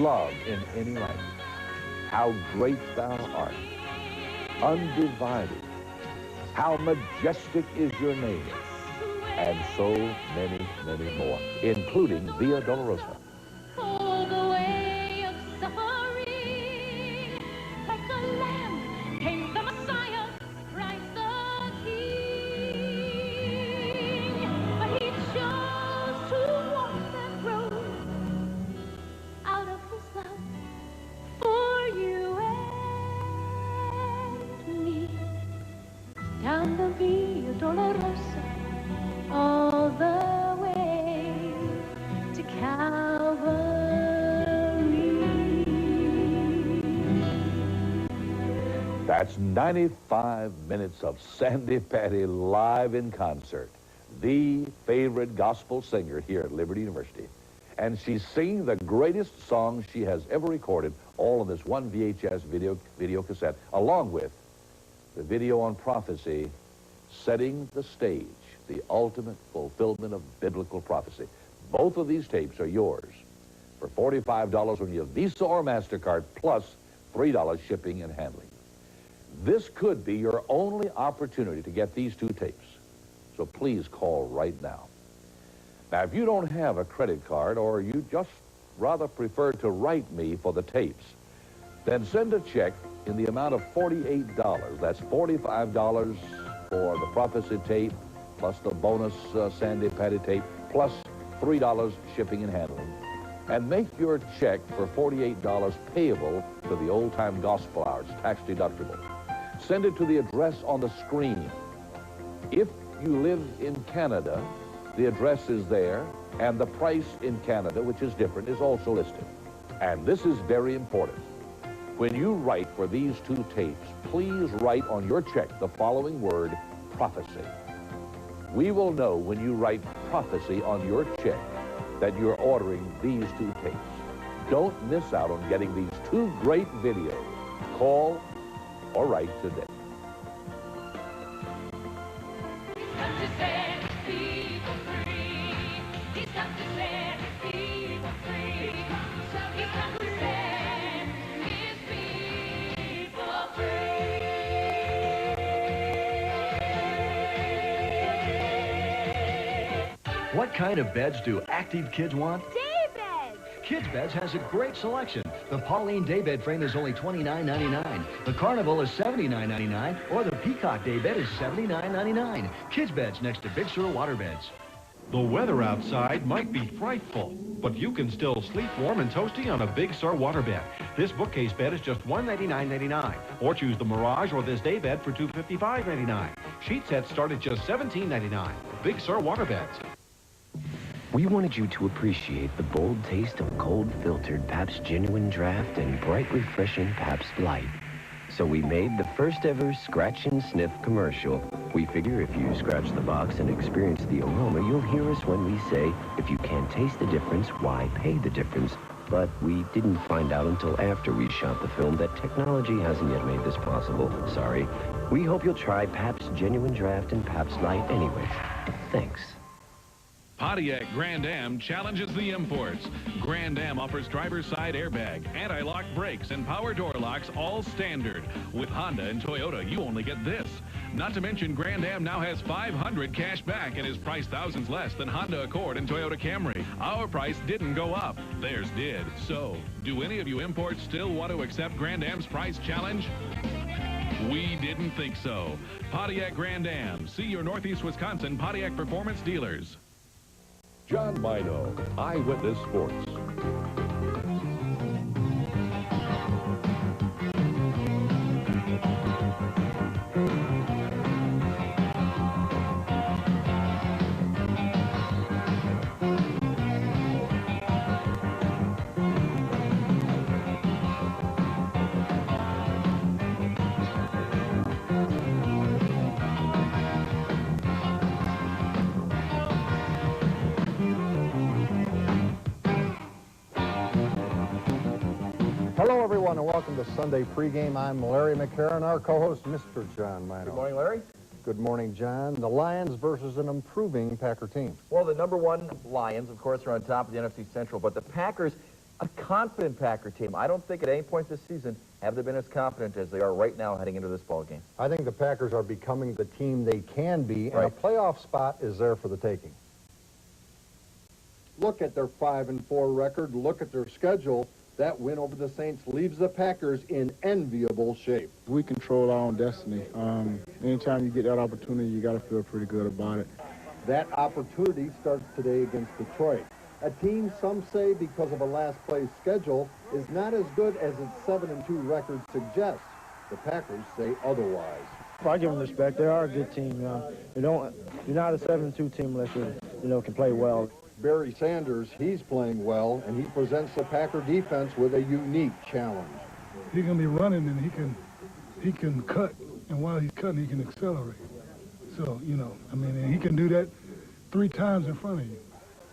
love in any language. How great thou art, undivided. How majestic is your name. And so many, many more, including Via Dolorosa. Oh, the way of suffering, like a lamb came the Messiah, Christ the King. But he chose to walk that road out of his love for you and me. Down the Via Dolorosa, all the way to Calvary. That's 95 minutes of Sandy Patty live in concert. The favorite gospel singer here at Liberty University. And she's singing the greatest song she has ever recorded, all in this one VHS video cassette, along with the video on prophecy, setting the stage, the ultimate fulfillment of biblical prophecy. Both of these tapes are yours for $45 when you have Visa or MasterCard, plus $3 shipping and handling. This could be your only opportunity to get these two tapes, so please call right now. Now, if you don't have a credit card, or you just rather prefer to write me for the tapes, then send a check in the amount of $48. That's $45 for the prophecy tape, plus the bonus Sandy Patty tape, plus $3 shipping and handling. And make your check for $48 payable to the Old Time Gospel Hour. It's tax deductible. Send it to the address on the screen. If you live in Canada, the address is there, and the price in Canada, which is different, is also listed. And this is very important. When you write for these two tapes, please write on your check the following word, prophecy. We will know when you write prophecy on your check that you're ordering these two tapes. Don't miss out on getting these two great videos. Call or write today. What kind of beds do active kids want? Daybeds! Kids Beds has a great selection. The Pauline Daybed frame is only $29.99. The Carnival is $79.99, or the Peacock Daybed is $79.99. Kids Beds next to Big Sur water beds. The weather outside might be frightful, but you can still sleep warm and toasty on a Big Sur waterbed. This bookcase bed is just $199.99. Or choose the Mirage or this daybed for $255.99. Sheet sets start at just $17.99. Big Sur waterbeds. We wanted you to appreciate the bold taste of cold filtered Pabst Genuine Draft and bright refreshing Pabst Light. So we made the first ever scratch and sniff commercial. We figure if you scratch the box and experience the aroma, you'll hear us when we say, if you can't taste the difference, why pay the difference? But we didn't find out until after we shot the film that technology hasn't yet made this possible. Sorry. We hope you'll try Pabst Genuine Draft and Pabst Light anyway. Thanks. Pontiac Grand Am challenges the imports. Grand Am offers driver's side airbag, anti-lock brakes, and power door locks, all standard. With Honda and Toyota, you only get this. Not to mention, Grand Am now has $500 cash back and is priced thousands less than Honda Accord and Toyota Camry. Our price didn't go up. Theirs did. So, do any of you imports still want to accept Grand Am's price challenge? We didn't think so. Pontiac Grand Am. See your Northeast Wisconsin Pontiac Performance dealers. John Mino, Eyewitness Sports. Hello, everyone, and welcome to Sunday Pregame. I'm Larry McCarron, our co-host, Mr. John Mino. Good morning, Larry. Good morning, John. The Lions versus an improving Packer team. Well, the #1 Lions, of course, are on top of the NFC Central, but the Packers a confident Packer team. I don't think at any point this season have they been as confident as they are right now heading into this ball game. I think the Packers are becoming the team they can be, and Right. a playoff spot is there for the taking. Look at their 5-4 record. Look at their schedule. That win over the Saints leaves the Packers in enviable shape. We control our own destiny. Anytime you get that opportunity, you got to feel pretty good about it. That opportunity starts today against Detroit. A team, some say, because of a last-place schedule, is not as good as its 7-2 record suggests. The Packers say otherwise. I give them respect. They are a good team. You're not a 7-2 team unless you can play well. Barry Sanders, he's playing well, and he presents the Packer defense with a unique challenge. He's going to be running, and he can cut, and while he's cutting, he can accelerate. So, and he can do that 3 times in front of you.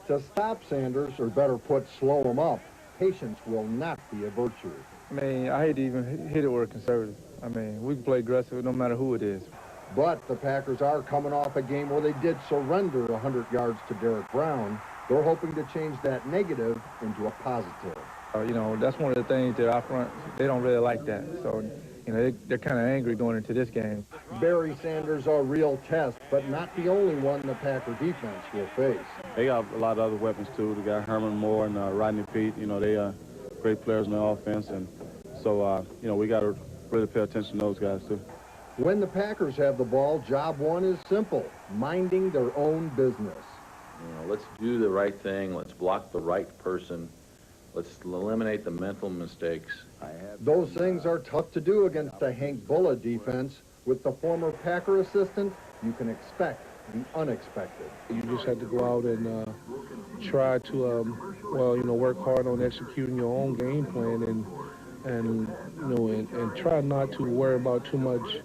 To stop Sanders, or better put, slow him up, patience will not be a virtue. I hate to even hit it with a conservative. We can play aggressive no matter who it is. But the Packers are coming off a game where they did surrender 100 yards to Derek Brown. They're hoping to change that negative into a positive. That's one of the things that our front, they don't really like that. So, they're kind of angry going into this game. Barry Sanders a real test, but not the only one the Packer defense will face. They got a lot of other weapons, too. They got Herman Moore and Rodney Peete. They are great players in the offense. And so, we got to really pay attention to those guys, too. When the Packers have the ball, job one is simple, minding their own business. Let's do the right thing. Let's block the right person. Let's eliminate the mental mistakes. Those things are tough to do against a Hank Bulla defense. With the former Packer assistant, you can expect the unexpected. You just have to go out and try to, work hard on executing your own game plan and try not to worry about too much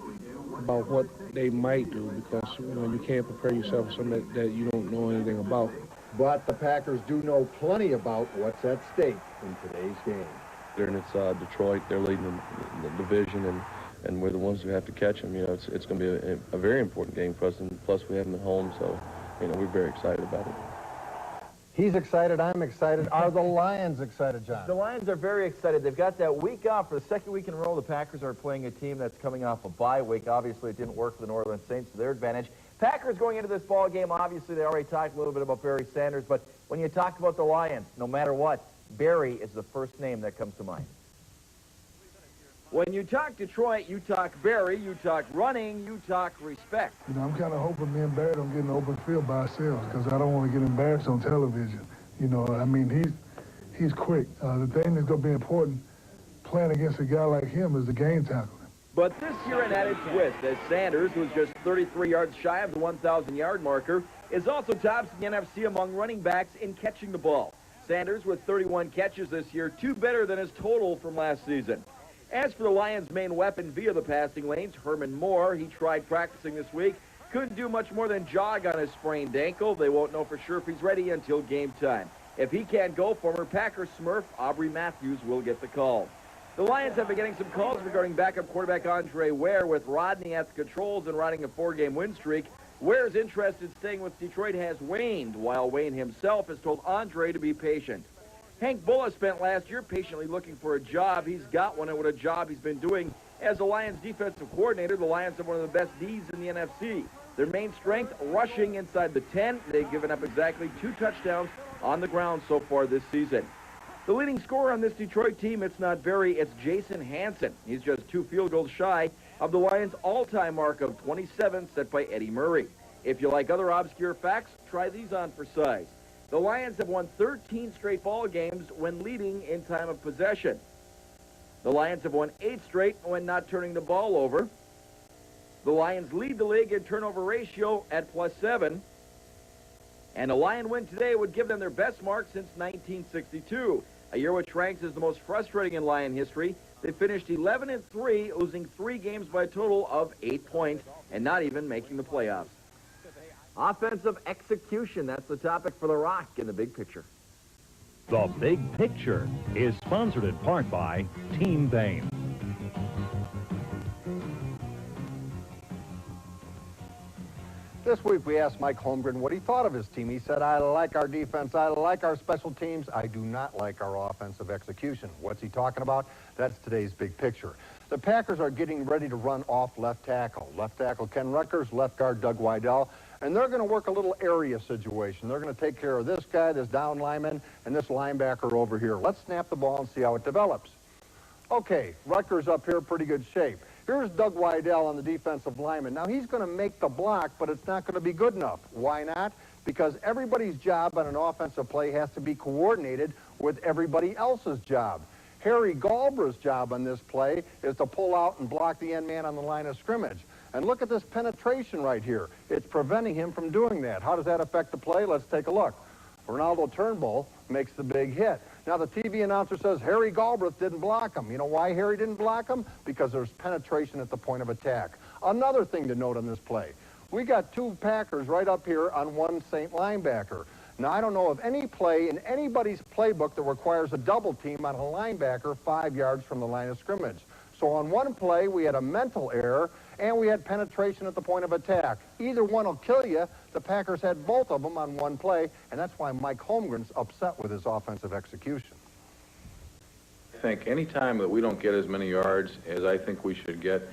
about what they might do, because you can't prepare yourself for something that you don't know anything about. But the Packers do know plenty about what's at stake in today's game. And it's Detroit. They're leading the division, and we're the ones who have to catch them. It's going to be a very important game for us, and plus we have them at home, so we're very excited about it. He's excited. I'm excited. Are the Lions excited, John? The Lions are very excited. They've got that week off. For the second week in a row, the Packers are playing a team that's coming off a bye week. Obviously, it didn't work for the New Orleans Saints to their advantage. Packers going into this ball game, obviously, they already talked a little bit about Barry Sanders, but when you talk about the Lions, no matter what, Barry is the first name that comes to mind. When you talk Detroit, you talk Barry, you talk running, you talk respect. I'm kind of hoping me and Barry don't get in the open field by ourselves, because I don't want to get embarrassed on television. He's quick. The thing that's going to be important playing against a guy like him is the game tackling. But this year an added twist, as Sanders, who's just 33 yards shy of the 1,000-yard marker, is also tops in the NFC among running backs in catching the ball. Sanders with 31 catches this year, 2 better than his total from last season. As for the Lions' main weapon via the passing lanes, Herman Moore, he tried practicing this week, couldn't do much more than jog on his sprained ankle. They won't know for sure if he's ready until game time. If he can't go, former Packer Smurf Aubrey Matthews will get the call. The Lions have been getting some calls regarding backup quarterback Andre Ware, with Rodney at the controls and riding a 4-game win streak. Ware's interest in staying with Detroit has waned, while Wayne himself has told Andre to be patient. Hank Bulla spent last year patiently looking for a job. He's got one, and what a job he's been doing. As the Lions defensive coordinator, the Lions have one of the best Ds in the NFC. Their main strength, rushing inside the 10. They've given up exactly 2 touchdowns on the ground so far this season. The leading scorer on this Detroit team, it's not Barry, it's Jason Hansen. He's just 2 field goals shy of the Lions' all-time mark of 27 set by Eddie Murray. If you like other obscure facts, try these on for size. The Lions have won 13 straight ball games when leading in time of possession. The Lions have won 8 straight when not turning the ball over. The Lions lead the league in turnover ratio at +7. And a Lion win today would give them their best mark since 1962, a year which ranks as the most frustrating in Lion history. They finished 11-3, losing 3 games by a total of 8 points and not even making the playoffs. Offensive execution, that's the topic for The Rock in the big picture. The Big Picture is sponsored in part by Team Bain. This week we asked Mike Holmgren what he thought of his team. He said, I like our defense, I like our special teams, I do not like our offensive execution. What's he talking about? That's today's big picture. The Packers are getting ready to run off left tackle. Left tackle Ken Rutgers, left guard Doug Weidel, and they're going to work a little area situation. They're going to take care of this guy, this down lineman, and this linebacker over here. Let's snap the ball and see how it develops. Okay, Rutgers up here, pretty good shape. Here's Doug Weidel on the defensive lineman. Now, he's going to make the block, but it's not going to be good enough. Why not? Because everybody's job on an offensive play has to be coordinated with everybody else's job. Harry Galbraith's job on this play is to pull out and block the end man on the line of scrimmage. And look at this penetration right here. It's preventing him from doing that. How does that affect the play? Let's take a look. Ronaldo Turnbull makes the big hit. Now, the TV announcer says Harry Galbraith didn't block him. You know why Harry didn't block him? Because there's penetration at the point of attack. Another thing to note on this play, we got two Packers right up here on one Saint linebacker. Now, I don't know of any play in anybody's playbook that requires a double team on a linebacker 5 yards from the line of scrimmage. So on one play, we had a mental error, and we had penetration at the point of attack. Either one will kill you. The Packers had both of them on one play, and that's why Mike Holmgren's upset with his offensive execution. I think any time that we don't get as many yards as I think we should get,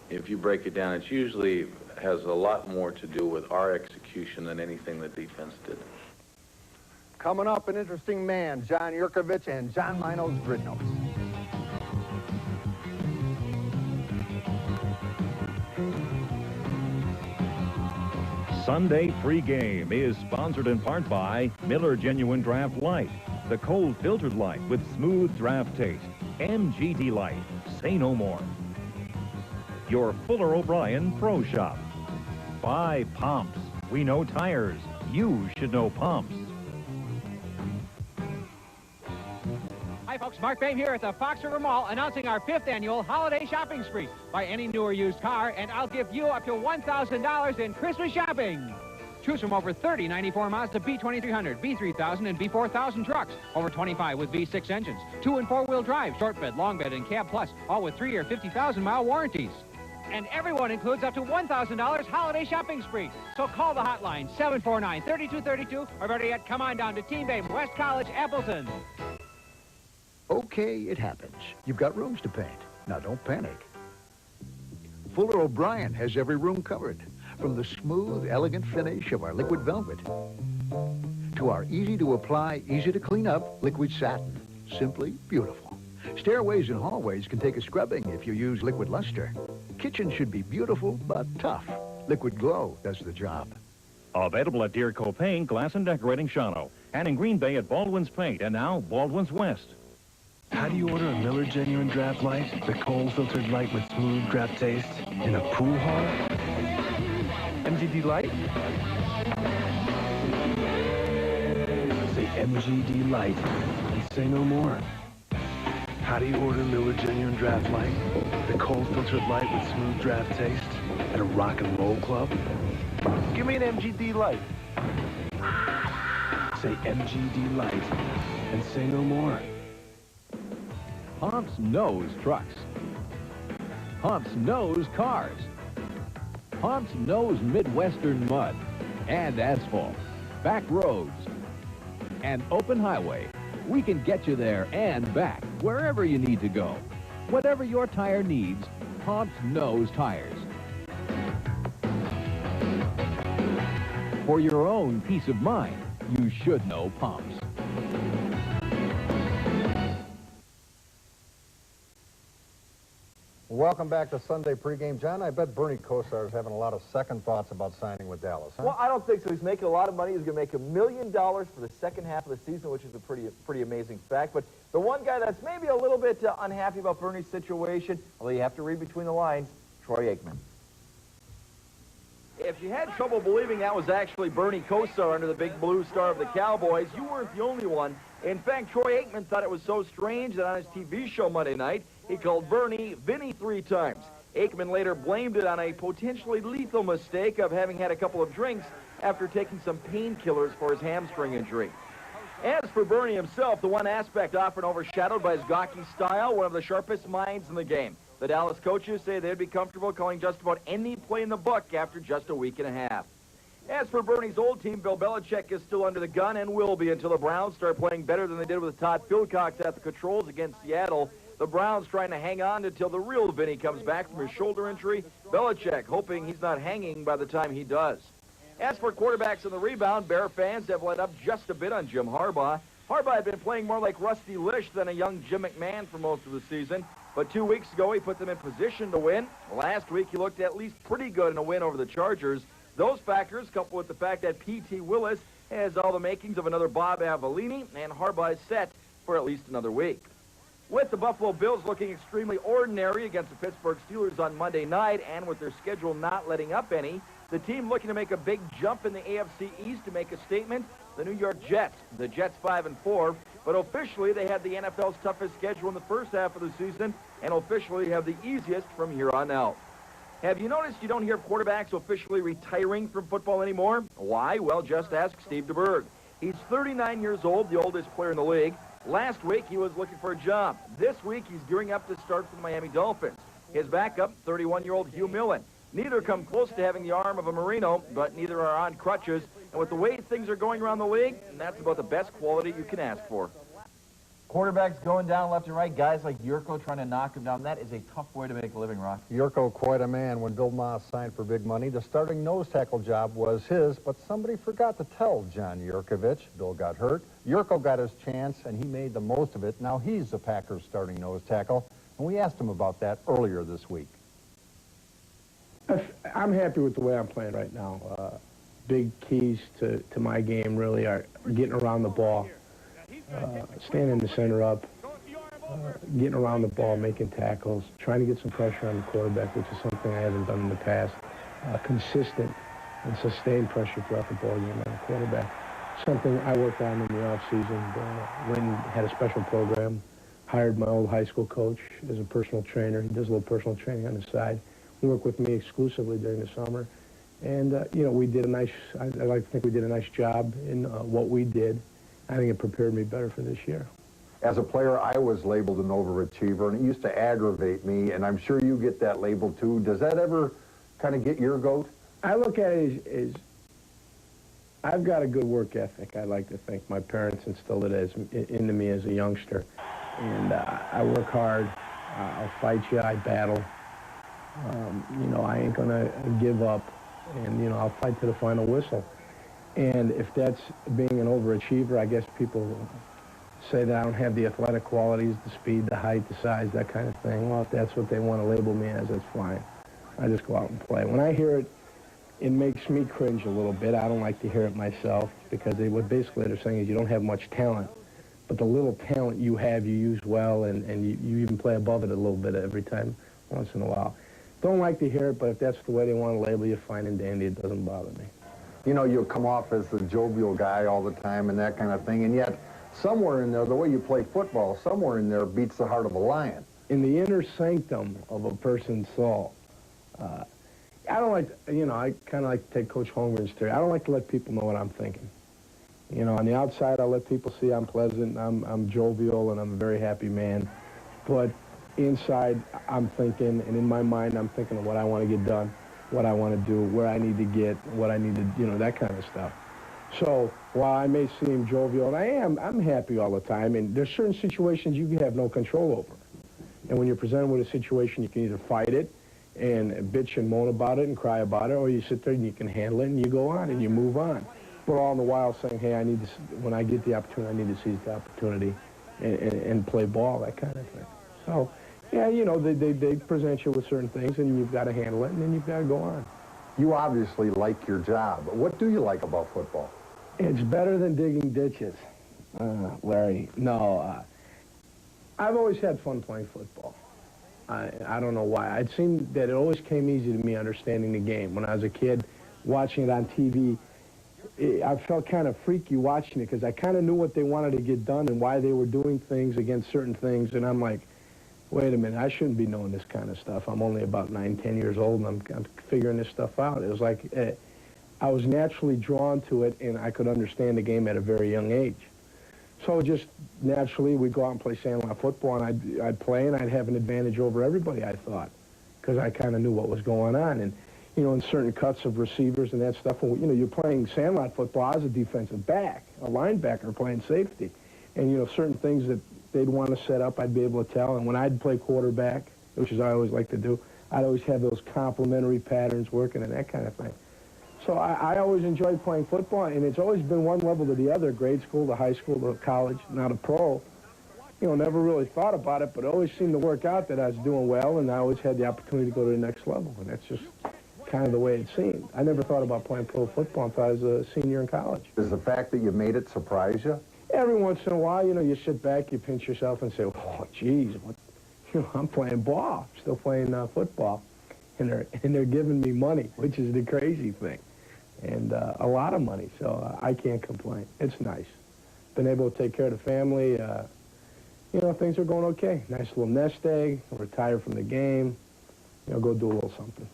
if you break it down, it usually has a lot more to do with our execution than anything the defense did. Coming up, an interesting man, John Yurkovich and John Lino's Grid Notes. Sunday pregame is sponsored in part by Miller Genuine Draft Light, the cold filtered light with smooth draft taste. MGD Light, say no more. Your Fuller O'Brien Pro Shop. Buy pumps. We know tires. You should know pumps. Hi, folks. Mark Babe here at the Fox River Mall announcing our 5th annual holiday shopping spree. Buy any new or used car, and I'll give you up to $1,000 in Christmas shopping. Choose from over 30 94 Mazda B2300, B3000, and B4000 trucks. Over 25 with V6 engines. 2- and 4-wheel drive, short bed, long bed, and cab plus. All with 3 or 50,000-mile warranties. And everyone includes up to $1,000 holiday shopping spree. So call the hotline, 749-3232, or better yet, come on down to Team Babe, West College, Appleton. Okay, it happens. You've got rooms to paint. Now, don't panic. Fuller O'Brien has every room covered, from the smooth, elegant finish of our liquid velvet to our easy-to-apply, easy-to-clean up liquid satin. Simply beautiful. Stairways and hallways can take a scrubbing if you use liquid luster. Kitchen should be beautiful but tough. Liquid Glow does the job. Available at Deer Cove Paint, Glass and Decorating, Shawano, and in Green Bay at Baldwin's Paint, and now Baldwin's West. How do you order a Miller Genuine Draft Light, the cold filtered light with smooth draft taste, in a pool hall? MGD Light? Say MGD Light and say no more. How do you order Miller Genuine Draft Light, the cold filtered light with smooth draft taste, at a rock and roll club? Give me an MGD Light. Say MGD Light and say no more. Humps knows trucks. Humps knows cars. Humps knows Midwestern mud and asphalt, back roads, and open highway. We can get you there and back, wherever you need to go. Whatever your tire needs, Humps knows tires. For your own peace of mind, you should know Pumps. Welcome back to Sunday pregame. John, I bet Bernie Kosar is having a lot of second thoughts about signing with Dallas, huh? Well, I don't think so. He's making a lot of money. He's going to make $1 million for the second half of the season, which is a pretty amazing fact. But the one guy that's maybe a little bit unhappy about Bernie's situation, although you have to read between the lines, Troy Aikman. If you had trouble believing that was actually Bernie Kosar under the big blue star of the Cowboys, you weren't the only one. In fact, Troy Aikman thought it was so strange that on his TV show Monday night, he called Bernie Vinny 3 times. Aikman later blamed it on a potentially lethal mistake of having had a couple of drinks after taking some painkillers for his hamstring injury. As for Bernie himself, the one aspect often overshadowed by his gawky style, one of the sharpest minds in the game. The Dallas coaches say they'd be comfortable calling just about any play in the book after just a week and a half. As for Bernie's old team, Bill Belichick is still under the gun and will be until the Browns start playing better than they did with Todd Philcox at the controls against Seattle. The Browns trying to hang on until the real Vinny comes back from his shoulder injury. Belichick hoping he's not hanging by the time he does. As for quarterbacks in the rebound, Bear fans have let up just a bit on Jim Harbaugh. Harbaugh had been playing more like Rusty Lish than a young Jim McMahon for most of the season. But 2 weeks ago, he put them in position to win. Last week, he looked at least pretty good in a win over the Chargers. Those factors, coupled with the fact that P.T. Willis has all the makings of another Bob Avellini, and Harbaugh is set for at least another week. With the Buffalo Bills looking extremely ordinary against the Pittsburgh Steelers on Monday night, and with their schedule not letting up any, the team looking to make a big jump in the AFC East to make a statement, the New York Jets. The Jets 5-4, but officially they had the NFL's toughest schedule in the first half of the season, and officially have the easiest from here on out. Have you noticed you don't hear quarterbacks officially retiring from football anymore? Why? Well, just ask Steve DeBerg. He's 39 years old, the oldest player in the league. Last week, he was looking for a job. This week, he's gearing up to start for the Miami Dolphins. His backup, 31-year-old Hugh Millen. Neither come close to having the arm of a Marino, but neither are on crutches. And with the way things are going around the league, that's about the best quality you can ask for. Quarterbacks going down left and right, guys like Yurko trying to knock him down. That is a tough way to make a living, Rock. Yurko, quite a man. When Bill Moss signed for big money, the starting nose tackle job was his, but somebody forgot to tell John Yurkovich. Bill got hurt. Yurko got his chance, and he made the most of it. Now he's the Packers' starting nose tackle, and we asked him about that earlier this week. I'm happy with the way I'm playing right now. Big keys to my game really are getting around the ball, standing the center up, getting around the ball, making tackles, trying to get some pressure on the quarterback, which is something I haven't done in the past. Consistent and sustained pressure throughout the ball game on the quarterback. Something I worked on in the offseason. Lynn had a special program, hired my old high school coach as a personal trainer. He does a little personal training on the side. He worked with me exclusively during the summer. And, you know, we did a nice, I like to think we did a nice job in what we did. I think it prepared me better for this year. As a player, I was labeled an overachiever, and it used to aggravate me, and I'm sure you get that label too. Does that ever kind of get your goat? I look at it as I've got a good work ethic, I like to think. My parents instilled it into me as a youngster. And I work hard. I'll fight you. I battle. You know, I ain't going to give up. And, you know, I'll fight to the final whistle. And if that's being an overachiever, I guess people say that I don't have the athletic qualities, the speed, the height, the size, that kind of thing. Well, if that's what they want to label me as, that's fine. I just go out and play. When I hear it, it makes me cringe a little bit. I don't like to hear it myself because what basically they're saying is you don't have much talent. But the little talent you have, you use well, and you even play above it a little bit every time, once in a while. Don't like to hear it, but if that's the way they want to label you, fine and dandy, it doesn't bother me. You know, you'll come off as the jovial guy all the time and that kind of thing, and yet somewhere in there, the way you play football, somewhere in there beats the heart of a lion. In the inner sanctum of a person's soul, I don't like, you know, I kind of like to take Coach Holmgren's theory. I don't like to let people know what I'm thinking. You know, on the outside, I'll let people see I'm pleasant, I'm jovial, and I'm a very happy man. But inside, I'm thinking, and in my mind, I'm thinking of what I want to get done, what I want to do, where I need to get, what I need to, you know, that kind of stuff. So while I may seem jovial, and I'm happy all the time, and there's certain situations you have no control over. And when you're presented with a situation, you can either fight it and bitch and moan about it and cry about it, or you sit there and you can handle it and you go on and you move on. But all in the while saying, hey, I need to, when I get the opportunity, I need to seize the opportunity and play ball, that kind of thing. So, yeah, you know, they present you with certain things and you've got to handle it and then you've got to go on. You obviously like your job. What do you like about football? It's better than digging ditches, Larry. No, I've always had fun playing football. I don't know why. It seemed that it always came easy to me understanding the game. When I was a kid, watching it on TV, I felt kind of freaky watching it because I kind of knew what they wanted to get done and why they were doing things against certain things. And I'm like, wait a minute, I shouldn't be knowing this kind of stuff. I'm only about 9, 10 years old, and I'm figuring this stuff out. It was like I was naturally drawn to it, and I could understand the game at a very young age. So just naturally, we'd go out and play sandlot football, and I'd play, and I'd have an advantage over everybody, I thought, because I kind of knew what was going on. And, you know, in certain cuts of receivers and that stuff. And, you know, you're playing sandlot football as a defensive back, a linebacker playing safety. And, you know, certain things that they'd want to set up, I'd be able to tell. And when I'd play quarterback, which is I always like to do, I'd always have those complementary patterns working and that kind of thing. So I always enjoyed playing football, and it's always been one level to the other, grade school to high school to college, now to pro. You know, never really thought about it, but it always seemed to work out that I was doing well, and I always had the opportunity to go to the next level, and that's just kind of the way it seemed. I never thought about playing pro football until I was a senior in college. Does the fact that you made it surprise you? Every once in a while, you know, you sit back, you pinch yourself and say, oh, geez, what? You know, I'm playing ball, still playing football, and they're giving me money, which is the crazy thing, and a lot of money, so I can't complain. It's nice. Been able to take care of the family. You know, things are going okay. Nice little nest egg, retire from the game, you know, go do a little something.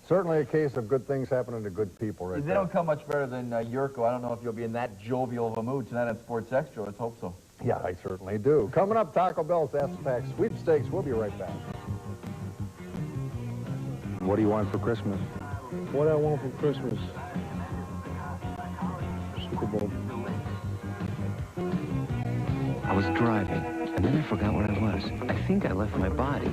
Certainly a case of good things happening to good people right They there. don't come much better than Yurko. I don't know if you'll be in that jovial of a mood tonight on Sports Extra. Let's hope so. Yeah, I certainly do. Coming up, Taco Bell's Ask the Pack Sweepstakes. We'll be right back. What do you want for Christmas? What I want for Christmas? Super Bowl. I was driving, and then I forgot where I was. I think I left my body,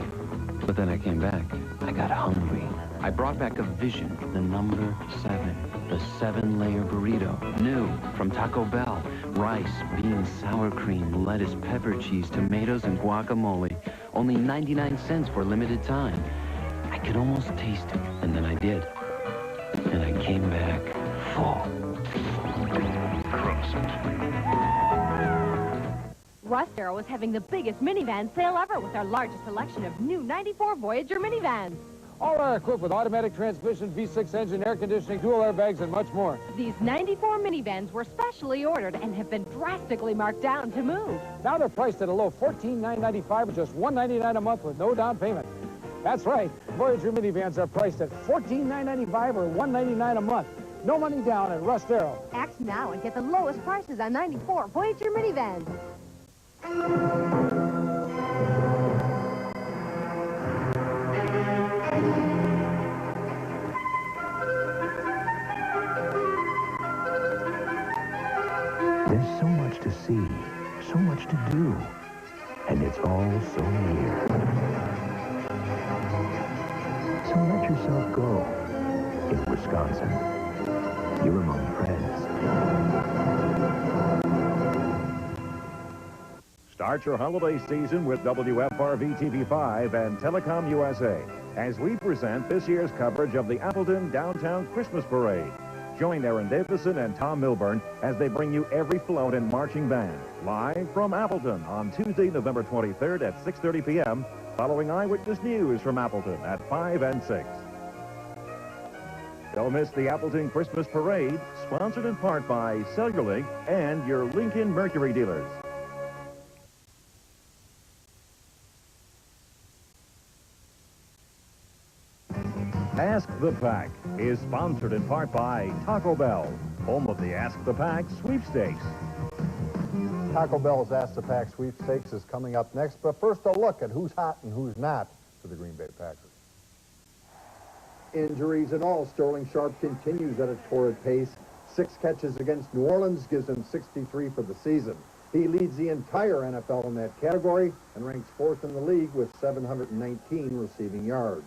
but then I came back. I got hungry. I brought back a vision, the number 7, the 7-layer burrito, new from Taco Bell. Rice, beans, sour cream, lettuce, pepper cheese, tomatoes, and guacamole. Only 99 cents for a limited time. I could almost taste it, and then I did. And I came back full. Russ Darrow is having the biggest minivan sale ever with our largest selection of new 94 Voyager minivans. All are equipped with automatic transmission, V6 engine, air conditioning, dual airbags, and much more. These 94 minivans were specially ordered and have been drastically marked down to move. Now they're priced at a low $14,995 or just $199 a month with no down payment. That's right. Voyager minivans are priced at $14,995 or $199 a month. No money down at Russ Darrow. Act now and get the lowest prices on 94 Voyager minivans. There's so much to see, so much to do, and it's all so near. So let yourself go. In Wisconsin, you're among friends. Start your holiday season with WFRV TV5 and Telecom USA as we present this year's coverage of the Appleton Downtown Christmas Parade. Join Aaron Davison and Tom Milburn as they bring you every float and marching band live from Appleton on Tuesday, November 23rd at 6:30 p.m. following Eyewitness News from Appleton at 5 and 6. Don't miss the Appleton Christmas Parade, sponsored in part by CelluLink and your Lincoln Mercury dealers. Ask the Pack is sponsored in part by Taco Bell, home of the Ask the Pack sweepstakes. Taco Bell's Ask the Pack Sweepstakes is coming up next, but first a look at who's hot and who's not for the Green Bay Packers. Injuries and all, Sterling Sharp continues at a torrid pace. 6 catches against New Orleans gives him 63 for the season. He leads the entire NFL in that category and ranks 4th in the league with 719 receiving yards.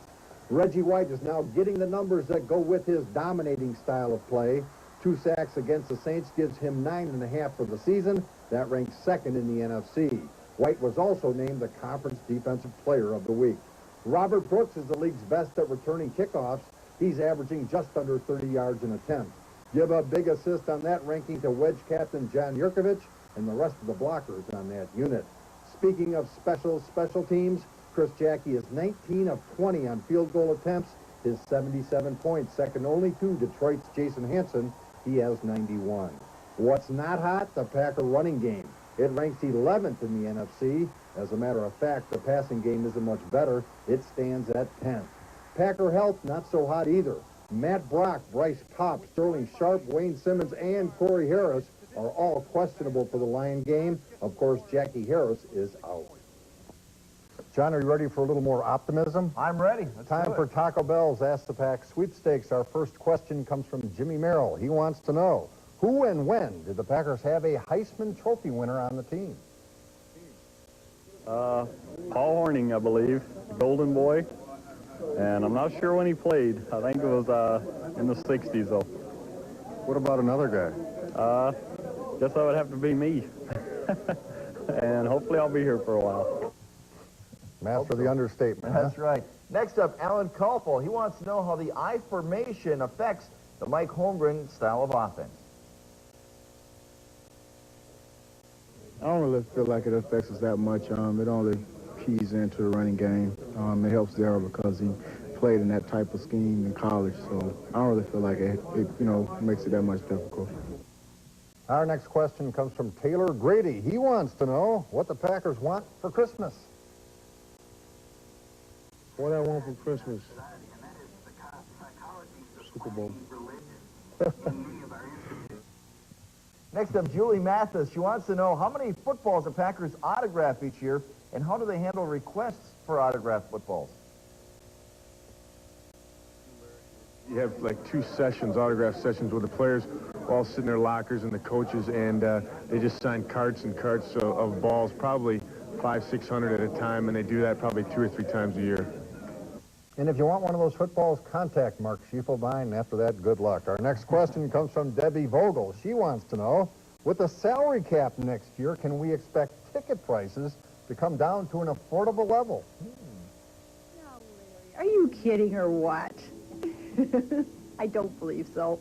Reggie White is now getting the numbers that go with his dominating style of play. 2 sacks against the Saints gives him 9.5 for the season. That ranks 2nd in the NFC. White was also named the Conference Defensive Player of the Week. Robert Brooks is the league's best at returning kickoffs. He's averaging just under 30 yards an attempt. Give a big assist on that ranking to Wedge captain John Yurkovich and the rest of the blockers on that unit. Speaking of special teams, Chris Jackie is 19 of 20 on field goal attempts. His 77 points, second only to Detroit's Jason Hansen. He has 91. What's not hot? The Packer running game. It ranks 11th in the NFC. As a matter of fact, the passing game isn't much better. It stands at 10th. Packer health, not so hot either. Matt Brock, Bryce Kopp, Sterling Sharp, Wayne Simmons, and Corey Harris are all questionable for the Lion game. Of course, Jackie Harris is out. John, are you ready for a little more optimism? I'm ready. Time for Taco Bell's Ask the Pack sweepstakes. Our first question comes from Jimmy Merrill. He wants to know, who and when did the Packers have a Heisman Trophy winner on the team? Paul Horning, I believe, Golden Boy, and I'm not sure when he played. I think it was in the 60s, though. What about another guy? Guess that would have to be me. And hopefully I'll be here for a while. Master the understatement. That's right. Next up, Alan Koppel. He wants to know how the I formation affects the Mike Holmgren style of offense. I don't really feel like it affects us that much. It only keys into the running game. It helps Darryl because he played in that type of scheme in college, so I don't really feel like it makes it that much difficult. Our next question comes from Taylor Grady. He wants to know what the Packers want for Christmas. What I want for Christmas? Super Bowl. Next up, Julie Mathis. She wants to know how many footballs the Packers autograph each year, and how do they handle requests for autographed footballs? You have like 2 sessions, autograph sessions, where the players all sit in their lockers and the coaches, and they just sign carts and carts of balls, probably 500-600 at a time, and they do that probably 2 or 3 times a year. And if you want one of those footballs, contact Mark Schiefelbein. After that, good luck. Our next question comes from Debbie Vogel. She wants to know, with the salary cap next year, can we expect ticket prices to come down to an affordable level? Are you kidding or what? I don't believe so.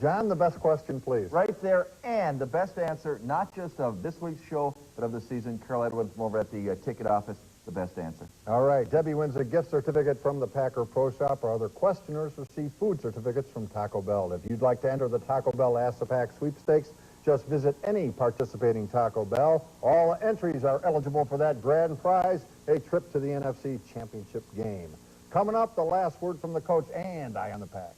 John, the best question, please. Right there, and the best answer, not just of this week's show, but of the season. Carol Edwards from over at the ticket office, the best answer. All right, Debbie wins a gift certificate from the Packer Pro Shop. Our other questioners receive food certificates from Taco Bell. If you'd like to enter the Taco Bell Ask the Pack sweepstakes, just visit any participating Taco Bell. All entries are eligible for that grand prize, a trip to the NFC Championship game. Coming up, the last word from the coach and Eye on the Pack.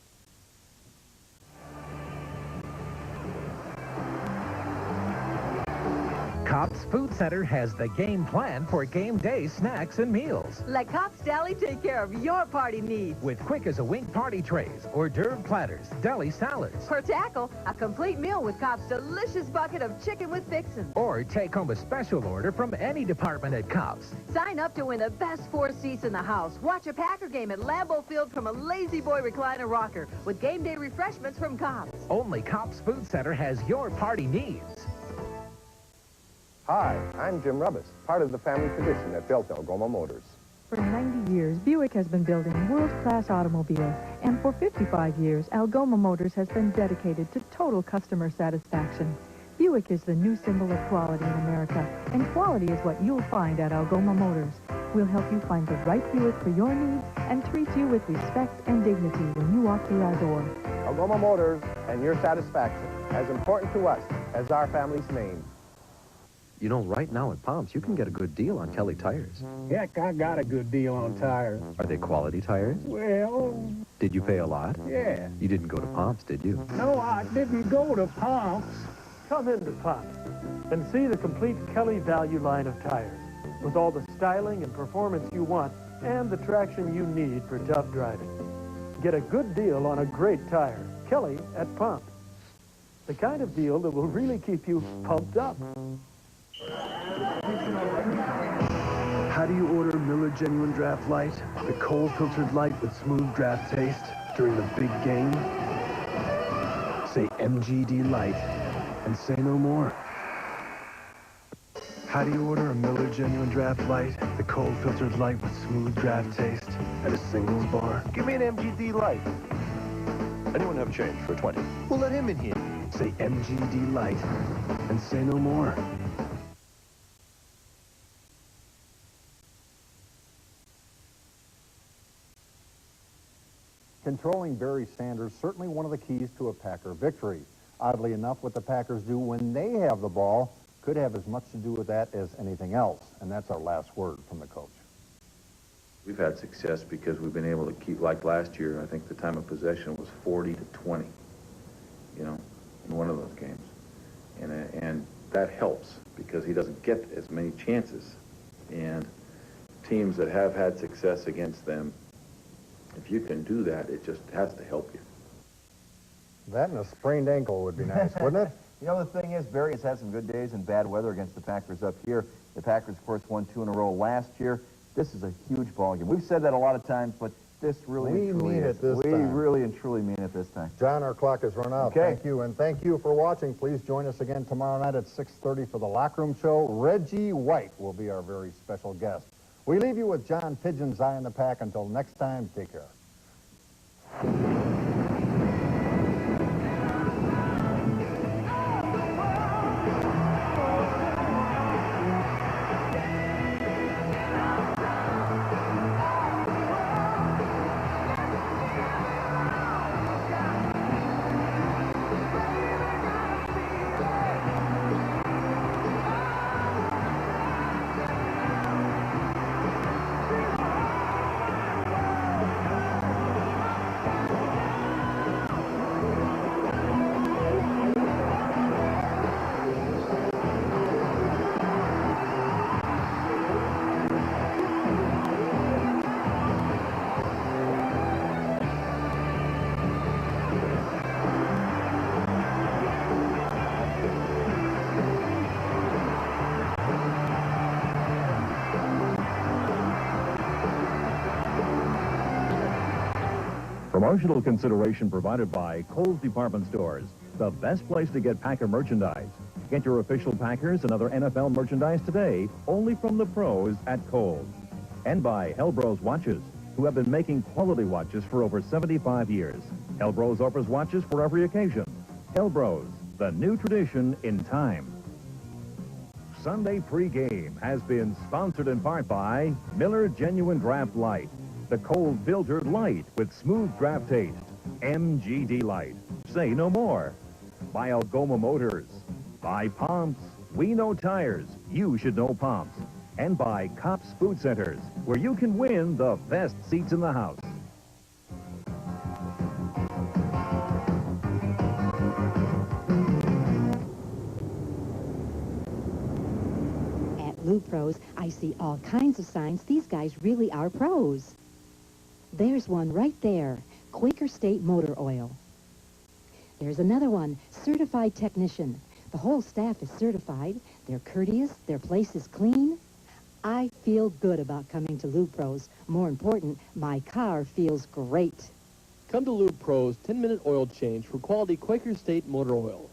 Kopp's Food Center has the game plan for game day snacks and meals. Let Kopp's Deli take care of your party needs. With quick-as-a-wink party trays, hors d'oeuvre platters, deli salads. For tackle, a complete meal with Kopp's delicious bucket of chicken with fixins. Or take home a special order from any department at Kopp's. Sign up to win the best 4 seats in the house. Watch a Packer game at Lambeau Field from a Lazy Boy recliner rocker with game day refreshments from Kopp's. Only Kopp's Food Center has your party needs. Hi, I'm Jim Rubbis, part of the family tradition that built Algoma Motors. For 90 years, Buick has been building world-class automobiles, and for 55 years, Algoma Motors has been dedicated to total customer satisfaction. Buick is the new symbol of quality in America, and quality is what you'll find at Algoma Motors. We'll help you find the right Buick for your needs and treat you with respect and dignity when you walk through our door. Algoma Motors and your satisfaction, as important to us as our family's name. You know, right now at Pomps, you can get a good deal on Kelly tires. Heck, I got a good deal on tires. Are they quality tires? Well, Did you pay a lot? yeah. You didn't go to Pomps, did you? No, I didn't go to Pomps. Come into Pomps and see the complete Kelly value line of tires with all the styling and performance you want and the traction you need for tough driving. Get a good deal on a great tire. Kelly at Pomps. The kind of deal that will really keep you pumped up. How do you order Miller Genuine Draft Light, the cold-filtered light with smooth draft taste during the big game? Say MGD Light and say no more. How do you order a Miller Genuine Draft Light, the cold-filtered light with smooth draft taste at a singles bar? Give me an MGD Light. Anyone have change for 20? We'll let him in here. Say MGD Light and say no more. Controlling Barry Sanders, certainly one of the keys to a Packer victory. Oddly enough, what the Packers do when they have the ball could have as much to do with that as anything else. And that's our last word from the coach. We've had success because we've been able to keep, like last year, I think the time of possession was 40-20, you know, in one of those games. And that helps because he doesn't get as many chances And teams that have had success against them, if you can do that, it just has to help you. That and a sprained ankle would be nice, wouldn't it? You know, the thing is, Barry has had some good days and bad weather against the Packers up here. The Packers, of course, won 2 in a row last year. This is a huge ball game. We've said that a lot of times, but this really and truly is. We really and truly mean it this time. John, our clock has run out. Okay. Thank you, and thank you for watching. Please join us again tomorrow night at 6:30 for the Locker Room Show. Reggie White will be our very special guest. We leave you with John Pigeon's Eye on the Pack. Until next time, take care. Promotional consideration provided by Kohl's Department Stores, the best place to get Packer merchandise. Get your official Packers and other NFL merchandise today, only from the pros at Kohl's. And by Helbros Watches, who have been making quality watches for over 75 years. Helbros offers watches for every occasion. Helbros, the new tradition in time. Sunday pregame has been sponsored in part by Miller Genuine Draft Light, the cold filtered light with smooth draft taste. MGD Light. Say no more. By Algoma Motors. By Pomps. We know tires. You should know Pomps. And by Kopp's Food Centers, where you can win the best seats in the house. At Lube Pros, I see all kinds of signs these guys really are pros. There's one right there, Quaker State Motor Oil. There's another one, Certified Technician. The whole staff is certified. They're courteous. Their place is clean. I feel good about coming to Lube Pros. More important, my car feels great. Come to Lube Pros 10-minute oil change for quality Quaker State Motor Oil.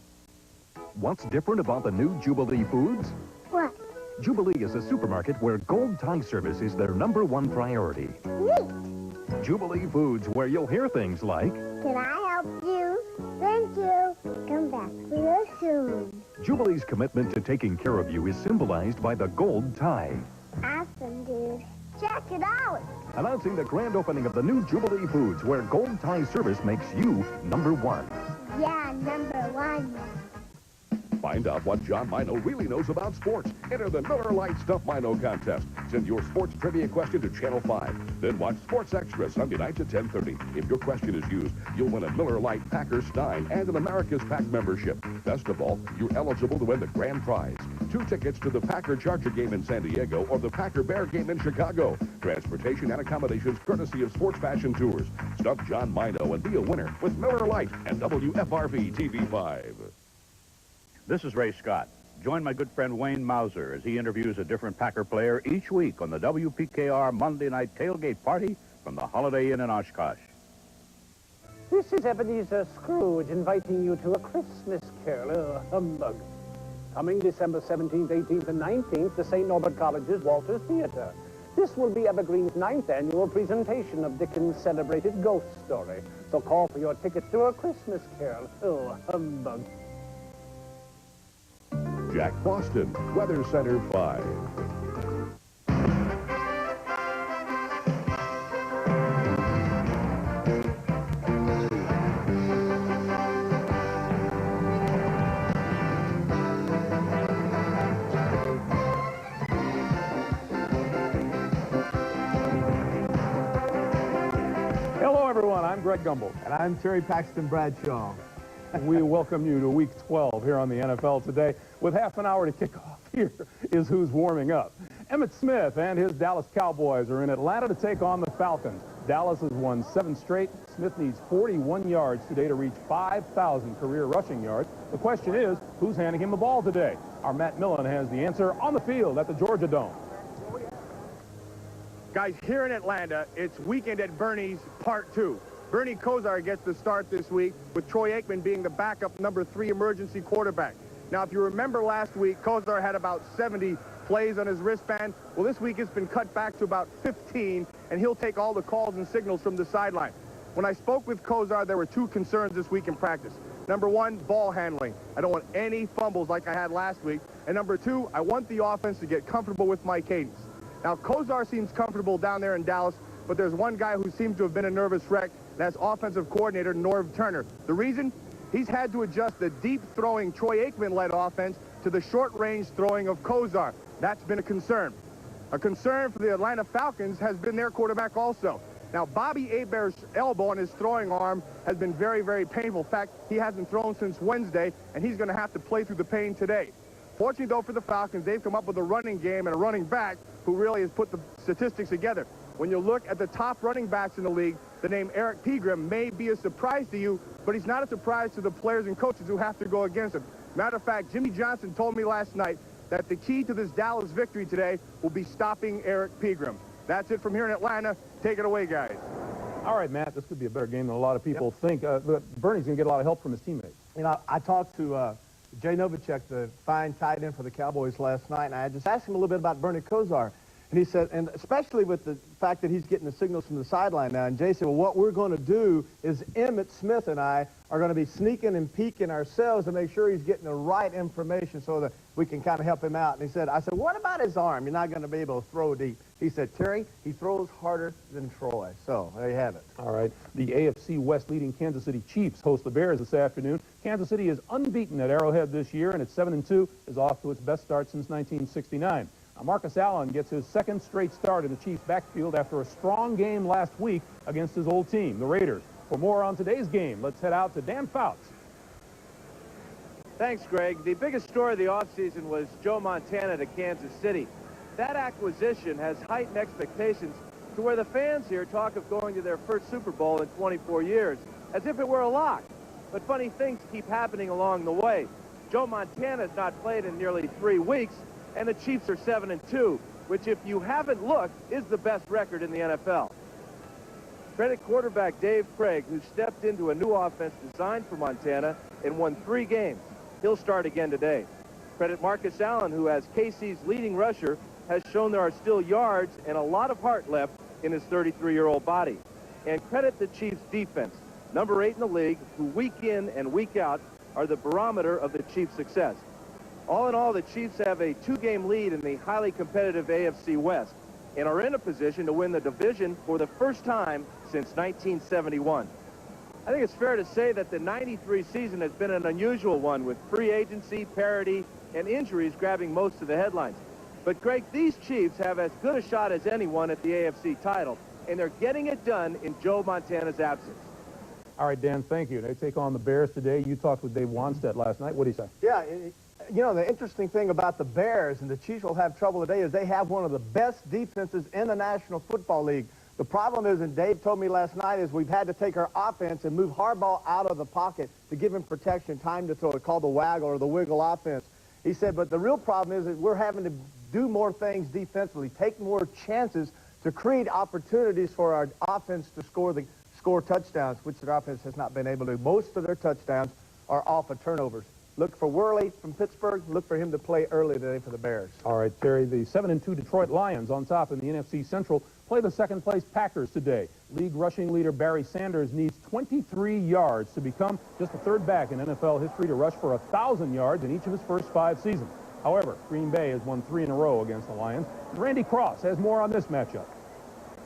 What's different about the new Jubilee Foods? What? Jubilee is a supermarket where Gold Tie service is their #1 priority. Neat. Jubilee Foods, where you'll hear things like, Can I help you? Thank you. Come back real soon. Jubilee's commitment to taking care of you is symbolized by the Gold Tie. Awesome, dude. Check it out. Announcing the grand opening of the new Jubilee Foods, where Gold Tie service makes you #1. Yeah, #1. Find out what John Mino really knows about sports. Enter the Miller Lite Stuff Mino contest. Send your sports trivia question to Channel 5. Then watch Sports Extra Sunday nights at 10:30. If your question is used, you'll win a Miller Lite Packer Stein and an America's Pack membership. Best of all, you're eligible to win the grand prize: 2 tickets to the Packer Charger game in San Diego or the Packer Bear game in Chicago. Transportation and accommodations courtesy of Sports Fashion Tours. Stump John Mino and be a winner with Miller Lite and WFRV TV5. This is Ray Scott. Join my good friend Wayne Mauser as he interviews a different Packer player each week on the WPKR Monday Night Tailgate Party from the Holiday Inn in Oshkosh. This is Ebenezer Scrooge inviting you to a Christmas carol, humbug. Coming December 17th, 18th, and 19th to St. Norbert College's Walters Theater. This will be Evergreen's 9th annual presentation of Dickens' celebrated ghost story. So call for your tickets to a Christmas carol, humbug. Jack Boston, Weather Center 5. Hello, everyone. I'm Greg Gumbel. And I'm Terry Paxton Bradshaw. We welcome you to Week 12 here on the NFL Today. With half an hour to kick off, here is who's warming up. Emmitt Smith and his Dallas Cowboys are in Atlanta to take on the Falcons. Dallas has won 7 straight. Smith needs 41 yards today to reach 5,000 career rushing yards. The question is, who's handing him the ball today? Our Matt Millen has the answer on the field at the Georgia Dome. Guys, here in Atlanta, it's Weekend at Bernie's Part 2. Bernie Kosar gets the start this week, with Troy Aikman being the backup number 3 emergency quarterback. Now, if you remember last week, Kosar had about 70 plays on his wristband. Well, this week it's been cut back to about 15, and he'll take all the calls and signals from the sideline. When I spoke with Kosar, there were 2 concerns this week in practice. Number 1, ball handling. I don't want any fumbles like I had last week. And number 2, I want the offense to get comfortable with my cadence. Now, Kosar seems comfortable down there in Dallas, but there's one guy who seems to have been a nervous wreck. That's offensive coordinator Norv Turner. The reason? He's had to adjust the deep-throwing Troy Aikman-led offense to the short-range throwing of Kosar. That's been a concern. A concern for the Atlanta Falcons has been their quarterback also. Now, Bobby Hebert's elbow on his throwing arm has been very, very painful. In fact, he hasn't thrown since Wednesday, and he's going to have to play through the pain today. Fortunately, though, for the Falcons, they've come up with a running game and a running back who really has put the statistics together. When you look at the top running backs in the league, the name Eric Pregame may be a surprise to you, but he's not a surprise to the players and coaches who have to go against him. Matter of fact, Jimmy Johnson told me last night that the key to this Dallas victory today will be stopping Eric Pregame. That's it from here in Atlanta. Take it away, guys. All right, Matt, this could be a better game than a lot of people think. But Bernie's going to get a lot of help from his teammates. You know, I talked to Jay Novacek, the fine tight end for the Cowboys last night, and I just asked him a little bit about Bernie Kosar. And he said, and especially with the fact that he's getting the signals from the sideline now, and Jay said, well, what we're going to do is Emmitt Smith and I are going to be sneaking and peeking ourselves to make sure he's getting the right information so that we can kind of help him out. And he said, I said, what about his arm? You're not going to be able to throw deep. He said, Terry, he throws harder than Troy. So there you have it. All right. The AFC West leading Kansas City Chiefs host the Bears this afternoon. Kansas City is unbeaten at Arrowhead this year, and at 7-2 is off to its best start since 1969. Now, Marcus Allen gets his 2nd straight start in the Chiefs' backfield after a strong game last week against his old team, the Raiders. For more on today's game, let's head out to Dan Fouts. Thanks, Greg. The biggest story of the offseason was Joe Montana to Kansas City. That acquisition has heightened expectations to where the fans here talk of going to their first Super Bowl in 24 years, as if it were a lock. But funny things keep happening along the way. Joe Montana has not played in nearly 3 weeks, and the Chiefs are 7-2, which, if you haven't looked, is the best record in the NFL. Credit quarterback Dave Craig, who stepped into a new offense designed for Montana and won 3 games. He'll start again today. Credit Marcus Allen, who, as KC's leading rusher, has shown there are still yards and a lot of heart left in his 33-year-old body. And credit the Chiefs' defense, number 8 in the league, who week in and week out are the barometer of the Chiefs' success. All in all, the Chiefs have a 2-game lead in the highly competitive AFC West and are in a position to win the division for the first time since 1971. I think it's fair to say that the 93 season has been an unusual one, with free agency, parity, and injuries grabbing most of the headlines. But, Greg, these Chiefs have as good a shot as anyone at the AFC title, and they're getting it done in Joe Montana's absence. All right, Dan, thank you. They take on the Bears today. You talked with Dave Wanstead last night. What do you say? Yeah, you know, the interesting thing about the Bears, and the Chiefs will have trouble today, is they have one of the best defenses in the National Football League. The problem is, and Dave told me last night, is we've had to take our offense and move Harbaugh out of the pocket to give him protection, time to throw. It's called the waggle or the wiggle offense. He said, but the real problem is that we're having to do more things defensively, take more chances to create opportunities for our offense to score touchdowns, which their offense has not been able to. Most of their touchdowns are off of turnovers. Look for Worley from Pittsburgh. Look for him to play early today for the Bears. All right, Terry, the 7-2 Detroit Lions on top in the NFC Central play the second-place Packers today. League rushing leader Barry Sanders needs 23 yards to become just the 3rd back in NFL history to rush for 1,000 yards in each of his first 5 seasons. However, Green Bay has won 3 in a row against the Lions. Randy Cross has more on this matchup.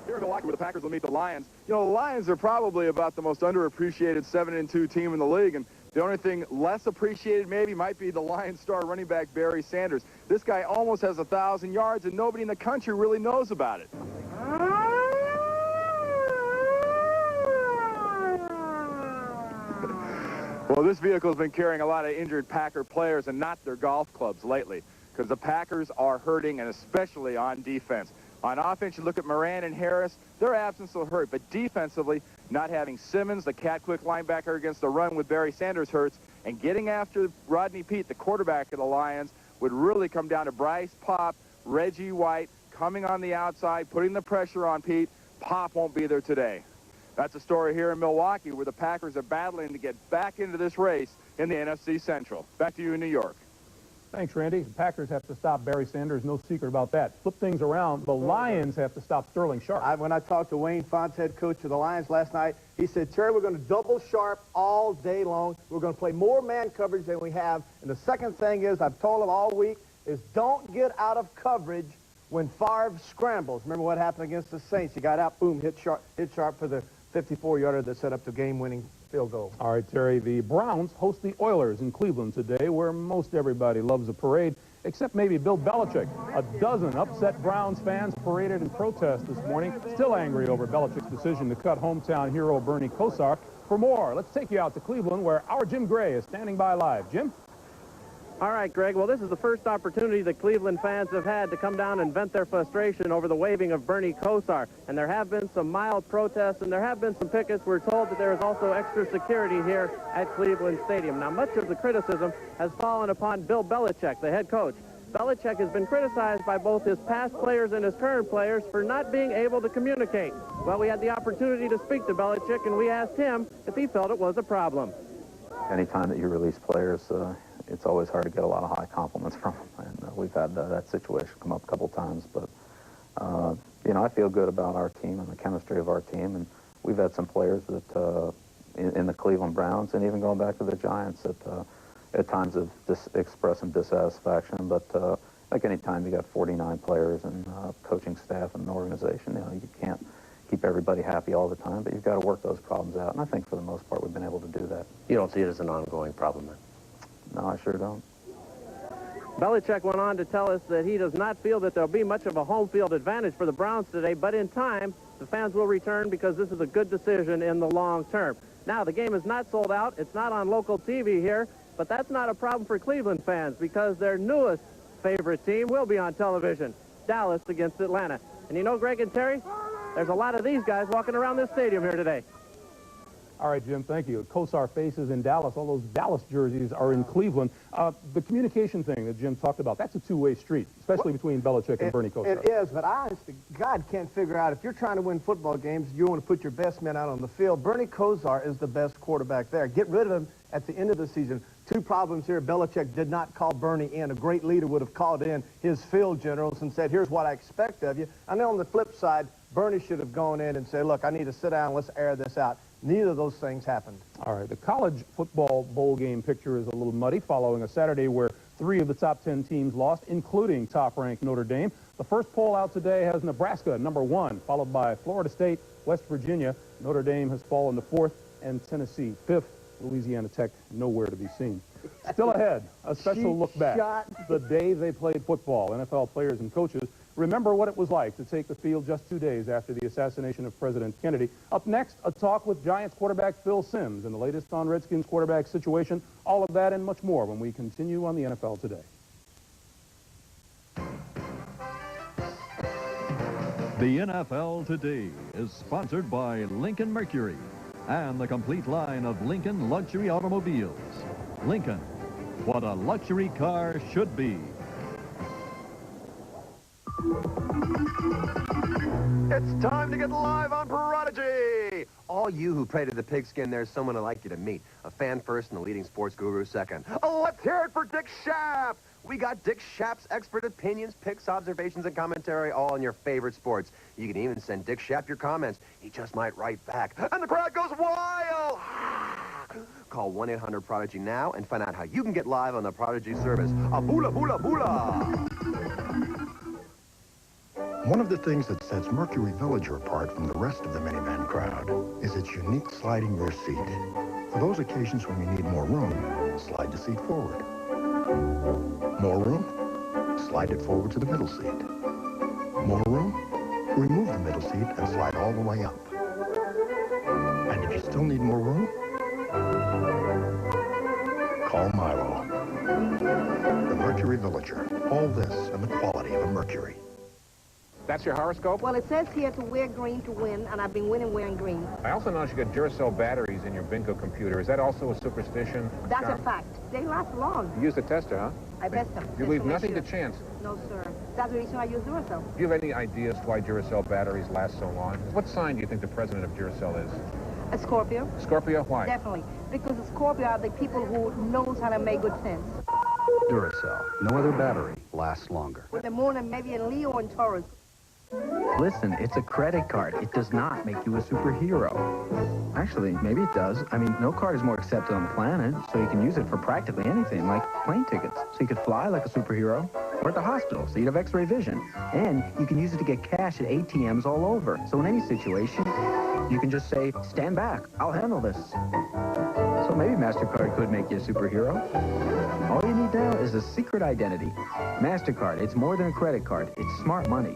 Here in Milwaukee, where the Packers will meet the Lions. You know, the Lions are probably about the most underappreciated 7-2 team in the league, and the only thing less appreciated maybe might be the Lions star running back Barry Sanders. This guy almost has 1,000 yards, and nobody in the country really knows about it. Well, this vehicle has been carrying a lot of injured Packer players and not their golf clubs lately. because the Packers are hurting, and especially on defense. On offense, you look at Moran and Harris, their absence will hurt, but defensively, not having Simmons, the cat-quick linebacker against the run with Barry Sanders hurts, and getting after Rodney Peete, the quarterback of the Lions, would really come down to Bryce Pop, Reggie White, coming on the outside, putting the pressure on Pete. Pop won't be there today. That's a story here in Milwaukee where the Packers are battling to get back into this race in the NFC Central. Back to you in New York. Thanks, Randy. The Packers have to stop Barry Sanders. No secret about that. Flip things around. The Lions have to stop Sterling Sharp. When I talked to Wayne Fontes, head coach of the Lions last night, he said, Terry, we're going to double Sharp all day long. We're going to play more man coverage than we have. And the second thing is, I've told him all week, is don't get out of coverage when Favre scrambles. Remember what happened against the Saints? He got out, boom, hit Sharp for the 54-yarder that set up the game-winning field goal. All right, Terry, the Browns host the Oilers in Cleveland today, where most everybody loves a parade, except maybe Bill Belichick. A dozen upset Browns fans paraded in protest this morning, still angry over Belichick's decision to cut hometown hero Bernie Kosar. For more, let's take you out to Cleveland, where our Jim Gray is standing by live. Jim? All right, Greg. Well, this is the first opportunity that Cleveland fans have had to come down and vent their frustration over the waiving of Bernie Kosar. And there have been some mild protests, and there have been some pickets. We're told that there is also extra security here at Cleveland Stadium. Now, much of the criticism has fallen upon Bill Belichick, the head coach. Belichick has been criticized by both his past players and his current players for not being able to communicate. Well, we had the opportunity to speak to Belichick, and we asked him if he felt it was a problem. Anytime that you release players, it's always hard to get a lot of high compliments from them. And we've had that situation come up a couple times. But, you know, I feel good about our team and the chemistry of our team. And we've had some players that, in the Cleveland Browns and even going back to the Giants that at times have expressed some dissatisfaction. But I think any time you got 49 players and coaching staff and an organization, you know, you can't keep everybody happy all the time, but you've got to work those problems out. And I think for the most part we've been able to do that. You don't see it as an ongoing problem then? No, I sure don't. Belichick went on to tell us that he does not feel that there'll be much of a home field advantage for the Browns today, but in time, the fans will return because this is a good decision in the long term. Now, the game is not sold out. It's not on local TV here, but that's not a problem for Cleveland fans because their newest favorite team will be on television, Dallas against Atlanta. And you know, Greg and Terry, there's a lot of these guys walking around this stadium here today. All right, Jim, thank you. Kosar faces in Dallas. All those Dallas jerseys are in Cleveland. The communication thing that Jim talked about, that's a two-way street, especially between Belichick and Bernie Kosar. It is, but I honestly, God can't figure out, if you're trying to win football games, you want to put your best men out on the field. Bernie Kosar is the best quarterback there. Get rid of him at the end of the season. Two problems here. Belichick did not call Bernie in. A great leader would have called in his field generals and said, here's what I expect of you. And then on the flip side, Bernie should have gone in and said, look, I need to sit down, let's air this out. Neither of those things happened. All right, the college football bowl game picture is a little muddy following a Saturday where 3 of the top 10 teams lost, including top-ranked Notre Dame. The first poll out today has Nebraska #1, followed by Florida State, West Virginia. Notre Dame has fallen to 4th, and Tennessee 5th. Louisiana Tech nowhere to be seen. Still ahead, a special look back. The day they played football. NFL players and coaches remember what it was like to take the field just 2 days after the assassination of President Kennedy. Up next, a talk with Giants quarterback Phil Simms and the latest on Redskins quarterback situation. All of that and much more when we continue on the NFL Today. The NFL Today is sponsored by Lincoln Mercury and the complete line of Lincoln luxury automobiles. Lincoln, what a luxury car should be. It's time to get live on Prodigy! All you who pray to the pigskin, there's someone I'd like you to meet. A fan first and the leading sports guru second. Oh, let's hear it for Dick Schaap! We got Dick Schaap's expert opinions, picks, observations, and commentary all on your favorite sports. You can even send Dick Schaap your comments. He just might write back. And the crowd goes wild! Call 1-800-PRODIGY now and find out how you can get live on the Prodigy service. A boola, boola, boola! One of the things that sets Mercury Villager apart from the rest of the minivan crowd is its unique sliding rear seat. For those occasions when you need more room, slide the seat forward. More room? Slide it forward to the middle seat. More room? Remove the middle seat and slide all the way up. And if you still need more room, call Milo. The Mercury Villager. All this and the quality of a Mercury. That's your horoscope? Well, it says here to wear green to win, and I've been winning wearing green. I also noticed you got Duracell batteries in your bingo computer. Is that also a superstition? That's a fact. They last long. You used a tester, huh? I bet them. You leave nothing to chance. No, sir. That's the reason I use Duracell. Do you have any ideas why Duracell batteries last so long? What sign do you think the president of Duracell is? A Scorpio. Scorpio? Why? Definitely. Because the Scorpio are the people who knows how to make good sense. Duracell. No other battery lasts longer. With the moon and maybe in Leo and Taurus. Listen, it's a credit card. It does not make you a superhero. Actually, maybe it does. I mean, no card is more accepted on the planet, so you can use it for practically anything, like plane tickets. So you could fly like a superhero, or at the hospital, so you'd have x-ray vision. And you can use it to get cash at ATMs all over. So in any situation, you can just say, stand back, I'll handle this. So maybe MasterCard could make you a superhero. All you need now is a secret identity. MasterCard, it's more than a credit card. It's smart money.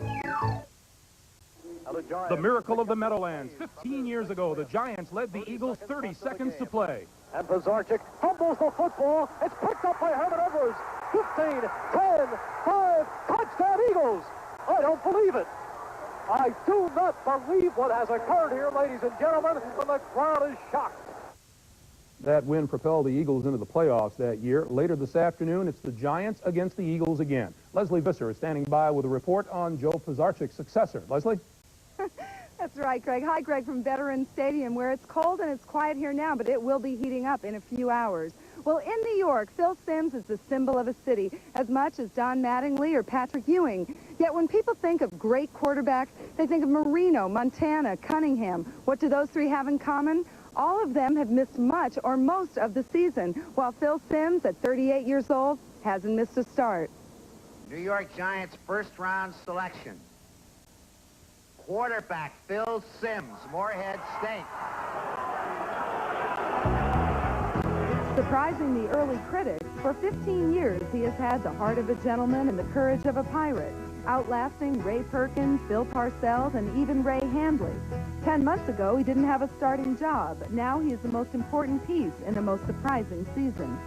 The miracle of the Meadowlands. 15 years ago, the Giants led the Eagles 30 seconds to play. And Pizarczyk fumbles the football. It's picked up by Herman Edwards. 15, 10, 5, touchdown Eagles. I don't believe it. I do not believe what has occurred here, ladies and gentlemen, when the crowd is shocked. That win propelled the Eagles into the playoffs that year. Later this afternoon, it's the Giants against the Eagles again. Leslie Visser is standing by with a report on Joe Pizarczyk's successor. Leslie? That's right, Greg. Hi, Greg, from Veterans Stadium, where it's cold and it's quiet here now, but it will be heating up in a few hours. Well, in New York, Phil Simms is the symbol of a city, as much as Don Mattingly or Patrick Ewing. Yet when people think of great quarterbacks, they think of Marino, Montana, Cunningham. What do those three have in common? All of them have missed much or most of the season, while Phil Simms, at 38 years old, hasn't missed a start. New York Giants first-round selection. Quarterback Phil Simms, Moorhead State. Surprising the early critics, for 15 years he has had the heart of a gentleman and the courage of a pirate, outlasting Ray Perkins, Bill Parcells, and even Ray Handley. 10 months ago, he didn't have a starting job. Now he is the most important piece in the most surprising season.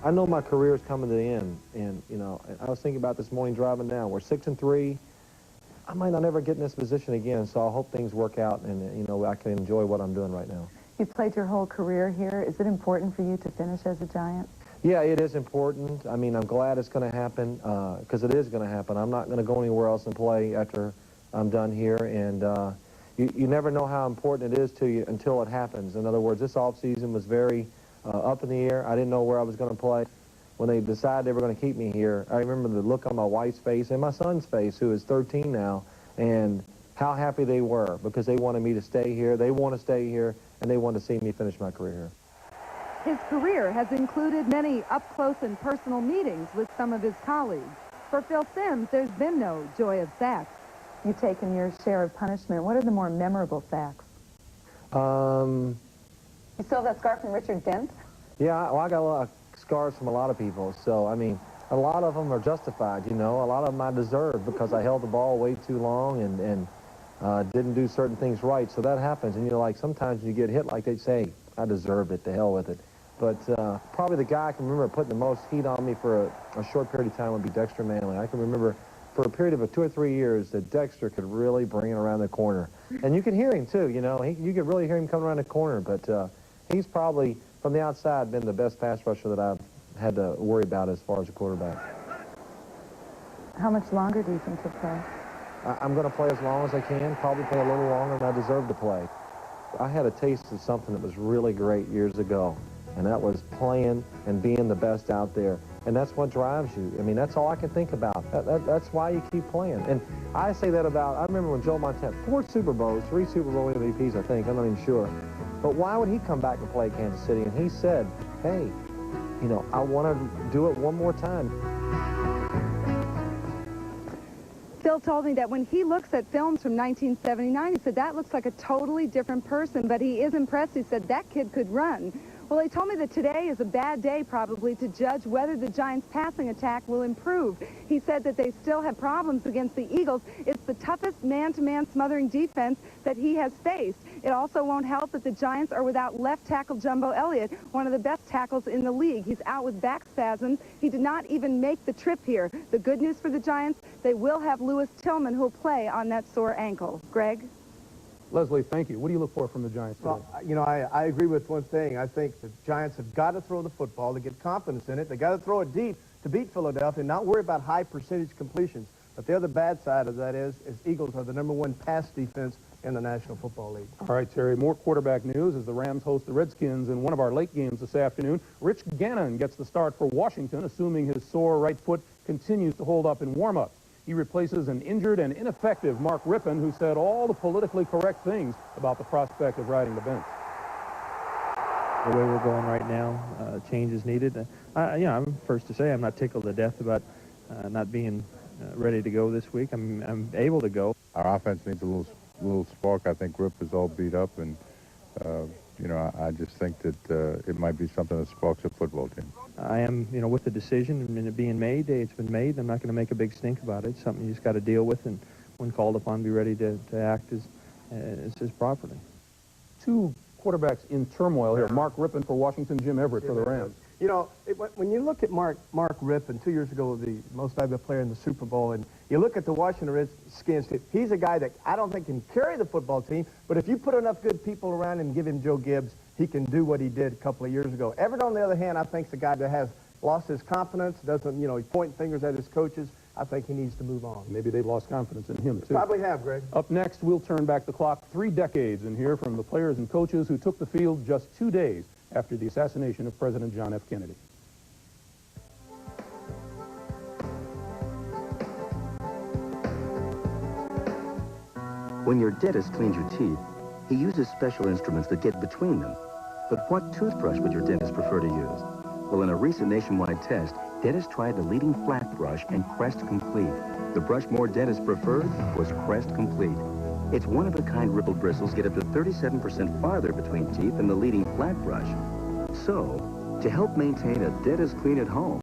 I know my career is coming to the end, and, you know, I was thinking about this morning driving down. We're 6-3. I might not ever get in this position again, so I hope things work out and, you know, I can enjoy what I'm doing right now. You've played your whole career here. Is it important for you to finish as a Giant? Yeah, it is important. I mean, I'm glad it's going to happen because it is going to happen. I'm not going to go anywhere else and play after I'm done here, and you never know how important it is to you until it happens. In other words, this offseason was very up in the air. I didn't know where I was going to play. When they decided they were going to keep me here, I remember the look on my wife's face and my son's face, who is 13 now, and how happy they were because they wanted me to stay here. They want to stay here, and they want to see me finish my career here. His career has included many up-close and personal meetings with some of his colleagues. For Phil Simms, there's been no joy of sacks. You've taken your share of punishment. What are the more memorable sacks? You still have that scar from Richard Dent? Yeah, well, I got a lot of scars from a lot of people, so, I mean, a lot of them are justified, you know. A lot of them I deserve because I held the ball way too long and didn't do certain things right, so that happens. And, you know, like, sometimes when you get hit like they say, I deserved it, to hell with it. But probably the guy I can remember putting the most heat on me for a short period of time would be Dexter Manley. I can remember for a period of 2 or 3 years that Dexter could really bring it around the corner. And you can hear him, too, you know. You could really hear him coming around the corner, but he's probably, from the outside, been the best pass rusher that I've had to worry about as far as a quarterback. How much longer do you think you'll play? I'm going to play as long as I can, probably play a little longer than I deserve to play. I had a taste of something that was really great years ago, and that was playing and being the best out there. And that's what drives you. I mean, that's all I can think about. That's why you keep playing. And I say that about, I remember when Joe Montana, 4 Super Bowls, 3 Super Bowl MVPs, I think, I'm not even sure. But why would he come back and play Kansas City? And he said, hey, you know, I want to do it one more time. Phil told me that when he looks at films from 1979, he said, that looks like a totally different person, but he is impressed. He said, that kid could run. Well, they told me that today is a bad day probably to judge whether the Giants' passing attack will improve. He said that they still have problems against the Eagles. It's the toughest man-to-man smothering defense that he has faced. It also won't help that the Giants are without left tackle Jumbo Elliott, one of the best tackles in the league. He's out with back spasms. He did not even make the trip here. The good news for the Giants, they will have Lewis Tillman, who will play on that sore ankle. Greg? Leslie, thank you. What do you look for from the Giants today? Well, you know, I agree with one thing. I think the Giants have got to throw the football to get confidence in it. They got to throw it deep to beat Philadelphia and not worry about high percentage completions. But the other bad side of that is Eagles are the #1 pass defense in the National Football League. All right, Terry, more quarterback news as the Rams host the Redskins in one of our late games this afternoon. Rich Gannon gets the start for Washington, assuming his sore right foot continues to hold up in warm-ups. He replaces an injured and ineffective Mark Rippon, who said all the politically correct things about the prospect of riding the bench. The way we're going right now, change is needed. Yeah, I'm first to say I'm not tickled to death about not being ready to go this week. I'm able to go. Our offense needs a little spark. I think Rip is all beat up, and you know, I just think that it might be something that sparks a football team. I am, you know, with the decision and it being made, it's been made. I'm not going to make a big stink about it. It's something you just got to deal with, and when called upon, be ready to act as properly. Two quarterbacks in turmoil here. Mark Rippon for Washington, Jim Everett for the Rams. You know, when you look at Mark Rippon, 2 years ago, the most valuable player in the Super Bowl, and you look at the Washington Redskins, he's a guy that I don't think can carry the football team, but if you put enough good people around him and give him Joe Gibbs, he can do what he did a couple of years ago. Everett, on the other hand, I think is a guy that has lost his confidence, doesn't, you know, he's pointing fingers at his coaches. I think he needs to move on. Maybe they've lost confidence in him, too. Probably have, Greg. Up next, we'll turn back the clock 3 decades and hear from the players and coaches who took the field just 2 days after the assassination of President John F. Kennedy. When your dentist cleans your teeth, he uses special instruments that get between them. But what toothbrush would your dentist prefer to use? Well, in a recent nationwide test, dentists tried the leading flat brush and Crest Complete. The brush more dentists preferred was Crest Complete. Its one-of-a-kind rippled bristles get up to 37% farther between teeth than the leading flat brush. So, to help maintain a dentist clean at home,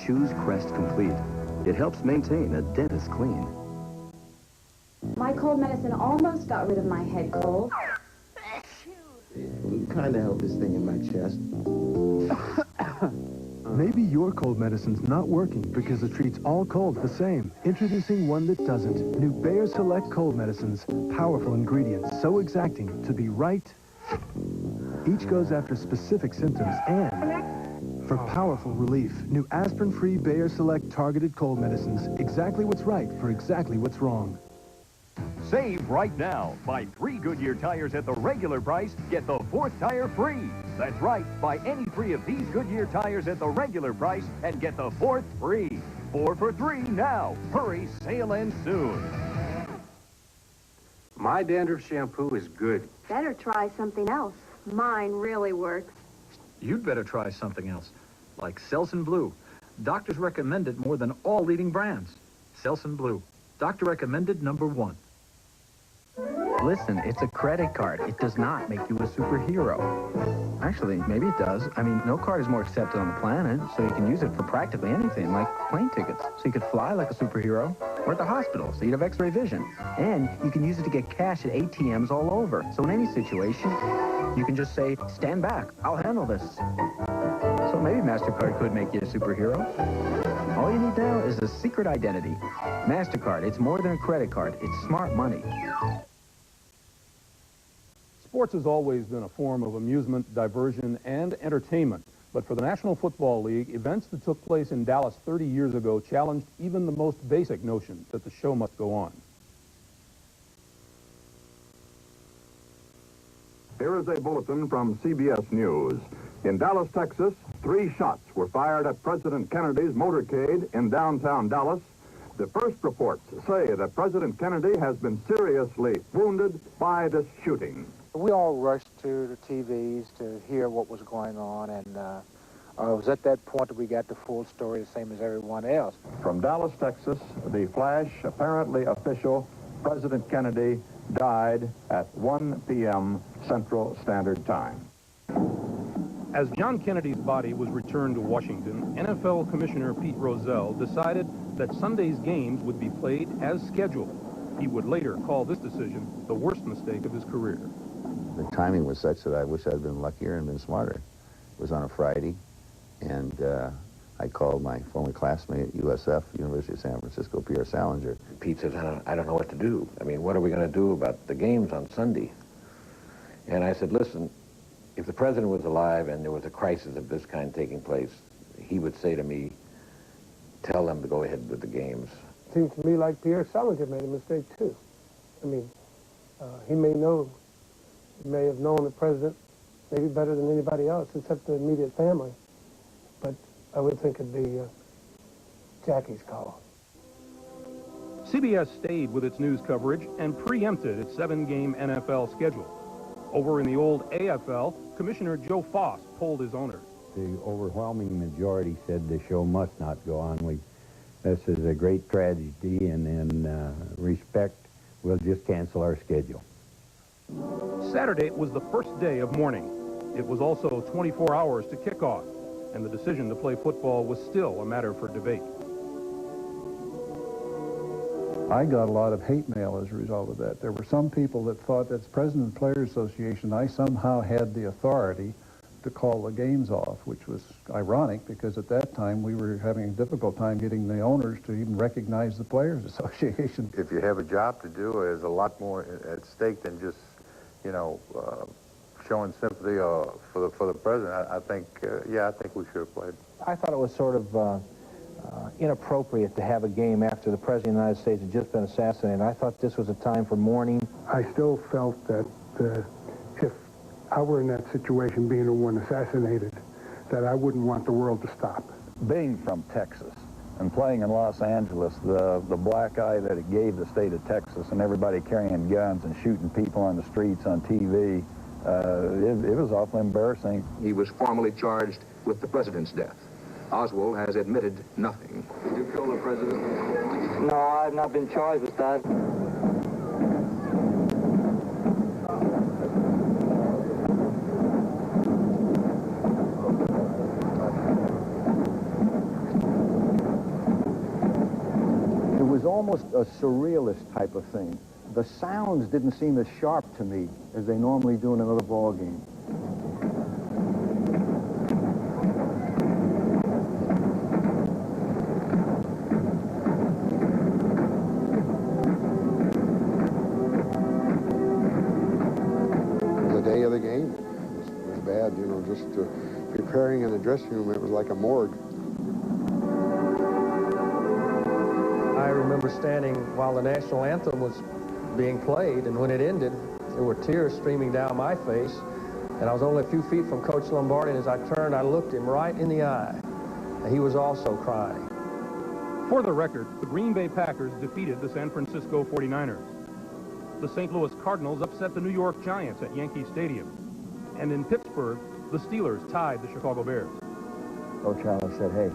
choose Crest Complete. It helps maintain a dentist clean. My cold medicine almost got rid of my head cold. Kind of held this thing in my chest. Maybe your cold medicine's not working because it treats all colds the same. Introducing one that doesn't. New Bayer Select Cold Medicines. Powerful ingredients, so exacting to be right. Each goes after specific symptoms and for powerful relief. New aspirin-free Bayer Select targeted cold medicines. Exactly what's right for exactly what's wrong. Save right now. Buy 3 Goodyear tires at the regular price, get the 4th tire free. That's right. Buy any 3 of these Goodyear tires at the regular price and get the 4th free. 4 for 3 now. Hurry, sale ends soon. My dandruff shampoo is good. Better try something else. Mine really works. You'd better try something else, like Selsun Blue. Doctors recommend it more than all leading brands. Selsun Blue. Doctor recommended #1. Listen, it's a credit card. It does not make you a superhero. Actually, maybe it does. I mean, no card is more accepted on the planet, so you can use it for practically anything, like plane tickets. So you could fly like a superhero, or at the hospital, so you'd have x-ray vision. And you can use it to get cash at ATMs all over. So in any situation, you can just say, stand back, I'll handle this. So maybe MasterCard could make you a superhero. All you need now is a secret identity. MasterCard, it's more than a credit card. It's smart money. Sports has always been a form of amusement, diversion, and entertainment. But for the National Football League, events that took place in Dallas 30 years ago challenged even the most basic notion that the show must go on. Here is a bulletin from CBS News. In Dallas, Texas, 3 shots were fired at President Kennedy's motorcade in downtown Dallas. The first reports say that President Kennedy has been seriously wounded by this shooting. We all rushed to the TVs to hear what was going on, and it was at that point that we got the full story, the same as everyone else. From Dallas, Texas, the flash, apparently official, President Kennedy died at 1 p.m. Central Standard Time. As John Kennedy's body was returned to Washington, NFL Commissioner Pete Rozelle decided that Sunday's games would be played as scheduled. He would later call this decision the worst mistake of his career. The timing was such that I wish I'd been luckier and been smarter. It was on a Friday, and I called my former classmate at USF, University of San Francisco, Pierre Salinger. Pete says, I don't know what to do. I mean, what are we going to do about the games on Sunday? And I said, listen, if the president was alive and there was a crisis of this kind taking place, he would say to me, tell them to go ahead with the games. Seems to me like Pierre Salinger made a mistake, too. I mean, he may have known the president maybe better than anybody else, except the immediate family. But I would think it'd be Jackie's call. CBS stayed with its news coverage and preempted its 7-game NFL schedule. Over in the old AFL, Commissioner Joe Foss polled his owners. The overwhelming majority said the show must not go on. This is a great tragedy, and in respect, we'll just cancel our schedule. Saturday was the first day of mourning. It was also 24 hours to kickoff, and the decision to play football was still a matter for debate. I got a lot of hate mail as a result of that. There were some people that thought that as President of the Players Association, I somehow had the authority to call the games off, which was ironic because at that time we were having a difficult time getting the owners to even recognize the Players Association. If you have a job to do, there's a lot more at stake than just, you know, showing sympathy for the president. I think, yeah, I think we should have played. I thought it was sort of inappropriate to have a game after the President of the United States had just been assassinated. I thought this was a time for mourning. I still felt that if I were in that situation, being the one assassinated, that I wouldn't want the world to stop. Being from Texas and playing in Los Angeles, the black eye that it gave the state of Texas and everybody carrying guns and shooting people on the streets on TV, it was awfully embarrassing. He was formally charged with the president's death. Oswald has admitted nothing. Did you kill the president? No, I've not been charged with that. It was almost a surrealist type of thing. The sounds didn't seem as sharp to me as they normally do in another ball game. Just preparing in the dressing room, it was like a morgue. I remember standing while the national anthem was being played, and when it ended, there were tears streaming down my face, and I was only a few feet from Coach Lombardi, and as I turned, I looked him right in the eye. He was also crying. For the record, the Green Bay Packers defeated the San Francisco 49ers. The St. Louis Cardinals upset the New York Giants at Yankee Stadium. And in Pittsburgh, the Steelers tied the Chicago Bears. Coach Allen said, hey,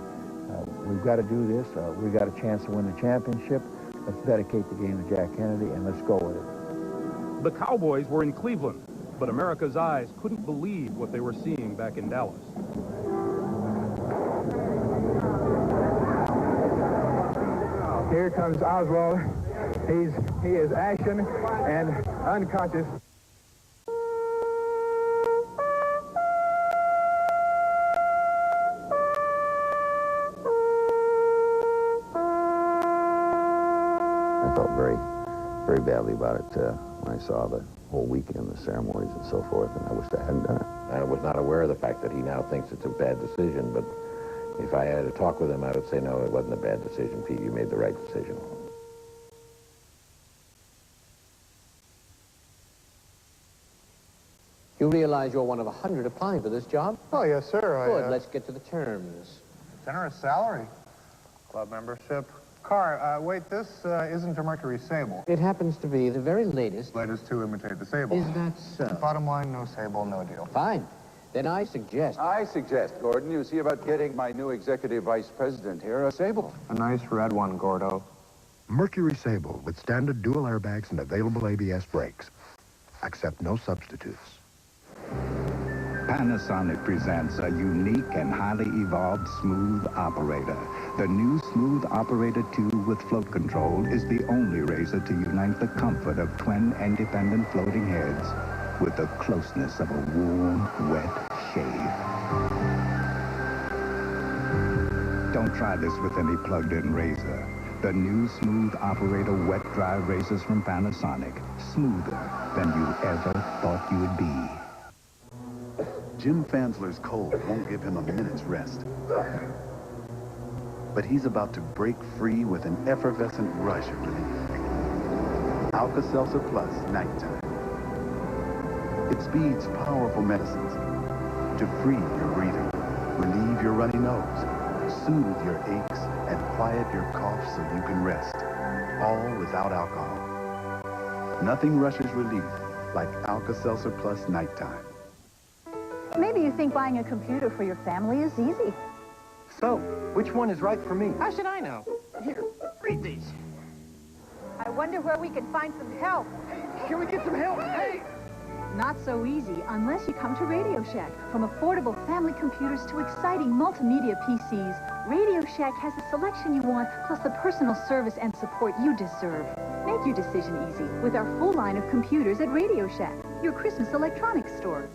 we've got to do this. We've got a chance to win the championship. Let's dedicate the game to Jack Kennedy, and let's go with it. The Cowboys were in Cleveland, but America's eyes couldn't believe what they were seeing back in Dallas. Here comes Oswald. He is ashen and unconscious. I felt very badly about it when I saw the whole weekend, the ceremonies and so forth, and I wished I hadn't done it. I was not aware of the fact that he now thinks it's a bad decision, but if I had to talk with him, I would say, no, it wasn't a bad decision, Pete. You made the right decision. You realize you're one of 100 applying for this job? Oh, yes, sir. Good, let's get to the terms. Generous salary, club membership. Car, wait, this isn't a Mercury Sable. It happens to be the very latest. Latest to imitate the Sable. Is that so? Bottom line, no Sable, no deal. Fine. Then I suggest, Gordon, you see about getting my new executive vice president here a Sable. A nice red one, Gordo. Mercury Sable with standard dual airbags and available ABS brakes. Accept no substitutes. Panasonic presents a unique and highly evolved smooth operator. The new Smooth Operator 2 with float control is the only razor to unite the comfort of twin independent floating heads with the closeness of a warm, wet shave. Don't try this with any plugged-in razor. The new Smooth Operator wet dry razors from Panasonic, smoother than you ever thought you would be. Jim Fansler's cold won't give him a minute's rest. But he's about to break free with an effervescent rush of relief. Alka-Seltzer Plus Nighttime. It speeds powerful medicines to free your breathing, relieve your runny nose, soothe your aches, and quiet your cough so you can rest, all without alcohol. Nothing rushes relief like Alka-Seltzer Plus Nighttime. Maybe you think buying a computer for your family is easy. So, which one is right for me? How should I know? Here, read these. I wonder where we can find some help. Can we get some help? Hey! Not so easy unless you come to Radio Shack. From affordable family computers to exciting multimedia PCs, Radio Shack has the selection you want, plus the personal service and support you deserve. Make your decision easy with our full line of computers at Radio Shack, your Christmas electronics store.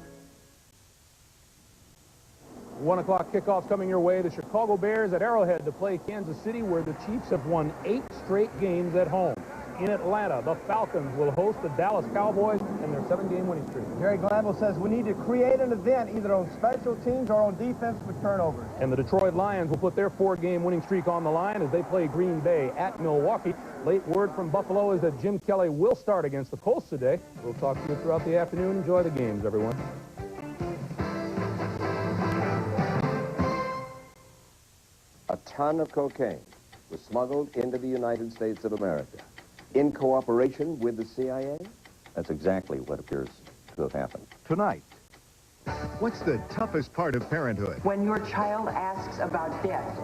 1 o'clock kickoff's coming your way. The Chicago Bears at Arrowhead to play Kansas City, where the Chiefs have won 8 straight games at home. In Atlanta, the Falcons will host the Dallas Cowboys and their 7-game winning streak. Jerry Glanville says we need to create an event either on special teams or on defense with turnovers. And the Detroit Lions will put their 4-game winning streak on the line as they play Green Bay at Milwaukee. Late word from Buffalo is that Jim Kelly will start against the Colts today. We'll talk to you throughout the afternoon. Enjoy the games, everyone. A ton of cocaine was smuggled into the United States of America in cooperation with the CIA? That's exactly what appears to have happened. Tonight, what's the toughest part of parenthood? When your child asks about death.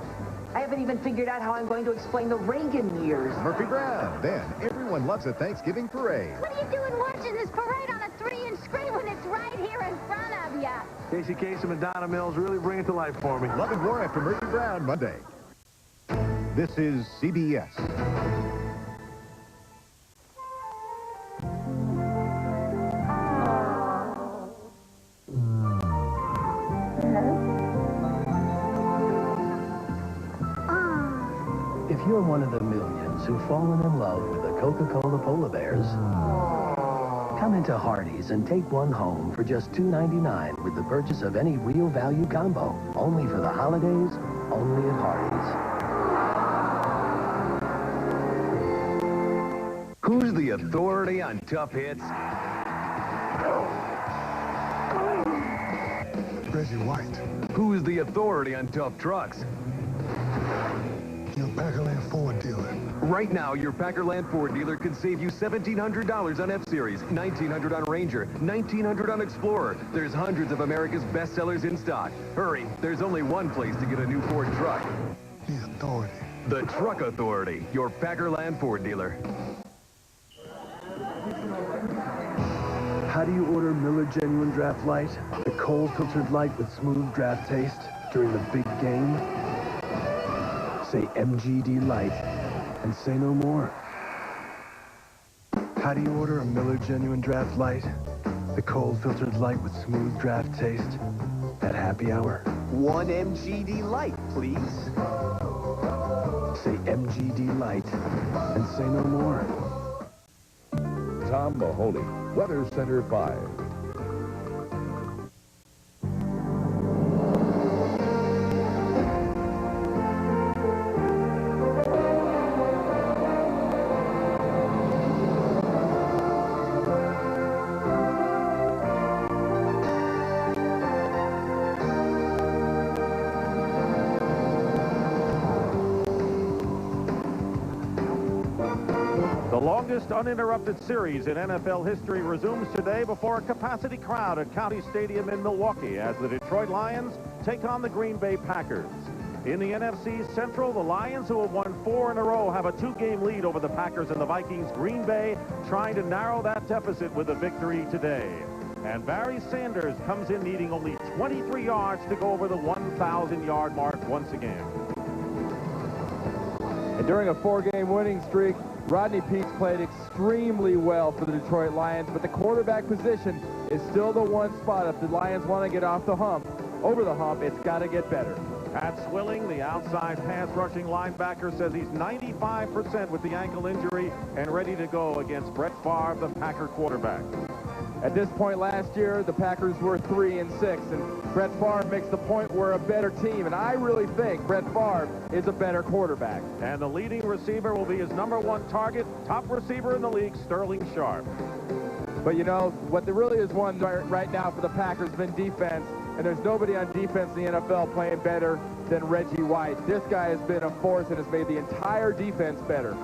I haven't even figured out how I'm going to explain the Reagan years. Murphy Brown. Then, everyone loves a Thanksgiving parade. What are you doing watching this parade on a 3-inch screen when it's right here in front of you? Casey Kasem and Donna Mills really bring it to life for me. Love and War after Murphy Brown, Monday. This is CBS. If you're one of the millions who've fallen in love with the Coca-Cola Polar Bears, come into Hardee's and take one home for just $2.99 with the purchase of any Real Value combo. Only for the holidays, only at Hardee's. Who's the authority on tough hits? Reggie White. Who's the authority on tough trucks? Your Packerland Ford dealer. Right now, your Packerland Ford dealer can save you $1,700 on F-Series, $1,900 on Ranger, $1,900 on Explorer. There's hundreds of America's best sellers in stock. Hurry, there's only one place to get a new Ford truck. The authority. The Truck Authority, your Packerland Ford dealer. How do you order Miller Genuine Draft Light? The cold-filtered light with smooth draft taste during the big game? Say MGD Light and say no more. How do you order a Miller Genuine Draft Light? The cold-filtered light with smooth draft taste at happy hour. 1 MGD Light, please. Say MGD Light and say no more. Tom Mahoney, Weather Center 5. The longest uninterrupted series in NFL history resumes today before a capacity crowd at County Stadium in Milwaukee as the Detroit Lions take on the Green Bay Packers. In the NFC Central, the Lions, who have won 4 in a row, have a 2-game lead over the Packers and the Vikings. Green Bay trying to narrow that deficit with a victory today. And Barry Sanders comes in needing only 23 yards to go over the 1,000-yard mark once again. And during a 4-game winning streak, Rodney Peete played extremely well for the Detroit Lions, but the quarterback position is still the one spot. If the Lions want to get off the hump, over the hump, it's got to get better. Pat Swilling, the outside pass rushing linebacker, says he's 95% with the ankle injury and ready to go against Brett Favre, the Packer quarterback. At this point last year, the Packers were 3-6, and Brett Favre makes the point we're a better team, and I really think Brett Favre is a better quarterback. And the leading receiver will be his #1 target, top receiver in the league, Sterling Sharp. But you know, what there really is one right now for the Packers has been defense, and there's nobody on defense in the NFL playing better than Reggie White. This guy has been a force and has made the entire defense better.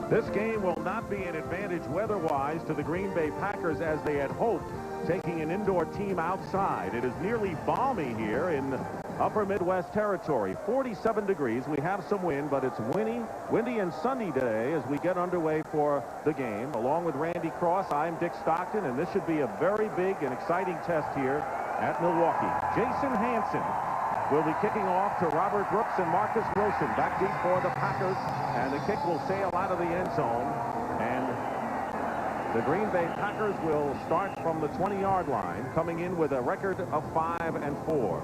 This game will not be an advantage weather-wise to the Green Bay Packers as they had hoped, taking an indoor team outside. It is nearly balmy here in upper Midwest territory. 47 degrees. We have some wind, but it's windy and sunny today as we get underway for the game. Along with Randy Cross, I'm Dick Stockton, and this should be a very big and exciting test here at Milwaukee. Jason Hansen will be kicking off to Robert Brooks and Marcus Wilson back deep for the Packers, and the kick will sail out of the end zone, and the Green Bay Packers will start from the 20-yard line, coming in with a record of 5-4.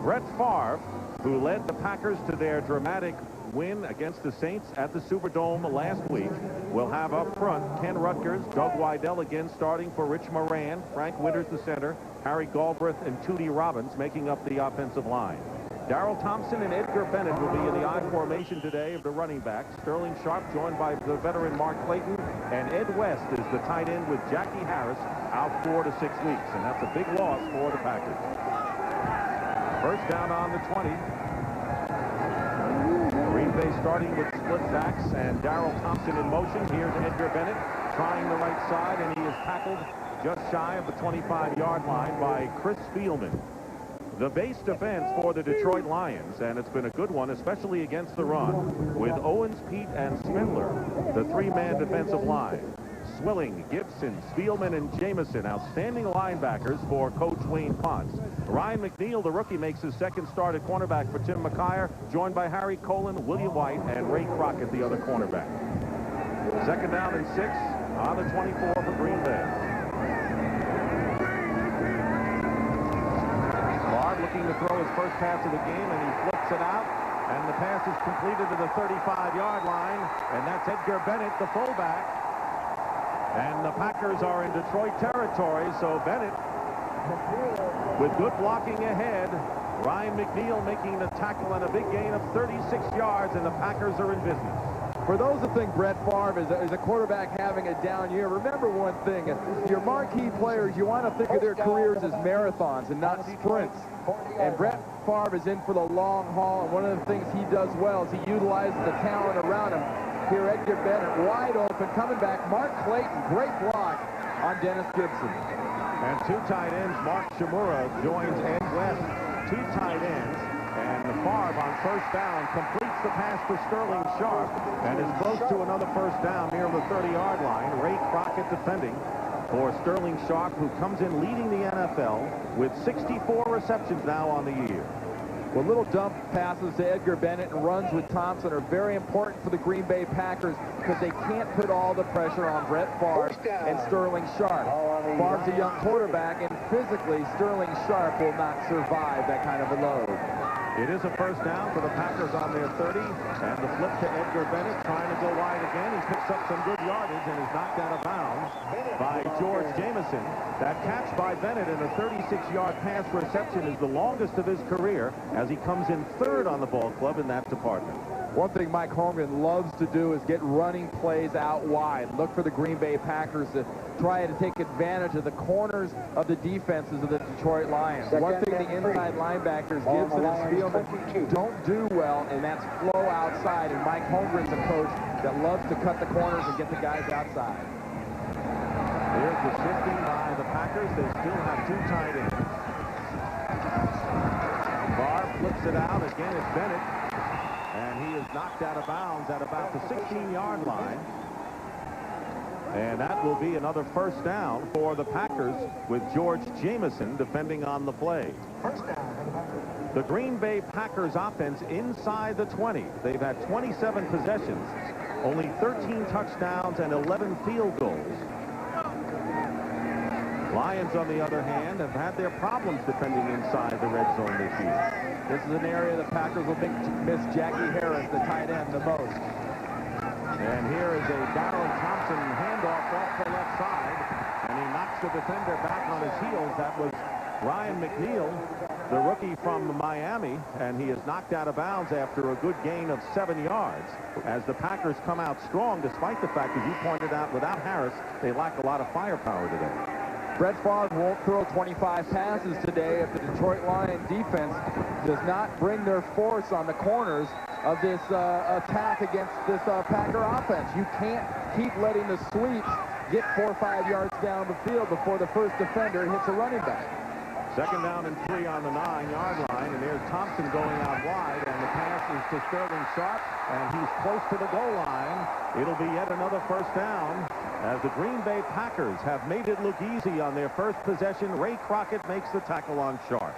Brett Favre, who led the Packers to their dramatic win against the Saints at the Superdome last week, will have up front Ken Rutgers, Doug Weidel again starting for Rich Moran, Frank Winters the center, Harry Galbraith and Tootie Robbins making up the offensive line. Darrell Thompson and Edgar Bennett will be in the I formation today of the running backs. Sterling Sharp joined by the veteran Mark Clayton, and Ed West is the tight end with Jackie Harris out 4 to 6 weeks, and that's a big loss for the Packers. First down on the 20. Green Bay starting with split backs and Darrell Thompson in motion. Here's Edgar Bennett trying the right side, and he is tackled just shy of the 25-yard line by Chris Spielman. The base defense for the Detroit Lions, and it's been a good one, especially against the run, with Owens, Pete, and Spindler, the three-man defensive line. Swilling, Gibson, Spielman, and Jamison, outstanding linebackers for Coach Wayne Ponce. Ryan McNeil, the rookie, makes his second start at cornerback for Tim McKyer, joined by Harry Colin, William White, and Ray Crockett, the other cornerback. Second down and 6 on the 24 for Green Bay. Bard looking to throw his first pass of the game, and he flips it out, and the pass is completed to the 35-yard line, and that's Edgar Bennett, the fullback. And the Packers are in Detroit territory, so Bennett, with good blocking ahead, Ryan McNeil making the tackle and a big gain of 36 yards, and the Packers are in business. For those that think Brett Favre is a quarterback having a down year, remember one thing. Your marquee players, you want to think of their careers as marathons and not sprints. And Brett Favre is in for the long haul, and one of the things he does well is he utilizes the talent around him. Here, Edgar Bennett wide open, coming back. Mark Clayton, great block on Dennis Gibson. And two tight ends, Mark Shimura joins Ed West, two tight ends. And Favre on first down completes the pass to Sterling Sharp and is close to another first down near the 30-yard line. Ray Crockett defending for Sterling Sharp, who comes in leading the NFL with 64 receptions now on the year. Well, little dump passes to Edgar Bennett and runs with Thompson are very important for the Green Bay Packers because they can't put all the pressure on Brett Favre and Sterling Sharp. Favre's a young quarterback, and physically, Sterling Sharp will not survive that kind of a load. It is a first down for the Packers on their 30, and the flip to Edgar Bennett trying to go wide again. He picks up some good yardage and is knocked out of bounds by George Jamison. That catch by Bennett in a 36-yard pass reception is the longest of his career as he comes in third on the ball club in that department. One thing Mike Holmgren loves to do is get running plays out wide. Look for the Green Bay Packers to try to take advantage of the corners of the defenses of the Detroit Lions. One thing the inside linebackers, Gibson and Spielman, don't do well, and that's flow outside. And Mike Holmgren's a coach that loves to cut the corners and get the guys outside. Here's the shifting by the Packers. They still have two tight ends. Barr flips it out. Again, it's Bennett. And he is knocked out of bounds at about the 16-yard line. And that will be another first down for the Packers with George Jameson defending on the play. First down. The Green Bay Packers offense inside the 20. They've had 27 possessions, only 13 touchdowns and 11 field goals. Lions, on the other hand, have had their problems defending inside the red zone this year. This is an area the Packers will miss Jackie Harris, the tight end, the most. And here is a Darrell Thompson handoff off the left side, and he knocks the defender back on his heels. That was Ryan McNeil, the rookie from Miami, and he is knocked out of bounds after a good gain of 7 yards. As the Packers come out strong, despite the fact, as you pointed out, without Harris, they lack a lot of firepower today. Brett Favre won't throw 25 passes today if the Detroit Lions defense does not bring their force on the corners of this attack against this Packer offense. You can't keep letting the sweeps get 4 or 5 yards down the field before the first defender hits a running back. Second down and 3 on the 9-yard line, and there's Thompson going out wide, and the pass is to Sterling Sharp, and he's close to the goal line. It'll be yet another first down, as the Green Bay Packers have made it look easy on their first possession. Ray Crockett makes the tackle on Sharp.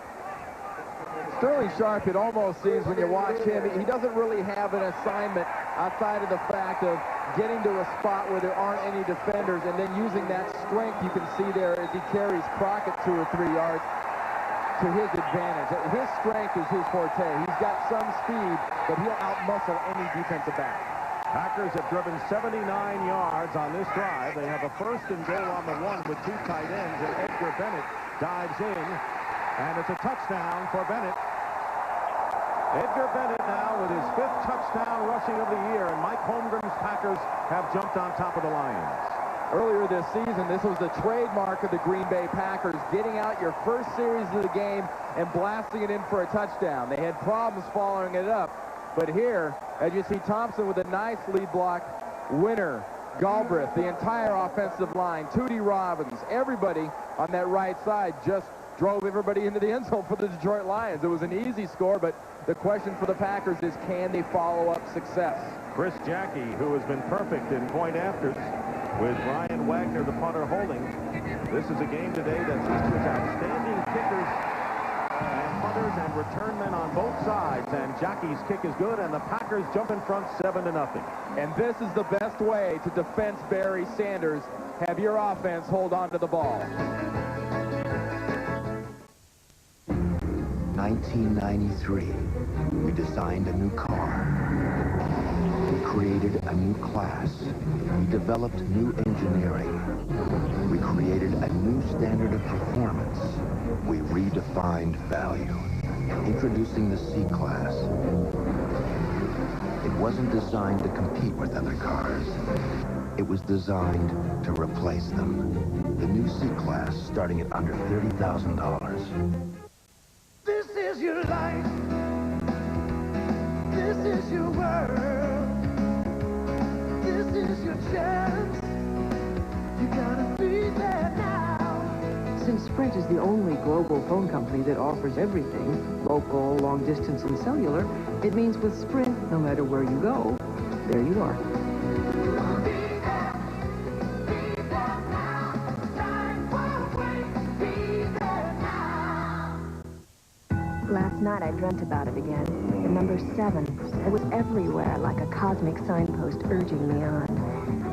Sterling Sharp, it almost seems when you watch him, he doesn't really have an assignment outside of the fact of getting to a spot where there aren't any defenders and then using that strength you can see there as he carries Crockett 2 or 3 yards to his advantage. His strength is his forte. He's got some speed, but he'll outmuscle any defensive back. Packers have driven 79 yards on this drive. They have a first and goal on the 1 with 2 tight ends, and Edgar Bennett dives in, and it's a touchdown for Bennett. Edgar Bennett now with his 5th touchdown rushing of the year, and Mike Holmgren's Packers have jumped on top of the Lions. Earlier this season, this was the trademark of the Green Bay Packers, getting out your first series of the game and blasting it in for a touchdown. They had problems following it up, but here, as you see Thompson with a nice lead block, Winter, Galbraith, the entire offensive line, Tootie Robbins, everybody on that right side just drove everybody into the end zone for the Detroit Lions. It was an easy score, but the question for the Packers is, can they follow up success? Chris Jackie, who has been perfect in point afters, with Ryan Wagner, the punter, holding. This is a game today that features outstanding kickers and punters and return men on both sides, and Jackie's kick is good, and the Packers jump in front 7-0. And this is the best way to defense Barry Sanders. Have your offense hold on to the ball. 1993, we designed a new car. We created a new class. We developed new engineering. We created a new standard of performance. We redefined value, introducing the C-Class. It wasn't designed to compete with other cars. It was designed to replace them. The new C-Class starting at under $30,000. This is your life. This is your world. This is your chance. You gotta be there now. Since Sprint is the only global phone company that offers everything, local, long distance, and cellular, it means with Sprint, no matter where you go, there you are. Last night I dreamt about it again. The number 7. It was everywhere like a cosmic signpost urging me on.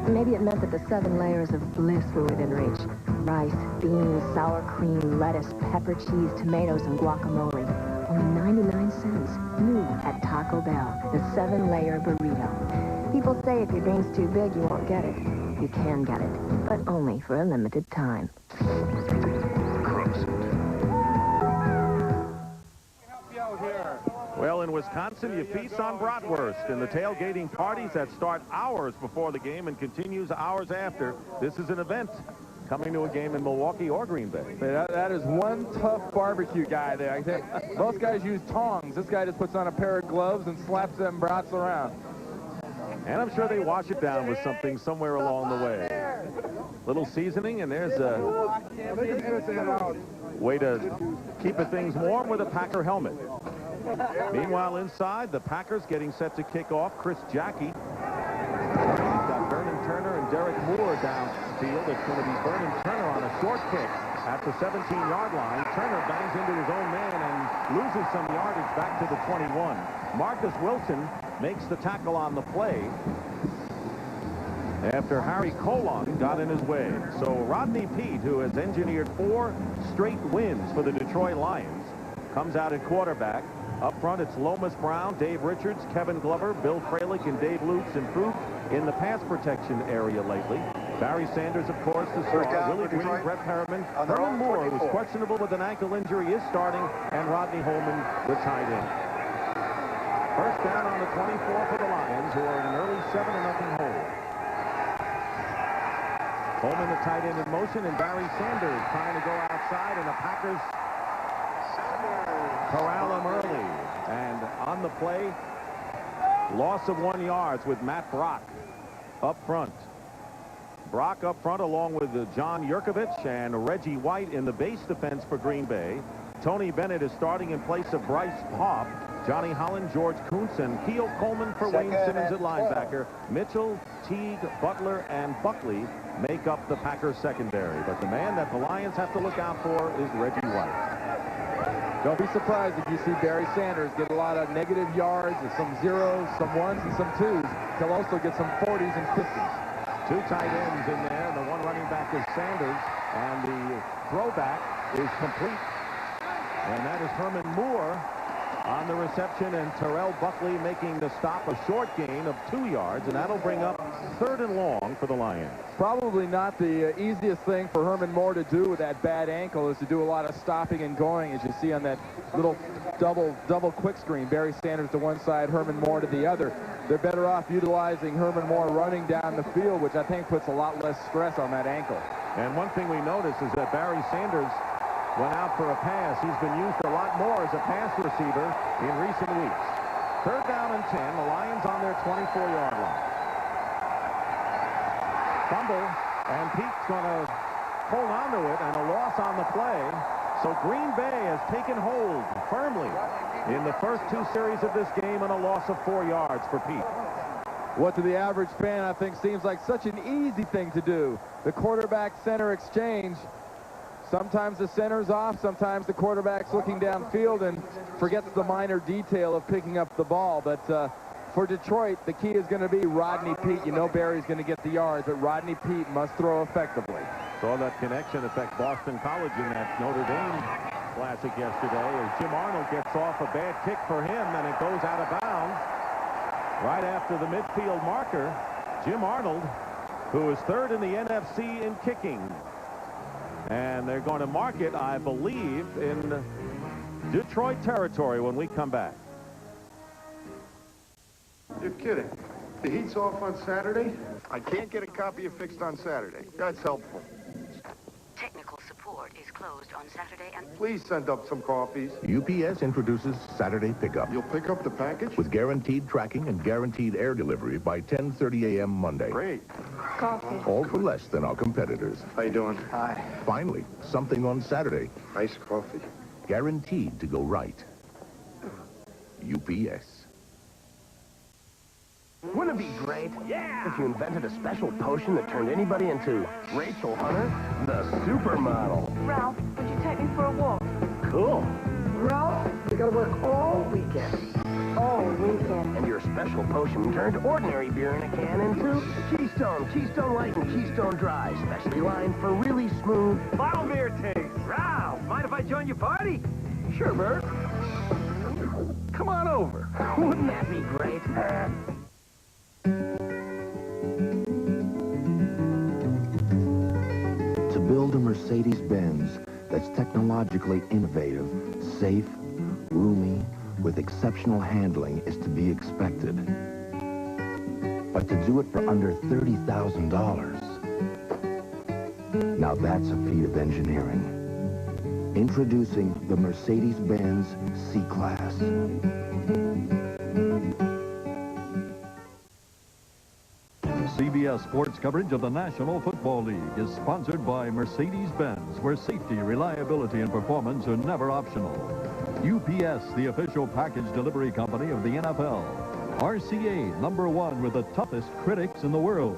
Maybe it meant that the 7 layers of bliss were within reach. Rice, beans, sour cream, lettuce, pepper, cheese, tomatoes, and guacamole. Only 99 cents. New at Taco Bell. The 7-layer burrito. People say if your dream's too big, you won't get it. You can get it, but only for a limited time. Well, in Wisconsin, you feast on bratwurst in the tailgating parties that start hours before the game and continues hours after. This is an event coming to a game in Milwaukee or Green Bay. That is one tough barbecue guy there. I think most guys use tongs. This guy just puts on a pair of gloves and slaps them brats around. And I'm sure they wash it down with something somewhere along the way. Little seasoning, and there's a way to keep things warm with a Packer helmet. Meanwhile, inside, the Packers getting set to kick off. Chris Jackie. He's got Vernon Turner and Derek Moore downfield. It's going to be Vernon Turner on a short kick at the 17-yard line. Turner bangs into his own man and loses some yardage back to the 21. Marcus Wilson makes the tackle on the play after Harry Colon got in his way. So Rodney Peete, who has engineered 4 straight wins for the Detroit Lions, comes out at quarterback. Up front, it's Lomas Brown, Dave Richards, Kevin Glover, Bill Fralick, and Dave Lutz improved in the pass protection area lately. Barry Sanders, of course, the star. Willie Green, Brett Perriman. Herman Moore, who's questionable with an ankle injury, is starting, and Rodney Holman, the tight end. First down on the 24 for the Lions, who are in an early 7-0 hole. Holman, the tight end, in motion, and Barry Sanders trying to go outside, and the Packers corral him early. And on the play, loss of 1 yard with Matt Brock up front. Brock up front along with John Yurkovich and Reggie White in the base defense for Green Bay. Tony Bennett is starting in place of Bryce Popp. Johnny Holland, George Kuntz, and Keel Coleman for Wayne Simmons at linebacker. Mitchell, Teague, Butler, and Buckley make up the Packers secondary. But the man that the Lions have to look out for is Reggie White. Don't be surprised if you see Barry Sanders get a lot of negative yards, and some zeros, some ones, and some twos. He'll also get some 40s and 50s. 2 tight ends in there. The one running back is Sanders, and the throwback is complete. And that is Herman Moore on the reception, and Terrell Buckley making the stop, a short gain of 2 yards, and that'll bring up 3rd and long for the Lions. Probably not the easiest thing for Herman Moore to do with that bad ankle is to do a lot of stopping and going, as you see on that little double quick screen. Barry Sanders to one side, Herman Moore to the other. They're better off utilizing Herman Moore running down the field, which I think puts a lot less stress on that ankle. And one thing we noticed is that Barry Sanders went out for a pass. He's been used a lot more as a pass receiver in recent weeks. 3rd down and 10. The Lions on their 24-yard line. Fumble, and Pete's going to hold on to it, and a loss on the play. So Green Bay has taken hold firmly in the first 2 series of this game, and a loss of 4 yards for Peete. What to the average fan, I think, seems like such an easy thing to do. The quarterback-center exchange. Sometimes the center's off, sometimes the quarterback's looking downfield and forgets the minor detail of picking up the ball. But for Detroit, the key is going to be Rodney Peete. You know Barry's going to get the yards, but Rodney Peete must throw effectively. Saw that connection affect Boston College in that Notre Dame Classic yesterday, as Jim Arnold gets off a bad kick for him, and it goes out of bounds right after the midfield marker. Jim Arnold, who is 3rd in the NFC in kicking. And they're going to mark it, I believe, in Detroit territory when we come back. You're kidding. The heat's off on Saturday? I can't get a copy of Fixed on Saturday. That's helpful. Technical support is closed on Saturday and... Please send up some coffees. UPS introduces Saturday Pickup. You'll pick up the package? With guaranteed tracking and guaranteed air delivery by 10:30 a.m. Monday. Great. Coffee. All for less than our competitors. How you doing? Hi. Finally, something on Saturday. Nice coffee. Guaranteed to go right. UPS. Wouldn't it be great if you invented a special potion that turned anybody into Rachel Hunter, the supermodel? Ralph, would you take me for a walk? Cool. Ralph, we gotta work all weekend. All weekend. And your special potion turned ordinary beer in a can into Keystone, Keystone Light, and Keystone Dry, specially lined for really smooth bottle beer taste. Ralph, mind if I join your party? Sure, Bert. Come on over. Wouldn't that be great? To build a Mercedes-Benz that's technologically innovative, safe, roomy, with exceptional handling is to be expected. But to do it for under $30,000, now that's a feat of engineering. Introducing the Mercedes-Benz C-Class. CBS Sports coverage of the National Football League is sponsored by Mercedes-Benz, where safety, reliability, and performance are never optional. UPS, the official package delivery company of the NFL. RCA, #1 with the toughest critics in the world.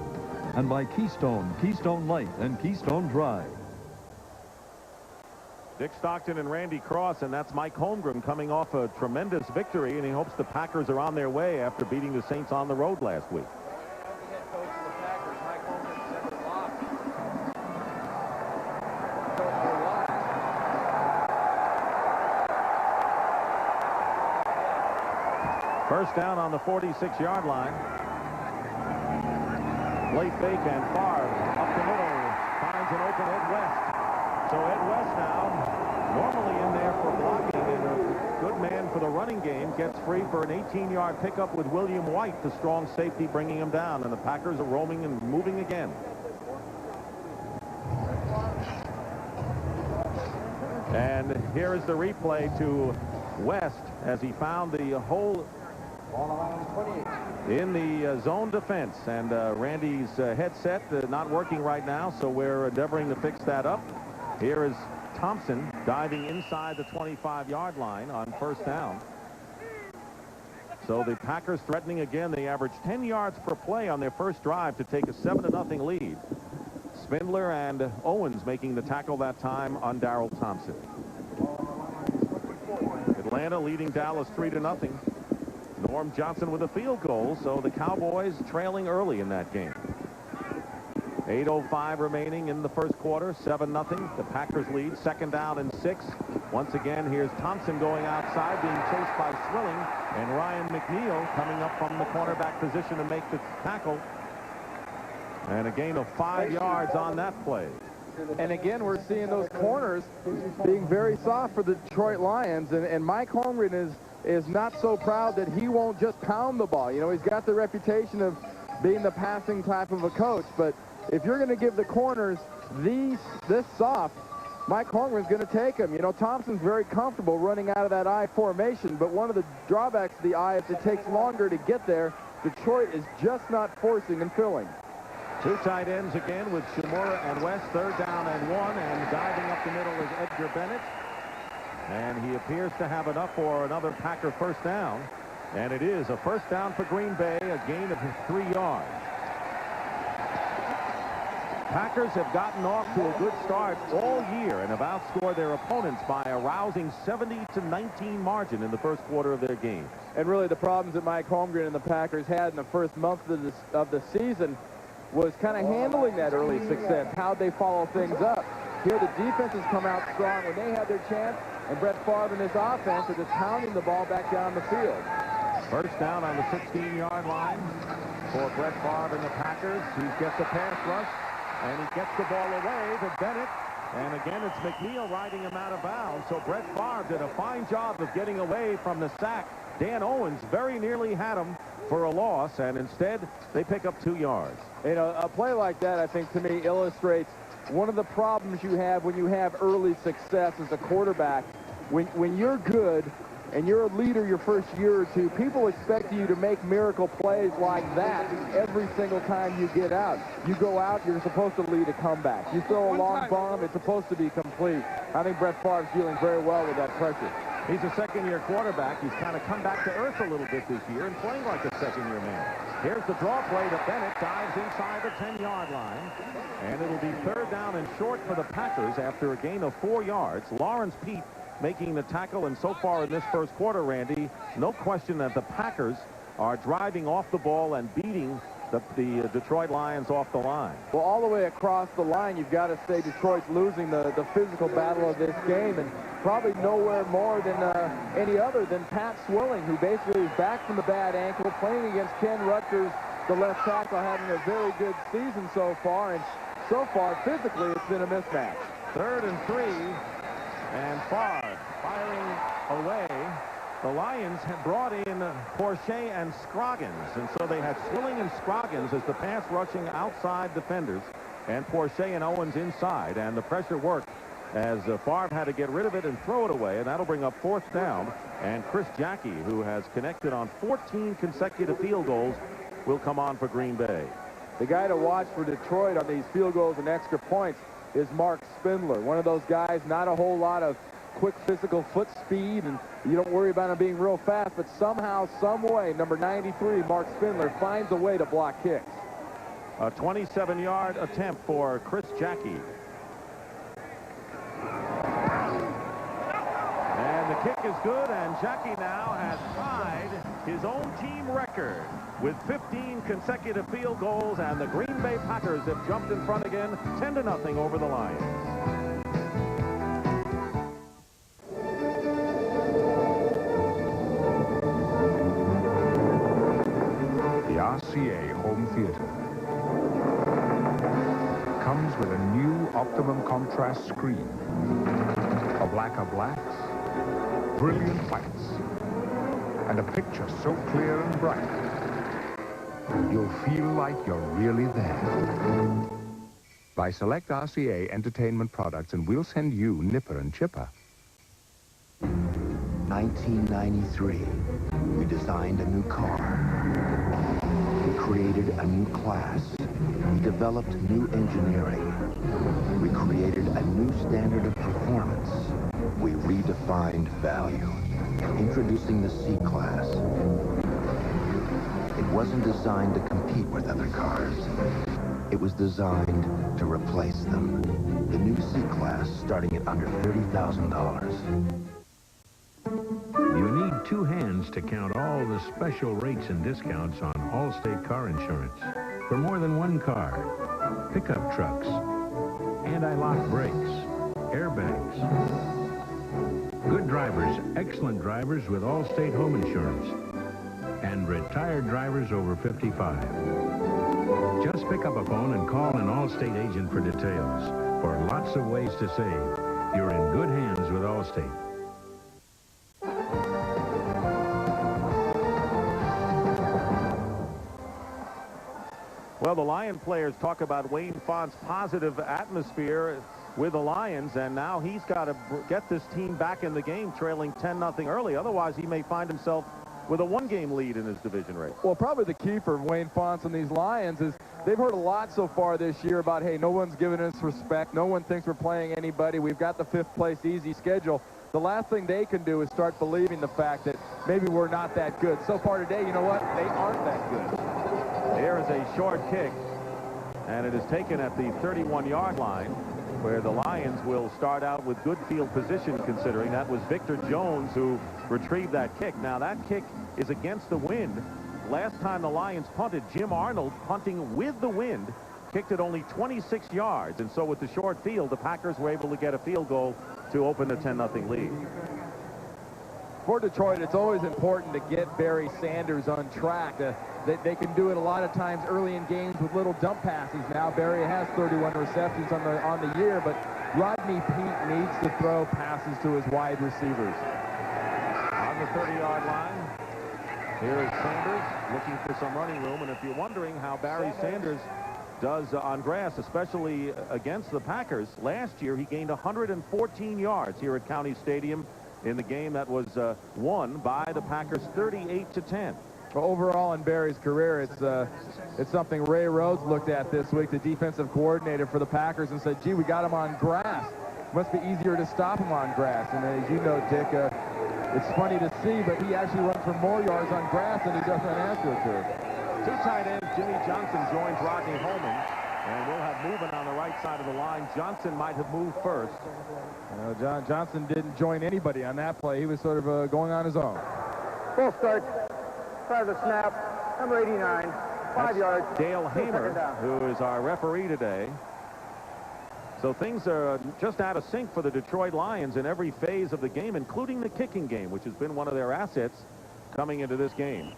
and by Keystone, Keystone Light, and Keystone Dry. Dick Stockton and Randy Cross, and that's Mike Holmgren coming off a tremendous victory, and he hopes the Packers are on their way after beating the Saints on the road last week. First down on the 46-yard line. Late fake and Favre up the middle finds an open Ed West. So Ed West now, normally in there for blocking and a good man for the running game, gets free for an 18-yard pickup with William White, the strong safety, bringing him down. And the Packers are roaming and moving again. And here is the replay to West as he found the hole in the zone defense, and Randy's headset not working right now, so we're endeavoring to fix that up. Here is Thompson diving inside the 25-yard line on first down. So the Packers threatening again. They average 10 yards per play on their first drive to take a 7-0 lead. Spindler and Owens making the tackle that time on Darrell Thompson. Atlanta leading Dallas 3-0. Norm Johnson with a field goal, so the Cowboys trailing early in that game. 8:05 remaining in the first quarter, 7-0. The Packers lead, second down and 6. Once again, here's Thompson going outside, being chased by Swilling, and Ryan McNeil coming up from the cornerback position to make the tackle. And a gain of 5 yards on that play. And again, we're seeing those corners being very soft for the Detroit Lions, and Mike Holmgren is not so proud that he won't just pound the ball. You know, he's got the reputation of being the passing type of a coach, but if you're going to give the corners this soft, Mike Holmgren's going to take them. You know, Thompson's very comfortable running out of that I formation, but one of the drawbacks of the I, if it takes longer to get there, Detroit is just not forcing and filling. Two tight ends again with Shimura and West, third down and 1, and diving up the middle is Edgar Bennett. And he appears to have enough for another Packer first down. And it is a first down for Green Bay, a gain of 3 yards. Packers have gotten off to a good start all year and have outscored their opponents by a rousing 70-19 margin in the first quarter of their game. And really the problems that Mike Holmgren and the Packers had in the first month of the season was kind of handling that early success, how they follow things up. Here the defenses come out strong when they have their chance, and Brett Favre and his offense are just pounding the ball back down the field. First down on the 16-yard line for Brett Favre and the Packers. He gets a pass rush, and he gets the ball away to Bennett. And again, it's McNeil riding him out of bounds. So Brett Favre did a fine job of getting away from the sack. Dan Owens very nearly had him for a loss, and instead they pick up 2 yards. You know, a play like that, I think, to me, illustrates one of the problems you have when you have early success as a quarterback. When you're good and you're a leader your first year or two, people expect you to make miracle plays like that every single time you get out. You go out, you're supposed to lead a comeback. You throw a long bomb, it's supposed to be complete. I think Brett Favre's dealing very well with that pressure. He's a second-year quarterback. He's kind of come back to earth a little bit this year and playing like a second-year man. Here's the draw play to Bennett, dives inside the 10-yard line, and it'll be third down and short for the Packers after a gain of 4 yards. Lawrence Pete making the tackle, and so far in this first quarter, Randy, no question that the Packers are driving off the ball and beating the Detroit Lions off the line. Well, all the way across the line, you've got to say Detroit's losing the physical battle of this game, and probably nowhere more than any other than Pat Swilling, who basically is back from the bad ankle, playing against Ken Rutgers, the left tackle, having a very good season so far, and so far, physically, it's been a mismatch. 3rd and 3, and Favre firing away. The Lions have brought in Porcher and Scroggins, and so they had Swilling and Scroggins as the pass rushing outside defenders, and Porcher and Owens inside, and the pressure worked as Favre had to get rid of it and throw it away, and that'll bring up 4th down, and Chris Jackie, who has connected on 14 consecutive field goals, will come on for Green Bay. The guy to watch for Detroit on these field goals and extra points is Mark Spindler, one of those guys, not a whole lot of quick physical foot speed, and you don't worry about him being real fast, but somehow, some way, number 93, Mark Spindler, finds a way to block kicks. A 27-yard attempt for Chris Jackie. And the kick is good, and Jackie now has tied his own team record with 15 consecutive field goals, and the Green Bay Packers have jumped in front again, 10-0 over the Lions. The RCA Home Theater comes with a new optimum contrast screen. A blacker blacks, brilliant whites, and a picture so clear and bright, you'll feel like you're really there. Buy select RCA entertainment products and we'll send you Nipper and Chipper. 1993, we designed a new car. We created a new class. We developed new engineering. We created a new standard of performance. We redefined value, introducing the C-Class. It wasn't designed to compete with other cars. It was designed to replace them. The new C-Class starting at under $30,000. You need two hands to count all the special rates and discounts on Allstate car insurance. For more than one car, pickup trucks, anti-lock brakes, airbags. Good drivers, excellent drivers with Allstate home insurance. And retired drivers over 55. Just pick up a phone and call an Allstate agent for details. For lots of ways to save, you're in good hands with Allstate. Well, the Lion players talk about Wayne Font's positive atmosphere with the Lions, and now he's got to get this team back in the game, trailing 10-0 early. Otherwise, he may find himself with a one-game lead in his division race. Well, probably the key for Wayne Fonts and these Lions is they've heard a lot so far this year about, hey, no one's giving us respect. No one thinks we're playing anybody. We've got the 5th place easy schedule. The last thing they can do is start believing the fact that maybe we're not that good. So far today, you know what? They aren't that good. There is a short kick, and it is taken at the 31-yard line, where the Lions will start out with good field position, considering that was Victor Jones who retrieved that kick. Now, that kick is against the wind. Last time the Lions punted, Jim Arnold, punting with the wind, kicked it only 26 yards. And so with the short field, the Packers were able to get a field goal to open the 10-0 lead. For Detroit, it's always important to get Barry Sanders on track. They can do it a lot of times early in games with little dump passes. Now Barry has 31 receptions on the year, but Rodney Peete needs to throw passes to his wide receivers. On the 30-yard line, here is Sanders looking for some running room. And if you're wondering how Barry Sanders does on grass, especially against the Packers, last year he gained 114 yards here at County Stadium in the game that was won by the Packers 38-10. Well, overall in Barry's career, it's something Ray Rhodes looked at this week, the defensive coordinator for the Packers, and said, gee, we got him on grass. Must be easier to stop him on grass. And as you know, Dick, it's funny to see, but he actually runs for more yards on grass than he does on AstroTurf. Two tight ends, Jimmy Johnson joins Rodney Holman, and we'll have movement on the right side of the line. Johnson might have moved first. Johnson didn't join anybody on that play. He was sort of going on his own. Full start. Try the snap. Number 89. 5 yards. Dale Hamer, who is our referee today. So things are just out of sync for the Detroit Lions in every phase of the game, including the kicking game, which has been one of their assets coming into this game.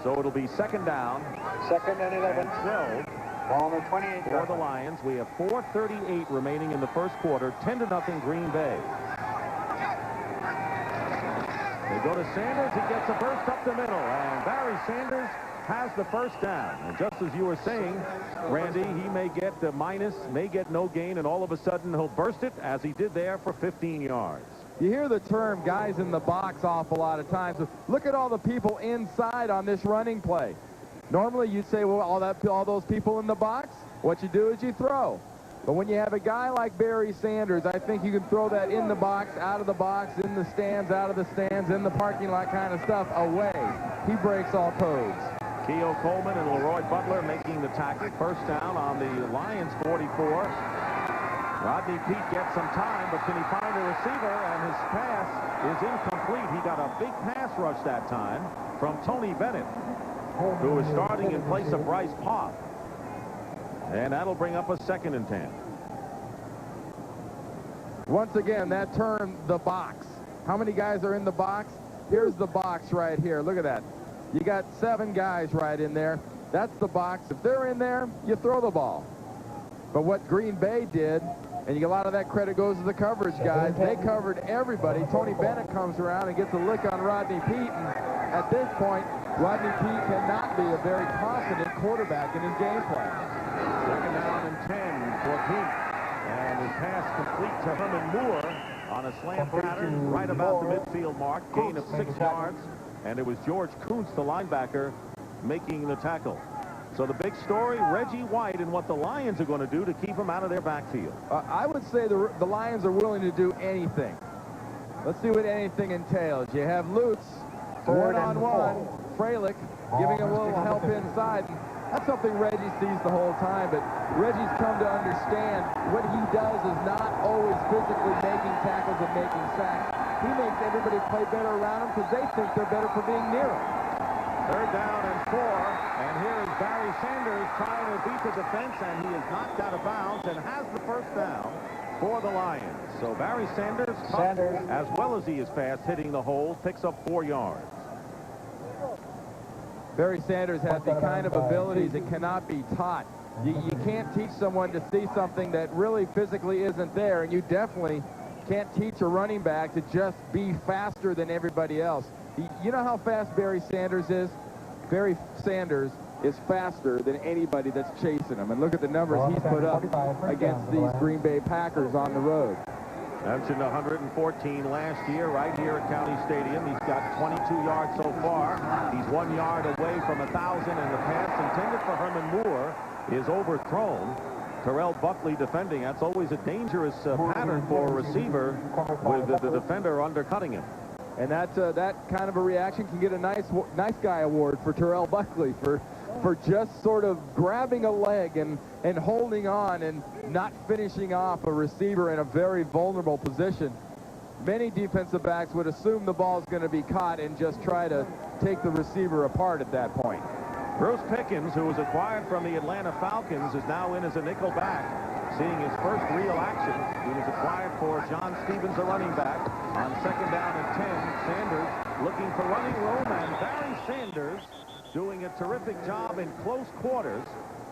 So it'll be second down. Second and 11. And 12. Ball on the 28 for the Lions. We have 4:38 remaining in the first quarter. 10-0 Green Bay. They go to Sanders. He gets a burst up the middle, and Barry Sanders has the first down. And just as you were saying, Randy, he may get the minus, may get no gain, and all of a sudden he'll burst it, as he did there, for 15 yards. You hear the term guys in the box awful lot of times. Look at all the people inside on this running play. Normally you'd say, well, all those people in the box, what you do is you throw. But when you have a guy like Barry Sanders, I think you can throw that in the box, out of the box, in the stands, out of the stands, in the parking lot kind of stuff away. He breaks all codes. Keogh Coleman and Leroy Butler making the tackle. First down on the Lions 44. Rodney Peete gets some time, but can he find a receiver? And his pass is incomplete. He got a big pass rush that time from Tony Bennett, who is starting in place of Bryce Popp. And that'll bring up a 2nd and 10. Once again, that term, the box. How many guys are in the box? Here's the box right here. Look at that. You got 7 guys right in there. That's the box. If they're in there, you throw the ball. But what Green Bay did, and a lot of that credit goes to the coverage guys, they covered everybody. Tony Bennett comes around and gets a lick on Rodney Peete. And at this point, Rodney Peete cannot be a very confident quarterback in his game plan. 2nd down and 10 for Peete. And his pass complete to Herman Moore on a slant pattern right about the midfield mark. Gain of 6 yards. And it was George Kuntz, the linebacker, making the tackle. So the big story, Reggie White and what the Lions are going to do to keep him out of their backfield. I would say the Lions are willing to do anything. Let's see what anything entails. You have Lutz, one-on-one, Freilich giving him a little help inside. That's something Reggie sees the whole time, but Reggie's come to understand what he does is not always physically making tackles and making sacks. He makes everybody play better around him because they think they're better for being near him. 3rd down and 4, and here is Barry Sanders trying to beat the defense, and he is knocked out of bounds and has the 1st down for the Lions. So Barry Sanders, as well as he is fast, hitting the hole, picks up 4 yards. Barry Sanders has the kind of abilities that cannot be taught. You can't teach someone to see something that really physically isn't there, and you definitely can't teach a running back to just be faster than everybody else. You know how fast Barry Sanders is? Barry Sanders is faster than anybody that's chasing him. And look at the numbers he's put up against these Green Bay Packers on the road. Mentioned 114 last year right here at County Stadium. He's got 22 yards so far. He's 1 yard away from 1,000, and the pass intended for Herman Moore is overthrown. Terrell Buckley defending. That's always a dangerous pattern for a receiver with the defender undercutting him. And that kind of a reaction can get a nice guy award for Terrell Buckley for just sort of grabbing a leg and holding on and not finishing off a receiver in a very vulnerable position. Many defensive backs would assume the ball is going to be caught and just try to take the receiver apart at that point. Bruce Pickens, who was acquired from the Atlanta Falcons, is now in as a nickel back, seeing his first real action. He was acquired for John Stevens, a running back, on 2nd down and 10. Sanders looking for running room, and Barry Sanders doing a terrific job in close quarters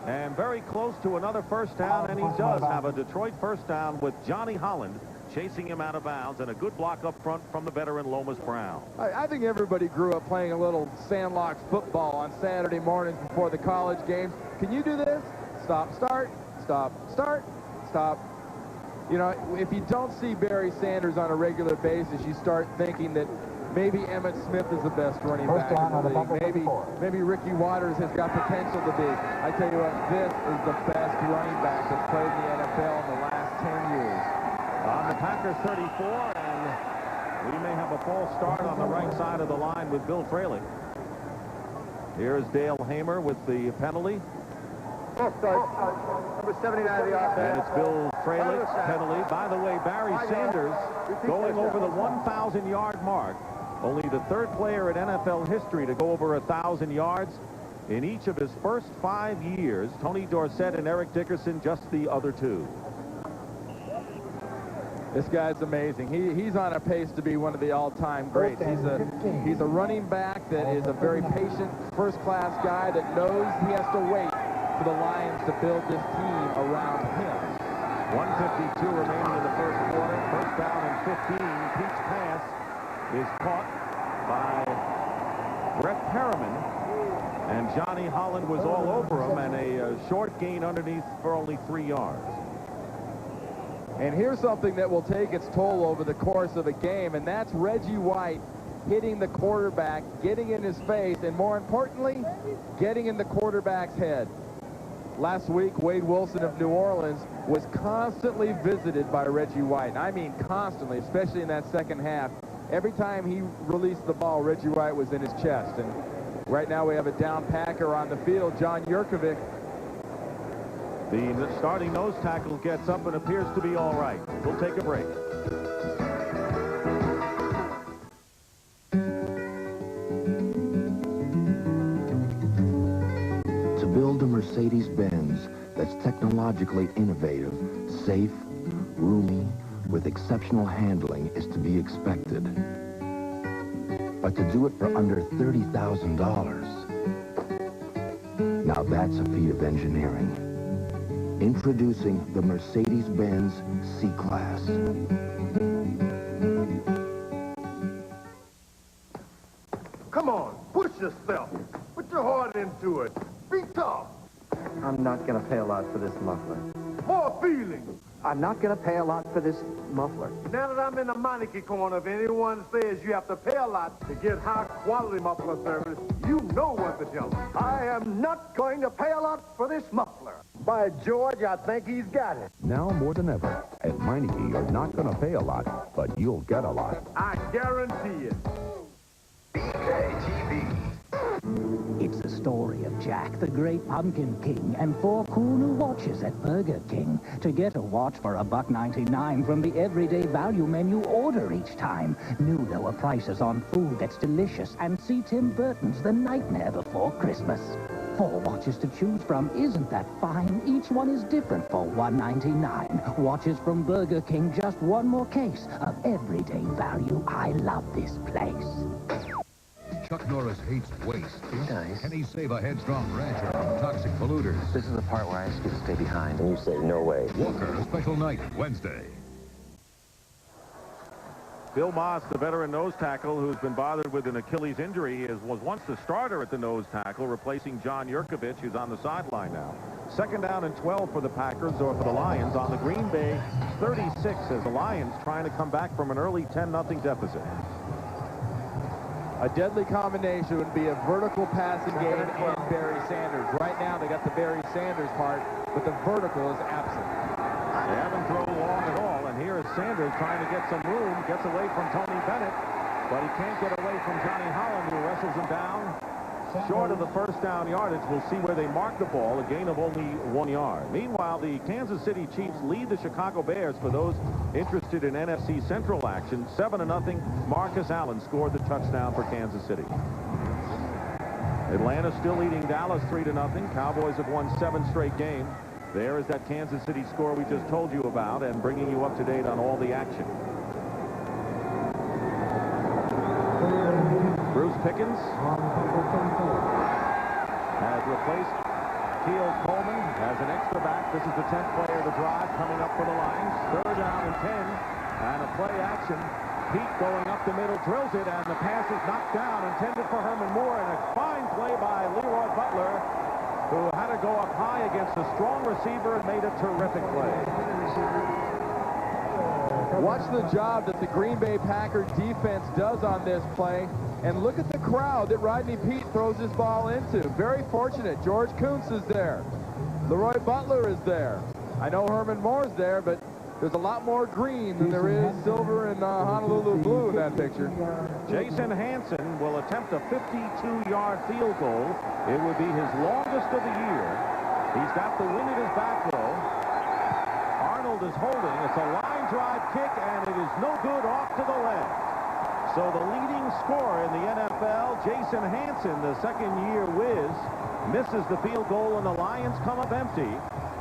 and very close to another 1st down, and he does have a Detroit 1st down with Johnny Holland chasing him out of bounds, and a good block up front from the veteran Lomas Brown. I think everybody grew up playing a little sandlocks football on Saturday mornings before the college games. Can you do this? Stop, start, stop, start, stop. You know, if you don't see Barry Sanders on a regular basis, you start thinking that maybe Emmitt Smith is the best running back in the league. Maybe Ricky Waters has got potential to be. I tell you what, this is the best running back that's played in the NFL in the last 10 years. On the Packers 34, and we may have a false start on the right side of the line with Bill Fraley. Here's Dale Hamer with the penalty. Number 79 of the offense. And it's Bill Fraley's penalty. By the way, Barry Sanders going over the 1,000-yard mark. Only the 3rd player in NFL history to go over 1,000 yards in each of his first 5 years. Tony Dorsett and Eric Dickerson just the other 2. This guy's amazing. He's on a pace to be one of the all-time greats. He's a running back that is a very patient, first-class guy that knows he has to wait for the Lions to build this team around him. 1:52 remaining in the 1st quarter. 1st down and 15. Pete's pass is caught by Brett Perriman, and Johnny Holland was all over him, and a short gain underneath for only 3 yards. And here's something that will take its toll over the course of a game, and that's Reggie White hitting the quarterback, getting in his face, and more importantly, getting in the quarterback's head. Last week, Wade Wilson of New Orleans was constantly visited by Reggie White. And I mean constantly, especially in that second half. Every time he released the ball, Reggie White was in his chest. And Right now we have a down Packer on the field, John Yurkovich. The starting nose tackle gets up and appears to be all right. We'll take a break. To build a Mercedes-Benz that's technologically innovative, safe, roomy, with exceptional handling is to be expected. But to do it for under $30,000, now that's a feat of engineering. Introducing the Mercedes-Benz C-Class. Come on, push yourself. Put your heart into it. Be tough. I'm not going to pay a lot for this muffler. More feeling. I'm not going to pay a lot for this muffler. Now that I'm in the monarchy corner, if anyone says you have to pay a lot to get high-quality muffler service, you know what to tell them. I am not going to pay a lot for this muffler. By George, I think he's got it. Now more than ever, at Meineke, you're not going to pay a lot, but you'll get a lot. I guarantee it. It's the story of Jack, the Great Pumpkin King, and 4 cool new watches at Burger King. To get a watch for $1.99 from the everyday value menu, order each time. New lower prices on food that's delicious, and see Tim Burton's The Nightmare Before Christmas. 4 watches to choose from. Isn't that fine? Each one is different for $1.99. Watches from Burger King, just one more case of everyday value. I love this place. Chuck Norris hates waste. Can he save a headstrong rancher from toxic polluters? This is the part where I ask you to stay behind, and you say, no way. Walker, a special night, Wednesday. Bill Moss, the veteran nose tackle who's been bothered with an Achilles injury, was once the starter at the nose tackle, replacing John Yurkovich, who's on the sideline now. 2nd down and 12 for the Packers, or for the Lions, on the Green Bay 36, as the Lions trying to come back from an early 10-0 deficit. A deadly combination would be a vertical passing game and Barry Sanders. Right now they got the Barry Sanders part, but the vertical is absent. They haven't thrown long at all, and here is Sanders trying to get some room, gets away from Tony Bennett, but he can't get away from Johnny Holland, who wrestles him down. Short of the 1st down yardage. We'll see where they mark the ball, a gain of only 1 yard. Meanwhile, the Kansas City Chiefs lead the Chicago Bears. For those interested in NFC Central action, 7-0. Marcus Allen scored the touchdown for Kansas City. Atlanta still leading Dallas 3-0. Cowboys have won 7 straight games. There is that Kansas City score we just told you about, and bringing you up to date on all the action. Bruce Pickens has replaced Keel Coleman as an extra back. This is the 10th play of the drive coming up for the Lions. 3rd down and 10, and a play action. Pete going up the middle, drills it, and the pass is knocked down, intended for Herman Moore, and a fine play by Leroy Butler, who had to go up high against a strong receiver and made a terrific play. Watch the job that the Green Bay Packers defense does on this play. And look at the crowd that Rodney Peete throws his ball into. Very fortunate. George Kuntz is there. Leroy Butler is there. I know Herman Moore's there, but there's a lot more green than there is silver and Honolulu blue in that picture. Jason Hansen will attempt a 52-yard field goal. It would be his longest of the year. He's got the wind at his back, though. Arnold is holding. It's a line drive kick, and it is no good, off to the left. So the leading scorer in the NFL, Jason Hansen, the 2nd-year whiz, misses the field goal, and the Lions come up empty.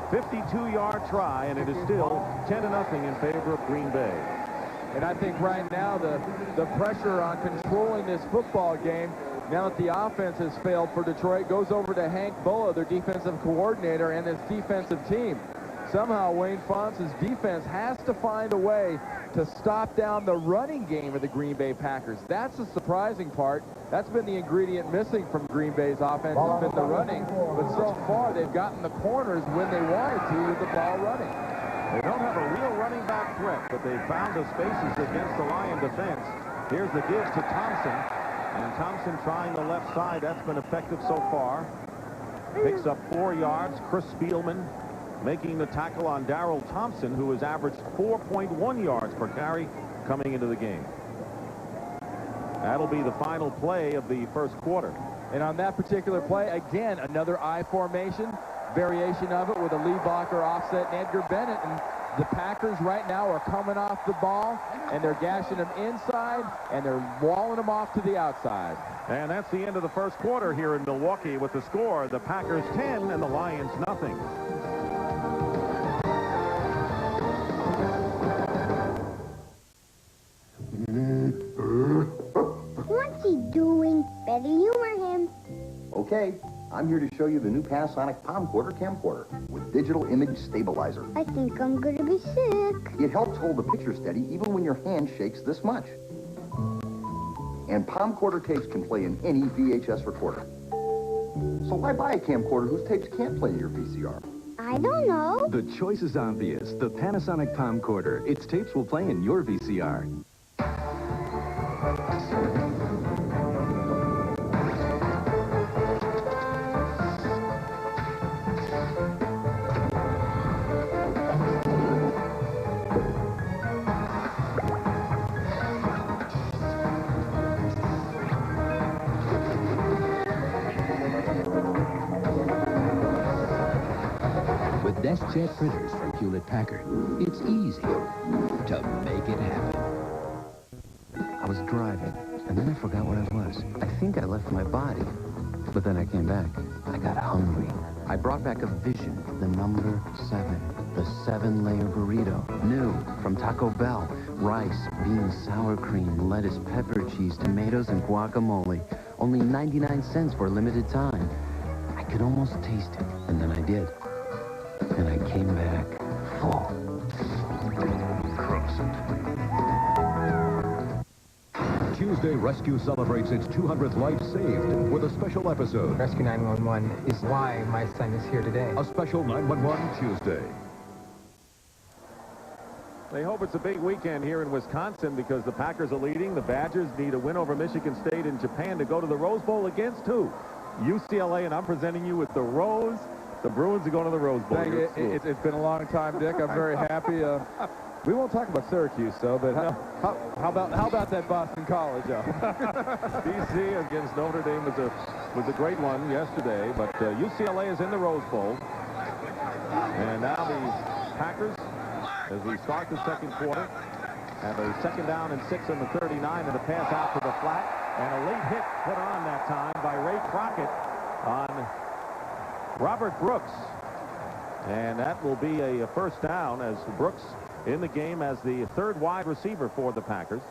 52-yard try, and it is still 10-0 in favor of Green Bay. And I think right now the pressure on controlling this football game, now that the offense has failed for Detroit, goes over to Hank Bulla, their defensive coordinator, and this defensive team. Somehow Wayne Fonz's defense has to find a way to stop down the running game of the Green Bay Packers. That's the surprising part. That's been the ingredient missing from Green Bay's offense, has been the running. But so far, they've gotten the corners when they wanted to with the ball running. They don't have a real running back threat, but they found the spaces against the Lion defense. Here's the give to Thompson. And Thompson trying the left side. That's been effective so far. Picks up 4 yards. Chris Spielman making the tackle on Darrell Thompson, who has averaged 4.1 yards per carry coming into the game. That'll be the final play of the 1st quarter. And on that particular play, again, another I formation, variation of it with a lead blocker offset and Edgar Bennett. And the Packers right now are coming off the ball, and they're gashing them inside, and they're walling them off to the outside. And that's the end of the first quarter here in Milwaukee with the score, the Packers 10 and the Lions nothing. What's he doing? Better humor him. Okay, I'm here to show you the new Panasonic Palm Quarter camcorder with digital image stabilizer. I think I'm gonna be sick. It helps hold the picture steady even when your hand shakes this much. And Palm Quarter tapes can play in any VHS recorder. So why buy a camcorder whose tapes can't play in your VCR? I don't know. The choice is obvious. The Panasonic Palm Quarter. Its tapes will play in your VCR. With desk-jet printers from Hewlett-Packard, it's easy to make it happen. I was driving, and then I forgot what I was. I think I left my body, but then I came back. I got hungry. I brought back a vision, the number 7, the 7-layer burrito. New from Taco Bell. Rice, beans, sour cream, lettuce, pepper cheese, tomatoes, and guacamole. Only 99 cents for a limited time. I could almost taste it, and then I did. And I came back full. Cross it. Tuesday Rescue celebrates its 200th life saved with a special episode. Rescue 911 is why my son is here today. A special 911 Tuesday. They hope it's a big weekend here in Wisconsin because the Packers are leading. The Badgers need a win over Michigan State in Japan to go to the Rose Bowl against who? UCLA, and I'm presenting you with the Rose. The Bruins are going to the Rose Bowl. It's been a long time, Dick. I'm very happy. We won't talk about Syracuse, though, but how about that Boston College, though? BC against Notre Dame was a great one yesterday, but UCLA is in the Rose Bowl. And now the Packers, as we start the second quarter, have a second down and 6 on the 39, and a pass out to the flat, and a late hit put on that time by Ray Crockett on Robert Brooks. And that will be a first down as Brooks in the game as the third wide receiver for the Packers.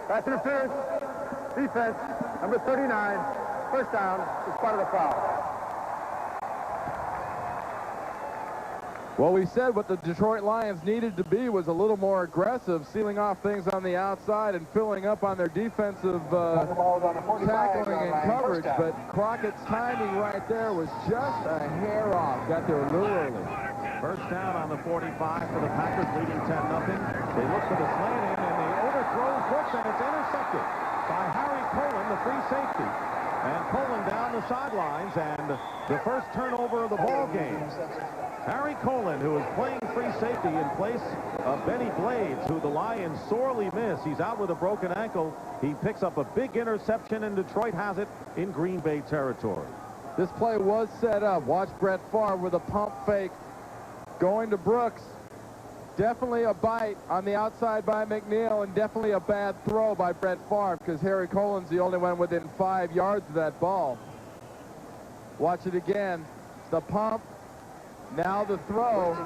Pass interference, defense, number 39, first down, is part of the foul. Well, we said what the Detroit Lions needed to be was a little more aggressive, sealing off things on the outside and filling up on their defensive tackling and coverage. But Crockett's timing right there was just a hair off. Got there a little early. First down on the 45 for the Packers, leading 10-0. They look for the slant in, and they overthrow Brooks, and it's intercepted by Harry Colin, the free safety. And Colin down the sidelines, and the first turnover of the ball game. Harry Colin, who is playing free safety in place of Benny Blades, who the Lions sorely miss. He's out with a broken ankle. He picks up a big interception, and Detroit has it in Green Bay territory. This play was set up. Watch Brett Favre with a pump fake going to Brooks. Definitely a bite on the outside by McNeil, and definitely a bad throw by Brett Favre because Harry Colin's the only one within 5 yards of that ball. Watch it again. The pump. Now the throw.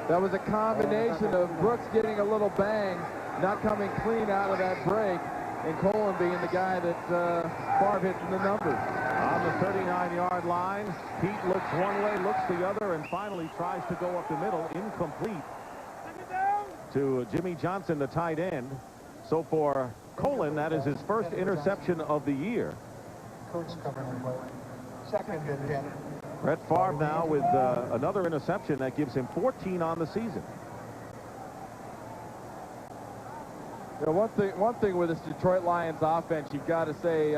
That was a combination of Brooks getting a little bang, not coming clean out of that break, and Colin being the guy that Favre hit in the numbers. On the 39-yard line, Pete looks one way, looks the other, and finally tries to go up the middle, incomplete to Jimmy Johnson, the tight end. So for Colin, that is his first interception of the year. Coach covering the play. Second and 10. Brett Favre now with another interception that gives him 14 on the season. You know, one thing with this Detroit Lions offense, you've got to say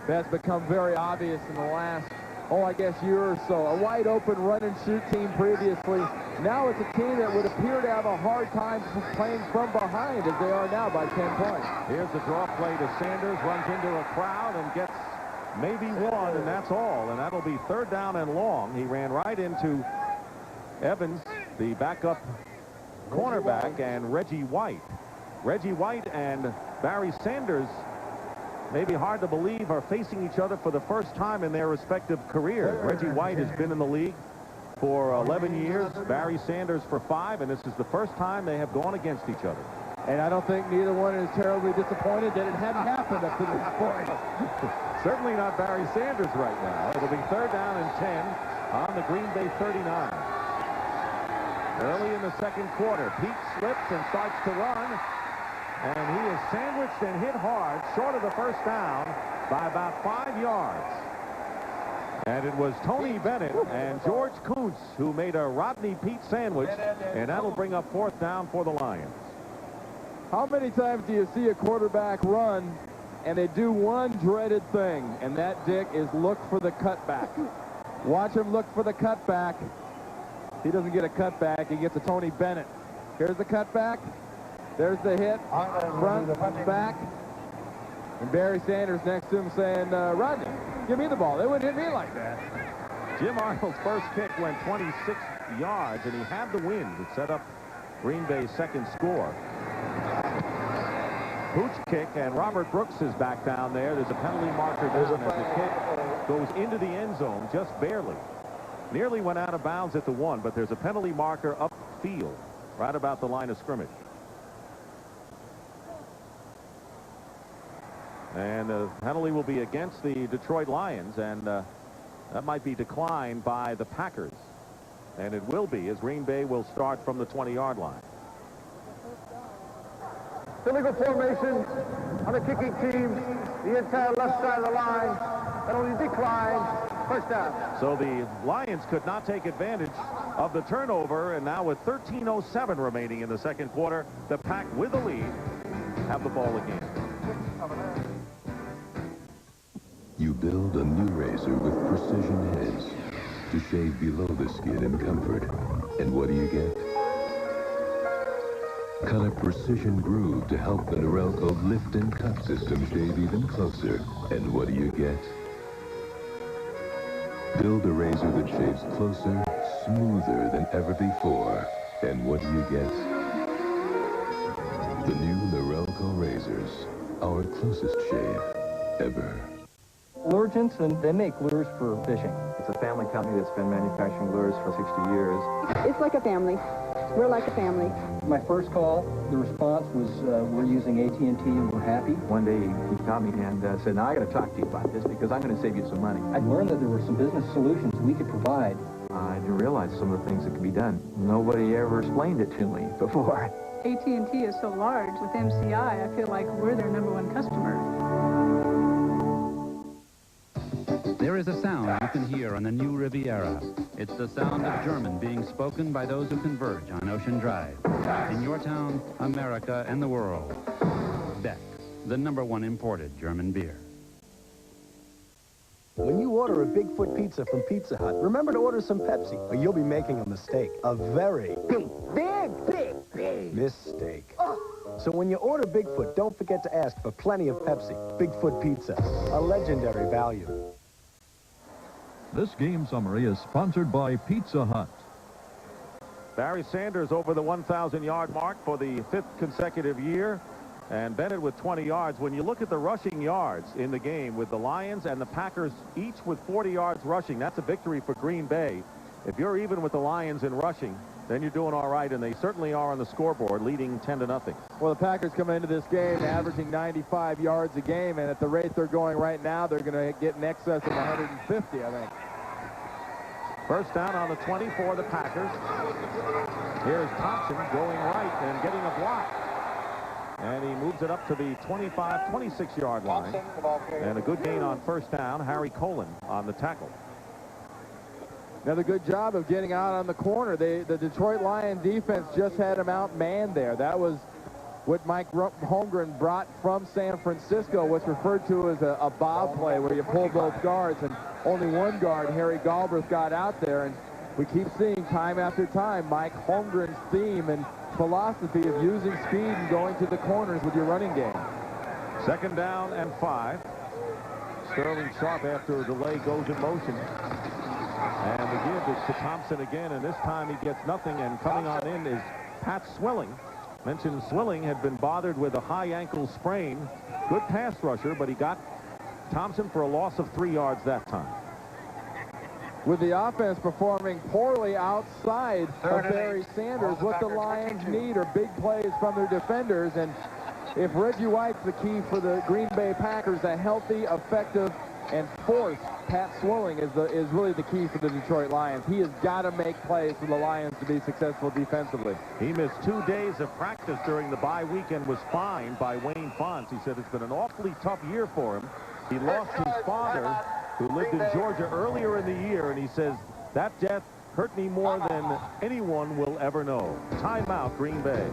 that's become very obvious in the last, I guess, year or so. A wide open run and shoot team previously. Now it's a team that would appear to have a hard time playing from behind as they are now by 10 points. Here's the draw play to Sanders, runs into a crowd and gets maybe one, and that's all. And that'll be 3rd down and long. He ran right into Evans, the backup cornerback, and Reggie White. Reggie White and Barry Sanders, maybe hard to believe, are facing each other for the first time in their respective careers. Reggie White has been in the league for 11 years, Barry Sanders for 5, and this is the first time they have gone against each other. And I don't think neither one is terribly disappointed that it hadn't happened up to this point. Certainly not Barry Sanders right now. It'll be 3rd down and 10 on the Green Bay 39. Early in the 2nd quarter, Pete slips and starts to run, and he is sandwiched and hit hard, short of the 1st down by about 5 yards. And it was Tony Bennett and George Kuntz who made a Rodney Pete sandwich, and that'll bring up 4th down for the Lions. How many times do you see a quarterback run and they do one dreaded thing, and that, Dick, is look for the cutback? Watch him look for the cutback. He doesn't get a cutback. He gets a Tony Bennett. Here's the cutback. There's the hit. Front, back. And Barry Sanders next to him saying, Rodney, give me the ball. They wouldn't hit me like that. Jim Arnold's first kick went 26 yards, and he had the wind that set up Green Bay's 2nd score. Hooch kick, and Robert Brooks is back down there. There's a penalty marker down as the kick goes into the end zone, just barely. Nearly went out of bounds at the 1, but there's a penalty marker upfield, right about the line of scrimmage. And the penalty will be against the Detroit Lions, and that might be declined by the Packers. And it will be, as Green Bay will start from the 20-yard line. Illegal formation on the kicking team, the entire left side of the line, penalty declined, 1st down. So the Lions could not take advantage of the turnover, and now with 13:07 remaining in the 2nd quarter, the Pack with the lead have the ball again. You build a new razor with precision heads to shave below the skin in comfort. And what do you get? Cut a precision groove to help the Norelco lift and cut system shave even closer. And what do you get? Build a razor that shaves closer, smoother than ever before. And what do you get? The new Norelco razors, our closest shave ever. Lurgents, and they make lures for fishing. It's a family company that's been manufacturing lures for 60 years. It's like a family. We're like a family. My first call, the response was, we're using AT&T and we're happy. One day he called me and said, now I got to talk to you about this because I'm going to save you some money. I learned that there were some business solutions we could provide. I didn't realize some of the things that could be done. Nobody ever explained it to me before. AT&T is so large with MCI, I feel like we're their #1 customer. There is a sound you can hear on the new Riviera. It's the sound of German being spoken by those who converge on Ocean Drive. In your town, America, and the world. Beck, the #1 imported German beer. When you order a Bigfoot pizza from Pizza Hut, remember to order some Pepsi, or you'll be making a mistake. A very big mistake. So when you order Bigfoot, don't forget to ask for plenty of Pepsi. Bigfoot Pizza, a legendary value. This game summary is sponsored by Pizza Hut. Barry Sanders over the 1,000-yard mark for the 5th consecutive year, and Bennett with 20 yards. When you look at the rushing yards in the game with the Lions and the Packers each with 40 yards rushing, that's a victory for Green Bay. If you're even with the Lions in rushing, then you're doing all right, and they certainly are on the scoreboard, leading 10-0. Well, the Packers coming into this game averaging 95 yards a game, and at the rate they're going right now, they're going to get in excess of 150, I think. First down on the 20 for the Packers. Here's Thompson going right and getting a block. And he moves it up to the 25, 26-yard line. And a good gain on first down. Harry Colin on the tackle. Another good job of getting out on the corner. The Detroit Lions defense just had him outmanned there. That was what Mike Holmgren brought from San Francisco, what's referred to as a bob play, where you pull both guards, and only one guard, Harry Galbraith, got out there. And we keep seeing time after time Mike Holmgren's theme and philosophy of using speed and going to the corners with your running game. 2nd down and 5. Sterling Sharp, after a delay, goes in motion. And the give is to Thompson again, and this time he gets nothing, and coming on in is Pat Swilling. Mentioned Swilling had been bothered with a high ankle sprain. Good pass rusher, but he got Thompson for a loss of 3 yards that time. With the offense performing poorly outside of Barry Sanders, what the Lions need are big plays from their defenders. And if Reggie White's the key for the Green Bay Packers, a healthy, effective, and forced Pat Swilling is really the key for the Detroit Lions. He has got to make plays for the Lions to be successful defensively. He missed 2 days of practice during the bye week and was fined by Wayne Fonts. He said it's been an awfully tough year for him. He lost his father, who lived in Georgia earlier in the year, and he says, that death hurt me more than anyone will ever know. Timeout, Green Bay.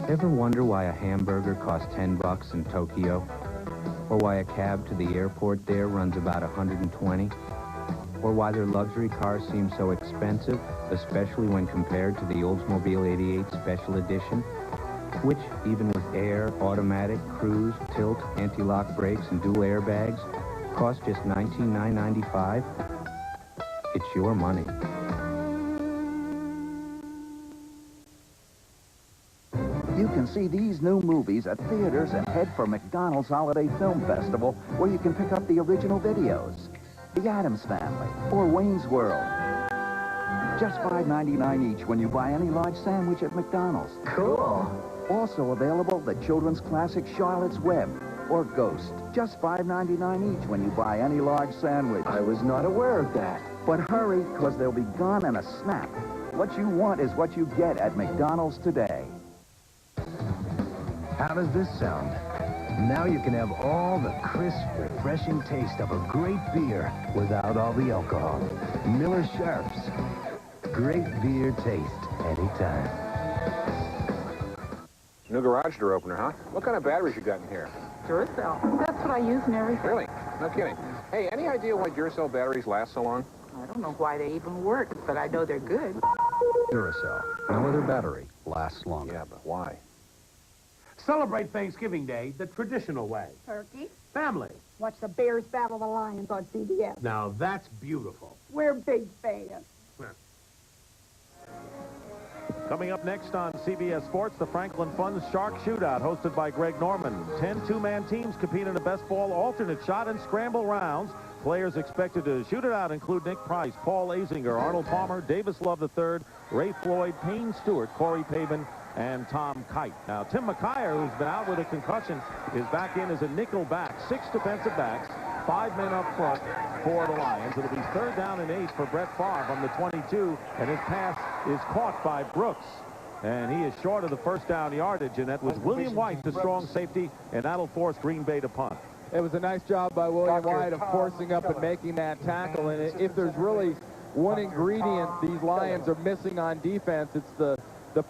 Ever wonder why a hamburger costs $10 in Tokyo? Or why a cab to the airport there runs about $120? Or why their luxury cars seem so expensive, especially when compared to the Oldsmobile 88 Special Edition, which, even with air, automatic, cruise, tilt, anti-lock brakes, and dual airbags, costs just $19,995? It's your money. You can see these new movies at theaters and head for McDonald's Holiday Film Festival, where you can pick up the original videos, The Addams Family, or Wayne's World. Just $5.99 each when you buy any large sandwich at McDonald's. Cool. Also available, the children's classic Charlotte's Web, or Ghost. Just $5.99 each when you buy any large sandwich. I was not aware of that. But hurry, because they'll be gone in a snap. What you want is what you get at McDonald's today. How does this sound? Now you can have all the crisp, refreshing taste of a great beer without all the alcohol. Miller Sharps. Great beer taste anytime. New garage door opener, huh? What kind of batteries you got in here? Duracell. That's what I use in everything. Really? No kidding. Hey, any idea why Duracell batteries last so long? I don't know why they even work, but I know they're good. Duracell. No other battery lasts longer. Yeah, but why? Celebrate Thanksgiving Day the traditional way. Turkey. Family. Watch the Bears battle the Lions on CBS. Now that's beautiful. We're big fans. Coming up next on CBS Sports, the Franklin Funds Shark Shootout, hosted by Greg Norman. 10 two-man teams compete in a best ball alternate shot and scramble rounds. Players expected to shoot it out include Nick Price, Paul Azinger, Arnold Palmer, Davis Love III, Ray Floyd, Payne Stewart, Corey Pavin, and Tom Kite. Now, Tim McKyer, who's been out with a concussion, is back in as a nickel back. 6 defensive backs, 5 men up front for the Lions. It'll be 3rd down and 8 for Brett Favre on the 22, and his pass is caught by Brooks. And he is short of the first down yardage, and that was William White, the strong safety, and that'll force Green Bay to punt. It was a nice job by William White of forcing up and making that tackle. And if there's really one ingredient these Lions are missing on defense, it's the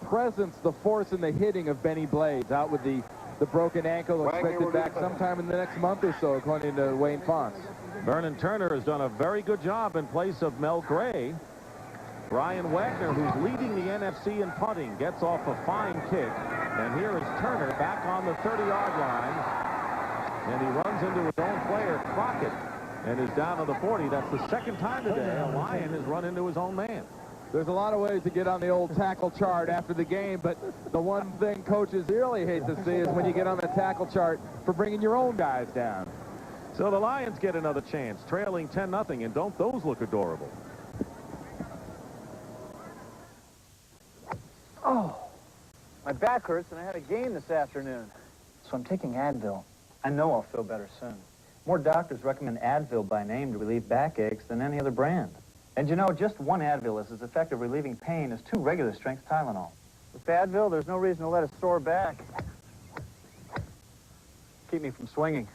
presence, the force, and the hitting of Benny Blades, out with the broken ankle, expected back sometime in the next month or so, according to Wayne Fonts. Vernon Turner has done a very good job in place of Mel Gray. Brian Wagner, who's leading the NFC in punting, gets off a fine kick. And here is Turner back on the 30-yard line. And he runs into his own player, Crockett, and is down to the 40. That's the second time today a Lion has run into his own man. There's a lot of ways to get on the old tackle chart after the game, but the one thing coaches really hate to see is when you get on the tackle chart for bringing your own guys down. So the Lions get another chance, trailing 10-0, and don't those look adorable? Oh, my back hurts and I had a game this afternoon. So I'm taking Advil. I know I'll feel better soon. More doctors recommend Advil by name to relieve backaches than any other brand. And you know, just one Advil is as effective relieving pain as 2 regular strength Tylenol. With Advil, there's no reason to let a sore back keep me from swinging.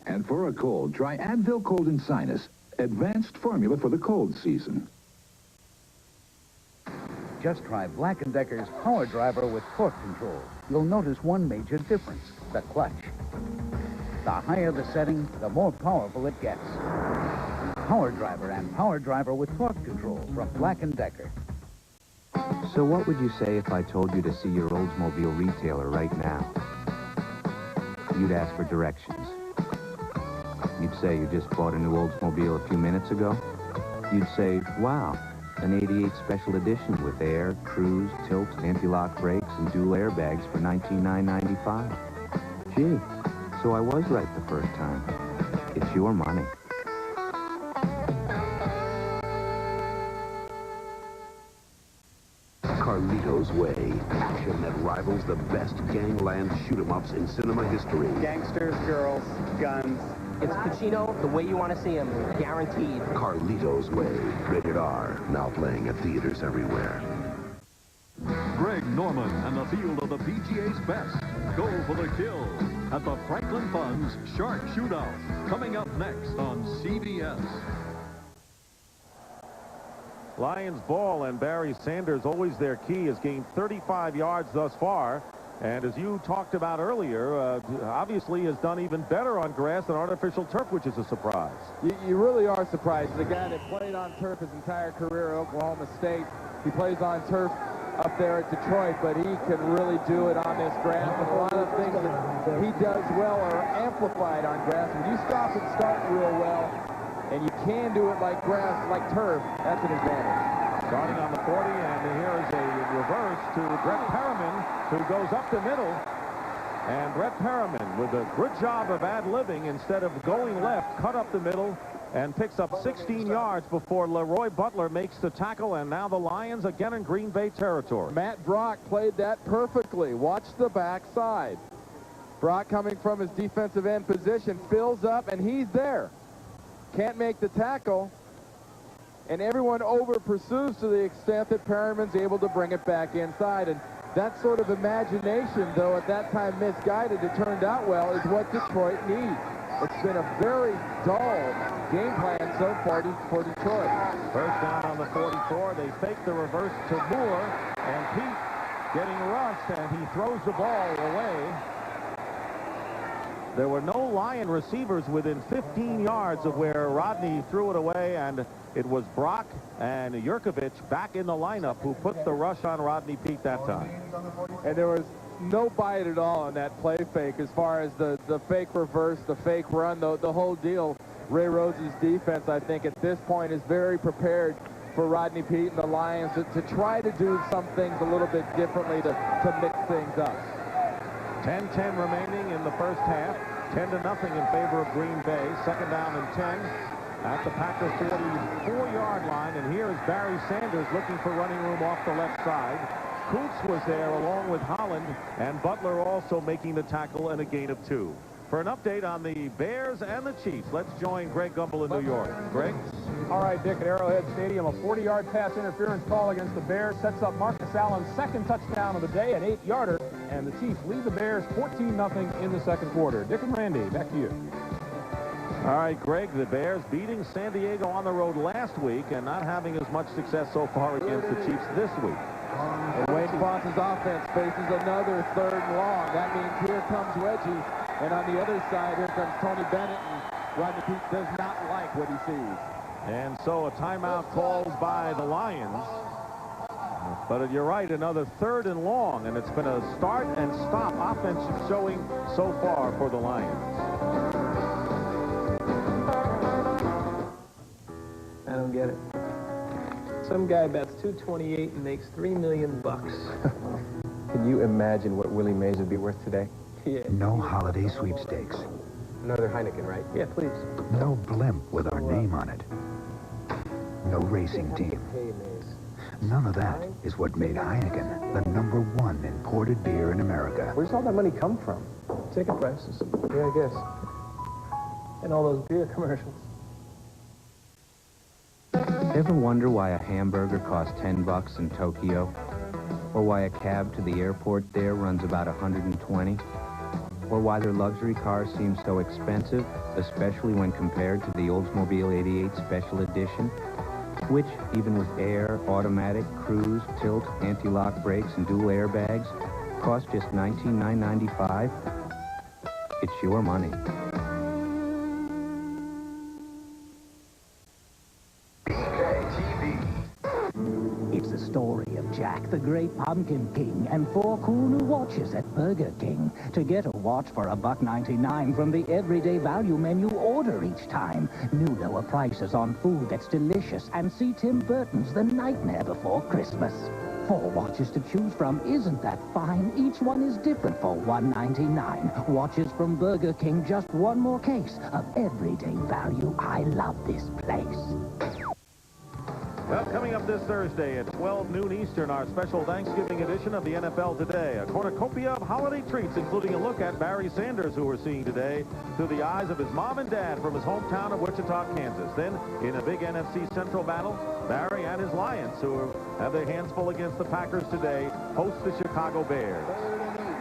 And for a cold, try Advil Cold and Sinus, advanced formula for the cold season. Just try Black & Decker's Power Driver with torque control. You'll notice one major difference, the clutch. The higher the setting, the more powerful it gets. Power Driver and Power Driver with torque control from Black & Decker. So what would you say if I told you to see your Oldsmobile retailer right now? you'd ask for directions. You'd say you just bought a new Oldsmobile a few minutes ago. You'd say, wow, an 88 special edition with air, cruise, tilt, anti-lock brakes, and dual airbags for $19,995. Gee, so I was right the first time. It's your money. Carlito's Way. Action that rivals the best gangland shoot-'em-ups in cinema history. Gangsters, girls, guns. It's Pacino the way you want to see him, guaranteed. Carlito's Way. Rated R. Now playing at theaters everywhere. Greg Norman and the field of the PGA's best go for the kill at the Franklin Funds Shark Shootout. Coming up next on CBS. Lions ball, and Barry Sanders, always their key, has gained 35 yards thus far. And as you talked about earlier, obviously has done even better on grass than artificial turf, which is a surprise. You really are surprised. The guy that played on turf his entire career at Oklahoma State, he plays on turf up there at Detroit, but he can really do it on this grass. And a lot of things that he does well are amplified on grass. When you stop and start real well, and you can do it like grass, like turf, that's an advantage. Starting on the 40, and here is a reverse to Brett Perriman, who goes up the middle. And Brett Perriman, with a good job of ad-libbing, instead of going left, cut up the middle and picks up 16 yards before Leroy Butler makes the tackle, and now the Lions again in Green Bay territory. Matt Brock played that perfectly. Watch the backside. Brock, coming from his defensive end position, fills up, and he's there. Can't make the tackle, and everyone over-pursues to the extent that Perriman's able to bring it back inside. And that sort of imagination, though at that time misguided, it turned out well, is what Detroit needs. It's been a very dull game plan so far for Detroit. First down on the 44. They fake the reverse to Moore, and Pete getting rushed, and he throws the ball away. There were no Lion receivers within 15 yards of where Rodney threw it away, and it was Brock and Yurkovich back in the lineup who put the rush on Rodney Pete that time. And there was no bite at all on that play fake as far as the fake reverse, the fake run, the whole deal. Ray Rhodes' defense, I think, at this point is very prepared for Rodney Pete and the Lions to try to do some things a little bit differently to mix things up. 10-10 remaining in the first half. 10-0 in favor of Green Bay. Second down and 10 at the Packer 44-yard line. And here is Barry Sanders looking for running room off the left side. Kuntz was there along with Holland, and Butler also making the tackle and a gain of 2. For an update on the Bears and the Chiefs, let's join Greg Gumbel in New York. Greg? All right, Dick, at Arrowhead Stadium, a 40-yard pass interference call against the Bears sets up Marcus Allen's second touchdown of the day, an 8-yarder, and the Chiefs lead the Bears 14-0 in the second quarter. Dick and Randy, back to you. All right, Greg, the Bears beating San Diego on the road last week and not having as much success so far against the Chiefs this week. And Wade Fonz's offense faces another 3rd and long. That means here comes Reggie, and on the other side, here comes Tony Bennett, and Rodney Pete does not like what he sees. And so a timeout called by the Lions. But you're right, another 3rd and long, and it's been a start and stop offense showing so far for the Lions. I don't get it. Some guy bets 228 and makes $3 million bucks. Can you imagine what Willie Mays would be worth today? Yeah. No holiday sweepstakes. Another Heineken, right? Yeah, please. No blimp with our name on it. No racing team. None of that is what made Heineken the #1 imported beer in America. Where's all that money come from? Ticket prices. Yeah, I guess. And all those beer commercials. Ever wonder why a hamburger costs $10 in Tokyo? Or why a cab to the airport there runs about $120? Or why their luxury cars seem so expensive, especially when compared to the Oldsmobile 88 Special Edition, which, even with air, automatic, cruise, tilt, anti-lock brakes, and dual airbags, cost just $19,995? It's your money. It's the story of Jack the Great Pumpkin King and 4 cool new watches at Burger King. To get a watch for $1.99 from the everyday value menu, order each time. New lower prices on food that's delicious, and see Tim Burton's The Nightmare Before Christmas. 4 watches to choose from. Isn't that fine? Each one is different for $1.99. Watches from Burger King, just one more case of everyday value. I love this place. Well, coming up this Thursday at 12 noon Eastern, our special Thanksgiving edition of the NFL Today. A cornucopia of holiday treats, including a look at Barry Sanders, who we're seeing today, through the eyes of his mom and dad from his hometown of Wichita, Kansas. Then, in a big NFC Central battle, Barry and his Lions, who have their hands full against the Packers today, host the Chicago Bears.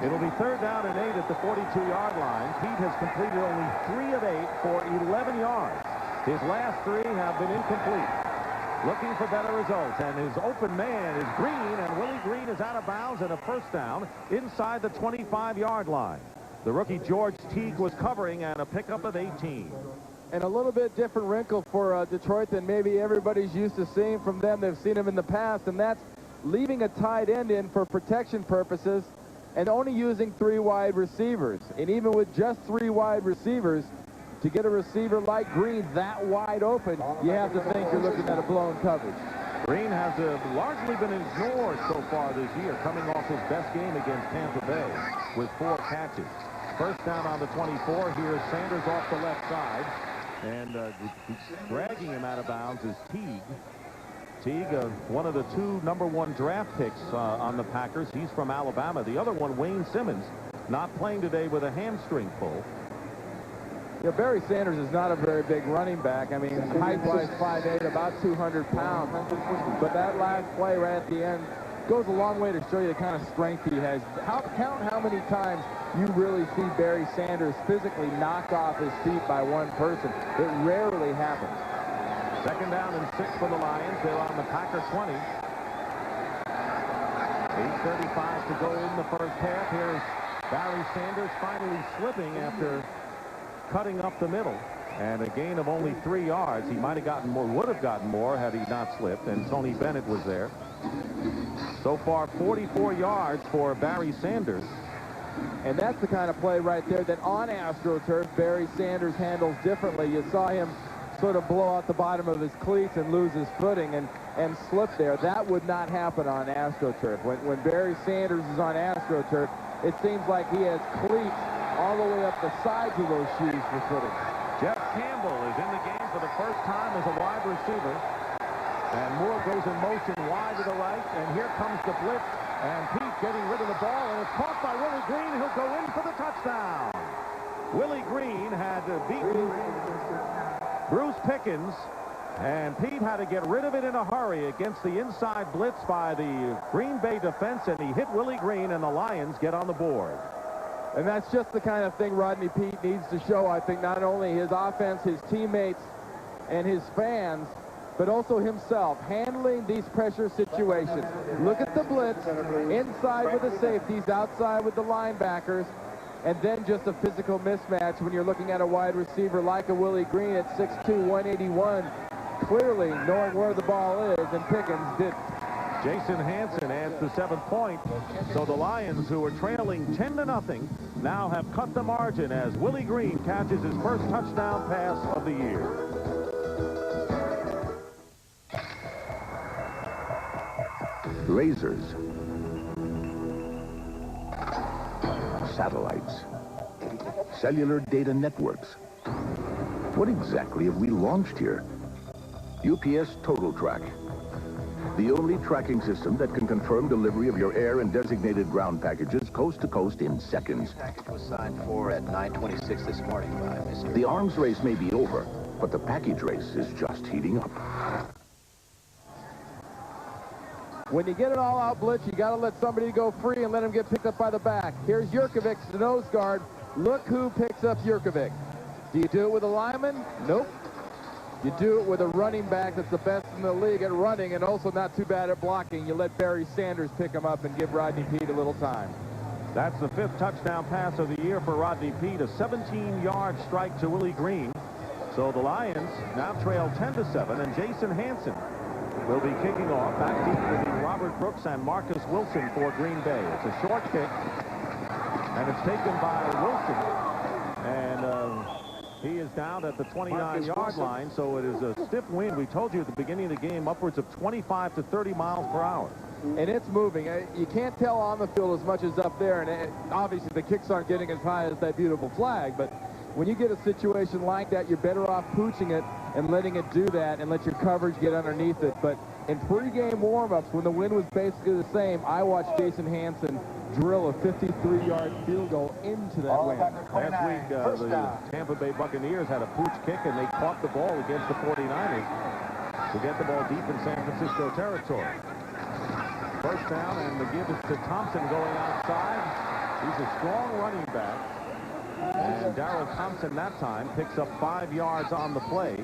It'll be 3rd down and 8 at the 42-yard line. Pete has completed only 3 of 8 for 11 yards. His last 3 have been incomplete. Looking for better results, and his open man is Green, and Willie Green is out of bounds and a first down inside the 25-yard line. The rookie George Teague was covering, and a pickup of 18. And a little bit different wrinkle for Detroit than maybe everybody's used to seeing from them. They've seen him in the past, and that's leaving a tight end in for protection purposes and only using 3 wide receivers. And even with just 3 wide receivers, to get a receiver like Green that wide open, you have to think you're looking at a blown coverage. Green has largely been ignored so far this year, coming off his best game against Tampa Bay with 4 catches. First down on the 24. Here's Sanders off the left side, and dragging him out of bounds is Teague. Teague, one of the 2 #1 draft picks on the Packers. He's from Alabama. The other one, Wayne Simmons, not playing today with a hamstring pull. You know, Barry Sanders is not a very big running back. I mean, height-wise, 5'8", about 200 pounds. But that last play right at the end goes a long way to show you the kind of strength he has. Count how many times you really see Barry Sanders physically knocked off his feet by one person. It rarely happens. 2nd down and 6 for the Lions. They're on the Packer 20. 8:35 to go in the first half. Here's Barry Sanders finally slipping after cutting up the middle, and a gain of only 3 yards. He might have gotten more, would have gotten more had he not slipped, and Tony Bennett was there. So far, 44 yards for Barry Sanders. And that's the kind of play right there that on AstroTurf, Barry Sanders handles differently. You saw him sort of blow out the bottom of his cleats and lose his footing and slip there. That would not happen on AstroTurf. When Barry Sanders is on AstroTurf, it seems like he has cleats all the way up the sides of those shoes for footing. Jeff Campbell is in the game for the first time as a wide receiver. And Moore goes in motion wide to the right, and here comes the blitz. And Pete getting rid of the ball, and it's caught by Willie Green. He'll go in for the touchdown. Willie Green had beaten Bruce Pickens, and Pete had to get rid of it in a hurry against the inside blitz by the Green Bay defense, and he hit Willie Green, and the Lions get on the board. And that's just the kind of thing Rodney Peete needs to show, I think, not only his offense, his teammates, and his fans, but also himself, handling these pressure situations. Look at the blitz, inside with the safeties, outside with the linebackers, and then just a physical mismatch when you're looking at a wide receiver like a Willie Green at 6'2", 181, clearly knowing where the ball is, and Pickens didn't. Jason Hansen adds the 7th point. So the Lions, who were trailing 10-0, now have cut the margin as Willie Green catches his first touchdown pass of the year. Lasers. Satellites. Cellular data networks. What exactly have we launched here? UPS Total Track. The only tracking system that can confirm delivery of your air and designated ground packages coast to coast in seconds. Package was signed for at 9:26 this morning by Mr. The arms race may be over, but the package race is just heating up. When you get an all-out blitz, you got to let somebody go free and let him get picked up by the back. Here's Jurkovic, the nose guard. Look who picks up Jurkovic. Do you do it with a lineman? Nope. You do it with a running back that's the best in the league at running and also not too bad at blocking. You let Barry Sanders pick him up and give Rodney Peete a little time. That's the 5th touchdown pass of the year for Rodney Peete, a 17-yard strike to Willie Green. So the Lions now trail 10-7, and Jason Hansen will be kicking off. Back deep will be Robert Brooks and Marcus Wilson for Green Bay. It's a short kick, and it's taken by Wilson. And he is down at the 29-yard line, so it is a stiff wind. We told you at the beginning of the game, upwards of 25 to 30 miles per hour. And it's moving. You can't tell on the field as much as up there, and obviously the kicks aren't getting as high as that beautiful flag, but when you get a situation like that, you're better off pooching it and letting it do that and let your coverage get underneath it. But in pregame warm-ups, when the wind was basically the same, I watched Jason Hansen drill a 53-yard field goal into that wind. Last week, the Tampa Bay Buccaneers had a pooch kick, and they caught the ball against the 49ers to get the ball deep in San Francisco territory. First down, and the give is to Thompson going outside. He's a strong running back. And Darrell Thompson that time picks up 5 yards on the play.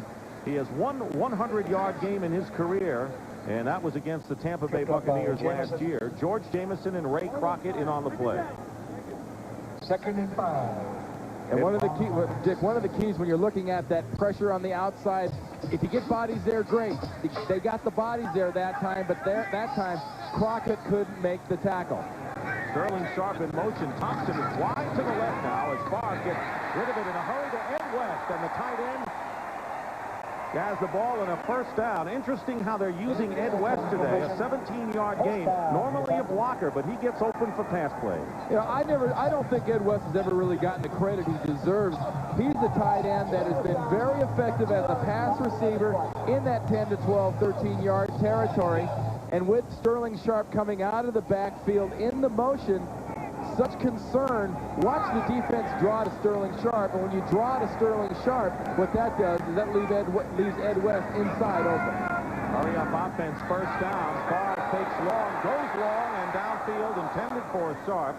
He has one 100-yard game in his career, and that was against the Tampa Bay Buccaneers last year. George Jamison and Ray Crockett in on the play. 2nd and 5. And one of the key, Dick, one of the keys when you're looking at that pressure on the outside, if you get bodies there, great. They got the bodies there that time, but that time Crockett couldn't make the tackle. Sterling Sharp in motion. Thompson is wide to the left now as Barr gets rid of it in a hurry to Ed West, and the tight end has the ball in a first down. Interesting how they're using Ed West today, a 17-yard gain. Normally a blocker, but he gets open for pass plays. You know, I don't think Ed West has ever really gotten the credit he deserves. He's a tight end that has been very effective as a pass receiver in that 10 to 12, 13-yard territory. And with Sterling Sharp coming out of the backfield in the motion, such concern. Watch the defense draw to Sterling Sharp, and when you draw to Sterling Sharp, what that does is that leaves Ed West inside open. Hurry up offense, first down. Barr takes long, goes long, and downfield intended for Sharp.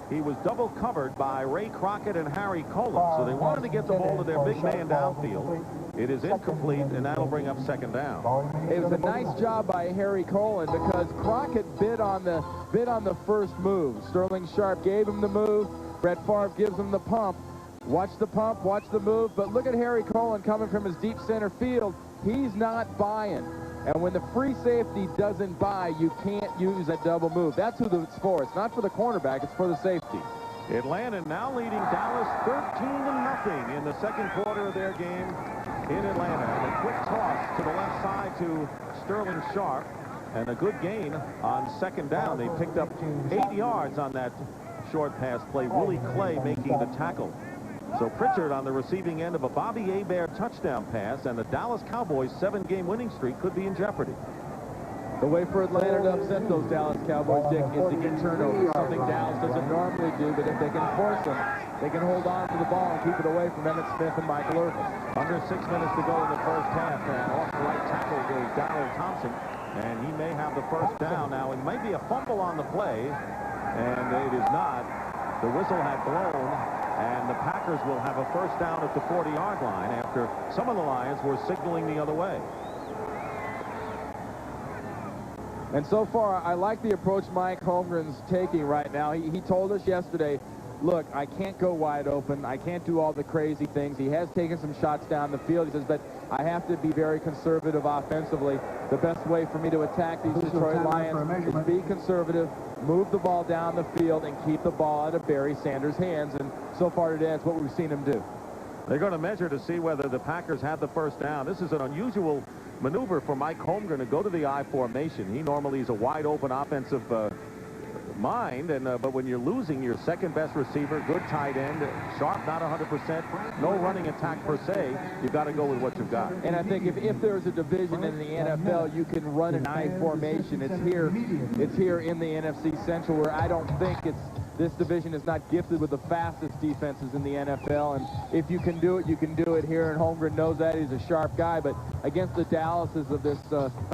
He was double covered by Ray Crockett and Harry Colon, so they wanted to get the ball to their big man downfield. It is incomplete, and that'll bring up second down. It was a nice job by Harry Colon because Crockett bid on the first move. Sterling Sharp gave him the move. Brett Favre gives him the pump. Watch the pump, watch the move. But look at Harry Colon coming from his deep center field. He's not buying. And when the free safety doesn't buy, you can't use a double move. That's who it's for. It's not for the cornerback. It's for the safety. Atlanta now leading Dallas 13-0 in the second quarter of their game in Atlanta. And a quick toss to the left side to Sterling Sharp. And a good gain on second down. They picked up 8 yards on that short pass play. Willie Clay making the tackle. So Pritchard on the receiving end of a Bobby Hebert touchdown pass, and the Dallas Cowboys' 7-game winning streak could be in jeopardy. The way for Atlanta to upset those Dallas Cowboys, Dick, is to get turnovers, something Dallas doesn't normally do, but if they can force them, they can hold on to the ball and keep it away from Emmitt Smith and Michael Irvin. Under 6 minutes to go in the first half, and off the right tackle goes Darrell Thompson, and he may have the first down. Now, it may be a fumble on the play, and it is not. The whistle had blown, and the Packers will have a first down at the 40-yard line after some of the Lions were signaling the other way. And so far, I like the approach Mike Holmgren's taking right now. He told us yesterday, look, I can't go wide open. I can't do all the crazy things. He has taken some shots down the field. He says, but I have to be very conservative offensively. The best way for me to attack these Detroit Lions is be conservative, move the ball down the field, and keep the ball out of Barry Sanders' hands. And so far today, that's what we've seen him do. They're going to measure to see whether the Packers had the first down. This is an unusual maneuver for Mike Holmgren to go to the I formation. He normally is a wide-open offensive mind, and but when you're losing your second-best receiver, good tight end, Sharp not 100%, no running attack per se, you've got to go with what you've got. And I think if there's a division in the NFL, you can run an I formation. It's here in the NFC Central, where I don't think this division is not gifted with the fastest defenses in the NFL, and if you can do it, you can do it here, and Holmgren knows that. He's a sharp guy, but against the Dallases of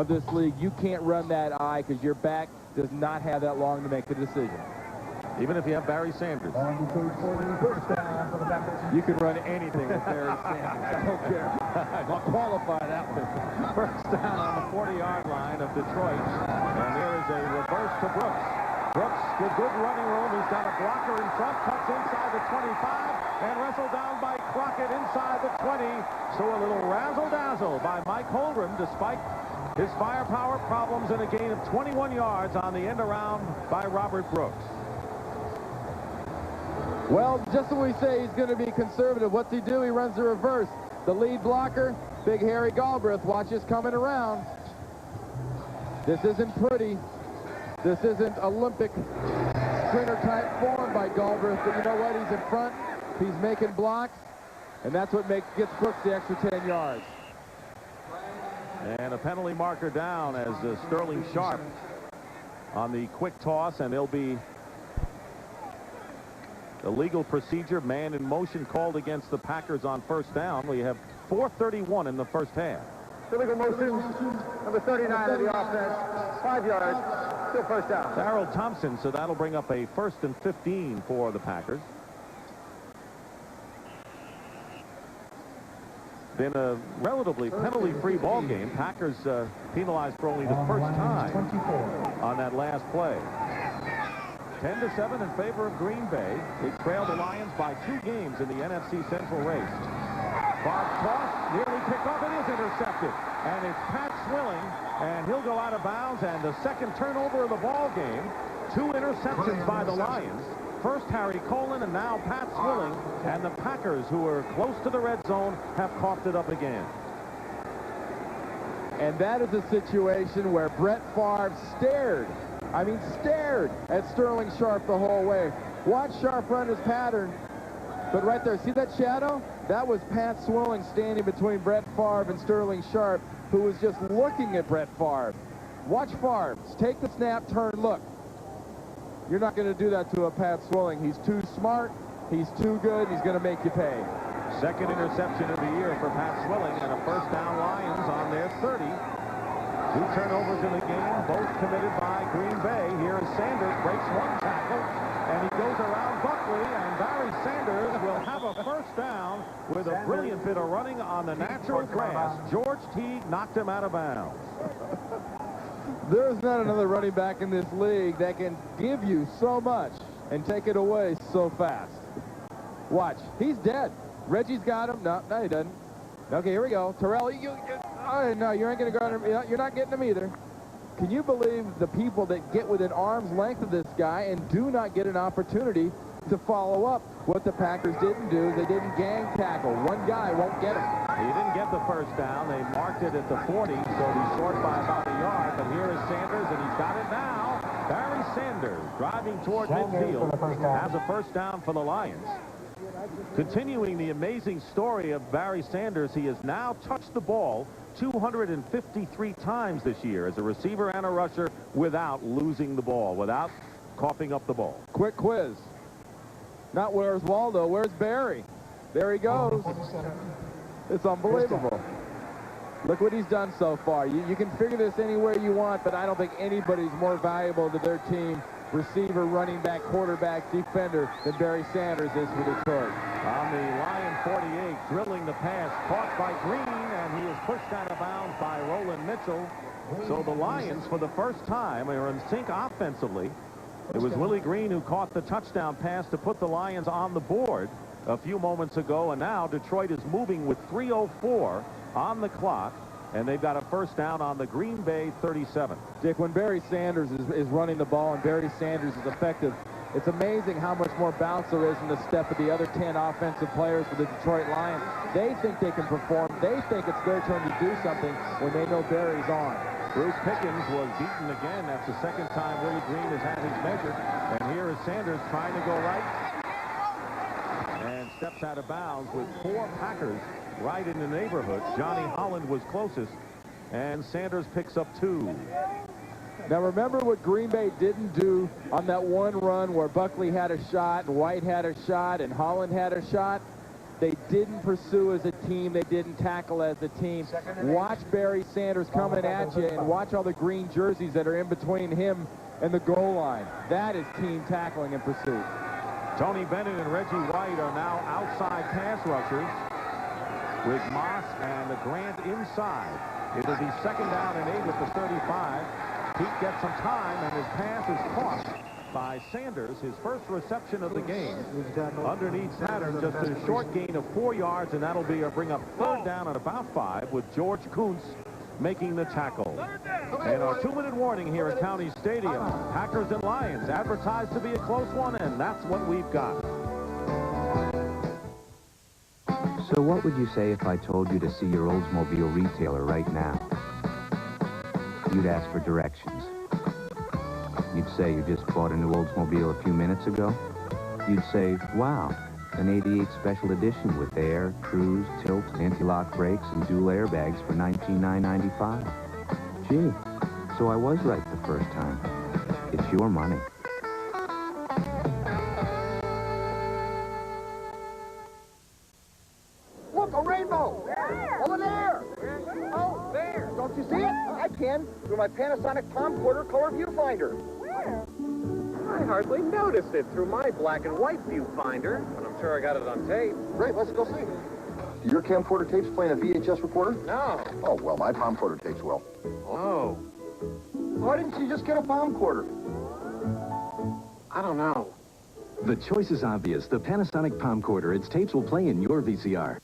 this league, you can't run that I because your back does not have that long to make the decision. Even if you have Barry Sanders. You can run anything with Barry Sanders. I don't care. I'll qualify that one. First down on the 40-yard line of Detroit, and there is a reverse to Brooks. Brooks with good running room. He's got a blocker in front, cuts inside the 25, and wrestled down by Crockett inside the 20. So a little razzle-dazzle by Mike Holmgren, despite His firepower problems in a gain of 21 yards on the end around by Robert Brooks. Well, just when we say he's going to be conservative, what's he do? He runs the reverse. The lead blocker, Big Harry Galbraith, watches coming around. This isn't pretty. This isn't Olympic sprinter-type form by Galbraith, but you know what? He's in front. He's making blocks, and that's what gets Brooks the extra 10 yards. And a penalty marker down as Sterling Sharp on the quick toss, and there'll be illegal procedure, man in motion called against the Packers on first down. We have 4:31 in the first half. Illegal motion, number 39 of the offense, 5 yards, still first down. Darrell Thompson, so that'll bring up a 1st and 15 for the Packers. Been a relatively penalty-free ball game. Packers penalized for only the first time on that last play. 10-7 in favor of Green Bay. They trail the Lions by 2 games in the NFC Central race. Bob toss, nearly picked off. It is intercepted. And it's Pat Swilling, and he'll go out of bounds. And the second turnover of the ball game. 2 interceptions by the Lions. First Harry Colin, and now Pat Swilling. And the Packers, who are close to the red zone, have coughed it up again. And that is a situation where Brett Favre stared at Sterling Sharp the whole way. Watch Sharp run his pattern. But right there, see that shadow? That was Pat Swilling standing between Brett Favre and Sterling Sharp, who was just looking at Brett Favre. Watch Favre. Take the snap, turn, look. You're not going to do that to a Pat Swilling. He's too smart. He's too good. He's going to make you pay. Second interception of the year for Pat Swilling, and a first down Lions on their 30. 2 turnovers in the game, both committed by Green Bay. Here is Sanders, breaks 1 tackle, and he goes around Buckley, and Barry Sanders will have a first down with a brilliant bit of running on the natural grass. George Teague knocked him out of bounds. There's not another running back in this league that can give you so much and take it away so fast. Watch, he's dead. Reggie's got him. No, he doesn't. Okay, here we go. Terrell, no, you ain't going to go under. You're not getting him either. Can you believe the people that get within arm's length of this guy and do not get an opportunity to follow up? What the Packers didn't do is they didn't gang tackle. One guy won't get him. He didn't get the first down. They marked it at the 40, so he's short by about a yard. But here is Sanders, and he's got it now. Barry Sanders driving toward midfield has a first down for the Lions. Continuing the amazing story of Barry Sanders, he has now touched the ball 253 times this year as a receiver and a rusher without losing the ball, without coughing up the ball. Quick quiz. Not where's Waldo, where's Barry? There he goes. It's unbelievable. Look what he's done so far. You can figure this anywhere you want, but I don't think anybody's more valuable to their team, receiver, running back, quarterback, defender, than Barry Sanders is for Detroit. On the Lion 48, drilling the pass, caught by Green, and he is pushed out of bounds by Roland Mitchell. So the Lions, for the first time, are in sync offensively. It was Willie Green who caught the touchdown pass to put the Lions on the board a few moments ago, and now Detroit is moving with 3:04 on the clock, and they've got a first down on the Green Bay 37. Dick, when Barry Sanders is running the ball and Barry Sanders is effective, it's amazing how much more bounce there is in the step of the other 10 offensive players for the Detroit Lions. They think they can perform. They think it's their turn to do something when they know Barry's on. Bruce Pickens was beaten again. That's the second time Willie Green has had his measure. And here is Sanders trying to go right. And steps out of bounds with 4 Packers right in the neighborhood. Johnny Holland was closest. And Sanders picks up 2. Now remember what Green Bay didn't do on that one run where Buckley had a shot, and White had a shot, and Holland had a shot? They didn't pursue as a team. They didn't tackle as a team. Watch Barry Sanders coming at you, and watch all the green jerseys that are in between him and the goal line. That is team tackling and pursuit. Tony Bennett and Reggie White are now outside pass rushers with Moss and Grant inside. It'll be second down and 8 at the 35. Pete gets some time, and his pass is caught by Sanders, his first reception of the game. Underneath pattern, just a short gain of 4 yards, and that'll be a bring up third down at about 5 with George Kuntz making the tackle. And our 2-minute warning here at County Stadium. Packers and Lions advertised to be a close one, and that's what we've got. So what would you say if I told you to see your Oldsmobile retailer right now? You'd ask for directions. You'd say you just bought a new Oldsmobile a few minutes ago. You'd say, wow, an 88 special edition with air, cruise, tilt, anti-lock brakes, and dual airbags for $19,995. Gee, so I was right the first time. It's your money. Look, a rainbow! Over there! Oh, there! Don't you see it? I can, through my Panasonic Palm Quarter color viewfinder. Where? I hardly noticed it through my black and white viewfinder, but I'm sure I got it on tape. Great, let's go see. Your camcorder tapes playing a VHS recorder? No. Oh, well, my palm quarter tapes will. Oh. Why didn't you just get a palm quarter? I don't know. The choice is obvious. The Panasonic Palm Quarter. Its tapes will play in your VCR.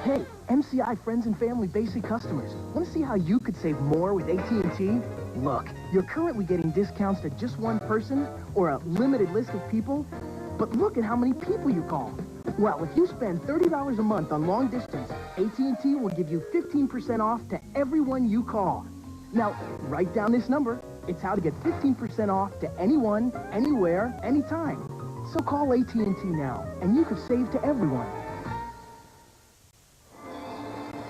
Hey, MCI friends and family basic customers, want to see how you could save more with AT&T? Look, you're currently getting discounts to just one person or a limited list of people, but look at how many people you call. Well, if you spend $30 a month on long distance, AT&T will give you 15% off to everyone you call. Now, write down this number. It's how to get 15% off to anyone, anywhere, anytime. So call AT&T now, and you could save to everyone.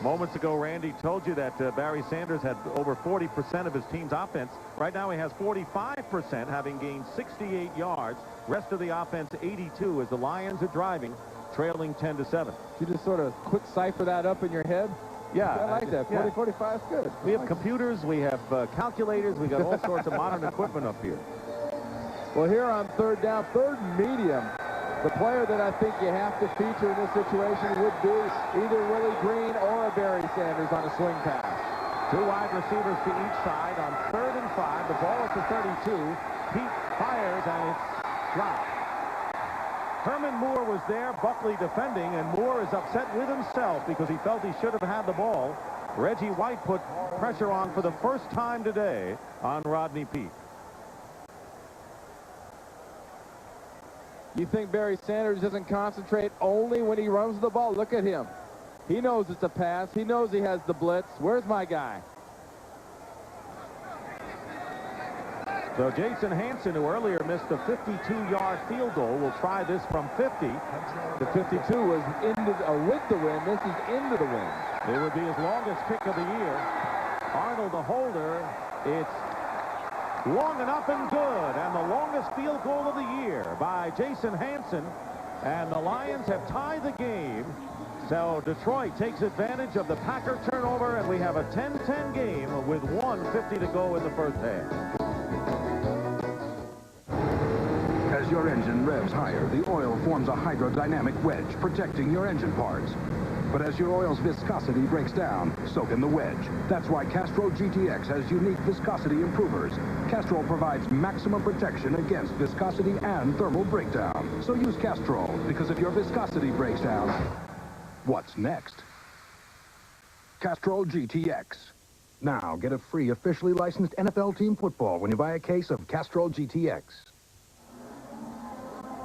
Moments ago, Randy told you that Barry Sanders had over 40% of his team's offense. Right now, he has 45%, having gained 68 yards. Rest of the offense, 82, as the Lions are driving, trailing 10-7. You just sort of quick cipher that up in your head? Yeah. I like that. 40, 45 is good. We have computers, we have calculators, we got all sorts of modern equipment up here. Well, here on third down, third medium, the player that I think you have to feature in this situation would be either Willie Green or a Barry Sanders on a swing pass. 2 wide receivers to each side on 3rd and 5. The ball is to 32. Pete fires, and it's dropped. Herman Moore was there, Buckley defending, and Moore is upset with himself because he felt he should have had the ball. Reggie White put pressure on for the first time today on Rodney Peete. You think Barry Sanders doesn't concentrate only when he runs the ball? Look at him. He knows it's a pass. He knows he has the blitz. Where's my guy? So Jason Hansen, who earlier missed a 52-yard field goal, will try this from 50. The 52 was with the wind. This is into the wind. It would be his longest kick of the year. Arnold, the holder. It's long enough and good, and the longest field goal of the year by Jason Hansen. And the Lions have tied the game. So Detroit takes advantage of the Packer turnover, and we have a 10-10 game with 1:50 to go in the first half. As your engine revs higher, the oil forms a hydrodynamic wedge, protecting your engine parts. But as your oil's viscosity breaks down, so can the wedge. That's why Castrol GTX has unique viscosity improvers. Castrol provides maximum protection against viscosity and thermal breakdown. So use Castrol, because if your viscosity breaks down, what's next? Castrol GTX. Now, get a free officially licensed NFL team football when you buy a case of Castrol GTX.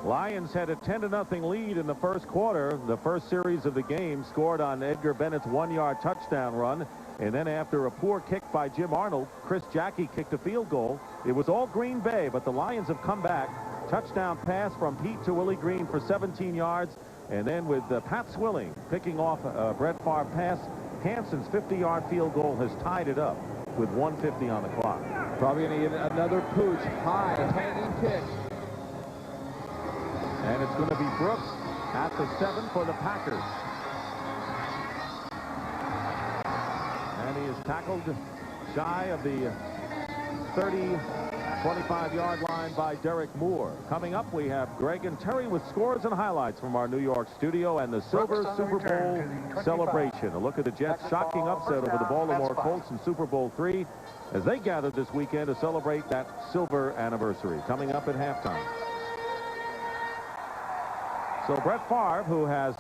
Lions had a 10-0 lead in the first quarter. The first series of the game scored on Edgar Bennett's 1-yard touchdown run. And then after a poor kick by Jim Arnold, Chris Jackie kicked a field goal. It was all Green Bay, but the Lions have come back. Touchdown pass from Pete to Willie Green for 17 yards. And then with Pat Swilling picking off a Brett Favre pass, Hansen's 50-yard field goal has tied it up with 1:50 on the clock. Probably going to get another pooch, high, hanging kick. And it's going to be Brooks at the 7 for the Packers. And he is tackled shy of the 25-yard line by Derek Moore. Coming up, we have Greg and Terry with scores and highlights from our New York studio and the Silver Super Bowl celebration. A look at the Jets' shocking upset over the Baltimore Colts in Super Bowl III as they gathered this weekend to celebrate that silver anniversary. Coming up at halftime. So Brett Favre, who has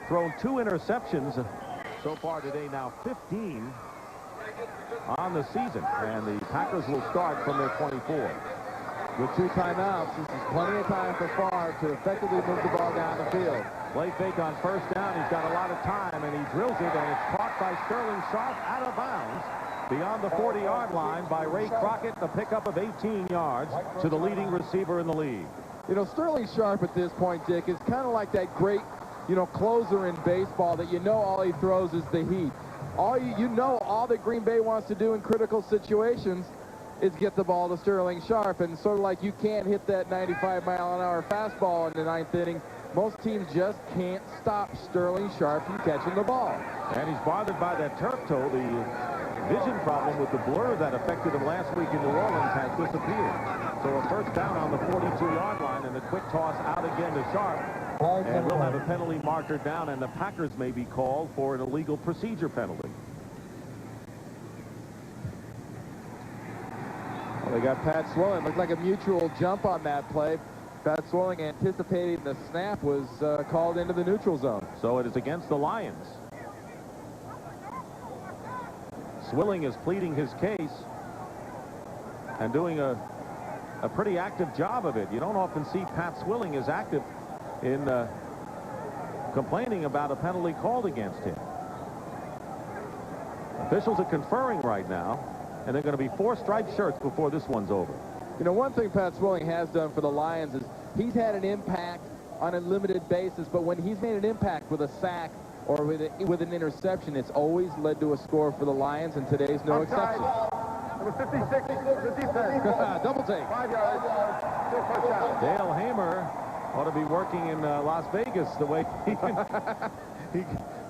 thrown 2 interceptions so far today, now 15, on the season, and the Packers will start from their 24. With 2 timeouts, this is plenty of time for Favre to effectively move the ball down the field. Play fake on first down. He's got a lot of time, and he drills it, and it's caught by Sterling Sharp out of bounds beyond the 40-yard line by Ray Crockett, the pickup of 18 yards to the leading receiver in the league. You know, Sterling Sharp at this point, Dick, is kind of like that great, you know, closer in baseball that you know all he throws is the heat. All that Green Bay wants to do in critical situations is get the ball to Sterling Sharp, and sort of like you can't hit that 95-mile-an-hour fastball in the 9th inning. Most teams just can't stop Sterling Sharp from catching the ball. And he's bothered by that turf toe. The vision problem with the blur that affected him last week in New Orleans has disappeared. So a first down on the 42-yard line, and a quick toss out again to Sharp. And we'll have a penalty marker down, and the Packers may be called for an illegal procedure penalty. Well, they got Pat Swilling. Looked like a mutual jump on that play. Pat Swilling, anticipating the snap, was called into the neutral zone. So it is against the Lions. Swilling is pleading his case and doing a pretty active job of it. You don't often see Pat Swilling as active in complaining about a penalty called against him. Officials are conferring right now, and they're going to be 4 striped shirts before this one's over. You know, one thing Pat Swilling has done for the Lions is he's had an impact on a limited basis, but when he's made an impact with a sack or with an interception, it's always led to a score for the Lions, and today's no exception. Number 56, the defense. Double take. 5 yards. Dale Hamer ought to be working in Las Vegas the way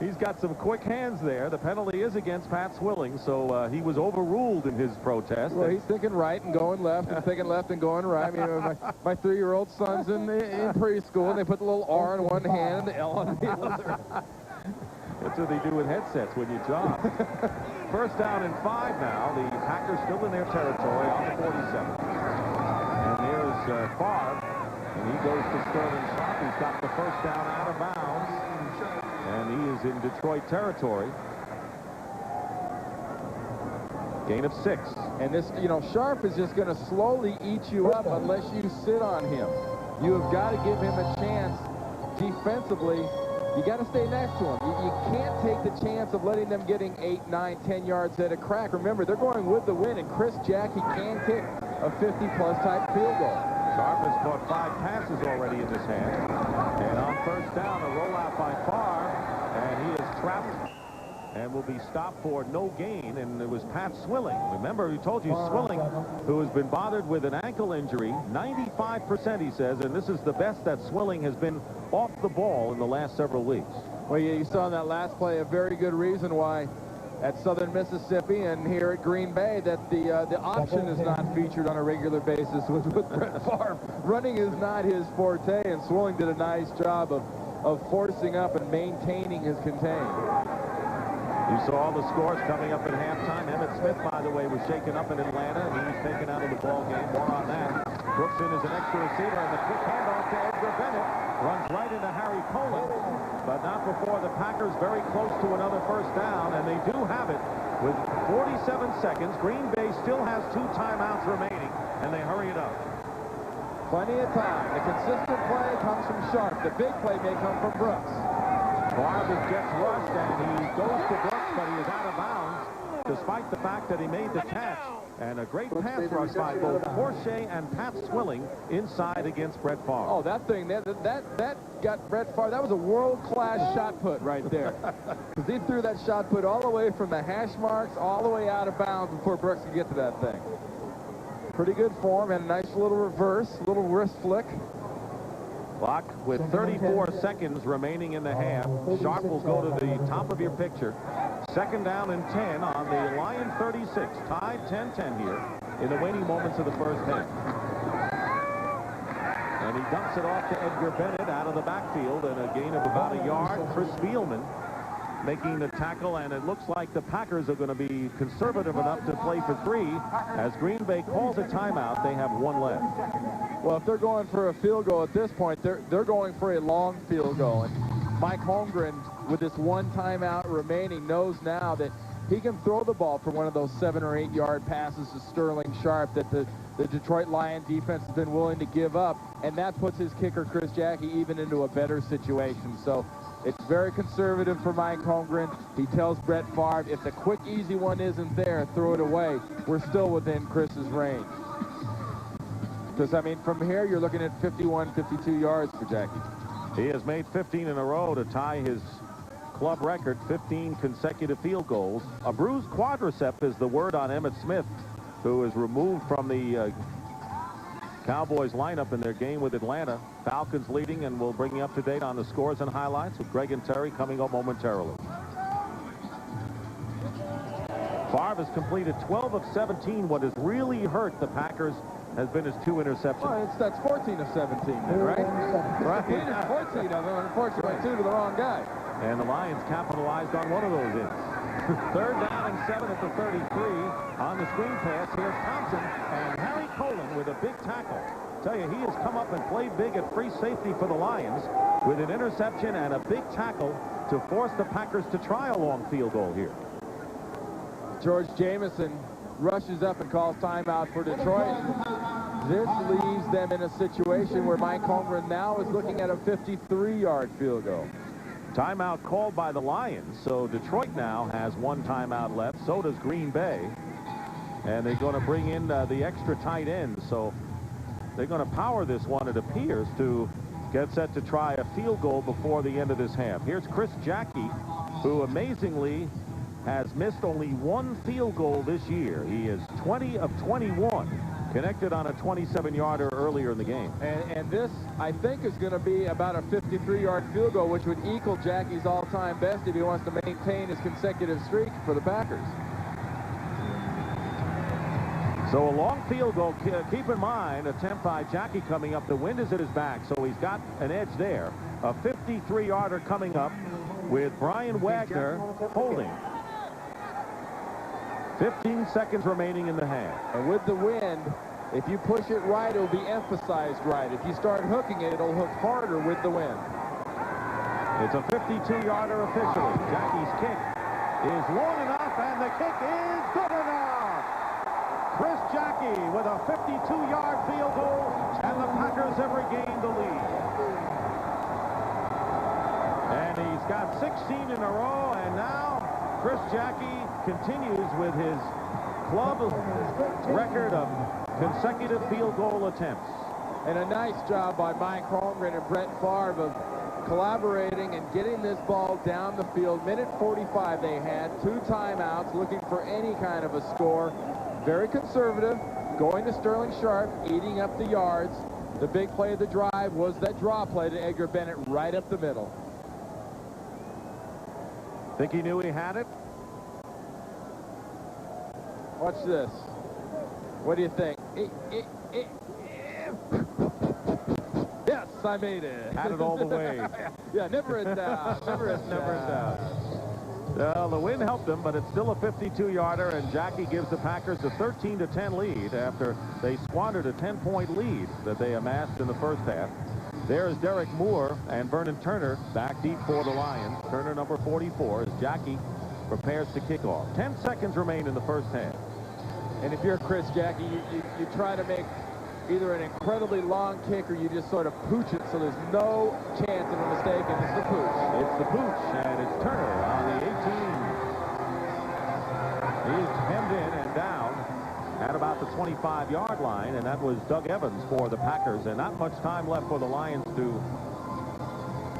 he's got some quick hands there. The penalty is against Pat Swilling, so he was overruled in his protest. Well, he's thinking right and going left, and thinking left and going right. You know, my 3-year-old son's in preschool, and they put the little R on one hand and the L on the other. That's what they do with headsets when you jog. First down and 5 now. The Packers still in their territory on the 47. And there's Favre, and he goes to Sterling Sharp. He's got the first down out of bounds, and he is in Detroit territory. Gain of 6. And this, you know, Sharp is just going to slowly eat you up unless you sit on him. You have got to give him a chance defensively. You got to stay next to him. You can't take the chance of letting them getting 8, 9, 10 yards at a crack. Remember, they're going with the wind, and Chris Jack, he can kick a 50-plus type field goal. Sharp has caught 5 passes already in this half. And on first down, a rollout by Favre, and he is trapped and will be stopped for no gain, and it was Pat Swilling. Remember, we told you Swilling, who has been bothered with an ankle injury, 95% he says, and this is the best that Swilling has been off the ball in the last several weeks. Well, you saw in that last play a very good reason why at Southern Mississippi and here at Green Bay that the option is not featured on a regular basis with Brett Favre. Running is not his forte, and Swilling did a nice job of forcing up and maintaining his contain. You saw all the scores coming up at halftime. Emmitt Smith, by the way, was shaken up in Atlanta, and he was taken out of the ball game. More on that. Brookson is an extra receiver, and the quick handoff to Edgar Bennett runs right into Harry Poland, but not before the Packers very close to another first down, and they do have it with 47 seconds. Green Bay still has 2 timeouts remaining, and they hurry it up. Plenty of time. The consistent play comes from Sharp. The big play may come from Brooks. Favre gets rushed, and he goes to Brooks, but he is out of bounds, despite the fact that he made the catch. And a great pass rush by both Porsche and Pat Swilling inside against Brett Favre. Oh, that thing, that got Brett Favre. That was a world-class shot put right there. Because he threw that shot put all the way from the hash marks all the way out of bounds before Brooks could get to that thing. Pretty good form, and a nice little reverse, little wrist flick. Clock with 34 seconds remaining in the half. Sharp will go to the top of your picture. Second down and 10 on the Lion 36. Tied 10-10 here in the waning moments of the first half. And he dumps it off to Edgar Bennett out of the backfield, and a gain of about a yard. Chris Spielman making the tackle, and it looks like the Packers are going to be conservative enough to play for 3. As Green Bay calls a timeout, they have 1 left. Well, if they're going for a field goal at this point, they're going for a long field goal. And Mike Holmgren, with this 1 timeout remaining, knows now that he can throw the ball for one of those 7 or 8 yard passes to Sterling Sharp that the Detroit Lions defense has been willing to give up, and that puts his kicker, Chris Jackie, even into a better situation. So it's very conservative for Mike Holmgren. He tells Brett Favre, if the quick, easy one isn't there, throw it away. We're still within Chris's range. Because, I mean, from here, you're looking at 51, 52 yards for Jackie. He has made 15 in a row to tie his club record, 15 consecutive field goals. A bruised quadricep is the word on Emmitt Smith, who is removed from the Cowboys lineup in their game with Atlanta. Falcons leading, and we'll bring you up to date on the scores and highlights with Greg and Terry coming up momentarily. Favre has completed 12 of 17. What has really hurt the Packers has been his 2 interceptions. Well, that's 14 of 17, then, right? Right. 14 of them, unfortunately, 2 to the wrong guy. And the Lions capitalized on one of those hits. 3rd down and 7 at the 33. On the screen pass, here's Thompson and Harry Colin with a big tackle. Tell you, he has come up and played big at free safety for the Lions with an interception and a big tackle to force the Packers to try a long field goal here. George Jamison rushes up and calls timeout for Detroit. This leaves them in a situation where Mike Holmgren now is looking at a 53-yard field goal. Timeout called by the Lions, so Detroit now has 1 timeout left. So does Green Bay. And they're going to bring in the extra tight end. So they're going to power this one, it appears, to get set to try a field goal before the end of this half. Here's Chris Jackie, who amazingly has missed only 1 field goal this year. He is 20 of 21, connected on a 27-yarder earlier in the game. And this, I think, is going to be about a 53-yard field goal, which would equal Jackie's all-time best if he wants to maintain his consecutive streak for the Packers. So a long field goal, keep in mind, attempt by Jackie coming up. The wind is at his back, so he's got an edge there. A 53-yarder coming up with Brian Wagner holding. 15 seconds remaining in the half. And with the wind, if you push it right, it'll be emphasized right. If you start hooking it, it'll hook harder with the wind. It's a 52-yarder officially. Jackie's kick is long enough, and the kick is good enough. Chris Jackie with a 52-yard field goal, and the Packers have regained the lead. And he's got 16 in a row, and now Chris Jackie continues with his club record of consecutive field goal attempts. And a nice job by Mike Holmgren and Brett Favre of collaborating and getting this ball down the field. Minute 45 they had, 2 timeouts, looking for any kind of a score. Very conservative, going to Sterling Sharp, eating up the yards. The big play of the drive was that draw play to Edgar Bennett right up the middle. Think he knew he had it? Watch this. What do you think? Yes, I made it. Had it all the way. Yeah, never in doubt. Never in doubt. Well, the wind helped them, but it's still a 52-yarder, and Jackie gives the Packers a 13-10 lead after they squandered a 10-point lead that they amassed in the first half. There's Derek Moore and Vernon Turner back deep for the Lions. Turner, number 44, as Jackie prepares to kick off. 10 seconds remain in the first half. And if you're Chris Jackie, you try to make either an incredibly long kick or you just sort of pooch it so there's no chance of a mistake, and it's the pooch. It's the pooch, and it's Turner on the 18. He's hemmed in and down at about the 25-yard line, and that was Doug Evans for the Packers, and not much time left for the Lions to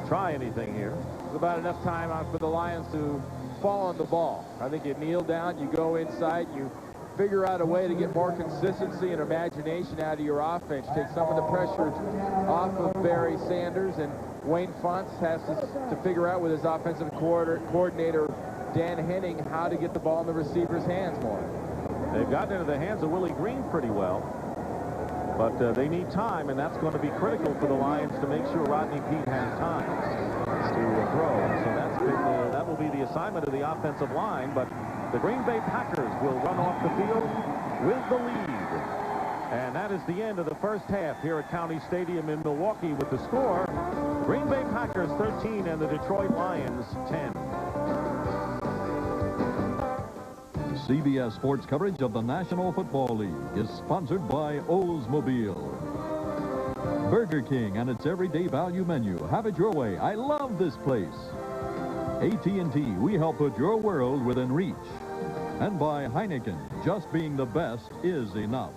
try anything here. It's about enough time for the Lions to fall on the ball. I think you kneel down, you go inside, you figure out a way to get more consistency and imagination out of your offense. Take some of the pressure off of Barry Sanders, and Wayne Fonts has to figure out with his offensive coordinator, Dan Henning, how to get the ball in the receiver's hands more. They've gotten into the hands of Willie Green pretty well, but they need time, and that's going to be critical for the Lions to make sure Rodney Peete has time to throw. So that will be the assignment of the offensive line, but the Green Bay Packers will run off the field with the lead. And that is the end of the first half here at County Stadium in Milwaukee with the score, Green Bay Packers 13 and the Detroit Lions 10. CBS Sports coverage of the National Football League is sponsored by Oldsmobile. Burger King and its everyday value menu. Have it your way. I love this place. AT&T, we help put your world within reach. And by Heineken, just being the best is enough.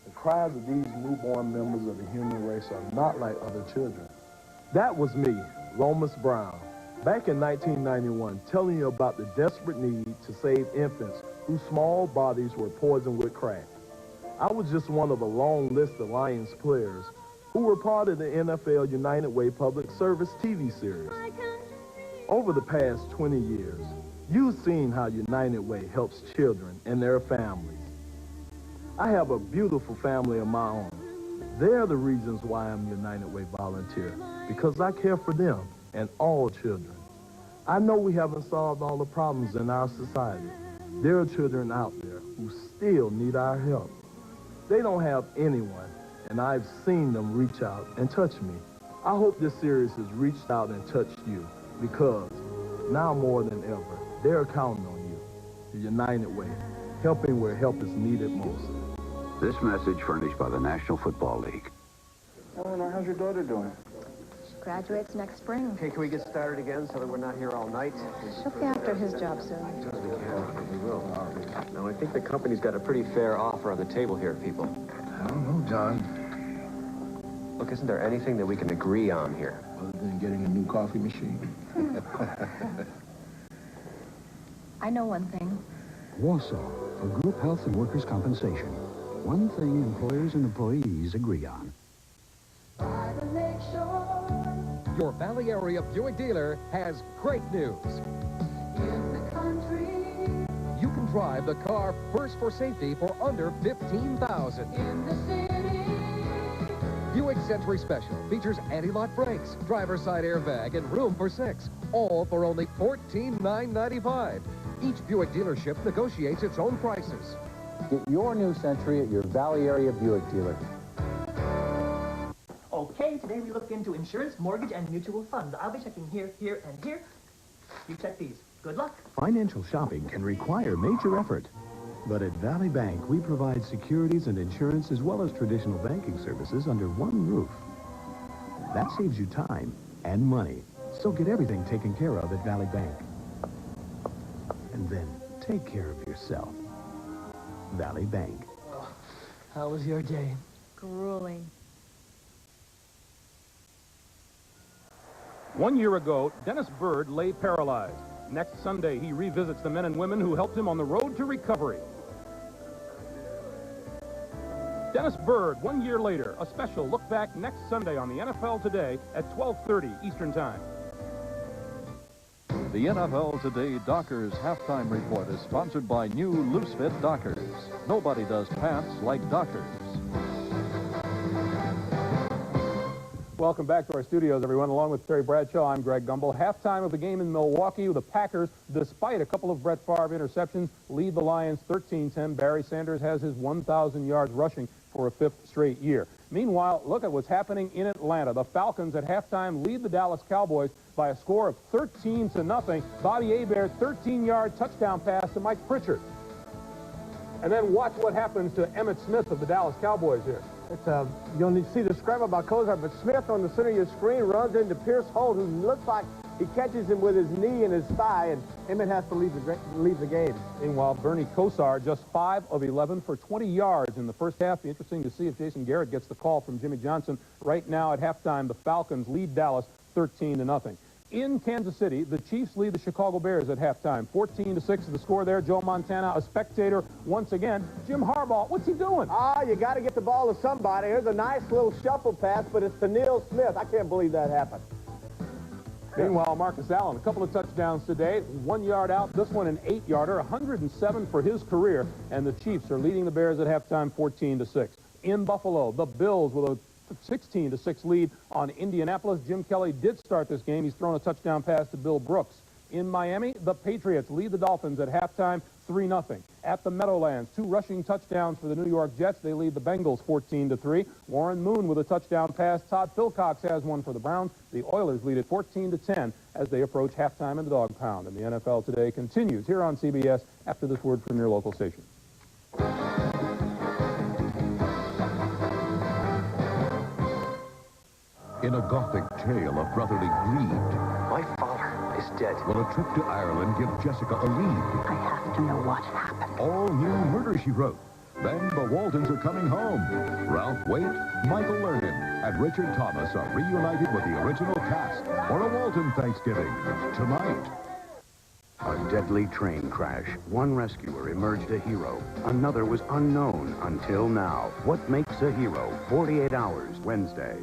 The cries of these newborn members of the human race are not like other children. That was me, Lomas Brown, back in 1991, telling you about the desperate need to save infants whose small bodies were poisoned with crack. I was just one of a long list of Lions players who were part of the NFL United Way Public Service TV series. Over the past 20 years, you've seen how United Way helps children and their families. I have a beautiful family of my own. They're the reasons why I'm United Way volunteer, because I care for them and all children. I know we haven't solved all the problems in our society. There are children out there who still need our help. They don't have anyone, and I've seen them reach out and touch me. I hope this series has reached out and touched you, because now more than ever, they're counting on you. The United Way, helping where help is needed most. This message furnished by the National Football League. Eleanor, how's your daughter doing? She graduates next spring. Okay, can we get started again so that we're not here all night? She'll be after his job soon. We will. Now, I think the company's got a pretty fair offer on the table here, people. I don't know, John. Look, isn't there anything that we can agree on here? Other than getting a new coffee machine. I know one thing. Warsaw for group health and workers' compensation. One thing employers and employees agree on. Your Valley area Buick dealer has great news. You can drive the car first for safety for under $15,000. In the city. Buick Century Special features anti-lock brakes, driver's side airbag, and room for 6. All for only $14,995. Each Buick dealership negotiates its own prices. Get your new Century at your Valley area Buick dealer. Okay, today we look into insurance, mortgage, and mutual funds. I'll be checking here, here, and here. You check these. Good luck. Financial shopping can require major effort. But at Valley Bank, we provide securities and insurance as well as traditional banking services under one roof. That saves you time and money. So get everything taken care of at Valley Bank. And then take care of yourself. Valley Bank. Oh, how was your day? Grueling. 1 year ago, Dennis Byrd lay paralyzed. Next Sunday, he revisits the men and women who helped him on the road to recovery. Dennis Byrd, 1 year later, a special look back next Sunday on the NFL Today at 12:30 Eastern Time. The NFL Today Dockers halftime report is sponsored by new Loose Fit Dockers. Nobody does pants like Dockers. Welcome back to our studios, everyone. Along with Terry Bradshaw, I'm Greg Gumbel. Halftime of the game in Milwaukee, the Packers, despite a couple of Brett Favre interceptions, lead the Lions 13-10. Barry Sanders has his 1,000 yards rushing for a 5th straight year. Meanwhile, look at what's happening in Atlanta. The Falcons at halftime lead the Dallas Cowboys by a score of 13-0. Bobby Hebert, 13-yard touchdown pass to Mike Pritchard. And then watch what happens to Emmitt Smith of the Dallas Cowboys here. You'll need to see the scramble by Kozar, but Smith on the center of your screen runs into Pierce Holt, who looks like he catches him with his knee and his thigh, and Emmett has to leave the game. Meanwhile, Bernie Kosar just 5 of 11 for 20 yards in the first half. Be interesting to see if Jason Garrett gets the call from Jimmy Johnson. Right now at halftime, the Falcons lead Dallas 13-0. In Kansas City, the Chiefs lead the Chicago Bears at halftime. 14-6 is the score there. Joe Montana, a spectator once again. Jim Harbaugh, what's he doing? You got to get the ball to somebody. Here's a nice little shuffle pass, but it's to Neil Smith. I can't believe that happened. Meanwhile, Marcus Allen, a couple of touchdowns today. 1 yard out, this one an 8-yarder, 107 for his career. And the Chiefs are leading the Bears at halftime 14-6. In Buffalo, the Bills with a 16-6 lead on Indianapolis. Jim Kelly did start this game. He's thrown a touchdown pass to Bill Brooks. In Miami, the Patriots lead the Dolphins at halftime 3-0. At the Meadowlands, 2 rushing touchdowns for the New York Jets. They lead the Bengals 14-3. Warren Moon with a touchdown pass. Todd Philcox has one for the Browns. The Oilers lead it 14-10 as they approach halftime in the Dog Pound. And the NFL Today continues here on CBS after this word from your local station. In a gothic tale of brotherly greed, My father is dead. will a trip to Ireland give Jessica a lead? I have to know what happened. All new Murder, She Wrote. Then the Waltons are coming home. Ralph Waite, Michael Lernin, and Richard Thomas are reunited with the original cast for a Walton Thanksgiving tonight. A deadly train crash. One rescuer emerged a hero. Another was unknown until now. What makes a hero? 48 Hours, Wednesday.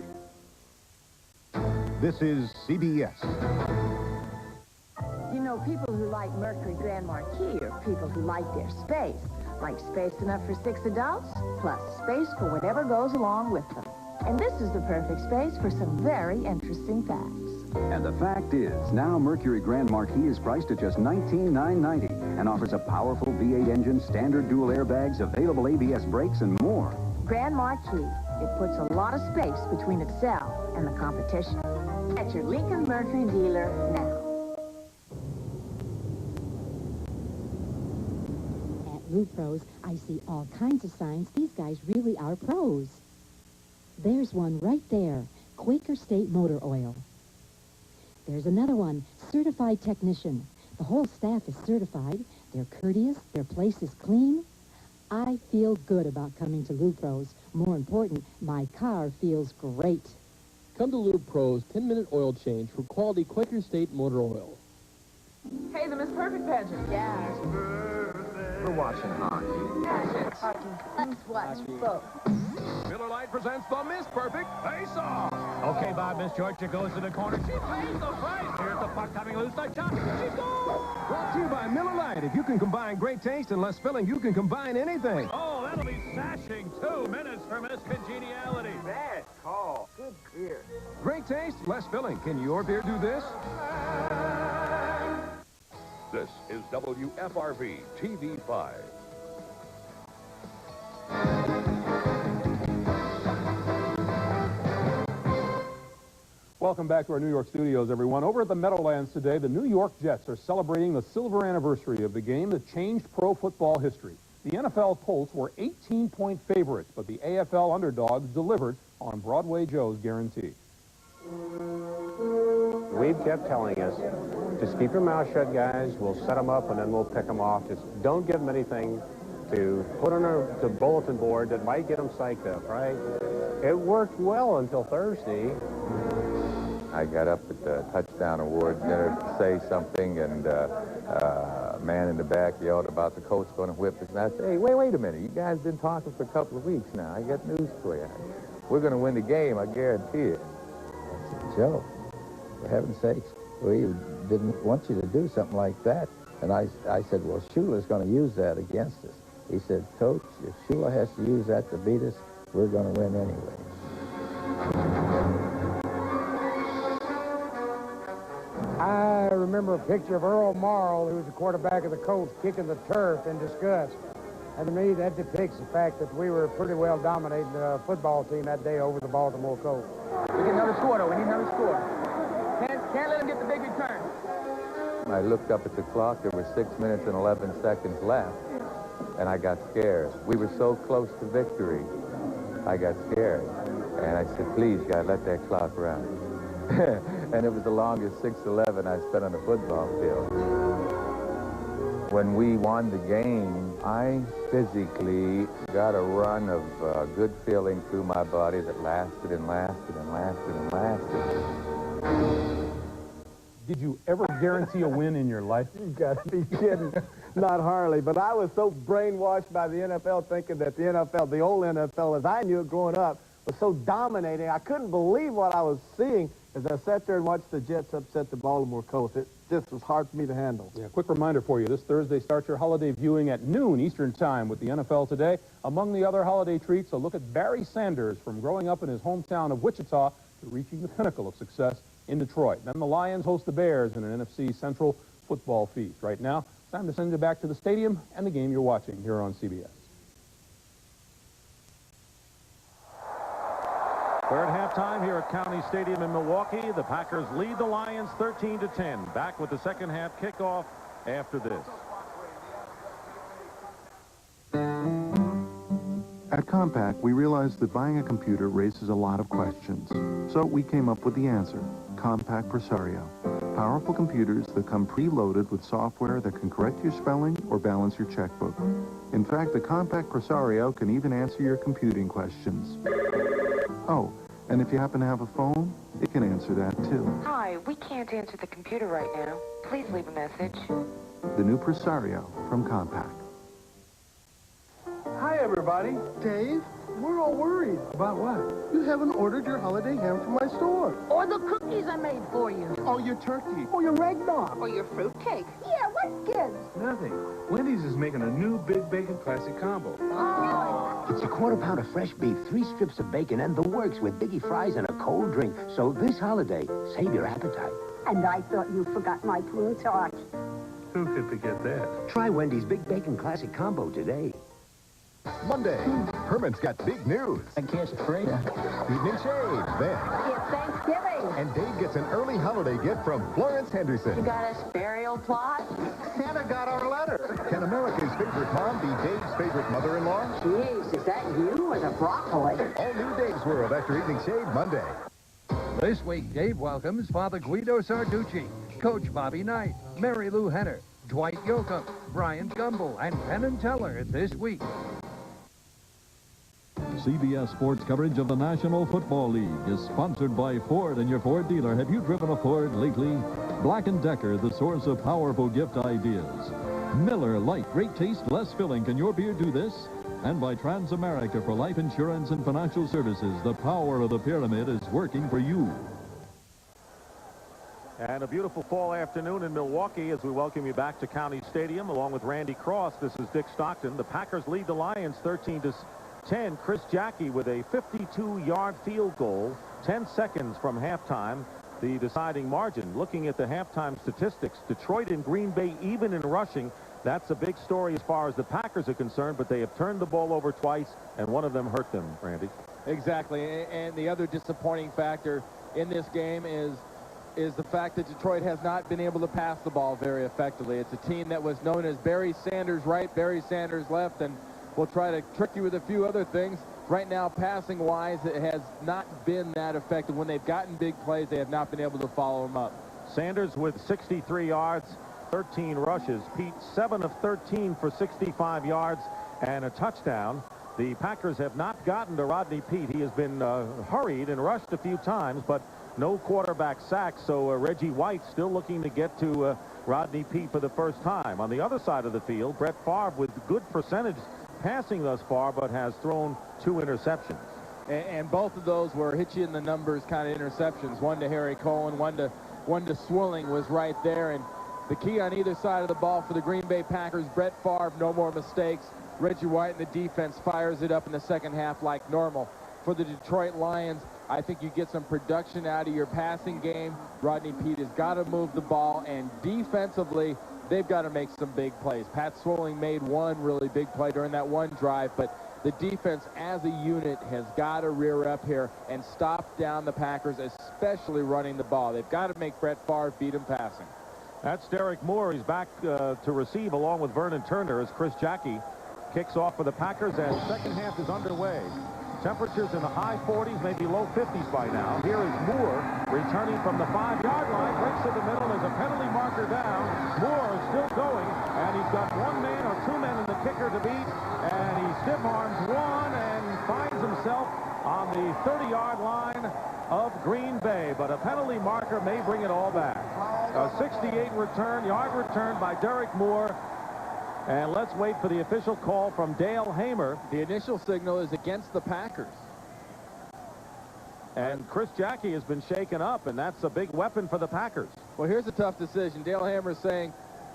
This is CBS. You know, people who like Mercury Grand Marquis are people who like their space. Like space enough for 6 adults, plus space for whatever goes along with them. And this is the perfect space for some very interesting facts. And the fact is, now Mercury Grand Marquis is priced at just $19,990 and offers a powerful V8 engine, standard dual airbags, available ABS brakes, and more. Grand Marquis. It puts a lot of space between itself and the competition. At your Lincoln Mercury dealer now. At Lou Pros, I see all kinds of signs these guys really are pros. There's one right there, Quaker State Motor Oil. There's another one, Certified Technician. The whole staff is certified. They're courteous. Their place is clean. I feel good about coming to Lou Pros. More important, my car feels great. Come to Lube Pro's 10-minute oil change for quality Quaker State Motor Oil. Hey, the Miss Perfect pageant. Yes. We're watching hockey. Hockey. Let's watch both. Miller Lite presents the Miss Perfect Face-Off. Okay, Bob, Miss Georgia goes to the corner. She pays the price. Here's the puck coming loose. The shot. She scores. Brought to you by Miller Lite. If you can combine great taste and less filling, you can combine anything. Oh, that'll be sashing. 2 minutes for Miss Congeniality. Bad call. Good beer. Great taste, less filling. Can your beer do this? This is WFRV TV5. Welcome back to our New York studios, everyone. Over at the Meadowlands today, the New York Jets are celebrating the silver anniversary of the game that changed pro football history. The NFL Colts were 18-point favorites, but the AFL underdogs delivered on Broadway Joe's guarantee. We've kept telling us, just keep your mouth shut, guys. We'll set them up, and then we'll pick them off. Just don't give them anything to put on the bulletin board that might get them psyched up, right? It worked well until Thursday. I got up at the touchdown award dinner to say something, and a man in the back yelled about the coach going to whip us. And I said, hey, wait a minute. You guys been talking for a couple of weeks now. I got news for you. We're going to win the game, I guarantee it. I said, Joe, for heaven's sakes, we didn't want you to do something like that. And I said, well, Shula's going to use that against us. He said, Coach, if Shula has to use that to beat us, we're going to win anyway. I remember a picture of Earl Morrill, who was the quarterback of the Colts, kicking the turf in disgust. And to me, that depicts the fact that we were pretty well dominating the football team that day over the Baltimore Colts. We get another score, though. We need another score. Can't let them get the big return. I looked up at the clock. There were 6 minutes and 11 seconds left, and I got scared. We were so close to victory. I got scared. And I said, please, God, let that clock run. And it was the longest 6-11 I spent on the football field. When we won the game, I physically got a run of good feeling through my body that lasted and lasted and lasted and lasted. Did you ever guarantee a win in your life? You got to be kidding. Not hardly, but I was so brainwashed by the NFL thinking that the NFL, the old NFL, as I knew it growing up, was so dominating. I couldn't believe what I was seeing as I sat there and watched the Jets upset the Baltimore Colts. It just was hard for me to handle. Yeah, quick reminder for you, this Thursday starts your holiday viewing at noon Eastern Time with the NFL Today. Among the other holiday treats, a look at Barry Sanders from growing up in his hometown of Wichita to reaching the pinnacle of success in Detroit. Then the Lions host the Bears in an NFC Central football feast. Right now, Time to send you back to the stadium and the game you're watching here on CBS. We're at halftime here at County Stadium in Milwaukee. The Packers lead the Lions 13-10. Back with the second half kickoff after this. At Compaq, we realized that buying a computer raises a lot of questions. So we came up with the answer, Compaq Presario. Powerful computers that come preloaded with software that can correct your spelling or balance your checkbook. In fact, the Compaq Presario can even answer your computing questions. Oh, and if you happen to have a phone, it can answer that too. Hi, we can't answer the computer right now. Please leave a message. The new Presario from Compaq. Hi, everybody. Dave, we're all worried. About what? You haven't ordered your holiday ham from my store. Or the cookies I made for you. Oh, your turkey. Or your eggnog. Or your fruitcake. Yeah, what gives? Nothing. Wendy's is making a new Big Bacon Classic Combo. It's a quarter pound of fresh beef, 3 strips of bacon, and the works with biggie fries and a cold drink. So this holiday, save your appetite. And I thought you forgot my prune tart. Who could forget that? Try Wendy's Big Bacon Classic Combo today. Monday, Herman's got big news. I guess free. Evening shave, then. It's Thanksgiving. And Dave gets an early holiday gift from Florence Henderson. You got a burial plot? Santa got our letter. Can America's favorite mom be Dave's favorite mother-in-law? Jeez, is that you or the broccoli? All new Dave's World after Evening Shave Monday. This week, Dave welcomes Father Guido Sarducci, Coach Bobby Knight, Mary Lou Henner, Dwight Yoakam, Brian Gumble, and Penn and Teller this week. CBS Sports coverage of the National Football League is sponsored by Ford and your Ford dealer. Have you driven a Ford lately? Black & Decker, the source of powerful gift ideas. Miller Lite, great taste, less filling. Can your beer do this? And by Transamerica for life insurance and financial services. The power of the pyramid is working for you. And a beautiful fall afternoon in Milwaukee as we welcome you back to County Stadium along with Randy Cross. This is Dick Stockton. The Packers lead the Lions 13-10. Chris Jackie with a 52-yard field goal, 10 seconds from halftime, the deciding margin. Looking at the halftime statistics, Detroit and Green Bay even in rushing. That's a big story as far as the Packers are concerned, but they have turned the ball over twice, and one of them hurt them, Randy. Exactly, and the other disappointing factor in this game is the fact that Detroit has not been able to pass the ball very effectively. It's a team that was known as Barry Sanders right, Barry Sanders left, and we'll try to trick you with a few other things. Right now, passing-wise, it has not been that effective. When they've gotten big plays, they have not been able to follow them up. Sanders with 63 yards, 13 rushes. Pete, 7 of 13 for 65 yards and a touchdown. The Packers have not gotten to Rodney Peete. He has been hurried and rushed a few times, but no quarterback sacks. So Reggie White still looking to get to Rodney Peete for the first time. On the other side of the field, Brett Favre with good percentage passing thus far, but has thrown 2 interceptions. And both of those were hit you in the numbers kind of interceptions. One to Harry Cohen, one to Swilling was right there. And the key on either side of the ball for the Green Bay Packers, Brett Favre, no more mistakes. Reggie White and the defense fires it up in the second half like normal. For the Detroit Lions, I think you get some production out of your passing game. Rodney Peete has got to move the ball, and defensively, they've got to make some big plays. Pat Swilling made one really big play during that one drive, but the defense as a unit has got to rear up here and stop down the Packers, especially running the ball. They've got to make Brett Favre beat him passing. That's Derek Moore. He's back to receive along with Vernon Turner as Chris Jackie kicks off for the Packers, and the second half is underway. Temperatures in the high 40s, maybe low 50s by now. Here is Moore returning from the 5-yard line, breaks to the middle. There's a penalty marker down. Moore is still going, and he's got 1 man or 2 men in the kicker to beat, and he stiff arms one and finds himself on the 30-yard line of Green Bay. But a penalty marker may bring it all back. A 68-yard return by Derek Moore. And let's wait for the official call from Dale Hamer. The initial signal is against the Packers. And Chris Jackie has been shaken up, and that's a big weapon for the Packers. Well, here's a tough decision. Dale Hamer is saying,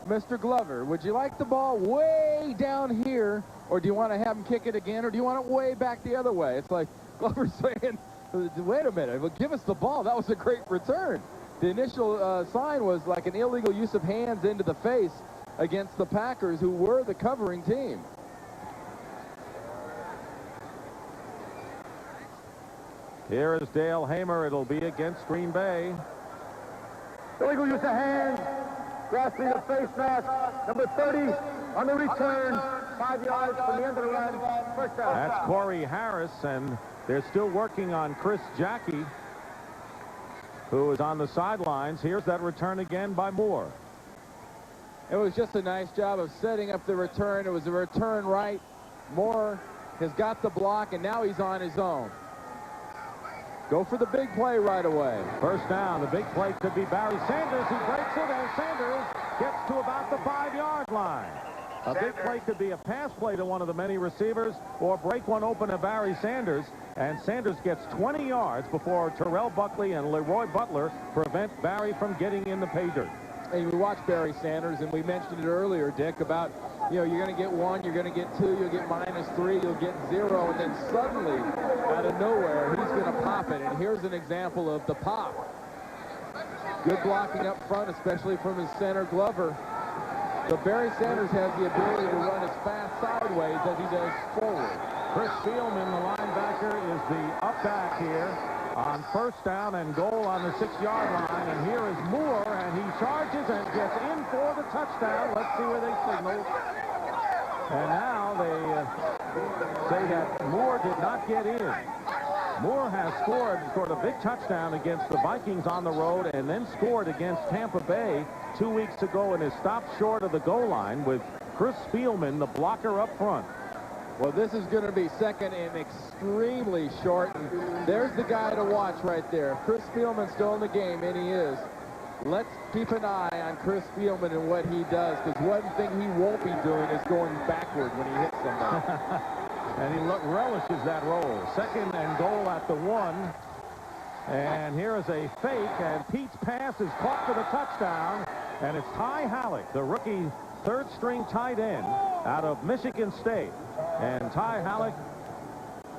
Mr. Glover, would you like the ball way down here, or do you want to have him kick it again, or do you want it way back the other way? It's like Glover's saying, wait a minute, well, give us the ball. That was a great return. The initial sign was like an illegal use of hands into the face. against the Packers, who were the covering team. Here is Dale Hamer. It'll be against Green Bay. Illegal use of hands, grasping the face mask, number 30 on the return, 5 yards from the end of the run, first down. That's Corey Harris, and they're still working on Chris Jackie, who is on the sidelines. Here's that return again by Moore. It was just a nice job of setting up the return. It was a return right. Moore has got the block, and now he's on his own. Go for the big play right away. First down. The big play could be Barry Sanders. He breaks it, and Sanders gets to about the 5-yard line. A big play could be a pass play to one of the many receivers or break one open to Barry Sanders. And Sanders gets 20 yards before Terrell Buckley and Leroy Butler prevent Barry from getting in the pay dirt. And we watched Barry Sanders, and we mentioned it earlier, Dick, about, you're going to get 1, you're going to get 2, you'll get -3, you'll get 0, and then suddenly, out of nowhere, he's going to pop it. And here's an example of the pop. Good blocking up front, especially from his center, Glover. But Barry Sanders has the ability to run as fast sideways as he does forward. Chris Spielman, the linebacker, is the up back here on first down and goal on the 6-yard line. And here is Moore, and he charges and gets in for the touchdown. Let's see where they signal. And now they say that Moore did not get in. Moore has scored a big touchdown against the Vikings on the road and then scored against Tampa Bay 2 weeks ago and is stopped short of the goal line with Chris Spielman, the blocker, up front. Well, this is going to be second and extremely short. And there's the guy to watch right there. Chris Spielman's still in the game, and he is. Let's keep an eye on Chris Spielman and what he does, because one thing he won't be doing is going backward when he hits somebody. And he relishes that roll. Second and goal at the 1. And here is a fake, and Pete's pass is caught for the touchdown. And it's Ty Halleck, the rookie third-string tight end out of Michigan State. And Ty Halleck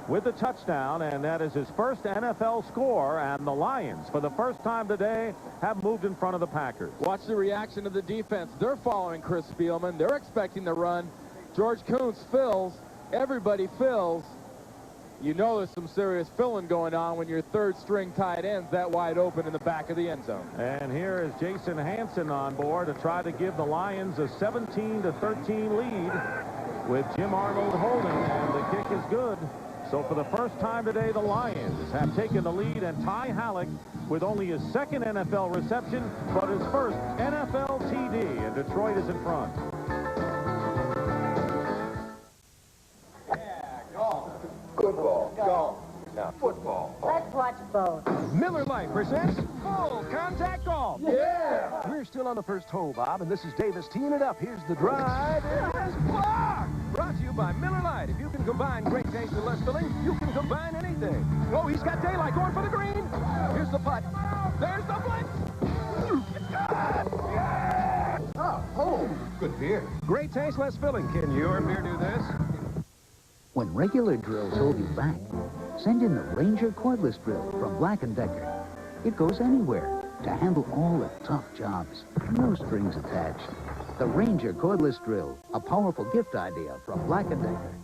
with the touchdown, and that is his first NFL score. And the Lions, for the first time today, have moved in front of the Packers. Watch the reaction of the defense. They're following Chris Spielman. They're expecting the run. George Kuntz fills. Everybody fills. You know there's some serious filling going on when your third-string tight end's that wide open in the back of the end zone. And here is Jason Hansen on board to try to give the Lions a 17-13 lead with Jim Arnold holding, and the kick is good. So for the first time today, the Lions have taken the lead, and Ty Halleck, with only his second NFL reception, but his first NFL TD, and Detroit is in front. Good ball. Golf. Now, football. Let's watch both. Miller Lite presents Full Contact Golf. Yeah! We're still on the first hole, Bob, and this is Davis teeing it up. Here's the drive. It is blocked. Brought to you by Miller Lite. If you can combine great taste and less filling, you can combine anything. Oh, he's got daylight going for the green. Here's the putt. There's the blitz. It's good. Yeah! Oh, good beer. Great taste, less filling. Can your beer do this? When regular drills hold you back, send in the Ranger cordless drill from Black & Decker. It goes anywhere to handle all the tough jobs. No strings attached. The Ranger cordless drill, a powerful gift idea from Black & Decker.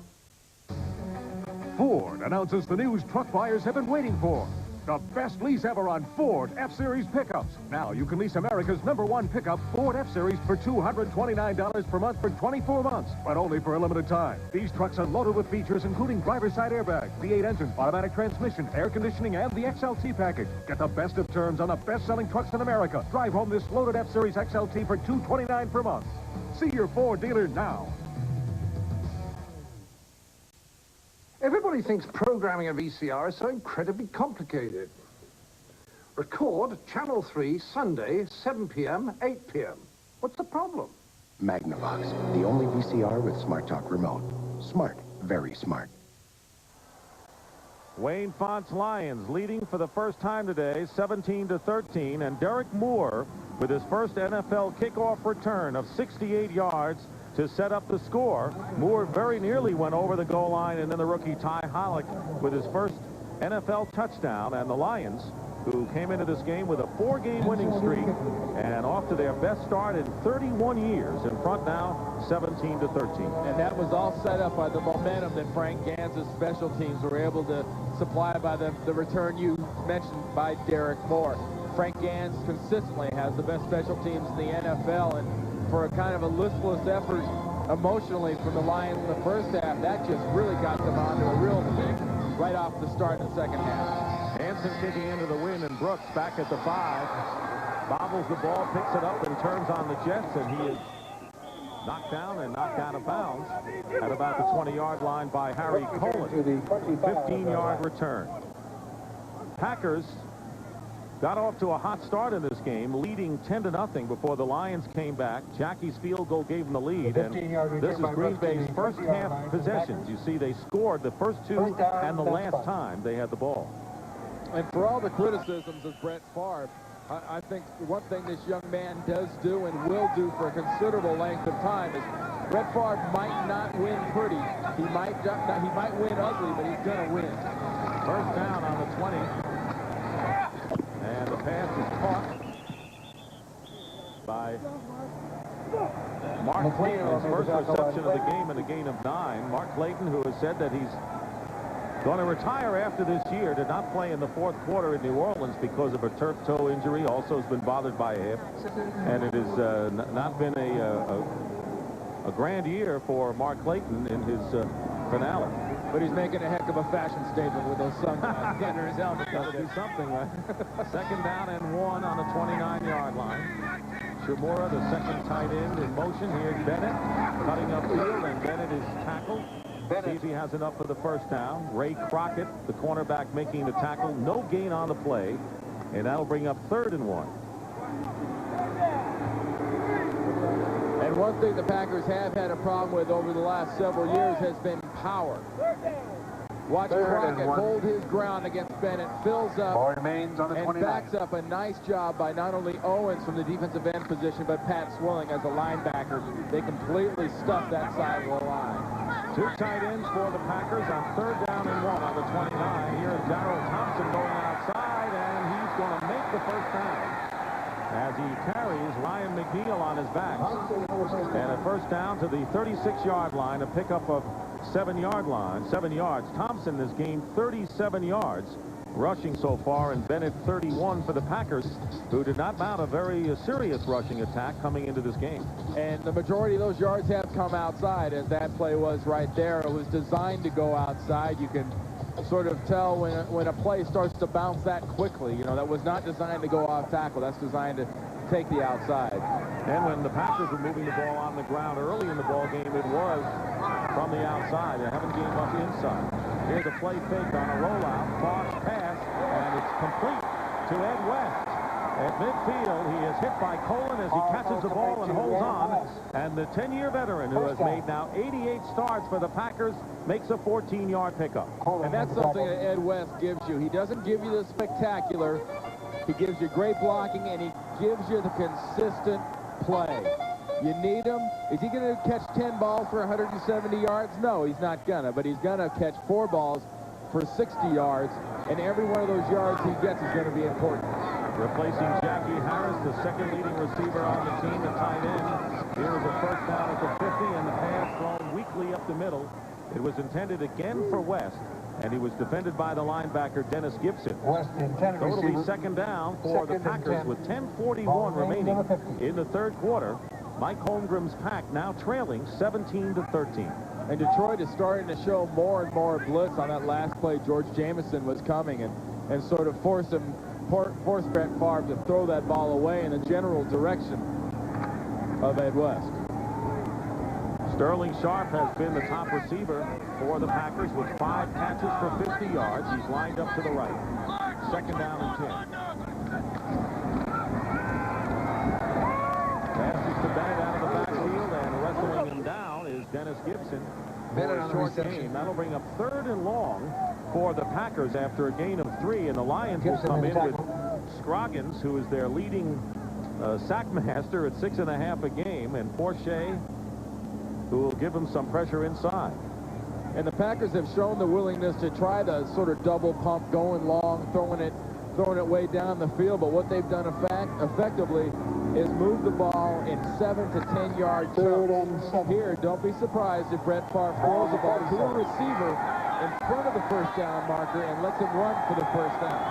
Ford announces the news truck buyers have been waiting for. The best lease ever on Ford F-Series pickups. Now you can lease America's #1 pickup, Ford F-Series, for $229 per month for 24 months, but only for a limited time. These trucks are loaded with features including driver's side airbag, V8 engine, automatic transmission, air conditioning, and the XLT package. Get the best of terms on the best-selling trucks in America. Drive home this loaded F-Series XLT for $229 per month. See your Ford dealer now. Everybody thinks programming a VCR is so incredibly complicated. Record Channel 3, Sunday, 7 p.m., 8 p.m. What's the problem? Magnavox, the only VCR with Smart Talk remote. Smart, very smart. Wayne Font's Lions leading for the first time today, 17-13, and Derek Moore with his first NFL kickoff return of 68 yards to set up the score. Moore very nearly went over the goal line, and then the rookie Ty Halleck with his first NFL touchdown, and the Lions who came into this game with a 4-game winning streak and off to their best start in 31 years. In front now, 17-13. And that was all set up by the momentum that Frank Gans's special teams were able to supply by the return you mentioned by Derek Moore. Frank Gans consistently has the best special teams in the NFL, and for a kind of a listless effort emotionally from the Lions in the first half, that just really got them onto a real kick right off the start of the second half. Hansen kicking into the wind, and Brooks back at the 5. Bobbles the ball, picks it up, and turns on the Jets, and he is knocked down and knocked out of bounds at about the 20-yard line by Harry Cohen. 15-yard return. Packers got off to a hot start in this game, leading 10-0 before the Lions came back. Jackie's field goal gave them the lead, and this is Green Bay's first half possessions. You see, they scored the first 2 and the last time they had the ball. And for all the criticisms of Brett Favre, I think one thing this young man does do and will do for a considerable length of time is Brett Favre might not win pretty. He might win ugly, but he's going to win. First down on the 20. And the pass is caught by Mark Clayton, his first reception of the game and a gain of 9. Mark Clayton, who has said that he's going to retire after this year, did not play in the fourth quarter in New Orleans because of a turf toe injury. Also has been bothered by a hip. And it has not been a grand year for Mark Clayton in his finale. But he's making a heck of a fashion statement with those sunglasses under his helmet. Got to do something, right? Second down and 1 on the 29-yard line. Shimura, the second tight end, in motion. Here's Bennett cutting upfield, and Bennett is tackled. See if he has enough for the first down. Ray Crockett, the cornerback, making the tackle. No gain on the play, and that'll bring up 3rd and 1. And one thing the Packers have had a problem with over the last several years has been power. Watch Crockett hold his ground against Bennett, fills up, remains on the and 29. backs up a nice job by not only Owens from the defensive end position, but Pat Swilling as a linebacker. They completely stuffed that side of the line. 2 tight ends for the Packers on 3rd down and 1 on the 29. Here's Darrell Thompson going outside, and he's going to make the first down as he carries Ryan McNeil on his back. And a first down to the 36-yard line, a pickup of 7 yards. Thompson has gained 37 yards rushing so far, and Bennett 31 for the Packers, who did not mount a very serious rushing attack coming into this game. And the majority of those yards have come outside, as that play was right there. It was designed to go outside. You can sort of tell when a play starts to bounce that quickly. You know, that was not designed to go off tackle. That's designed to take the outside. And when the Packers were moving the ball on the ground early in the ball game, it was from the outside. They haven't gained much inside. Here's a play fake on a rollout, cross pass, and it's complete to Ed West. At midfield, he is hit by Colin as he catches the ball and holds on. And the 10-year veteran, who has made now 88 starts for the Packers, makes a 14-yard pickup. And that's something that Ed West gives you. He doesn't give you the spectacular. He gives you great blocking, and he gives you the consistent play. You need him. Is he going to catch 10 balls for 170 yards? No, he's not going to. But he's going to catch 4 balls for 60 yards, and every one of those yards he gets is going to be important. Replacing Jackie Harris, the second leading receiver on the team, the tight end. Here is a first down at the 50, and the pass thrown weakly up the middle. It was intended again for West, and he was defended by the linebacker, Dennis Gibson. West, the intended so it'll be receiver. second down for the Packers with 10:41 remaining in the third quarter. Mike Holmgren's Pack now trailing 17-13. And Detroit is starting to show more and more blitz on that last play. George Jameson was coming and sort of forced Brett Favre to throw that ball away in the general direction of Ed West. Sterling Sharp has been the top receiver for the Packers with 5 catches for 50 yards. He's lined up to the right. Second down and 10. Passes to Bennett out of the backfield, and wrestling him down is Dennis Gibson. Bennett on the short reception. game. That'll bring up 3rd and long for the Packers after a gain of 3, and the Lions will Gibson come in in with Scroggins, who is their leading sack master at 6.5 a game, and Forshea, who will give him some pressure inside. And the Packers have shown the willingness to try the sort of double pump, going long, throwing throwing it way down the field, but what they've done effectively is move the ball in 7 to 10 yard chunks. Here, don't be surprised if Brett Favre throws the ball to a receiver in front of the first down marker and lets him run for the first down.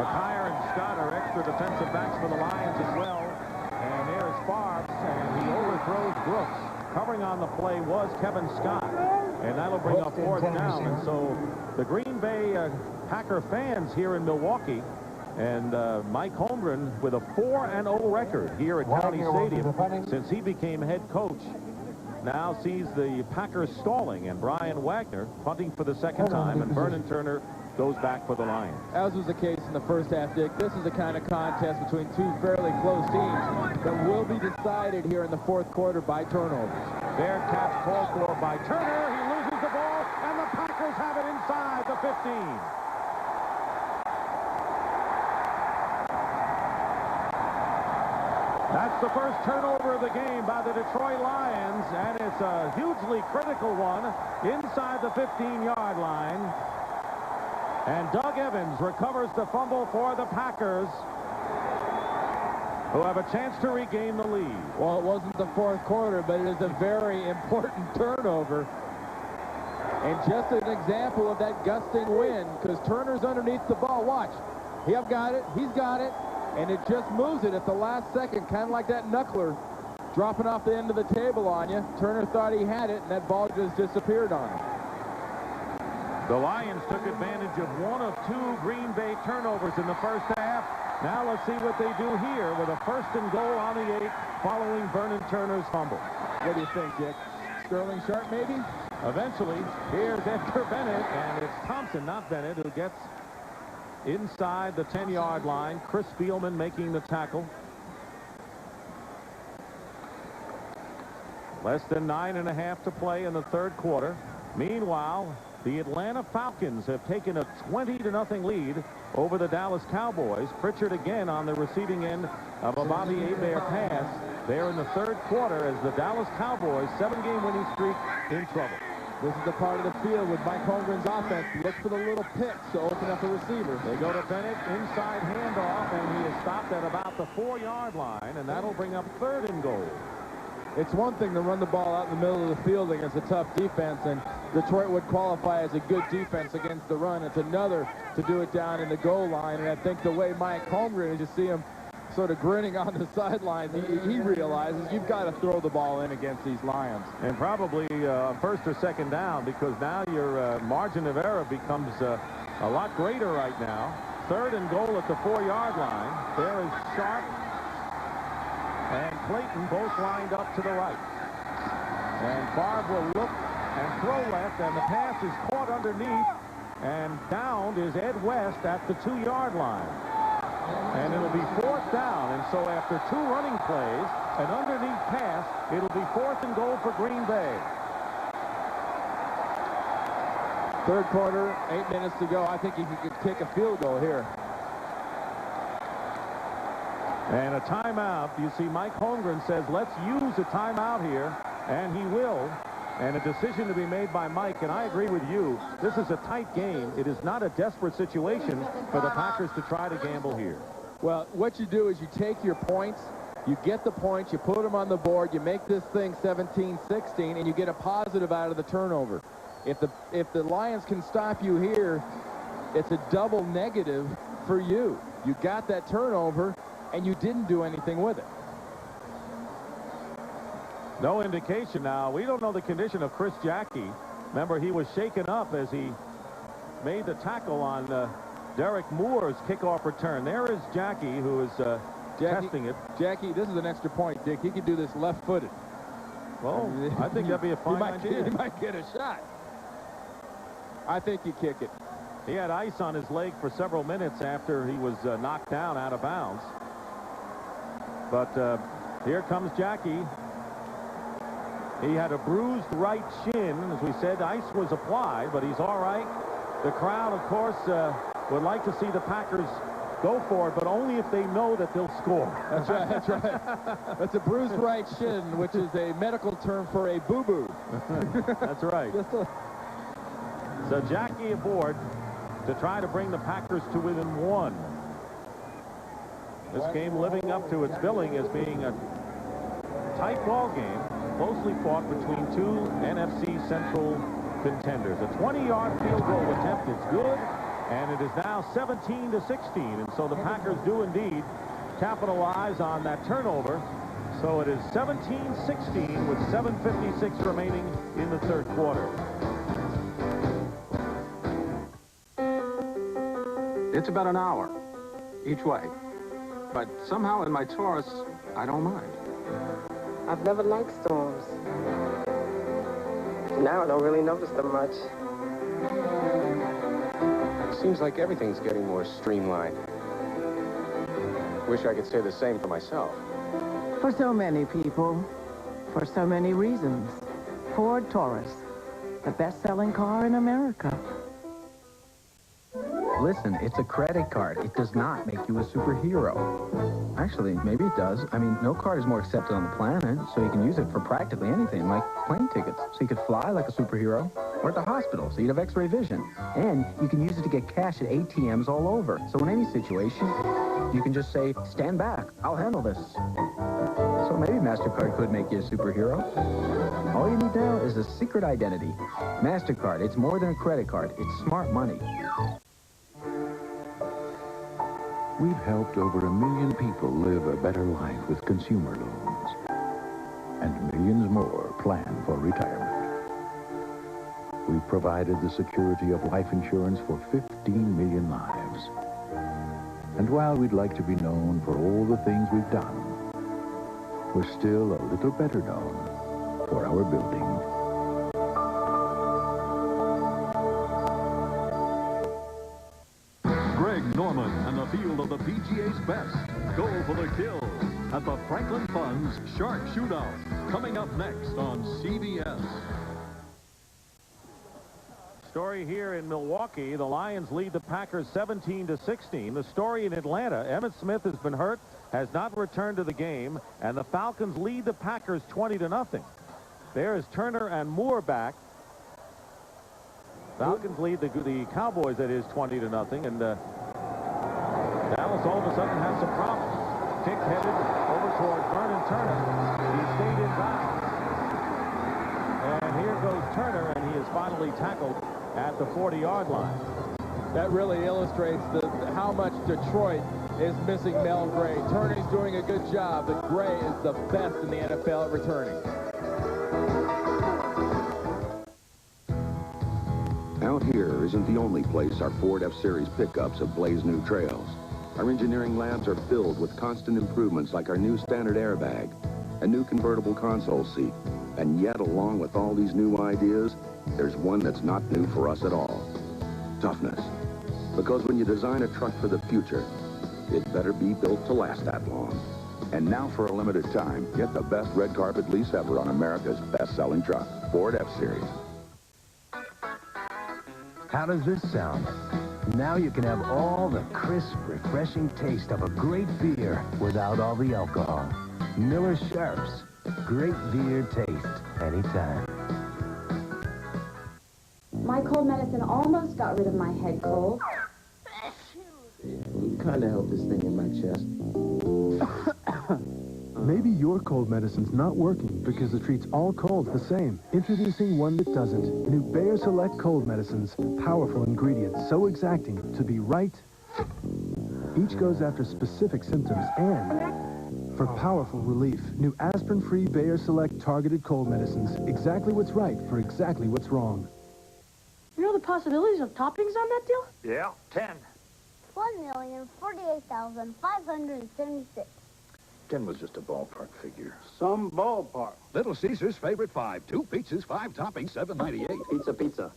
McKyer and Scott are extra defensive backs for the Lions as well. And there's Favre, and he overthrows Brooks. Covering on the play was Kevin Scott. And that'll bring up fourth down. And so the Green Bay Packer fans here in Milwaukee, and Mike Holmgren with a 4-0 record here at County Stadium since he became head coach, now sees the Packers stalling, and Brian Wagner punting for the second time, and Vernon Turner goes back for the Lions. As was the case in the first half, Dick, this is the kind of contest between two fairly close teams that will be decided here in the fourth quarter by turnovers. Bearcats called for by Turner. He loses the ball, and the Packers have it inside the 15. That's the first turnover of the game by the Detroit Lions, and it's a hugely critical one inside the 15-yard line. And Doug Evans recovers the fumble for the Packers, who have a chance to regain the lead. Well, it wasn't the fourth quarter, but it is a very important turnover. And just an example of that gusting wind, because Turner's underneath the ball. Watch. He's got it. And it just moves it at the last second, kind of like that knuckler dropping off the end of the table on you. Turner thought he had it, and that ball just disappeared on him. The Lions took advantage of one of two Green Bay turnovers in the first half. Now let's see what they do here with a 1st and goal on the 8 following Vernon Turner's fumble. What do you think, Dick? Sterling Sharp, maybe? Eventually, here's Edgar Bennett, and it's Thompson, not Bennett, who gets inside the 10-yard line. Chris Spielman making the tackle. Less than 9.5 to play in the third quarter. Meanwhile, the Atlanta Falcons have taken a 20-0 lead over the Dallas Cowboys. Pritchard again on the receiving end of a Bobby Hebert pass there in the third quarter as the Dallas Cowboys 7-game winning streak in trouble. This is the part of the field with Mike Holmgren's offense. Look for the little picks to open up the receiver. They go to Bennett, inside handoff, and he is stopped at about the 4-yard line, and that'll bring up 3rd and goal. It's one thing to run the ball out in the middle of the field against a tough defense, and Detroit would qualify as a good defense against the run. It's another to do it down in the goal line, and I think the way Mike Holmgren, as you see him sort of grinning on the sidelines, he realizes you've got to throw the ball in against these Lions. And probably 1st or 2nd down, because now your margin of error becomes a lot greater right now. 3rd and goal at the 4-yard line. There is Sharp and Clayton both lined up to the right. And Favre will look and throw left, and the pass is caught underneath, and downed is Ed West at the 2-yard line. And it'll be 4th down, and so after 2 running plays, an underneath pass, it'll be 4th and goal for Green Bay. Third quarter, 8 minutes to go. I think he could kick a field goal here. And a timeout. You see Mike Holmgren says, let's use a timeout here, and he will. And a decision to be made by Mike, and I agree with you. This is a tight game. It is not a desperate situation for the Packers to try to gamble here. Well, what you do is you take your points, you get the points, you put them on the board, you make this thing 17-16, and you get a positive out of the turnover. If the Lions can stop you here, it's a double negative for you. You got that turnover, and you didn't do anything with it. No indication now. We don't know the condition of Chris Jackie. Remember, he was shaken up as he made the tackle on Derek Moore's kickoff return. There is Jackie, who is testing it. Jackie, this is an extra point, Dick. He could do this left-footed. Well, I think that'd be a fine idea. He might get a shot. I think you kick it. He had ice on his leg for several minutes after he was knocked down out of bounds. But here comes Jackie. He had a bruised right shin. As we said, ice was applied, but he's all right. The crowd, of course, would like to see the Packers go for it, but only if they know that they'll score. That's right, that's right. That's a bruised right shin, which is a medical term for a boo-boo. That's right. So Jackie aboard to try to bring the Packers to within 1. This game living up to its billing as being a tight ball game, closely fought between two NFC Central contenders. A 20-yard field goal attempt is good, and it is now 17-16. And so the Packers do indeed capitalize on that turnover. So it is 17-16 with 7:56 remaining in the third quarter. It's about an hour each way. But somehow in my Taurus, I don't mind. I've never liked storms. Now I don't really notice them much. Seems like everything's getting more streamlined. Wish I could say the same for myself. For so many people, for so many reasons. Ford Taurus, the best-selling car in America. Listen, it's a credit card. It does not make you a superhero. Actually, maybe it does. I mean, no card is more accepted on the planet, so you can use it for practically anything, like plane tickets. So you could fly like a superhero, or at the hospital, so you'd have X-ray vision. And you can use it to get cash at ATMs all over. So in any situation, you can just say, stand back, I'll handle this. So maybe MasterCard could make you a superhero. All you need now is a secret identity. MasterCard, it's more than a credit card. It's smart money. We've helped over 1 million people live a better life with consumer loans. And millions more plan for retirement. We've provided the security of life insurance for 15 million lives. And while we'd like to be known for all the things we've done, we're still a little better known for our building. Greg Norman and the field of the PGA's best go for the kill at the Franklin Funds Shark Shootout, coming up next on CBS. Story here in Milwaukee. The Lions lead the Packers 17-16. The story in Atlanta, Emmitt Smith has been hurt, has not returned to the game, and the Falcons lead the Packers 20-0. There is Turner and Moore back. Falcons lead the Cowboys, that is, 20-0, and Dallas all of a sudden has some problems. Kick headed over toward Vernon Turner. He stayed in bounds. And here goes Turner, and he is finally tackled at the 40-yard line. That really illustrates how much Detroit is missing Mel Gray. Turner's doing a good job, but Gray is the best in the NFL at returning. Out here isn't the only place our Ford F-Series pickups have blazed new trails. Our engineering labs are filled with constant improvements like our new standard airbag, a new convertible console seat, and yet along with all these new ideas, there's one that's not new for us at all. Toughness. Because when you design a truck for the future, it better be built to last that long. And now for a limited time, get the best red carpet lease ever on America's best-selling truck, Ford F-Series. How does this sound? Now you can have all the crisp, refreshing taste of a great beer without all the alcohol. Miller Sharps. Great beer taste anytime. My cold medicine almost got rid of my head cold. You kind of held this thing in my chest. Maybe your cold medicine's not working because it treats all colds the same. Introducing one that doesn't. New Bayer Select Cold Medicines. Powerful ingredients so exacting to be right. Each goes after specific symptoms and for powerful relief. New aspirin-free Bayer Select targeted cold medicines. Exactly what's right for exactly what's wrong. You know the possibilities of toppings on that deal? Yeah, 10. 1,048,576. 10 was just a ballpark figure. Some ballpark. Little Caesar's favorite 5. 2 pizzas, 5 toppings, $7.98. Pizza.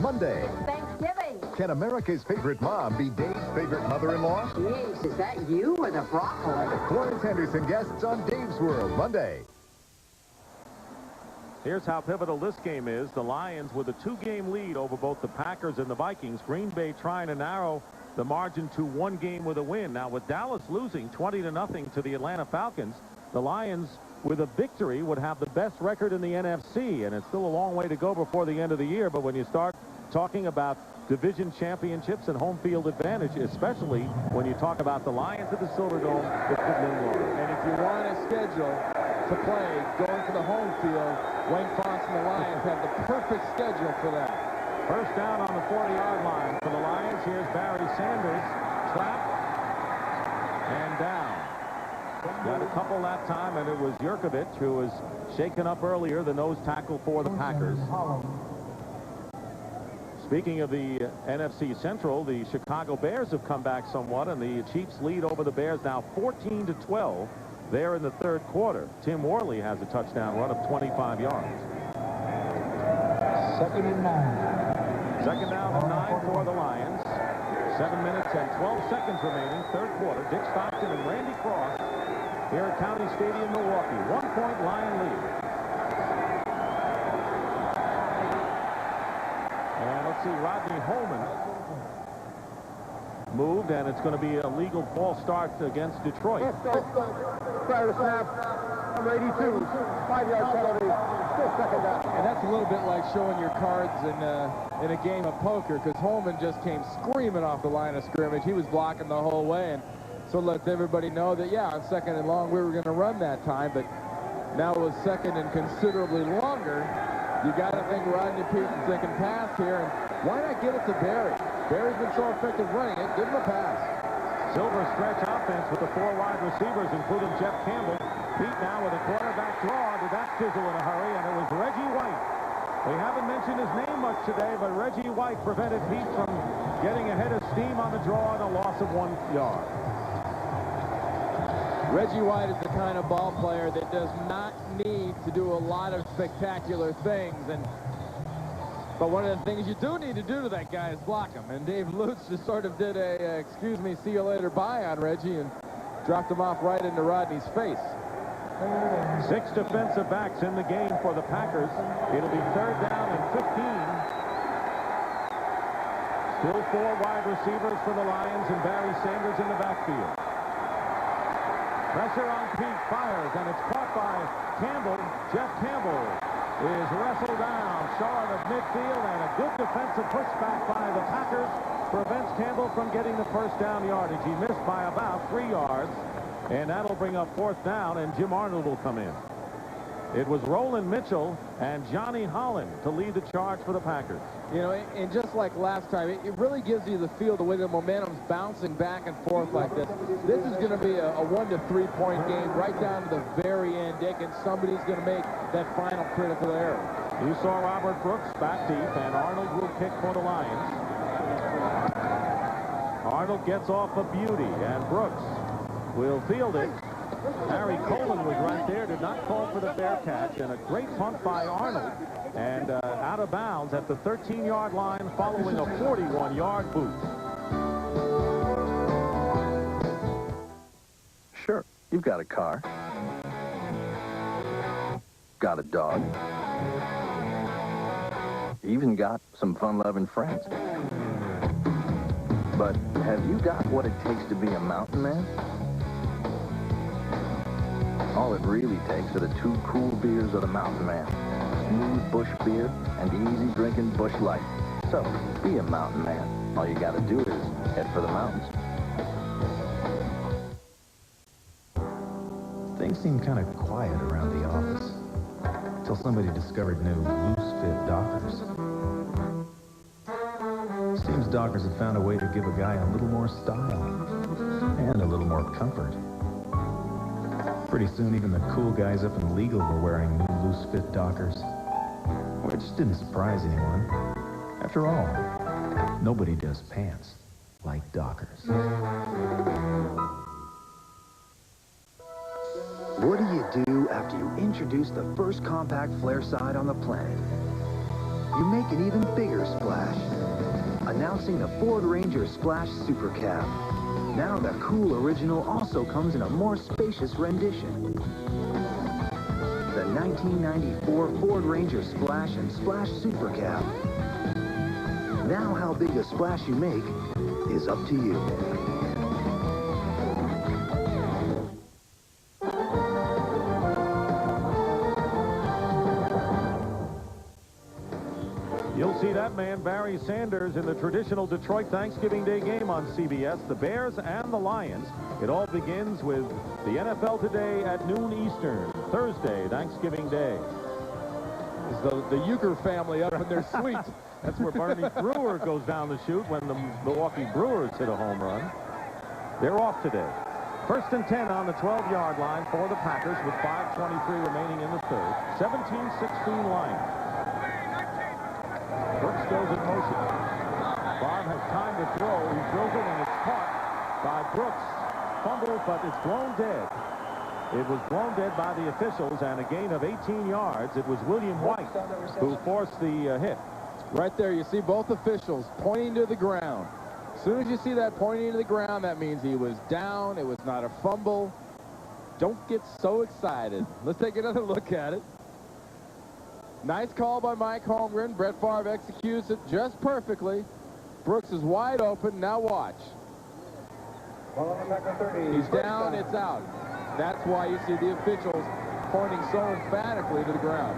Monday. Thanksgiving. Can America's favorite mom be Dave's favorite mother-in-law? Jeez, is that you or the broccoli? Florence Henderson guests on Dave's World Monday. Here's how pivotal this game is. The Lions with a 2-game lead over both the Packers and the Vikings. Green Bay trying to narrow the margin to 1 game with a win. Now, with Dallas losing 20-0 to the Atlanta Falcons, the Lions, with a victory, would have the best record in the NFC, and it's still a long way to go before the end of the year. But when you start talking about division championships and home field advantage, especially when you talk about the Lions at the Silverdome. It could mean more. And if you want a schedule to play going to the home field, Wayne Foss and the Lions have the perfect schedule for that. First down on the 40-yard line for the Lions. Here's Barry Sanders. Trap. And down. Got a couple that time, and it was Yurkovich who was shaken up earlier, the nose tackle for the Packers. Speaking of the NFC Central, the Chicago Bears have come back somewhat, and the Chiefs lead over the Bears now 14-12. There in the third quarter. Tim Worley has a touchdown run of 25 yards. Second and 9. Second down and 9 for the Lions. 7 minutes and 12 seconds remaining. Third quarter. Dick Stockton and Randy Cross here at County Stadium, Milwaukee. 1-point Lion lead. And let's see, Rodney Holman moved, and it's going to be a legal false start against Detroit. Prior to snap, number 82, 5-yard penalty, still second down. And that's a little bit like showing your cards in a game of poker, because Holman just came screaming off the line of scrimmage. He was blocking the whole way, and so let everybody know that, yeah, on second and long, we were going to run that time, but now it was second and considerably longer. You got to think Rodney Peterson's thinking pass here, and why not get it to Barry? Barry's been so effective running it. Give him a pass. Silver stretch offense with the 4 wide receivers, including Jeff Campbell. Pete now with a quarterback draw. Did that fizzle in a hurry, and it was Reggie White. We haven't mentioned his name much today, but Reggie White prevented Pete from getting ahead of steam on the draw and a loss of 1 yard. Reggie White is the kind of ball player that does not need to do a lot of spectacular things, but one of the things you do need to do to that guy is block him. And Dave Lutz just sort of did a excuse me, see you later, bye on Reggie and dropped him off right into Rodney's face. 6 defensive backs in the game for the Packers. It'll be third down and 15. Still 4 wide receivers for the Lions and Barry Sanders in the backfield. Pressure on Pete, fires, and it's caught by Campbell. Jeff Campbell is wrestled down short of midfield, and a good defensive pushback by the Packers prevents Campbell from getting the first down yardage. He missed by about 3 yards, and that'll bring up fourth down, and Jim Arnold will come in. It was Roland Mitchell and Johnny Holland to lead the charge for the Packers. You know, and just like last time, it really gives you the feel, the way the momentum's bouncing back and forth like this. This is going to be a 1 to 3 point game right down to the very end, Dick, and somebody's going to make that final critical error. You saw Robert Brooks back deep, and Arnold will kick for the Lions. Arnold gets off a beauty, and Brooks will field it. Harry Coleman was right there, did not call for the fair catch, and a great punt by Arnold, and out of bounds at the 13-yard line following a 41-yard boot. Sure, you've got a car, got a dog, even got some fun-loving friends. But have you got what it takes to be a mountain man? All it really takes are the 2 cool beers of the Mountain Man. Smooth Busch beer and easy drinking Busch Light. So, be a mountain man. All you gotta do is head for the mountains. Things seemed kind of quiet around the office until somebody discovered new loose-fit Dockers. Seems Dockers have found a way to give a guy a little more style and a little more comfort. Pretty soon, even the cool guys up in legal were wearing new loose-fit Dockers, which didn't surprise anyone. After all, nobody does pants like Dockers. What do you do after you introduce the first compact flare side on the planet? You make an even bigger splash. Announcing the Ford Ranger Splash Super Cab. Now the cool original also comes in a more spacious rendition. The 1994 Ford Ranger Splash and Splash Super Cab. Now how big a splash you make is up to you. You'll see that man Barry Sanders in the traditional Detroit Thanksgiving Day game on CBS, the Bears and the Lions. It all begins with the NFL Today at noon Eastern, Thursday, Thanksgiving Day. It's the Euchre family up in their suite. That's where Barney Brewer goes down the chute when the Milwaukee Brewers hit a home run. They're off today. 1st and 10 on the 12-yard line for the Packers with 5:23 remaining in the third. 17-16 Lions. Brooks goes in motion. Favre has time to throw. He throws it and it's caught by Brooks. Fumble, but it's blown dead. It was blown dead by the officials, and a gain of 18 yards. It was William White who forced the hit. Right there, you see both officials pointing to the ground. As soon as you see that pointing to the ground, that means he was down. It was not a fumble. Don't get so excited. Let's take another look at it. Nice call by Mike Holmgren. Brett Favre executes it just perfectly. Brooks is wide open. Now watch. He's down. It's out. That's why you see the officials pointing so emphatically to the ground.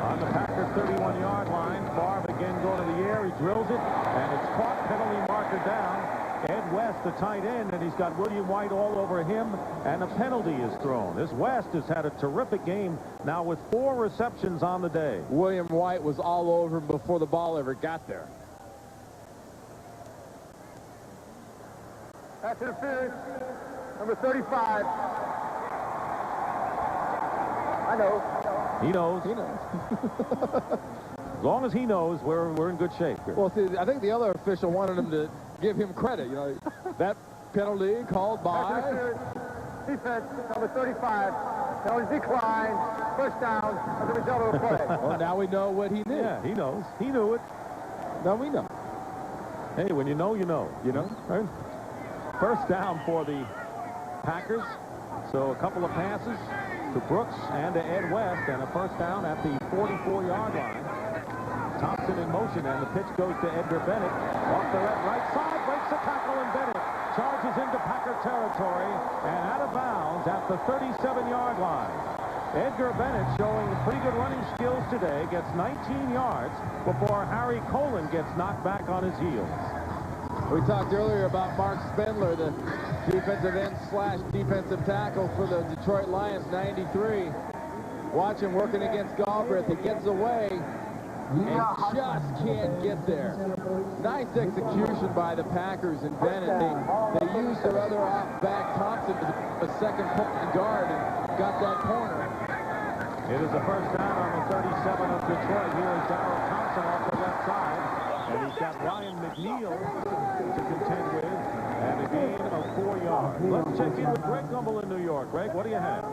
On the Packers 31-yard line, Favre again going to the air. He drills it, and it's caught. Penalty marker down. Ed West, the tight end, and he's got William White all over him, and a penalty is thrown. This West has had a terrific game now with 4 receptions on the day. William White was all over him before the ball ever got there. Pass interference, number 35. I know. He knows. He knows. As long as he knows, we're in good shape here. Well, see, I think the other official wanted him to give him credit. You know, that penalty called by defense, number 35. Penalty declined. First down as a result of the play. Well, now we know what he knew. Yeah, he knows. He knew it. Now we know. Hey, when you know, you know. You know? Right? First down for the Packers. So a couple of passes to Brooks and to Ed West, and a first down at the 44-yard line. Thompson in motion, and the pitch goes to Edgar Bennett. Off the right side, breaks the tackle, and Bennett charges into Packer territory and out of bounds at the 37-yard line. Edgar Bennett showing pretty good running skills today, gets 19 yards before Harry Colin gets knocked back on his heels. We talked earlier about Mark Spindler, the defensive end / defensive tackle for the Detroit Lions, 93. Watch him working against Galbraith. He gets away and just can't get there. Nice execution by the Packers and Bennett. They used their other off-back Thompson as a second point guard and got that corner. It is a first down on the 37 of Detroit. Here is Darrell Thompson off the left side. And he's got Ryan McNeil to contend with, and a gain of 4 yards. Let's check in with Greg Gumbel in New York. Greg, what do you have?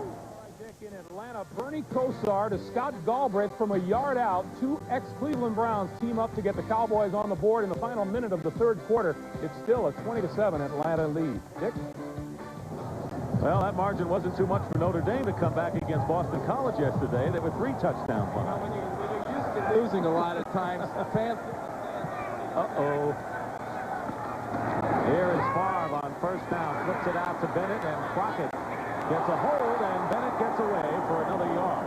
In Atlanta, Bernie Kosar to Scott Galbraith from a yard out. 2 ex-Cleveland Browns team up to get the Cowboys on the board in the final minute of the third quarter. It's still a 20-7 Atlanta lead. Dick? Well, that margin wasn't too much for Notre Dame to come back against Boston College yesterday. They were 3 touchdowns behind. When you're used to losing a lot of times, fans... Uh-oh. Here is Favre on first down. Flips it out to Bennett, and Crockett gets a hold, and Bennett gets away for another yard.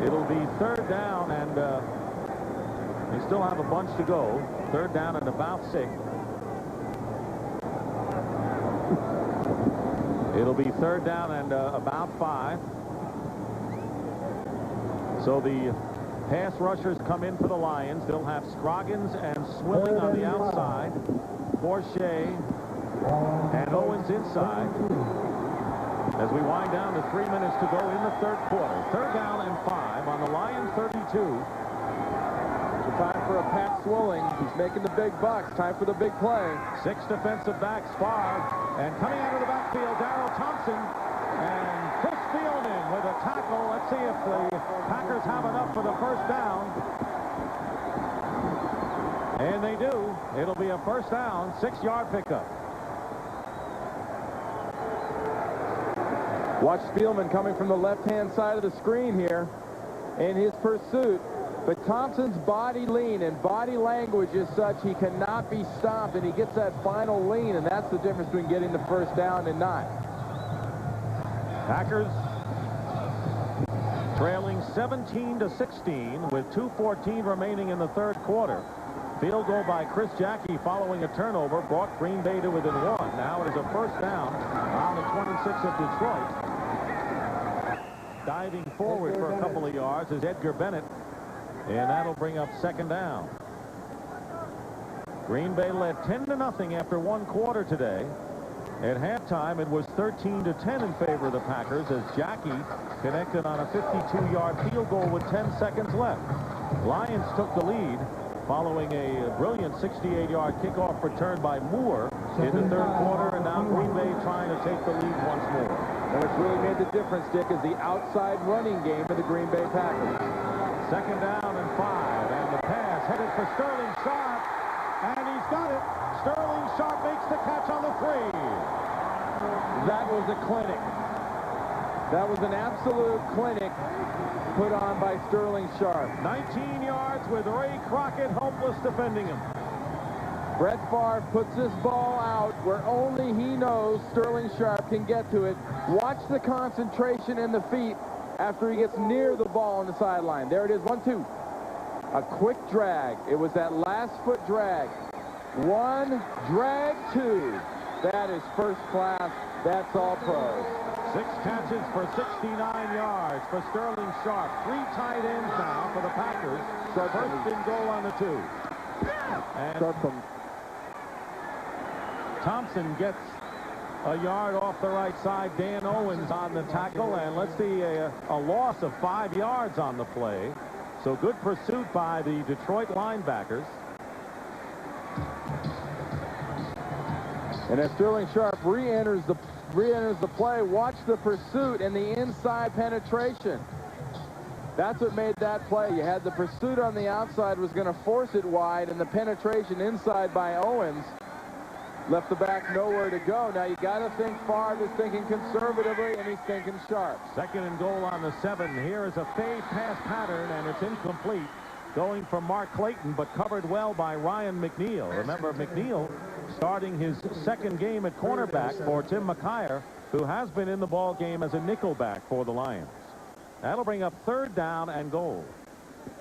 It'll be third down, and they still have a bunch to go. Third down and about 6. It'll be third down and about 5. So the pass rushers come in for the Lions. They'll have Scroggins and Swilling on the outside. Forshea and Owens inside. As we wind down to 3 minutes to go in the third quarter. Third down and 5 on the Lions 32. Time for a Pat Swilling. He's making the big bucks. Time for the big play. 6 defensive backs, Favre. And coming out of the backfield, Darrell Thompson. And Chris Spielman with a tackle. Let's see if the Packers have enough for the first down. And they do. It'll be a first down, 6-yard pickup. Watch Spielman coming from the left-hand side of the screen here in his pursuit. But Thompson's body lean and body language is such he cannot be stopped, and he gets that final lean, and that's the difference between getting the first down and not. Packers trailing 17-16 with 2:14 remaining in the third quarter. Field goal by Chris Jackie following a turnover brought Green Bay to within one. Now it is a first down on the 26 of Detroit. Diving forward for a couple of yards is Edgar Bennett, and that'll bring up second down. Green Bay led 10-0 after one quarter today. At halftime, it was 13-10 in favor of the Packers as Jackie connected on a 52-yard field goal with 10 seconds left. Lions took the lead following a brilliant 68-yard kickoff return by Moore in the third quarter, and now Green Bay trying to take the lead once more. And what's really made the difference, Dick, is the outside running game of the Green Bay Packers. Second down and 5, and the pass headed for Sterling Sharp, and he's got it. Sterling Sharp makes the catch on the 3. That was a clinic. That was an absolute clinic put on by Sterling Sharp. 19 yards with Ray Crockett hopeless defending him. Brett Favre puts this ball out where only he knows Sterling Sharp can get to it. Watch the concentration in the feet after he gets near the ball on the sideline. There it is, 1-2. A quick drag. It was that last foot drag. 1, drag 2. That is first class. That's all pros. 6 catches for 69 yards for Sterling Sharp. 3 tight ends now for the Packers. First and goal on the 2. And Thompson gets a yard off the right side. Dan Owens on the tackle, and let's see a loss of 5 yards on the play. So good pursuit by the Detroit linebackers. And as Sterling Sharp re-enters the play, watch the pursuit and the inside penetration. That's what made that play. You had the pursuit on the outside was going to force it wide, and the penetration inside by Owens left the back nowhere to go. Now you got to think Favre is thinking conservatively, and he's thinking sharp. Second and goal on the 7. Here is a fade pass pattern, and it's incomplete. Going for Mark Clayton, but covered well by Ryan McNeil. Remember, McNeil starting his second game at cornerback for Tim McKyer, who has been in the ball game as a nickelback for the Lions. That'll bring up third down and goal.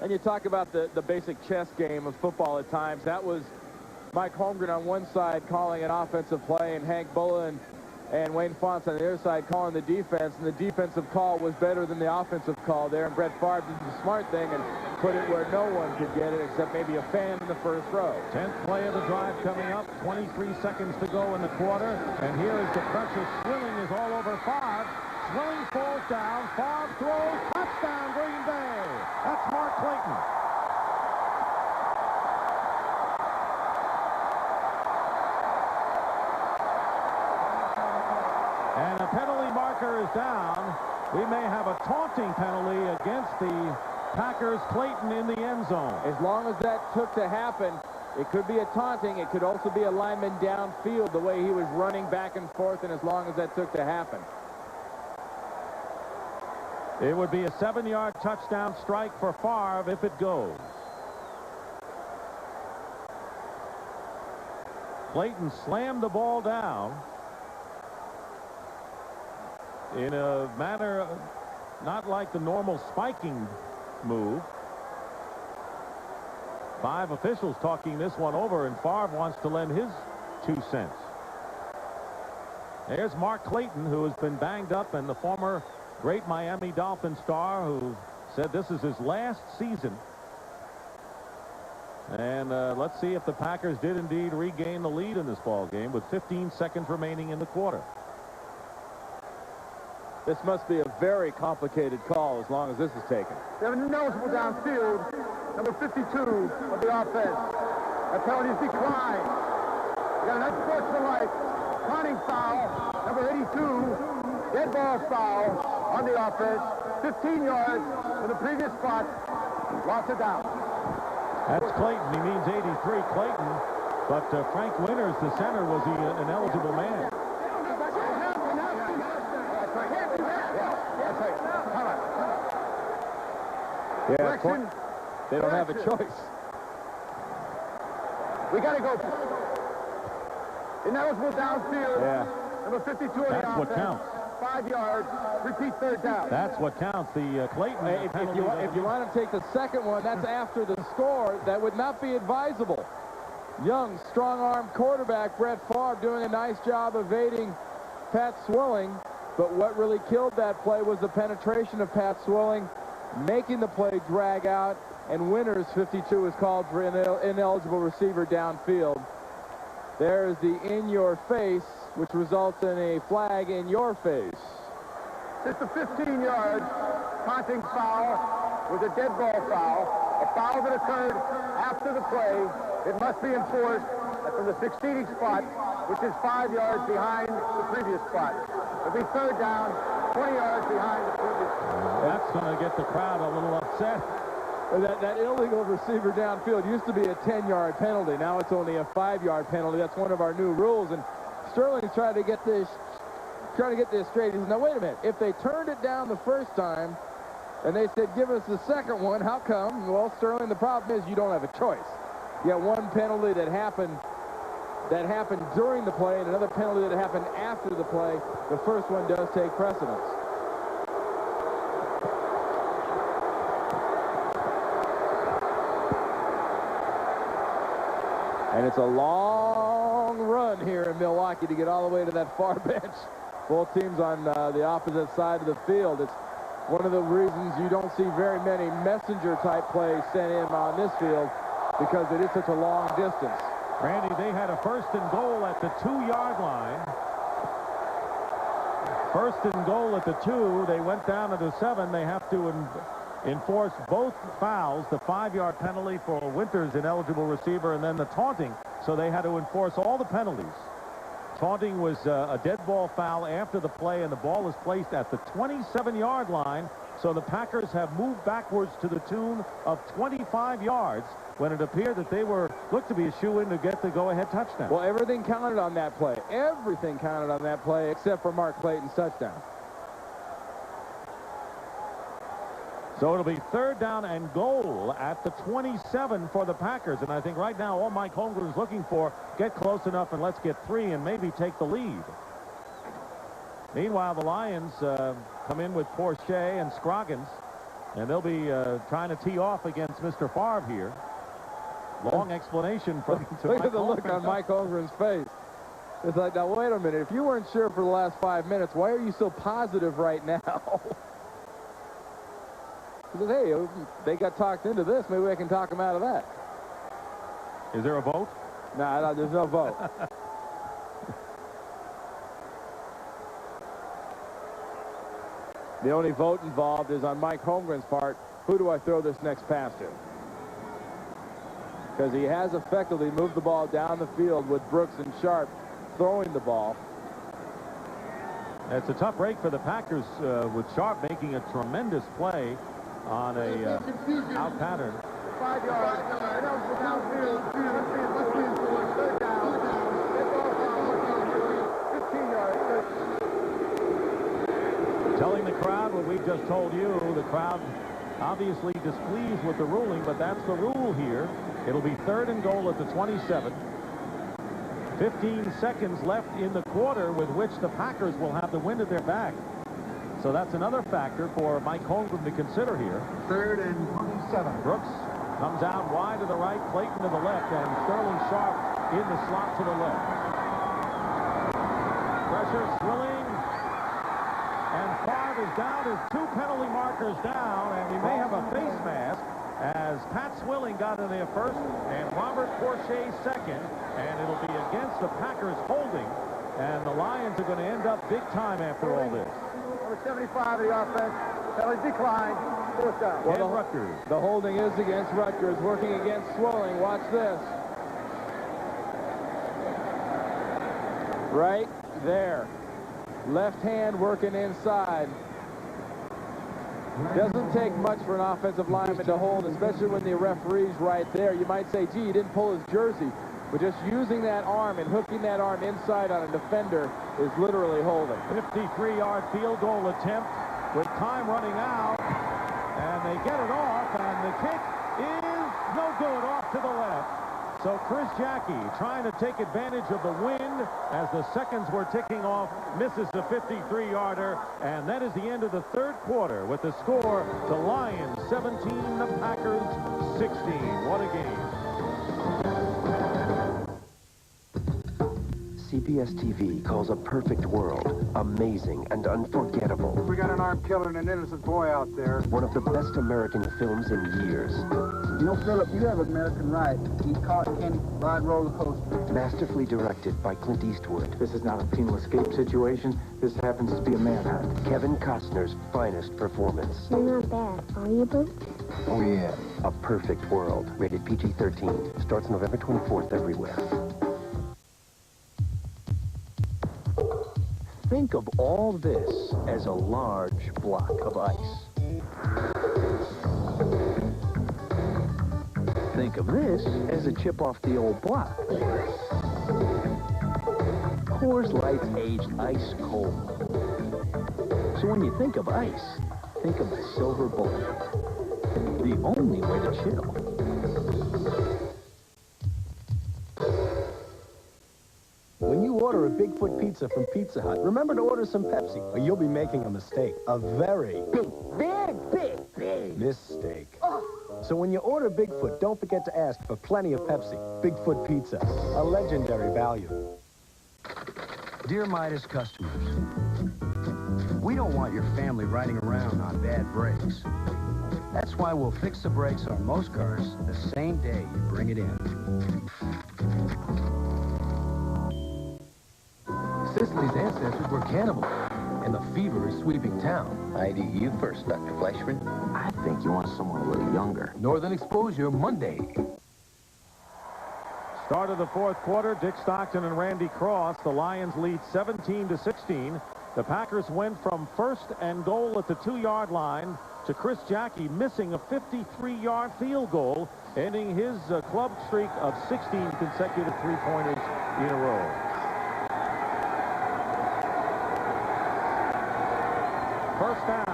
And you talk about the basic chess game of football at times. That was Mike Holmgren on one side calling an offensive play, and Hank Bullen and Wayne Fonts on the other side calling the defense, and the defensive call was better than the offensive call there, and Brett Favre did the smart thing and put it where no one could get it except maybe a fan in the first row. 10th play of the drive coming up, 23 seconds to go in the quarter, and here is the pressure. Swilling is all over Favre. Swilling falls down, Favre throws, touchdown Green Bay. That's Mark Clayton. And a penalty marker is down. We may have a taunting penalty against the Packers. Clayton in the end zone. As long as that took to happen, it could be a taunting. It could also be a lineman downfield the way he was running back and forth, and as long as that took to happen. It would be a 7-yard touchdown strike for Favre if it goes. Clayton slammed the ball down in a manner not like the normal spiking move. 5 officials talking this one over, and Favre wants to lend his 2 cents. There's Mark Clayton, who has been banged up, and the former great Miami Dolphin star who said this is his last season. And let's see if the Packers did indeed regain the lead in this ball game with 15 seconds remaining in the quarter. This must be a very complicated call as long as this is taken. They have a noticeable downfield, number 52 of the offense. That penalty's declined. We got an unsportsmanlike taunting foul, number 82, dead ball foul on the offense, 15 yards from the previous spot, lost it down. That's Clayton. He means 83, Clayton. But Frank Winters, the center, was an eligible man. Yeah, they don't have a choice. We got to go. Ineligible downfield. Yeah. Number 52 on the offense. That's what counts. 5 yards. Repeat third down. That's what counts. The Clayton If you want to take the second one, that's after the score. That would not be advisable. Young, strong-arm quarterback Brett Favre doing a nice job evading Pat Swilling. But what really killed that play was the penetration of Pat Swilling, making the play drag out, and Winters, 52, is called for an ineligible receiver downfield. There's the in your face, which results in a flag in your face. It's a 15-yard taunting foul with a dead ball foul. A foul that occurred after the play. It must be enforced from the succeeding spot, which is 5 yards behind the previous spot. It'll be third down, 20 yards behind the previous spot. That's going to get the crowd a little upset. That illegal receiver downfield used to be a 10-yard penalty. Now it's only a 5-yard penalty. That's one of our new rules. And Sterling's trying to get this straight. He says, now wait a minute. If they turned it down the first time and they said, give us the second one, how come? Well, Sterling, the problem is you don't have a choice. You got one penalty that happened during the play and another penalty that happened after the play. The first one does take precedence. And it's a long run here in Milwaukee to get all the way to that far bench. Both teams on the opposite side of the field. It's one of the reasons you don't see very many messenger-type plays sent in on this field, because it is such a long distance. Randy, they had a first and goal at the 2-yard line. First and goal at the 2. They went down to the 7. They have to enforce both fouls, the 5-yard penalty for Winters, ineligible receiver, and then the taunting. So they had to enforce all the penalties. Taunting was a dead ball foul after the play, and the ball is placed at the 27-yard line. So the Packers have moved backwards to the tune of 25 yards when it appeared that they looked to be a shoo-in to get the go-ahead touchdown. Well, everything counted on that play. Everything counted on that play except for Mark Clayton's touchdown. So it'll be third down and goal at the 27 for the Packers. And I think right now all Mike Holmgren is looking for, get close enough and let's get 3 and maybe take the lead. Meanwhile, the Lions come in with Porcher and Scroggins, and they'll be trying to tee off against Mr. Favre here. Long explanation from Look at the look on Mike Holmgren's face. It's like, now wait a minute, if you weren't sure for the last 5 minutes, why are you so positive right now? He says, hey, they got talked into this. Maybe I can talk them out of that. Is there a vote? No, there's no vote. The only vote involved is on Mike Holmgren's part. Who do I throw this next pass to? Because he has effectively moved the ball down the field with Brooks and Sharp throwing the ball. It's a tough break for the Packers with Sharp making a tremendous play on a out pattern. 5 yards. Downfield. Third down. 15 yards. Telling the crowd what we've just told you. The crowd obviously displeased with the ruling, but that's the rule here. It'll be third and goal at the 27. 15 seconds left in the quarter with which the Packers will have the wind at their back. So that's another factor for Mike Holmgren to consider here. Third and 27. Brooks comes out wide to the right, Clayton to the left, and Sterling Sharp in the slot to the left. Pressure, Swilling, and Favre is down. There's 2 penalty markers down, and we may have a face mask as Pat Swilling got in there first and Robert Porcher second, and it'll be against the Packers holding, and the Lions are going to end up big time after all this. Number 75 of the offense. Penalty decline. Fourth down. Well, the holding is against Rutgers, working against Swilling. Watch this. Right there. Left hand working inside. Doesn't take much for an offensive lineman to hold, especially when the referee's right there. You might say, gee, he didn't pull his jersey. But just using that arm and hooking that arm inside on a defender is literally holding. 53-yard field goal attempt with time running out. And they get it off, and the kick is no good, off to the left. So Chris Jackie trying to take advantage of the wind as the seconds were ticking off, misses the 53-yarder, and that is the end of the third quarter with the score, the Lions 17, the Packers 16. What a game. CBS TV calls A Perfect World amazing and unforgettable. We got an armed killer and an innocent boy out there. One of the best American films in years. You know, Philip, you have American right. He caught Kenny ride roller coaster. Masterfully directed by Clint Eastwood. This is not a penal escape situation. This happens to be a manhunt. Kevin Costner's finest performance. You're not bad, are you, Bert? Oh, yeah. A Perfect World. Rated PG-13. Starts November 24th everywhere. Think of all this as a large block of ice. Think of this as a chip off the old block. Coors Light's aged ice cold. So when you think of ice, think of the silver bullet. The only way to chill. When you order a Bigfoot pizza from Pizza Hut, remember to order some Pepsi, or you'll be making a mistake. A very big mistake. So when you order Bigfoot, don't forget to ask for plenty of Pepsi. Bigfoot Pizza, a legendary value. Dear Midas customers, we don't want your family riding around on bad brakes. That's why we'll fix the brakes on most cars the same day you bring it in. Cicely's ancestors were cannibals, and the fever is sweeping town. ID you first, Dr. Fleischman. I think you want someone a little younger. Northern Exposure Monday. Start of the fourth quarter, Dick Stockton and Randy Cross. The Lions lead 17-16. The Packers went from first and goal at the 2-yard line to Chris Jackie missing a 53-yard field goal, ending his club streak of 16 consecutive three-pointers in a row. First down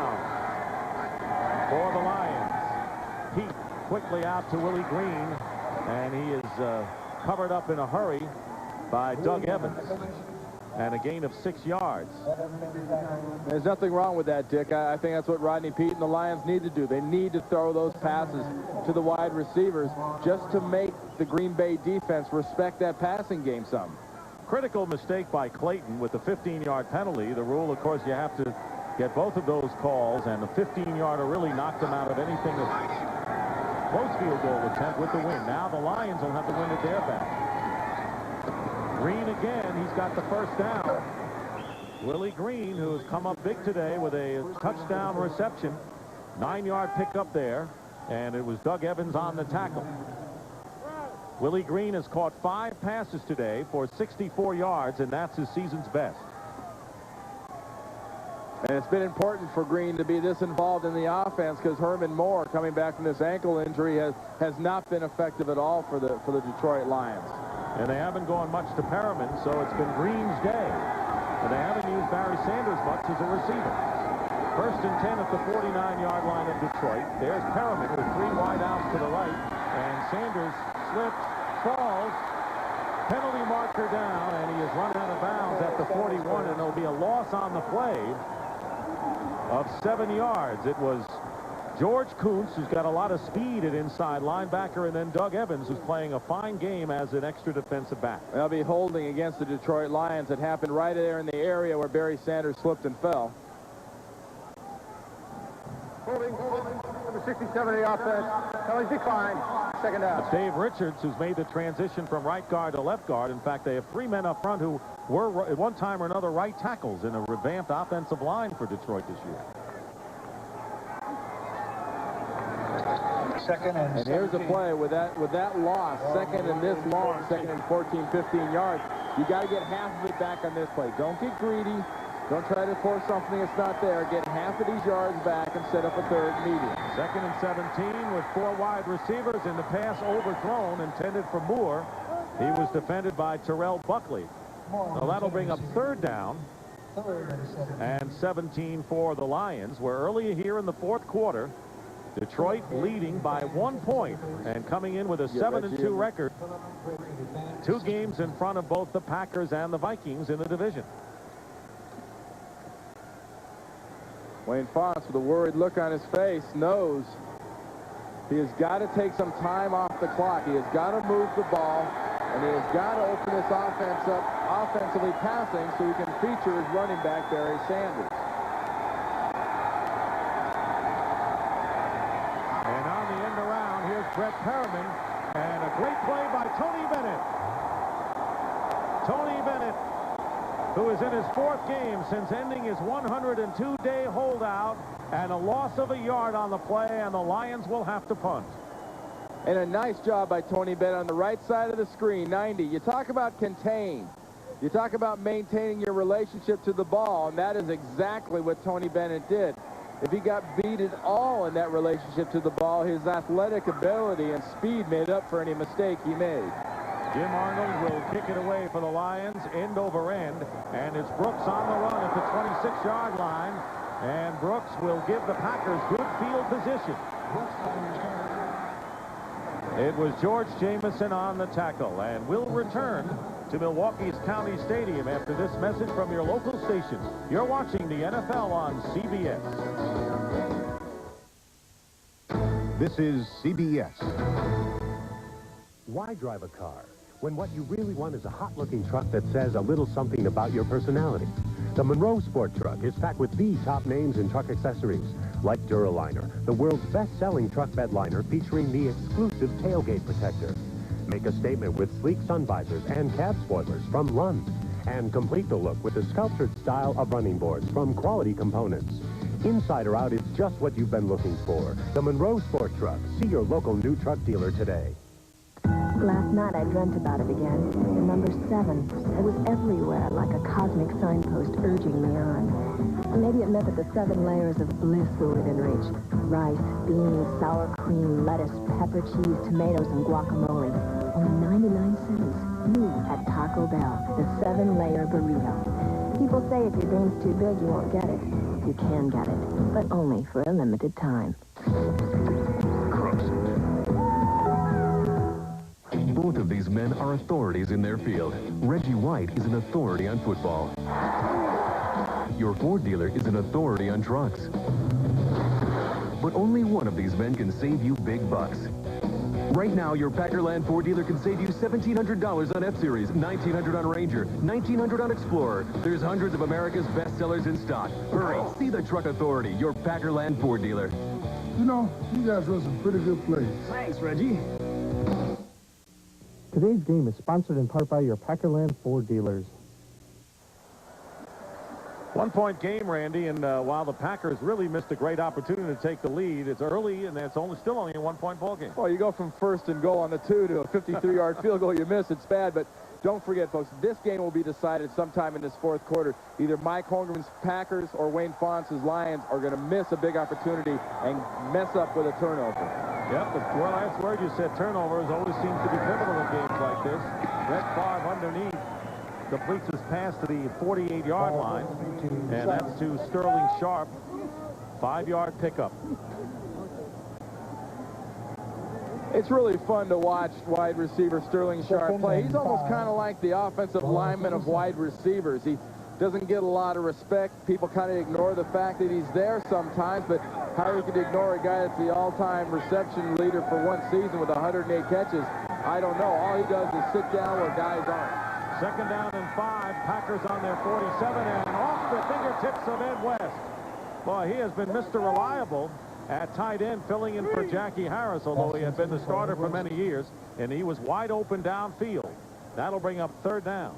for the Lions. Heat quickly out to Willie Green, and he is covered up in a hurry by Doug Evans, and a gain of 6 yards. There's nothing wrong with that, Dick. I think that's what Rodney Peete and the Lions need to do. They need to throw those passes to the wide receivers just to make the Green Bay defense respect that passing game some. Critical mistake by Clayton with the 15-yard penalty. The rule, of course, you have to get both of those calls, and the 15-yarder really knocked him out of anything of close field goal attempt with the win. Now the Lions will have to win at their back. Green again, he's got the first down. Willie Green, who has come up big today with a touchdown reception. 9-yard pickup there, and it was Doug Evans on the tackle. Willie Green has caught 5 passes today for 64 yards, and that's his season's best. And it's been important for Green to be this involved in the offense because Herman Moore, coming back from this ankle injury, has not been effective at all for the Detroit Lions. And they haven't gone much to Perriman, so it's been Green's day. And they haven't used Barry Sanders much as a receiver. First and 10 at the 49-yard line of Detroit. There's Perriman with 3 wide outs to the right, and Sanders slips, falls, penalty marker down, and he is run out of bounds at the 41, and there'll be a loss on the play of 7 yards. It was George Kuntz, who's got a lot of speed at inside linebacker, and then Doug Evans, who's playing a fine game as an extra defensive back. They'll be holding against the Detroit Lions. It happened right there in the area where Barry Sanders slipped and fell. Holding, number 67 of the offense. Penalties declined. Second down. It's Dave Richards, who's made the transition from right guard to left guard. In fact, they have 3 men up front who were at one time or another right tackles in a revamped offensive line for Detroit this year. And here's a play with that loss, second and this long, second and 14, 15 yards. You got to get half of it back on this play. Don't get greedy. Don't try to force something that's not there. Get half of these yards back and set up a third medium. Second and 17 with 4 wide receivers, and the pass overthrown, intended for Moore. He was defended by Terrell Buckley. So that'll bring up third down and 17 for the Lions. We're early here in the fourth quarter. Detroit leading by 1 point and coming in with a 7-2 record. 2 games in front of both the Packers and the Vikings in the division. Wayne Fonts, with a worried look on his face, knows he has got to take some time off the clock. He has got to move the ball, and he has got to open this offense up offensively passing so he can feature his running back, Barry Sanders. And on the end around, here's Brett Perriman, and a great play by Tony Bennett. Tony Bennett, who is in his 4th game since ending his 102-day holdout, and a loss of a yard on the play, and the Lions will have to punt. And a nice job by Tony Bennett on the right side of the screen, 90. You talk about contain. You talk about maintaining your relationship to the ball, and that is exactly what Tony Bennett did. If he got beat at all in that relationship to the ball, his athletic ability and speed made up for any mistake he made. Jim Arnold will kick it away for the Lions, end over end, and it's Brooks on the run at the 26-yard line, and Brooks will give the Packers good field position. It was George Jamison on the tackle, and will return to Milwaukee's County Stadium after this message from your local station. You're watching the NFL on CBS. This is CBS. Why drive a car when what you really want is a hot-looking truck that says a little something about your personality? The Monroe Sport Truck is packed with the top names in truck accessories, like Duraliner, the world's best-selling truck bed liner featuring the exclusive tailgate protector. Make a statement with sleek sun visors and cab spoilers from Lund. And complete the look with the sculptured style of running boards from Quality Components. Inside or out, it's just what you've been looking for. The Monroe Sport Truck. See your local new truck dealer today. Last night I dreamt about it again. The number 7. It was everywhere like a cosmic signpost urging me on. Maybe it meant that the 7 layers of bliss were within reach. Rice, beans, sour cream, lettuce, pepper, cheese, tomatoes, and guacamole. Only 99 cents. New at Taco Bell. The 7-layer burrito. People say if your dream's too big, you won't get it. You can get it, but only for a limited time. Both of these men are authorities in their field. Reggie White is an authority on football. Your Ford dealer is an authority on trucks. But only one of these men can save you big bucks. Right now, your Packerland Ford dealer can save you $1,700 on F-Series, $1,900 on Ranger, $1,900 on Explorer. There's hundreds of America's best sellers in stock. Hurry, see the truck authority, your Packerland Ford dealer. You know, you guys run some pretty good plays. Thanks, Reggie. Today's game is sponsored in part by your Packerland Ford dealers. 1-point game, Randy, and while the Packers really missed a great opportunity to take the lead, it's early, and it's still only a 1-point ball game. Well, you go from 1st and goal on the 2 to a 53-yard field goal. You miss, it's bad, but don't forget, folks, this game will be decided sometime in this 4th quarter. Either Mike Holmgren's Packers or Wayne Fonts' Lions are going to miss a big opportunity and mess up with a turnover. Yep, the last word you said, turnovers, always seems to be pivotal in games like this. Brett Favre underneath completes his pass to the 48-yard line, and that's to Sterling Sharp. 5-yard pickup. It's really fun to watch wide receiver Sterling Sharp play. He's almost kind of like the offensive lineman of wide receivers. He doesn't get a lot of respect. People kind of ignore the fact that he's there sometimes, but how you can ignore a guy that's the all-time reception leader for one season with 108 catches, I don't know. All he does is sit down where guys aren't. 2nd down and 5. Packers on their 47, and off the fingertips of Ed West. Boy, he has been Mr. Reliable at tight end, filling in for Jackie Harris, although he had been the starter for many years, and he was wide open downfield. That'll bring up 3rd down.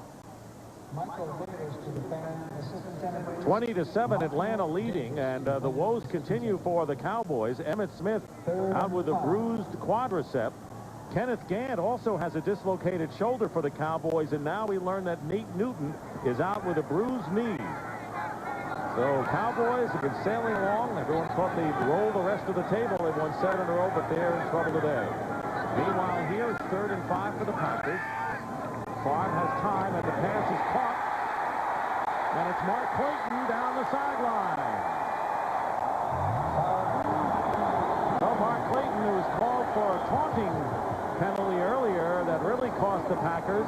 20-7, Atlanta leading, and the woes continue for the Cowboys. Emmitt Smith out with a bruised quadricep. Kenneth Gant also has a dislocated shoulder for the Cowboys, and now we learn that Nate Newton is out with a bruised knee. So Cowboys have been sailing along. Everyone thought they'd roll the rest of the table. They've won 7 in a row, but they're in trouble today. Meanwhile, here it's 3rd and 5 for the Packers. Favre has time, and the pass is caught. And it's Mark Clayton down the sideline. Well, Clayton, who was called for a taunting penalty earlier that really cost the Packers,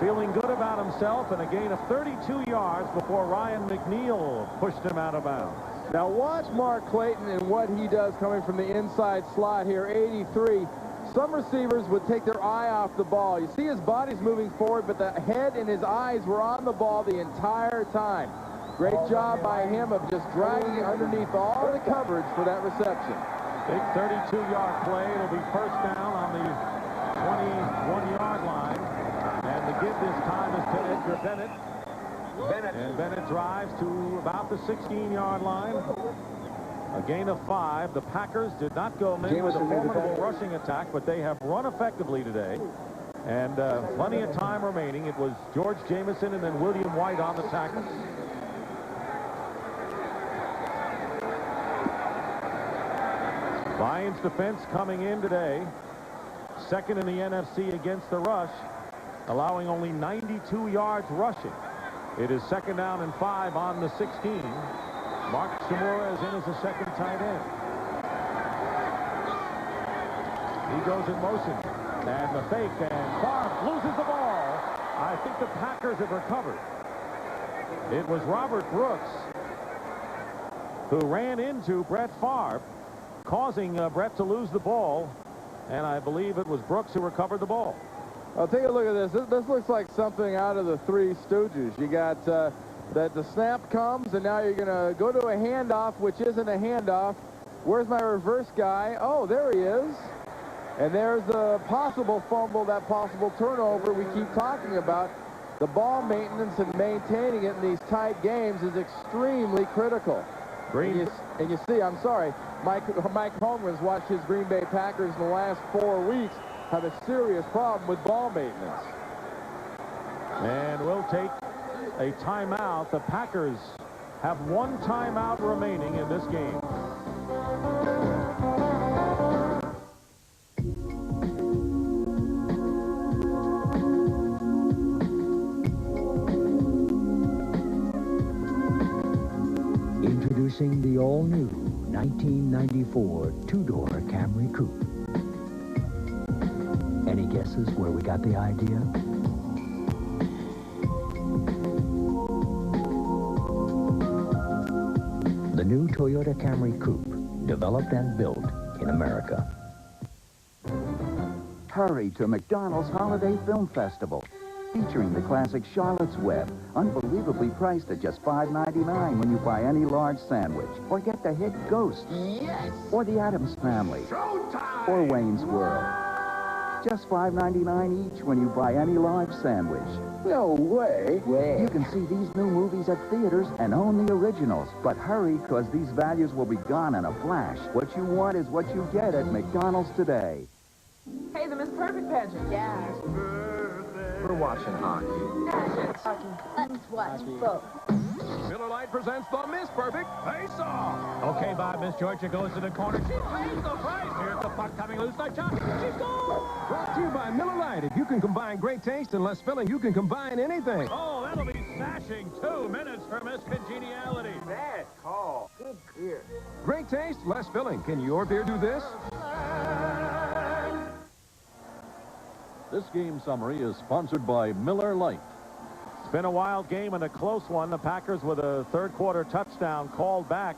feeling good about himself, and a gain of 32 yards before Ryan McNeil pushed him out of bounds. Now watch Mark Clayton and what he does coming from the inside slot here, 83. Some receivers would take their eye off the ball. You see his body's moving forward, but the head and his eyes were on the ball the entire time. Great job by him of just dragging underneath all the coverage for that reception. Big 32-yard play. It'll be first down on the 21-yard line. And the give this time is to Edgar Bennett. And Bennett drives to about the 16-yard line. A gain of 5. The Packers did not go in with a formidable rushing attack, but they have run effectively today. And plenty of time remaining. It was George Jamison and then William White on the tackle. Lions defense coming in today, second in the NFC against the rush, allowing only 92 yards rushing. It is second down and 5 on the 16. Mark Shimura is in as a second tight end. He goes in motion, and the fake, and Favre loses the ball. I think the Packers have recovered. It was Robert Brooks who ran into Brett Favre, causing Brett to lose the ball, and I believe it was Brooks who recovered the ball. Well, take a look at this. This looks like something out of the Three Stooges. You got that the snap comes, and now you're going to go to a handoff, which isn't a handoff. Where's my reverse guy? Oh, there he is. And there's the possible fumble, that possible turnover we keep talking about. The ball maintenance and maintaining it in these tight games is extremely critical. And you see, I'm sorry, Mike Holmgren's watched his Green Bay Packers in the last 4 weeks have a serious problem with ball maintenance. And we'll take a timeout. The Packers have 1 timeout remaining in this game. Introducing the all-new 1994 two-door Camry Coupe. Any guesses where we got the idea? The new Toyota Camry Coupe, developed and built in America. Hurry to McDonald's Holiday Film Festival, featuring the classic Charlotte's Web, unbelievably priced at just $5.99 when you buy any large sandwich. Or get the hit Ghost. Yes! Or the Addams Family. Showtime! Or Wayne's World. Just $5.99 each when you buy any large sandwich. No way! You can see these new movies at theaters and own the originals. But hurry, because these values will be gone in a flash. What you want is what you get at McDonald's today. Hey, the Miss Perfect pageant. Yeah. We're watching hockey. Hockey. Let's watch both. Miller Lite presents the Miss Perfect Face-Off. Okay, Bob, Miss Georgia goes to the corner. She pays the price. Here's the puck coming loose. The shot. She scores. Brought to you by Miller Lite. If you can combine great taste and less filling, you can combine anything. Oh, that'll be smashing. 2 minutes for Miss Congeniality. Bad call. Good beer. Great taste, less filling. Can your beer do this? This game summary is sponsored by Miller Lite. It's been a wild game and a close one. The Packers with a third-quarter touchdown called back.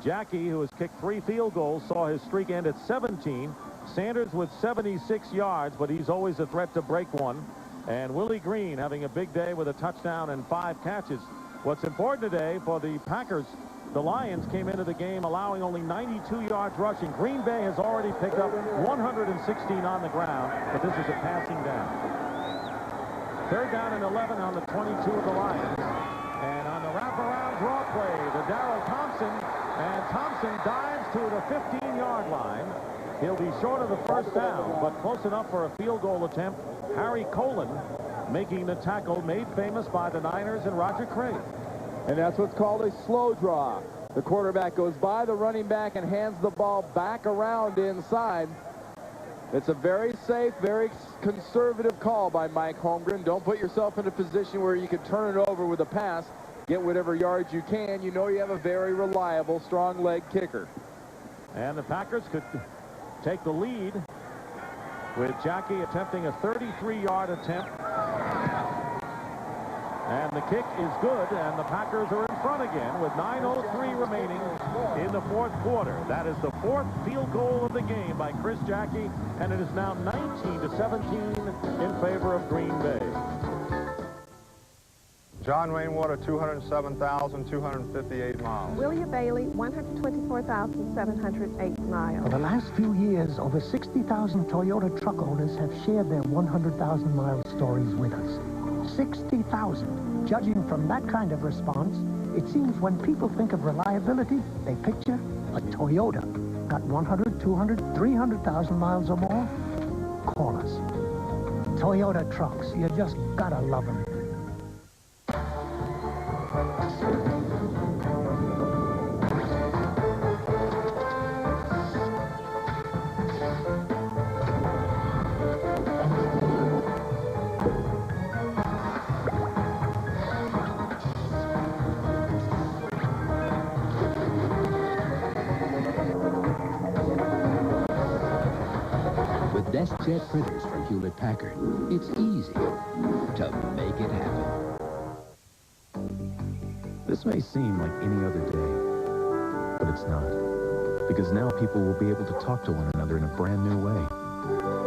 Jackie, who has kicked 3 field goals, saw his streak end at 17. Sanders with 76 yards, but he's always a threat to break one. And Willie Green having a big day with a touchdown and 5 catches. What's important today for the Packers, the Lions came into the game allowing only 92 yards rushing. Green Bay has already picked up 116 on the ground, but this is a passing down. Third down and 11 on the 22 of the Lions. And on the wraparound draw play, the Darrell Thompson, and Thompson dives to the 15-yard line. He'll be short of the first down, but close enough for a field goal attempt. Harry Colon making the tackle, made famous by the Niners and Roger Craig. And that's what's called a slow draw. The quarterback goes by the running back and hands the ball back around inside. It's a very safe, very conservative call by Mike Holmgren. Don't put yourself in a position where you can turn it over with a pass, get whatever yards you can. You know you have a very reliable, strong leg kicker. And the Packers could take the lead with Jackie attempting a 33-yard attempt. And the kick is good, and the Packers are in front again with 9:03 remaining in the fourth quarter. That is the fourth field goal of the game by Chris Jackie, and it is now 19-17 in favor of Green Bay. John Rainwater, 207,258 miles. William Bailey, 124,708 miles. For the last few years, over 60,000 Toyota truck owners have shared their 100,000-mile stories with us. 60,000. Judging from that kind of response, it seems when people think of reliability, they picture a Toyota. Got 100, 200, 300,000 miles or more? Call us. Toyota trucks, you just gotta love them. Jet printers from Hewlett-Packard. It's easy to make it happen. This may seem like any other day, but it's not. Because now people will be able to talk to one another in a brand new way.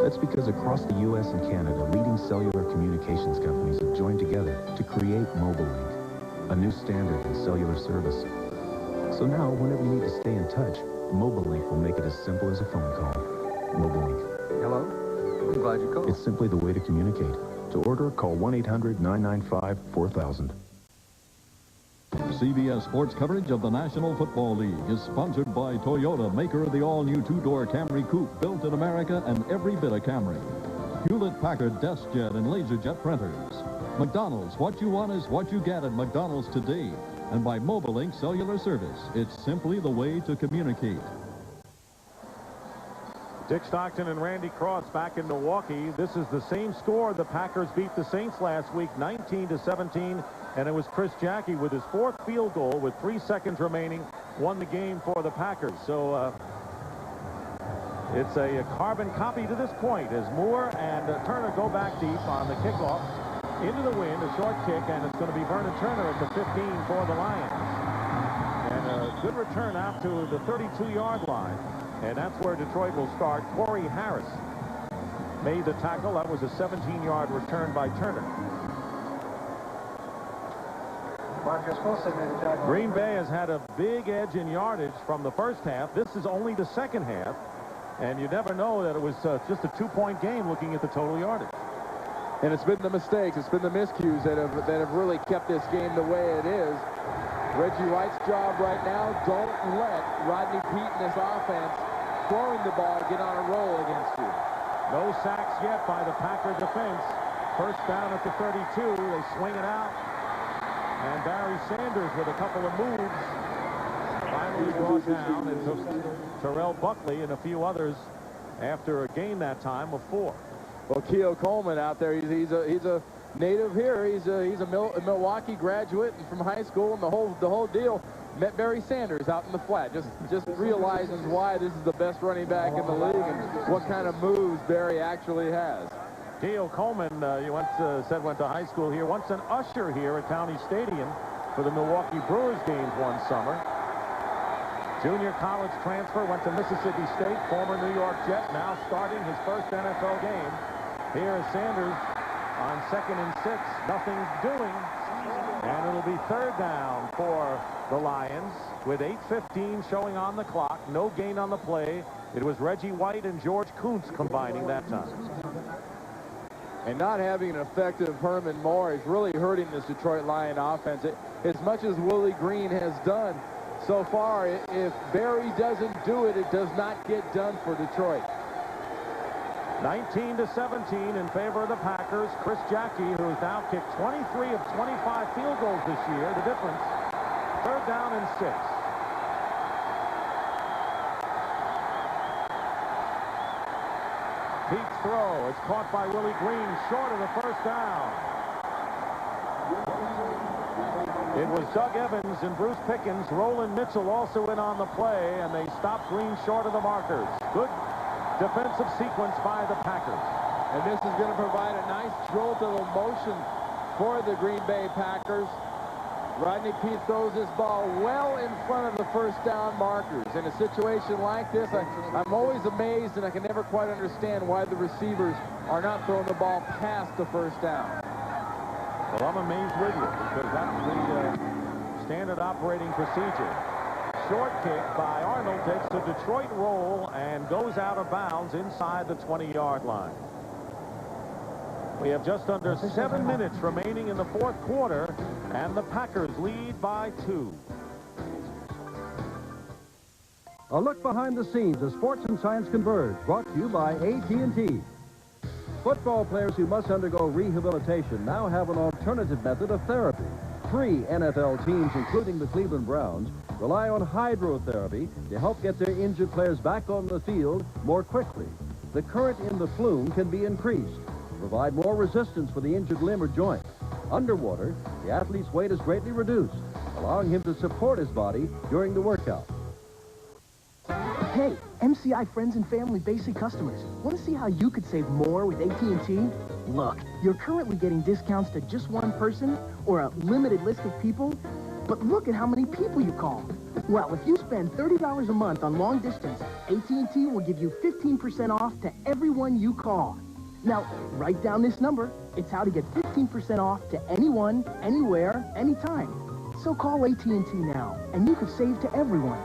That's because across the U.S. and Canada, leading cellular communications companies have joined together to create MobileLink, a new standard in cellular service. So now, whenever you need to stay in touch, MobileLink will make it as simple as a phone call. MobileLink. Hello? I'm glad you called. It's simply the way to communicate. To order, call 1-800-995-4000. CBS Sports coverage of the National Football League is sponsored by Toyota, maker of the all-new two-door Camry Coupe, built in America and every bit of Camry. Hewlett-Packard DeskJet and LaserJet printers. McDonald's, what you want is what you get at McDonald's today. And by MobileLink Cellular Service, it's simply the way to communicate. Dick Stockton and Randy Cross back in Milwaukee. This is the same score. The Packers beat the Saints last week, 19-17, and it was Chris Jackie with his fourth field goal with 3 seconds remaining, won the game for the Packers. So it's a carbon copy to this point as Moore and Turner go back deep on the kickoff into the wind, a short kick, and it's going to be Vernon Turner at the 15 for the Lions. And a good return out to the 32-yard line. And that's where Detroit will start. Corey Harris made the tackle. That was a 17-yard return by Turner. Green Bay has had a big edge in yardage from the first half. This is only the second half. And you never know that it was just a 2-point game looking at the total yardage. And it's been the mistakes, it's been the miscues that have really kept this game the way it is. Reggie White's job right now, don't let Rodney Peete and his offense throwing the ball get on a roll against you. No sacks yet by the Packer defense. First down at the 32. They swing it out. And Barry Sanders with a couple of moves finally brought down. It took Terrell Buckley and a few others after a gain that time of 4. Well, Keogh Coleman out there, he's a native here. He's a Milwaukee graduate from high school, and the whole deal. Met Barry Sanders out in the flat. Just realizes why this is the best running back in the league and what kind of moves Barry actually has. Keogh Coleman, you went to high school here. Once an usher here at County Stadium for the Milwaukee Brewers games one summer. Junior college transfer, went to Mississippi State, former New York Jet, now starting his first NFL game. Here is Sanders on 2nd and 6, nothing doing. And it'll be third down for the Lions with 8:15 showing on the clock. No gain on the play. It was Reggie White and George Kuntz combining that time. And not having an effective Herman Moore is really hurting this Detroit Lion offense. As much as Willie Green has done so far, if Barry doesn't do it, it does not get done for Detroit. 19-17 in favor of the Packers. Chris Jackie, who has now kicked 23 of 25 field goals this year. The difference, third down and 6. Pete's throw. It's caught by Willie Green, short of the first down. It was Doug Evans and Bruce Pickens. Roland Mitchell also in on the play, and they stopped Green short of the markers. Good defensive sequence by the Packers. And this is going to provide a nice jolt of emotion for the Green Bay Packers. Rodney Peete throws this ball well in front of the first down markers. In a situation like this, I'm always amazed, and I can never quite understand why the receivers are not throwing the ball past the first down. Well, I'm amazed with you, because that's the standard operating procedure. Short kick by Arnold takes the Detroit roll and goes out of bounds inside the 20-yard line. We have just under 7 minutes remaining in the fourth quarter, and the Packers lead by 2. A look behind the scenes as sports and science converge, brought to you by AT&T. Football players who must undergo rehabilitation now have an alternative method of therapy. 3 NFL teams, including the Cleveland Browns, rely on hydrotherapy to help get their injured players back on the field more quickly. The current in the flume can be increased to provide more resistance for the injured limb or joint. Underwater, the athlete's weight is greatly reduced, allowing him to support his body during the workout. Hey, MCI friends and family basic customers, want to see how you could save more with AT&T? Look, you're currently getting discounts to just one person or a limited list of people, but look at how many people you call. Well, if you spend $30 a month on long distance, AT&T will give you 15% off to everyone you call. Now, write down this number. It's how to get 15% off to anyone, anywhere, anytime. So call AT&T now, and you could save to everyone.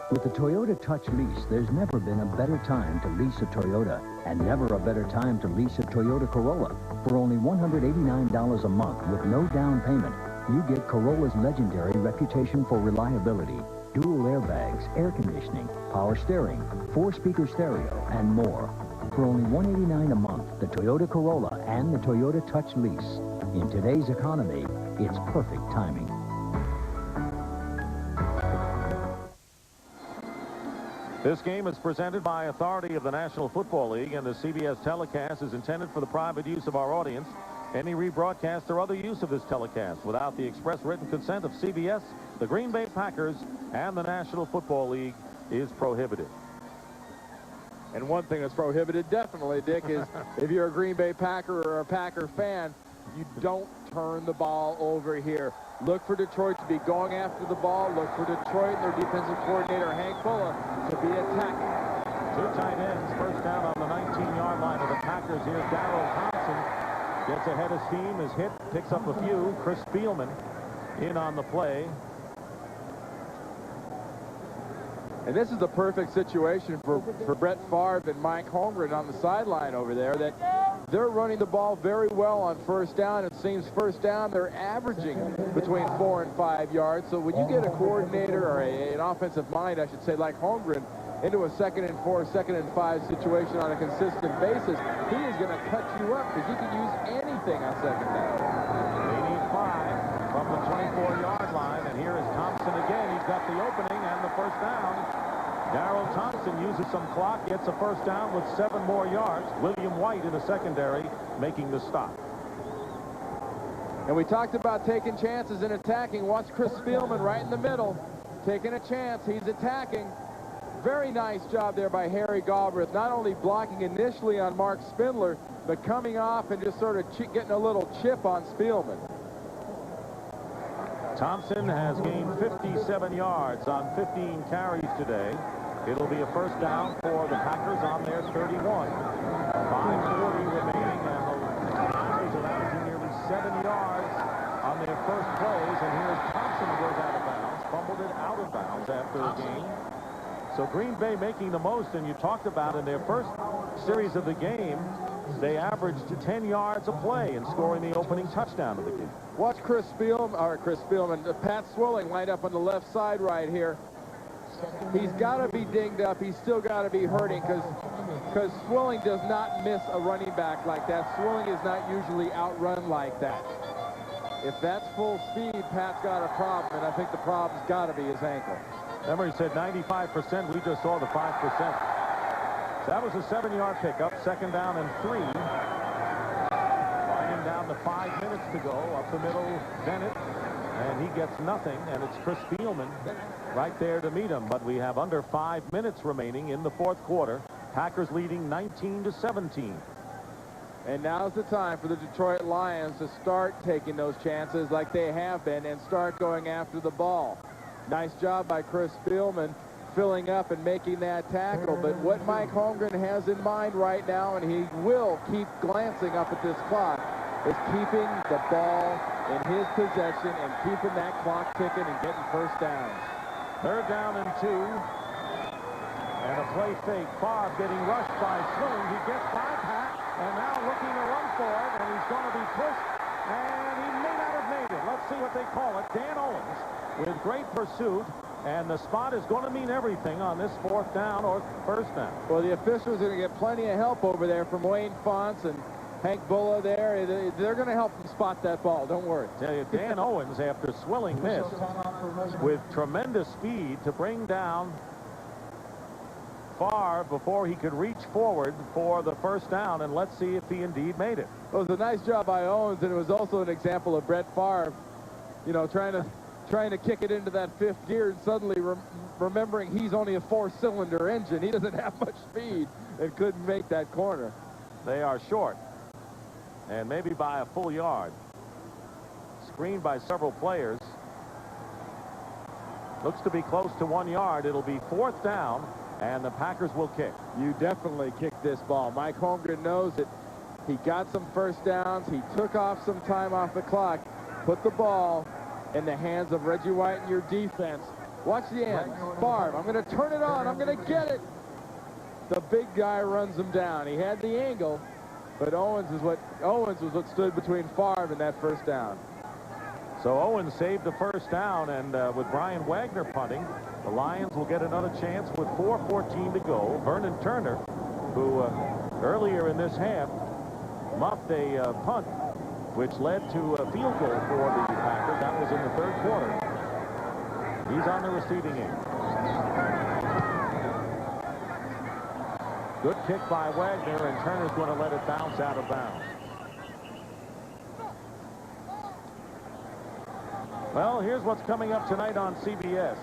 With the Toyota Touch Lease, there's never been a better time to lease a Toyota, and never a better time to lease a Toyota Corolla. For only $189 a month with no down payment, you get Corolla's legendary reputation for reliability, dual airbags, air conditioning, power steering, 4-speaker stereo, and more. For only $189 a month, the Toyota Corolla and the Toyota Touch Lease. In today's economy, it's perfect timing. This game is presented by authority of the National Football League, and the CBS telecast is intended for the private use of our audience. Any rebroadcast or other use of this telecast without the express written consent of CBS, the Green Bay Packers, and the National Football League is prohibited. And one thing that's prohibited, definitely, Dick, is if you're a Green Bay Packer or a Packer fan, you don't turn the ball over here. Look for Detroit to be going after the ball. Look for Detroit and their defensive coordinator, Hank Fuller, to be attacking. 2 tight ends, first down on the 19-yard line of the Packers. Here's Darrell Thompson. Gets ahead of steam, is hit, picks up a few. Chris Spielman in on the play. And this is the perfect situation for Brett Favre and Mike Holmgren on the sideline over there, that they're running the ball very well on first down. It seems first down they're averaging between 4 and 5 yards. So when you get a coordinator or an offensive mind, I should say, like Holmgren, into a 2nd and 4, 2nd and 5 situation on a consistent basis, he is going to cut you up because you can use anything on second down. They need 5 from the 24-yard line, and here is Thompson again. He's got the opening and the first down. Darrell Thompson uses some clock, gets a first down with 7 more yards. William White in the secondary making the stop. And we talked about taking chances and attacking. Watch Chris Spielman right in the middle, taking a chance. He's attacking. Very nice job there by Harry Galbraith, not only blocking initially on Mark Spindler, but coming off and just sort of getting a little chip on Spielman. Thompson has gained 57 yards on 15 carries today. It'll be a first down for the Packers on their 31. 5:40 remaining, and the Packers are averaging nearly 7 yards on their first plays. And here's Thompson who goes out of bounds, fumbled it out of bounds after the game. So Green Bay making the most, and you talked about in their first series of the game, they averaged 10 yards a play in scoring the opening touchdown of the game. Watch Pat Swilling lined up on the left side right here. He's got to be dinged up. He's still got to be hurting because Swilling does not miss a running back like that. Swilling is not usually outrun like that. If that's full speed, Pat's got a problem, and I think the problem's got to be his ankle. Remember, he said 95%. We just saw the 5%. So that was a 7-yard pickup. Second down and 3. Winding down to 5 minutes to go. Up the middle, Bennett And he gets nothing, and it's Chris Spielman right there to meet him. But we have under 5 minutes remaining in the fourth quarter. Packers leading 19-17. And now's the time for the Detroit Lions to start taking those chances like they have been and start going after the ball. Nice job by Chris Spielman filling up and making that tackle. But what Mike Holmgren has in mind right now, and he will keep glancing up at this clock, is keeping the ball in his possession and keeping that clock ticking and getting first downs. 3rd down and 2. And a play fake. Favre getting rushed by Swilling. He gets by Pat, and now looking to run for it, and he's going to be pushed, and he may not have made it. Let's see what they call it. Dan Owens with great pursuit, and the spot is going to mean everything on this 4th down or 1st down. Well, the officials are going to get plenty of help over there from Wayne Fonts and Hank Bulla there. They're going to help him spot that ball. Don't worry. Tell you, Dan Owens, after Swilling missed, with tremendous speed to bring down Favre before he could reach forward for the 1st down, and let's see if he indeed made it. Well, it was a nice job by Owens, and it was also an example of Brett Favre, you know, trying to kick it into that 5th gear and suddenly remembering he's only a 4-cylinder engine. He doesn't have much speed and couldn't make that corner. They are short, and maybe by a full yard. Screened by several players. Looks to be close to 1 yard. It'll be 4th down, and the Packers will kick. You definitely kicked this ball. Mike Holmgren knows it. He got some first downs. He took off some time off the clock. Put the ball in the hands of Reggie White and your defense. Watch the end. Favre, I'm going to turn it on. I'm going to get it. The big guy runs him down. He had the angle, but Owens was what stood between Favre and that 1st down. So Owens saved the 1st down, and with Brian Wagner punting, the Lions will get another chance with 4:14 to go. Vernon Turner, who earlier in this half muffed a punt, which led to a field goal for the Packers. That was in the 3rd quarter. He's on the receiving end. Good kick by Wagner, and Turner's going to let it bounce out of bounds. Well, here's what's coming up tonight on CBS.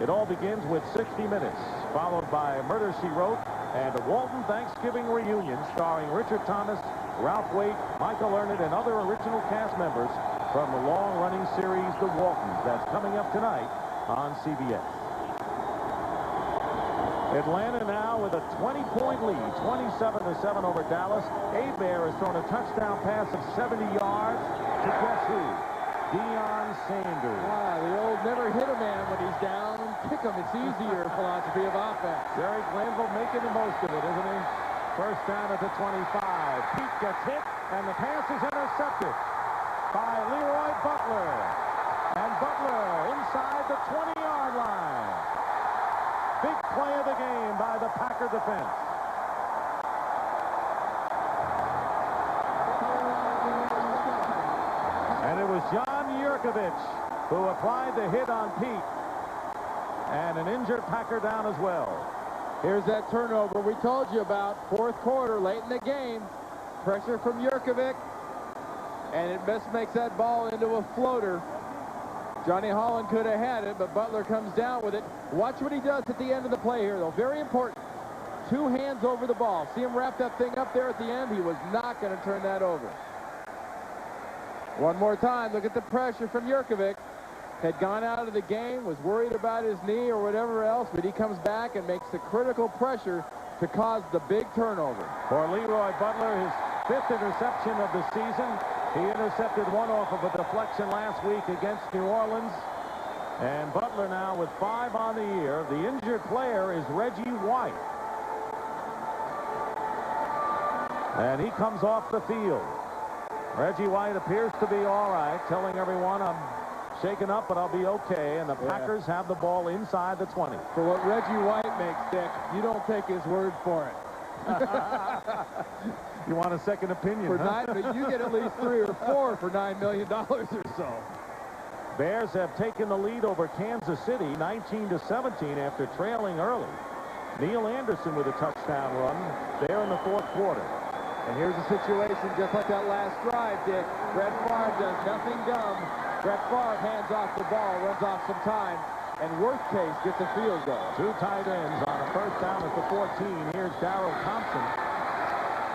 It all begins with 60 Minutes, followed by Murder, She Wrote, and a Walton Thanksgiving reunion starring Richard Thomas, Ralph Waite, Michael Learned, and other original cast members from the long-running series The Waltons. That's coming up tonight on CBS. Atlanta now with a 20-point lead, 27-7 over Dallas. Hebert has thrown a touchdown pass of 70 yards to guess who? Deion Sanders. Wow, the old never hit a man when he's down and kick him. It's easier philosophy of offense. Jerry Glanville making the most of it, isn't he? 1st down at the 25. Pete gets hit, and the pass is intercepted by Leroy Butler. And Butler inside the 20-yard line. Big play of the game by the Packer defense. And it was John Yurkovich who applied the hit on Pete. And an injured Packer down as well. Here's that turnover we told you about. 4th quarter, late in the game. Pressure from Yurkovich. And it just makes that ball into a floater. Johnny Holland could have had it, but Butler comes down with it. Watch what he does at the end of the play here, though. Very important. 2 hands over the ball. See him wrap that thing up there at the end? He was not going to turn that over. One more time. Look at the pressure from Yurkovich. Had gone out of the game, was worried about his knee or whatever else, but he comes back and makes the critical pressure to cause the big turnover. For Leroy Butler, his 5th interception of the season. He intercepted one off of a deflection last week against New Orleans. And Butler now with 5 on the year. The injured player is Reggie White. And he comes off the field. Reggie White appears to be all right, telling everyone, I'm shaken up, but I'll be okay. And the Packers have the ball inside the 20. For what Reggie White makes, Dick, you don't take his word for it. You want a second opinion, for huh? but you get at least 3 or 4 for $9 million or so. Bears have taken the lead over Kansas City, 19-17 after trailing early. Neil Anderson with a touchdown run there in the 4th quarter. And here's a situation just like that last drive, Dick. Brett Favre does nothing dumb. Brett Favre hands off the ball, runs off some time, and worst case, gets a field goal. Two tight ends on a first down at the 14. Here's Darrell Thompson.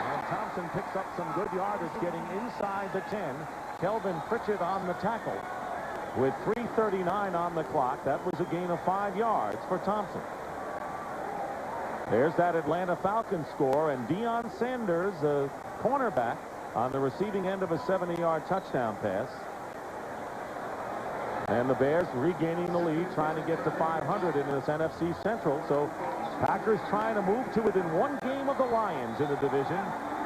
And Thompson picks up some good yardage getting inside the 10. Kelvin Pritchett on the tackle. With 3:39 on the clock, that was a gain of 5 yards for Thompson. There's that Atlanta Falcons score, and Deion Sanders, a cornerback, on the receiving end of a 70-yard touchdown pass. And the Bears regaining the lead, trying to get to 500 in this NFC Central. So Packers trying to move to within 1 game of the Lions in the division.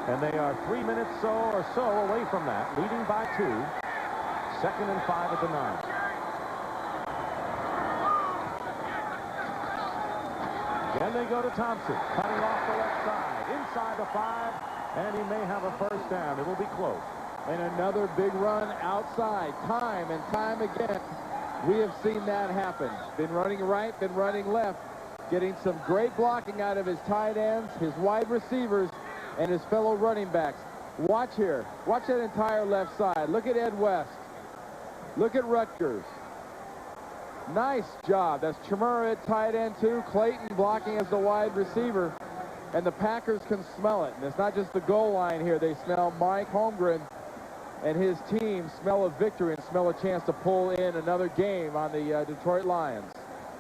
And they are 3 minutes or so away from that, leading by 2. 2nd and 5 at the 9. Then they go to Thompson, cutting off the left side, inside the 5, and he may have a first down. It will be close. And another big run outside, time and time again. We have seen that happen. Been running right, been running left, getting some great blocking out of his tight ends, his wide receivers, and his fellow running backs. Watch here. Watch that entire left side. Look at Ed West. Look at Rutgers. Nice job. That's Chimura at tight end, too. Clayton blocking as the wide receiver. And the Packers can smell it. And it's not just the goal line here. They smell Mike Holmgren and his team smell a victory and smell a chance to pull in another game on the Detroit Lions.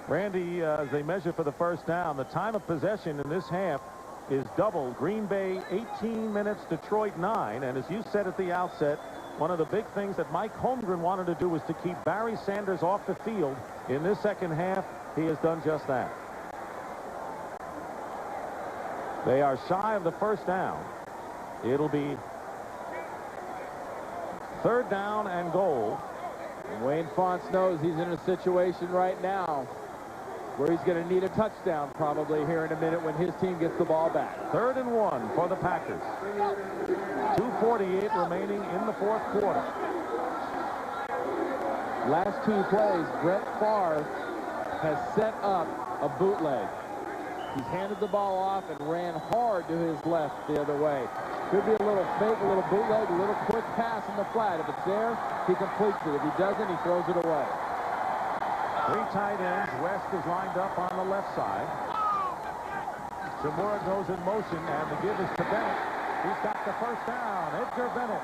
Randy, as they measure for the first down, the time of possession in this half is doubled. Green Bay 18 minutes, Detroit 9. And as you said at the outset, one of the big things that Mike Holmgren wanted to do was to keep Barry Sanders off the field. In this second half, he has done just that. They are shy of the first down. It'll be 3rd down and goal. And Wayne Fonts knows he's in a situation right now where he's going to need a touchdown probably here in a minute when his team gets the ball back. 3rd and 1 for the Packers. 2:48 remaining in the 4th quarter. Last 2 plays, Brett Favre has set up a bootleg. He's handed the ball off and ran hard to his left the other way. Could be a little fake, a little bootleg, a little quick pass in the flat. If it's there, he completes it. If he doesn't, he throws it away. 3 tight ends. West is lined up on the left side. Chimura goes in motion, and the give is to Bennett. He's got the first down. Edgar Bennett.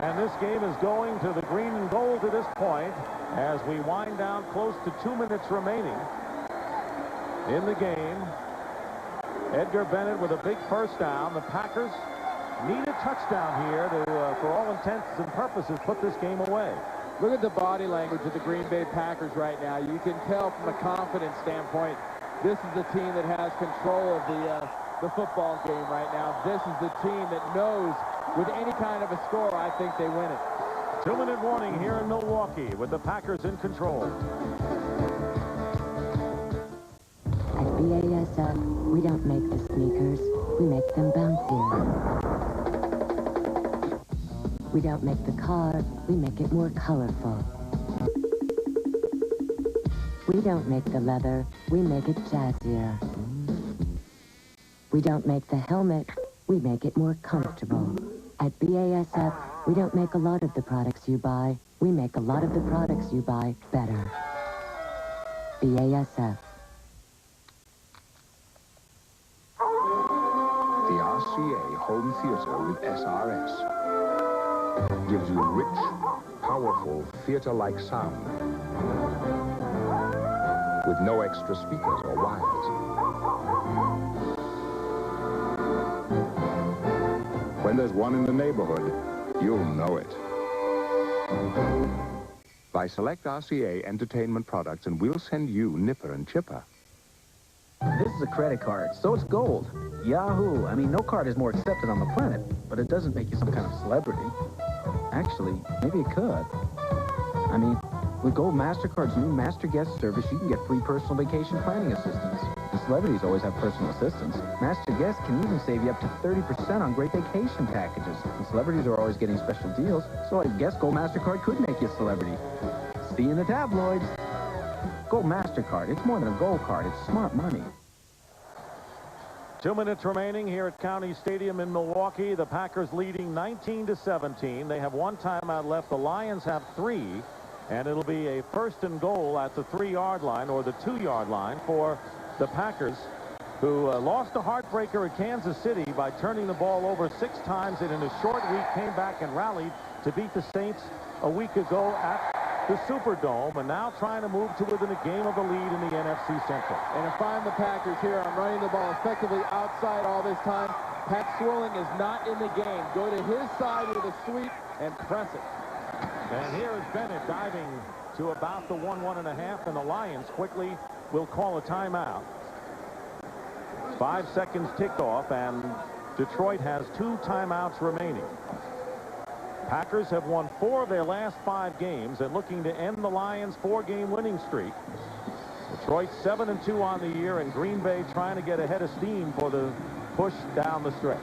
And this game is going to the green and gold to this point as we wind down close to 2 minutes remaining in the game. Edgar Bennett with a big first down. The Packers need a touchdown here to, for all intents and purposes, put this game away. Look at the body language of the Green Bay Packers right now. You can tell from a confidence standpoint, this is the team that has control of the football game right now. This is the team that knows with any kind of a score, I think they win it. 2-minute warning here in Milwaukee with the Packers in control. At BASF, we don't make the sneakers, we make them bouncier. We don't make the car, we make it more colorful. We don't make the leather, we make it jazzier. We don't make the helmet, we make it more comfortable. At BASF, we don't make a lot of the products you buy, we make a lot of the products you buy better. BASF. The RCA Home Theater with SRS gives you rich, powerful, theater-like sound with no extra speakers or wires. When there's one in the neighborhood, you'll know it. Buy select RCA entertainment products and we'll send you Nipper and Chipper. This is a credit card, so it's gold. Yahoo! I mean, no card is more accepted on the planet, but it doesn't make you some kind of celebrity. Actually, maybe it could. I mean, with Gold MasterCard's new Master Guest service, you can get free personal vacation planning assistance. The celebrities always have personal assistants. Master Guest can even save you up to 30% on great vacation packages. And celebrities are always getting special deals, so I guess Gold MasterCard could make you a celebrity. See you in the tabloids. Gold MasterCard, it's more than a gold card, it's smart money. 2 minutes remaining here at County Stadium in Milwaukee. The Packers leading 19-17. They have 1 timeout left. The Lions have 3. And it'll be a 1st and goal at the 3-yard line or the 2-yard line for the Packers, who lost a heartbreaker at Kansas City by turning the ball over 6 times, and in a short week came back and rallied to beat the Saints a week ago at the Superdome, and now trying to move to within a game of the lead in the NFC Central. And if I'm the Packers here, I'm running the ball effectively outside all this time. Pat Swilling is not in the game. Go to his side with a sweep and press it. And here is Bennett diving to about the 1.5, and the Lions quickly will call a timeout. 5 seconds ticked off, and Detroit has 2 timeouts remaining. Packers have won 4 of their last 5 games and looking to end the Lions' 4-game winning streak. Detroit 7-2 on the year, and Green Bay trying to get ahead of steam for the push down the stretch.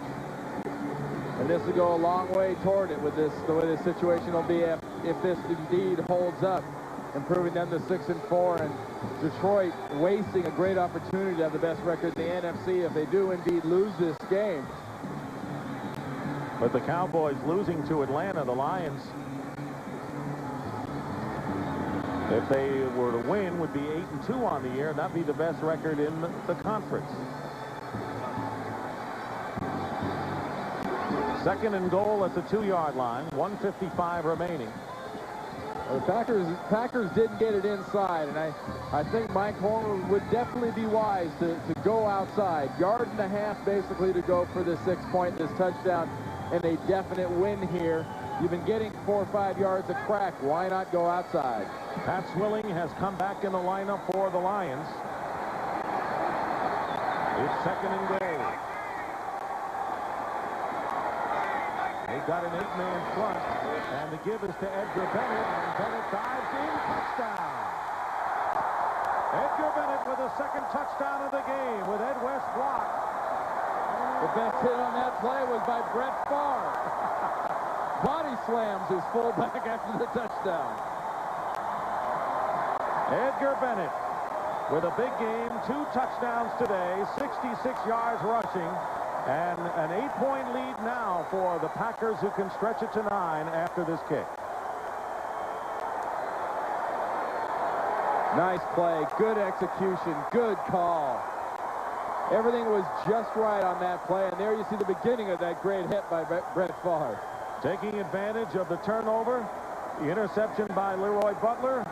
And this will go a long way toward it with this, the way this situation will be if this indeed holds up, improving them to 6-4, and Detroit wasting a great opportunity to have the best record in the NFC if they do indeed lose this game. But the Cowboys losing to Atlanta, the Lions, if they were to win, would be 8-2 on the year, and that'd be the best record in the conference. 2nd and goal at the 2-yard line, 1:55 remaining. Well, the Packers didn't get it inside, and I think Mike Holmgren would definitely be wise to go outside. 1.5 yards basically to go for the 6-point, this touchdown, and a definite win here. You've been getting 4 or 5 yards a crack. Why not go outside? Pat Swilling has come back in the lineup for the Lions. It's 2nd and goal. They've got an 8-man front, and the give is to Edgar Bennett, and Bennett dives in, touchdown. Edgar Bennett with a 2nd touchdown of the game with Ed West blocked. The best hit on that play was by Brett Favre. Body slams his fullback after the touchdown. Edgar Bennett with a big game, 2 touchdowns today, 66 yards rushing, and an 8-point lead now for the Packers, who can stretch it to 9 after this kick. Nice play, good execution, good call. Everything was just right on that play, and there you see the beginning of that great hit by Brett Favre. Taking advantage of the turnover, the interception by Leroy Butler.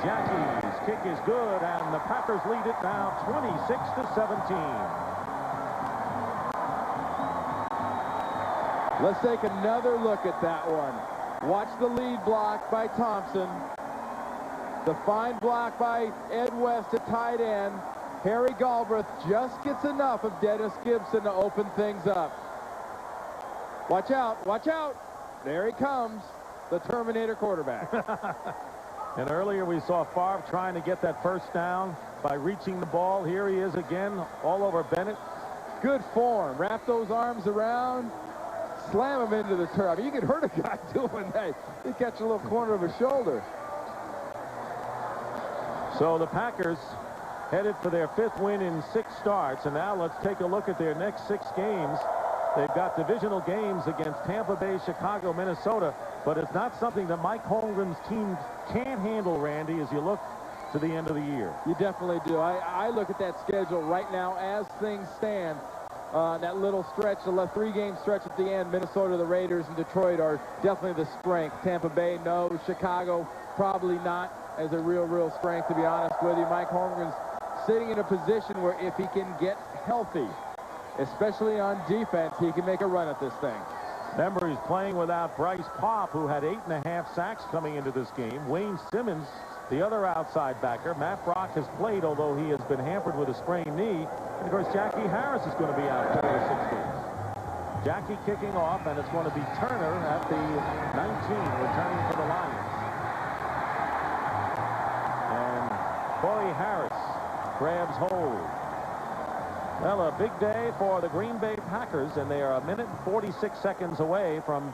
Jackie's kick is good, and the Packers lead it now 26-17. Let's take another look at that one. Watch the lead block by Thompson. The fine block by Ed West at tight end. Harry Galbraith just gets enough of Dennis Gibson to open things up. Watch out, watch out. There he comes, the Terminator quarterback. And earlier we saw Favre trying to get that 1st down by reaching the ball. Here he is again, all over Bennett. Good form. Wrap those arms around, slam him into the turf. I mean, you could hurt a guy doing that. You catch a little corner of his shoulder. So the Packers headed for their 5th win in 6 starts, and now let's take a look at their next 6 games. They've got divisional games against Tampa Bay, Chicago, Minnesota, but it's not something that Mike Holmgren's team can't handle, Randy, as you look to the end of the year. You definitely do. I look at that schedule right now as things stand. That little stretch, the 3-game stretch at the end, Minnesota, the Raiders, and Detroit are definitely the strength. Tampa Bay, no. Chicago, probably not as a real strength, to be honest with you. Mike Holmgren's sitting in a position where if he can get healthy, especially on defense, he can make a run at this thing. Remember, he's playing without Bryce Popp, who had 8.5 sacks coming into this game. Wayne Simmons, the other outside backer. Matt Brock has played, although he has been hampered with a sprained knee. And, of course, Jackie Harris is going to be out 4 or 6 games. Jackie kicking off, and it's going to be Turner at the 19, returning for the Lions. And Corey Harris grabs hold. Well, a big day for the Green Bay Packers, and they are 1 minute and 46 seconds away from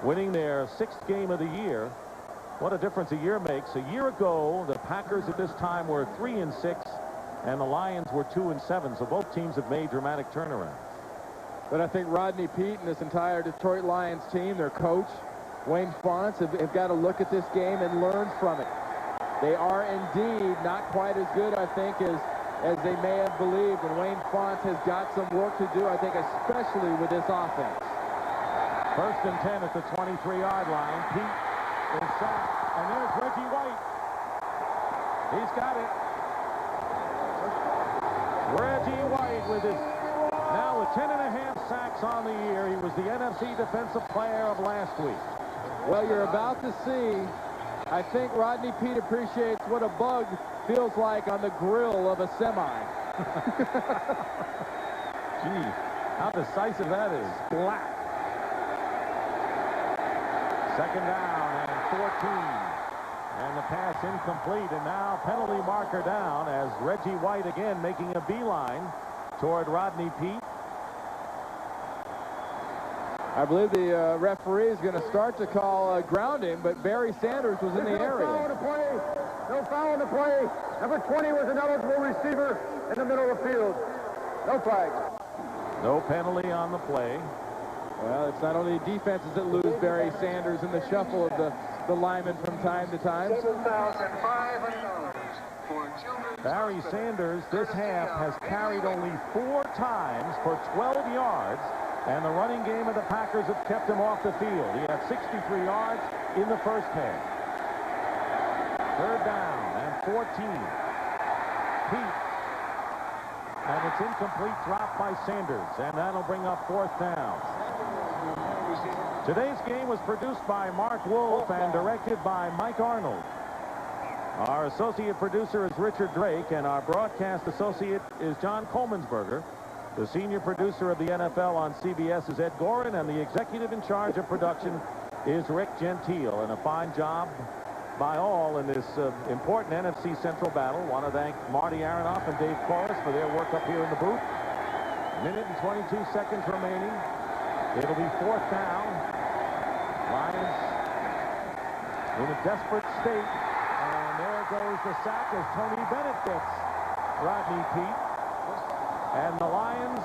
winning their 6th game of the year. What a difference a year makes. A year ago, the Packers at this time were 3-6. and the Lions were 2-7. So both teams have made dramatic turnarounds. But I think Rodney Peete and this entire Detroit Lions team, their coach, Wayne Fontes, have got to look at this game and learn from it. They are indeed not quite as good, I think, as they may have believed. And Wayne Fontes has got some work to do, I think, especially with this offense. 1st and 10 at the 23-yard line. Peete is sacked, and there's Reggie White. He's got it. Reggie White with his now with 10.5 sacks on the year. He was the NFC Defensive Player of last week. Well, you're about to see, I think Rodney Peete appreciates what a bug feels like on the grill of a semi. Gee, how decisive that is. Black. 2nd down and 14. And the pass incomplete, and now penalty marker down as Reggie White again making a beeline toward Rodney Peete. I believe the referee is going to start to call grounding, but Barry Sanders was in the area. No foul in the play. Number 20 was an eligible receiver in the middle of the field. No flag. No penalty on the play. Well, it's not only defenses that lose Barry Sanders in the shuffle of the linemen from time to time. Barry Sanders this half has carried only 4 times for 12 yards, and the running game of the Packers have kept him off the field. He had 63 yards in the first half. 3rd down and 14. Peete. And it's incomplete, drop by Sanders, and that'll bring up 4th down. Today's game was produced by Mark Wolf and directed by Mike Arnold. Our associate producer is Richard Drake, and our broadcast associate is John Coleman'sberger. The senior producer of the NFL on CBS is Ed Gorin, and the executive in charge of production is Rick Gentile. And a fine job by all in this important NFC Central battle. Want to thank Marty Aronoff and Dave Corus for their work up here in the booth. 1:22 seconds remaining. It'll be 4th down. Lions in a desperate state. And there goes the sack as Tony Bennett gets Rodney Peete. And the Lions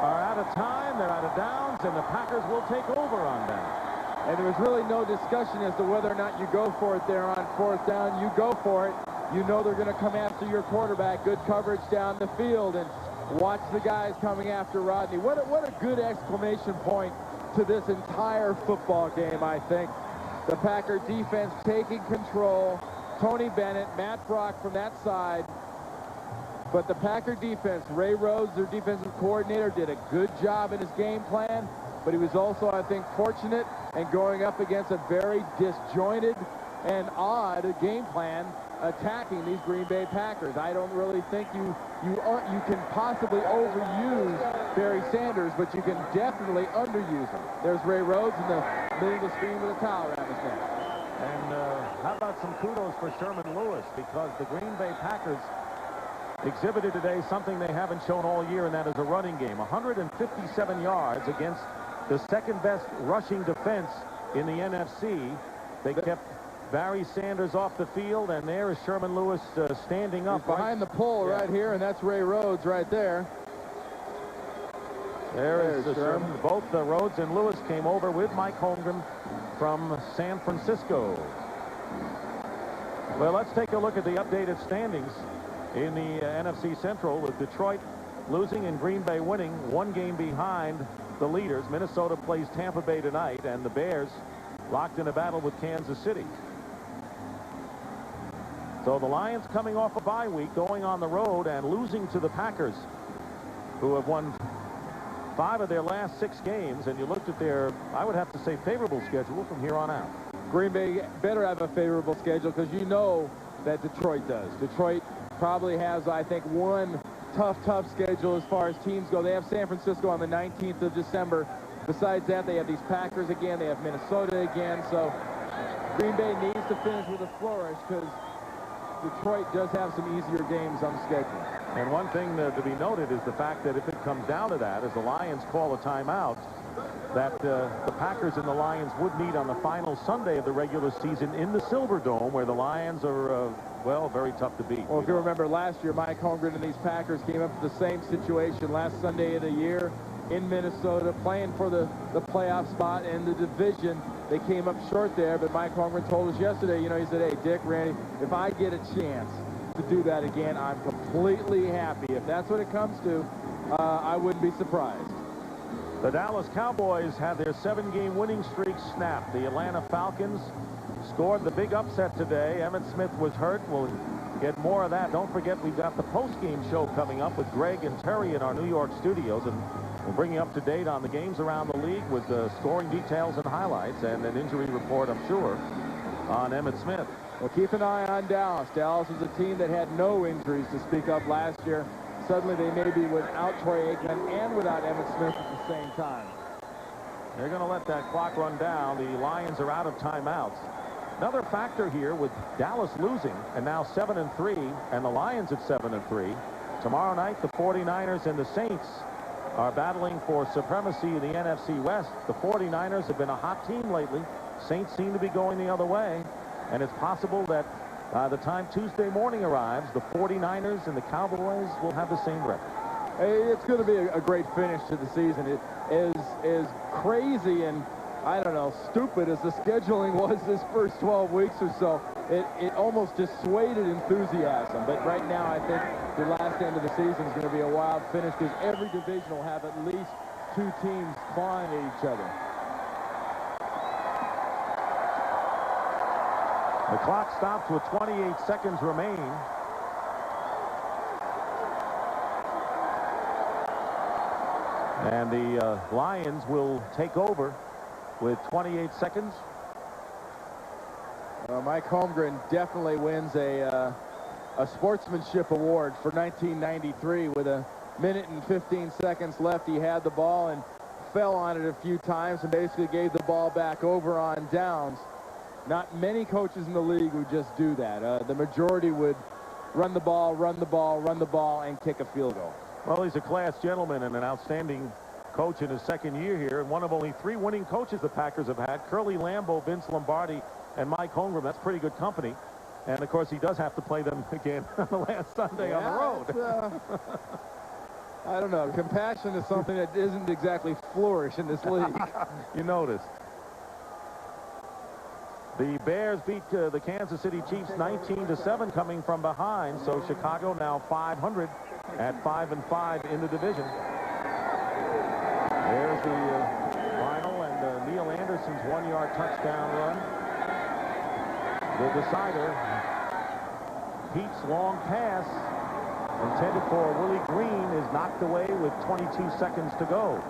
are out of time. They're out of downs, and the Packers will take over on that. And there was really no discussion as to whether or not you go for it there on 4th down. You go for it. You know they're going to come after your quarterback. Good coverage down the field, and watch the guys coming after Rodney. What a good exclamation point to this entire football game, I think. The Packer defense taking control. Tony Bennett, Matt Brock from that side. But the Packer defense, Ray Rhodes, their defensive coordinator, did a good job in his game plan. But he was also, I think, fortunate and going up against a very disjointed and odd game plan attacking these Green Bay Packers. I don't really think you can possibly overuse Barry Sanders, but you can definitely underuse him. There's Ray Rhodes in the middle of the screen with a towel around his neck. And how about some kudos for Sherman Lewis, because the Green Bay Packers exhibited today something they haven't shown all year, and that is a running game. 157 yards against the second-best rushing defense in the NFC. They kept Barry Sanders off the field, and there is Sherman Lewis standing up. He's behind the pole right here, and that's Ray Rhodes right there. There's Sherman. Both Rhodes and Lewis came over with Mike Holmgren from San Francisco. Well, let's take a look at the updated standings in the NFC Central, with Detroit losing and Green Bay winning, 1 game behind the leaders. Minnesota plays Tampa Bay tonight, and the Bears locked in a battle with Kansas City. So the Lions coming off a bye week, going on the road and losing to the Packers, who have won 5 of their last 6 games. And you looked at their, I would have to say, favorable schedule from here on out. Green Bay better have a favorable schedule, because you know that Detroit does. Detroit probably has, I think, one tough schedule as far as teams go. They have San Francisco on the 19th of December. Besides that, they have these Packers again. They have Minnesota again. So Green Bay needs to finish with a flourish, because Detroit does have some easier games on the schedule. And one thing to be noted is the fact that if it comes down to that, as the Lions call a timeout, that the Packers and the Lions would meet on the final Sunday of the regular season in the Silverdome, where the Lions are, well, very tough to beat. Well, if you remember last year, Mike Holmgren and these Packers came up to the same situation last Sunday of the year in Minnesota, playing for the playoff spot in the division. They came up short there, but Mike Holmgren told us yesterday, you know, he said, hey, Dick, Randy, if I get a chance to do that again, I'm completely happy. If that's what it comes to, I wouldn't be surprised. The Dallas Cowboys had their 7-game winning streak snapped. The Atlanta Falcons scored the big upset today. Emmitt Smith was hurt. We'll get more of that. Don't forget, we've got the post-game show coming up with Greg and Terry in our New York studios, and we'll bring you up to date on the games around the league with scoring details and highlights and an injury report, I'm sure, on Emmitt Smith. Well, keep an eye on Dallas. Dallas is a team that had no injuries to speak of last year. Suddenly they may be without Troy Aikman and without Emmitt Smith at the same time. They're going to let that clock run down. The Lions are out of timeouts. Another factor here with Dallas losing and now 7-3 and the Lions at 7-3. Tomorrow night, the 49ers and the Saints are battling for supremacy in the NFC West. The 49ers have been a hot team lately. Saints seem to be going the other way. And it's possible that by the time Tuesday morning arrives, the 49ers and the Cowboys will have the same record. It's going to be a great finish to the season. It is as crazy and, I don't know, stupid as the scheduling was this first 12 weeks or so. It almost dissuaded enthusiasm. But right now, I think the last end of the season is going to be a wild finish because every division will have at least 2 teams clawing at each other. The clock stops with 28 seconds remaining. And the Lions will take over with 28 seconds. Mike Holmgren definitely wins a sportsmanship award for 1993 with a minute and 15 seconds left. He had the ball and fell on it a few times and basically gave the ball back over on downs. Not many coaches in the league would just do that. The majority would run the ball, and kick a field goal. Well, he's a class gentleman and an outstanding coach in his second year here, and one of only 3 winning coaches the Packers have had: Curly Lambeau, Vince Lombardi, and Mike Holmgren. That's pretty good company. And, of course, he does have to play them again on the last Sunday on the road. I don't know. Compassion is something that isn't exactly flourish in this league. You noticed. The Bears beat the Kansas City Chiefs 19-7 coming from behind. So Chicago now 500 at 5-5 in the division. There's the final and Neil Anderson's 1-yard touchdown run. The decider. Pete's long pass intended for Willie Green is knocked away with 22 seconds to go.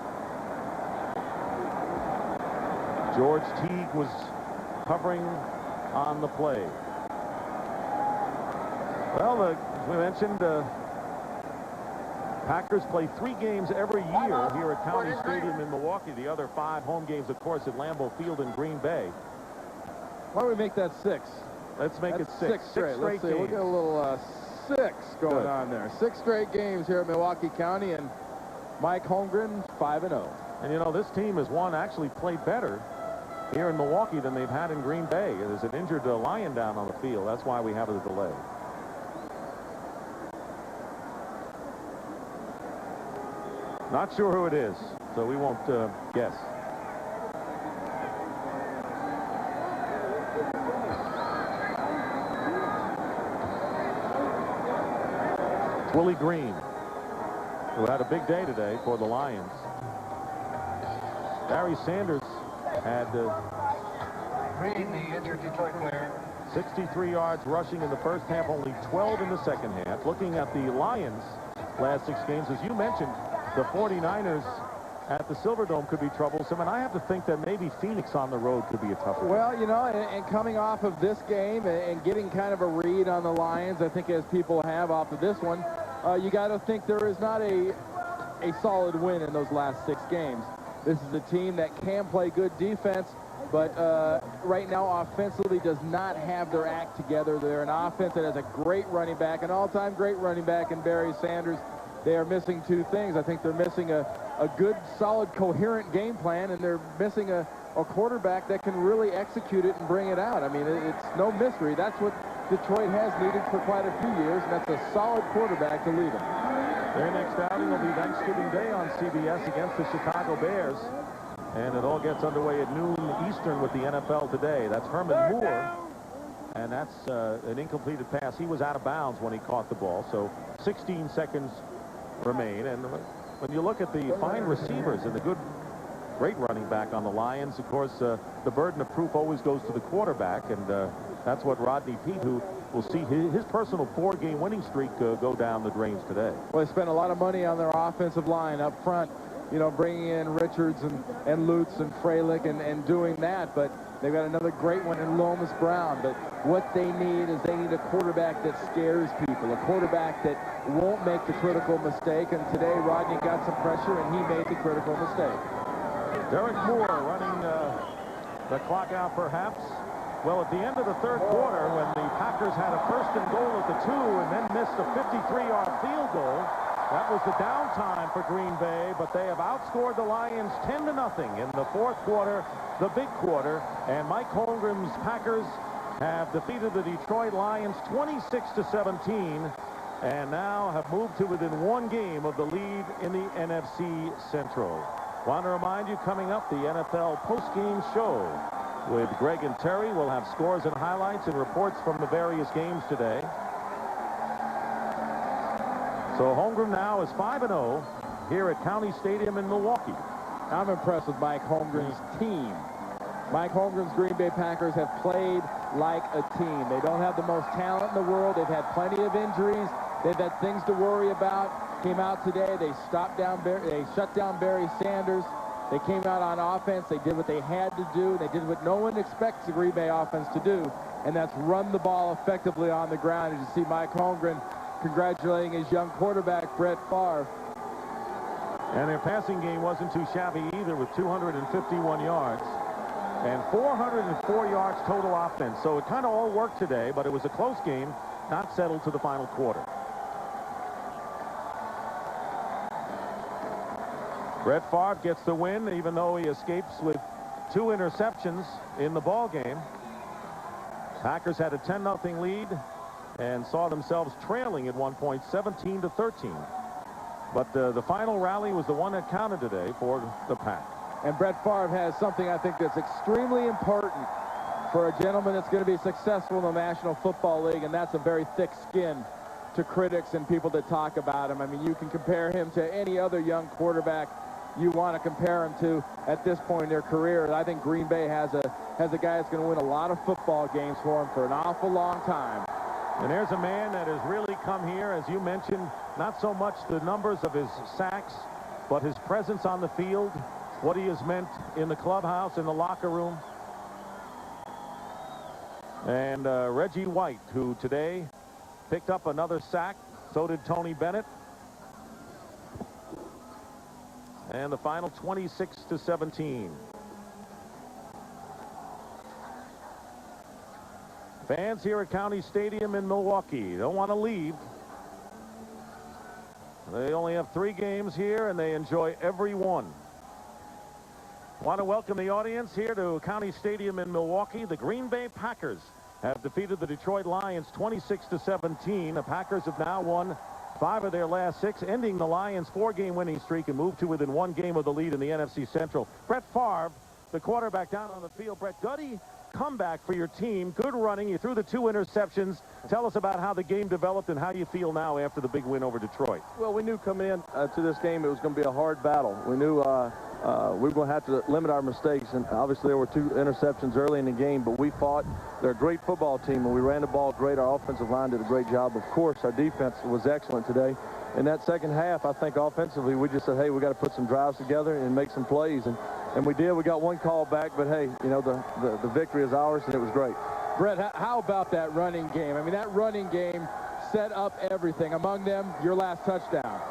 George Teague was covering on the play. Well, we mentioned Packers play 3 games every year here at County Stadium in Milwaukee. The other 5 home games, of course, at Lambeau Field in Green Bay. Why don't we make that 6? Let's make it 6. 6 straight. Let's see. games. We'll get a little 6 going on there. 6 straight games here at Milwaukee County, and Mike Holmgren 5-0. And, you know, this team has actually played better here in Milwaukee than they've had in Green Bay. There's an injured Lion down on the field. That's why we have a delay. Not sure who it is, so we won't guess. It's Willie Green, who had a big day today for the Lions. Barry Sanders had Green, the injured Detroit player. 63 yards rushing in the first half, only 12 in the second half. Looking at the Lions' last 6 games, as you mentioned, the 49ers at the Silverdome could be troublesome, and I have to think that maybe Phoenix on the road could be a tough one. Well, you know, and coming off of this game and getting kind of a read on the Lions, I think as people have off of this one, you got to think there is not a solid win in those last 6 games. This is a team that can play good defense, but right now offensively does not have their act together. They're an offense that has a great running back, an all-time great running back in Barry Sanders, they are missing two things. I think they're missing a good, solid, coherent game plan, and they're missing a quarterback that can really execute it and bring it out. I mean, it's no mystery. That's what Detroit has needed for quite a few years, and that's a solid quarterback to lead them. Their next outing will be Thanksgiving Day on CBS against the Chicago Bears. And it all gets underway at noon Eastern with the NFL Today. That's Herman Moore. And that's an incompleted pass. He was out of bounds when he caught the ball. So 16 seconds remain. And when you look at the fine receivers and the great running back on the Lions, of course, the burden of proof always goes to the quarterback. And that's what Rodney Peete, who will see his personal 4-game winning streak go down the drains today. Well, they spent a lot of money on their offensive line up front, you know, bringing in Richards and Lutz and Freilich and doing that. But they've got another great one in Lomas Brown. But what they need is they need a quarterback that scares people, a quarterback that won't make the critical mistake. And today, Rodney got some pressure, and he made the critical mistake. Derek Moore running the clock out, perhaps. Well, at the end of the third quarter, when the Packers had a 1st and goal at the 2 and then missed a 53-yard field goal, that was the downtime for Green Bay, but they have outscored the Lions 10-0 in the fourth quarter, the big quarter, and Mike Holmgren's Packers have defeated the Detroit Lions 26-17 and now have moved to within 1 game of the lead in the NFC Central. Want to remind you, coming up, the NFL postgame show with Greg and Terry. We'll have scores and highlights and reports from the various games today. So Holmgren now is 5-0 here at County Stadium in Milwaukee. I'm impressed with Mike Holmgren's team. Mike Holmgren's Green Bay Packers have played like a team. They don't have the most talent in the world. They've had plenty of injuries. They've had things to worry about. Came out today. They shut down Barry Sanders. They came out on offense. They did what they had to do. They did what no one expects the Green Bay offense to do, and that's run the ball effectively on the ground. As you see Mike Holmgren congratulating his young quarterback, Brett Favre. And their passing game wasn't too shabby either, with 251 yards and 404 yards total offense. So it kind of all worked today, but it was a close game, not settled to the final quarter. Brett Favre gets the win, even though he escapes with 2 interceptions in the ball game. Packers had a 10-0 lead and saw themselves trailing at one point, 17-13. But the final rally was the one that counted today for the Pack. And Brett Favre has something I think that's extremely important for a gentleman that's going to be successful in the National Football League, and that's a very thick skin to critics and people that talk about him. I mean, you can compare him to any other young quarterback you want to compare him to at this point in their career. I think Green Bay has a guy that's going to win a lot of football games for him for an awful long time. And there's a man that has really come here, as you mentioned, not so much the numbers of his sacks, but his presence on the field, what he has meant in the clubhouse, in the locker room. And Reggie White, who today picked up another sack. So did Tony Bennett. And the final 26-17. Fans here at County Stadium in Milwaukee don't want to leave. They only have 3 games here, and they enjoy every one. Want to welcome the audience here to County Stadium in Milwaukee. The Green Bay Packers have defeated the Detroit Lions 26-17. The Packers have now won 5 of their last 6, ending the Lions' 4-game winning streak and moved to within 1 game of the lead in the NFC Central. Brett Favre, the quarterback, down on the field. Brett, gutty comeback for your team. Good running. You threw the 2 interceptions. Tell us about how the game developed and how you feel now after the big win over Detroit. Well, we knew coming in to this game it was going to be a hard battle. We knew we were going to have to limit our mistakes, and obviously there were 2 interceptions early in the game, but we fought. They're a great football team, and we ran the ball great. Our offensive line did a great job. Of course, our defense was excellent today. In that second half, I think offensively, we just said, hey, we got to put some drives together and make some plays, and we did. We got 1 call back, but hey, you know, the victory is ours, and it was great. Brett, how about that running game? I mean, that running game set up everything. Among them, your last touchdown.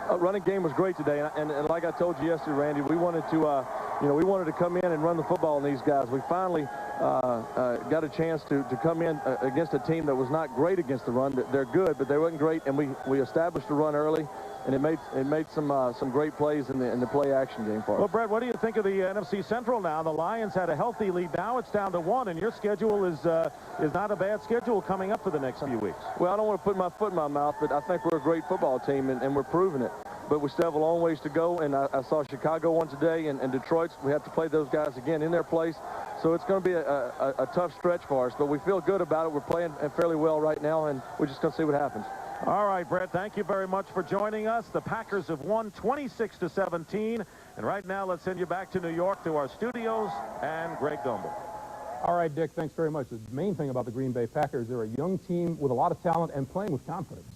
Running game was great today, and like I told you yesterday, Randy, we wanted to, we wanted to come in and run the football on these guys. We finally got a chance to come in against a team that was not great against the run. They're good, but they weren't great, and we established the run early. and it made some great plays in the play-action game for us. Well, Brett, what do you think of the NFC Central now? The Lions had a healthy lead. Now it's down to 1, and your schedule is not a bad schedule coming up for the next few weeks. Well, I don't want to put my foot in my mouth, but I think we're a great football team, and we're proving it. But we still have a long ways to go, and I saw Chicago won today, and Detroit, we have to play those guys again in their place. So it's going to be a tough stretch for us, but we feel good about it. We're playing fairly well right now, and we're just going to see what happens. All right, Brett, thank you very much for joining us. The Packers have won 26-17. And right now, let's send you back to New York to our studios and Greg Gumbel. All right, Dick, thanks very much. The main thing about the Green Bay Packers, they're a young team with a lot of talent and playing with confidence.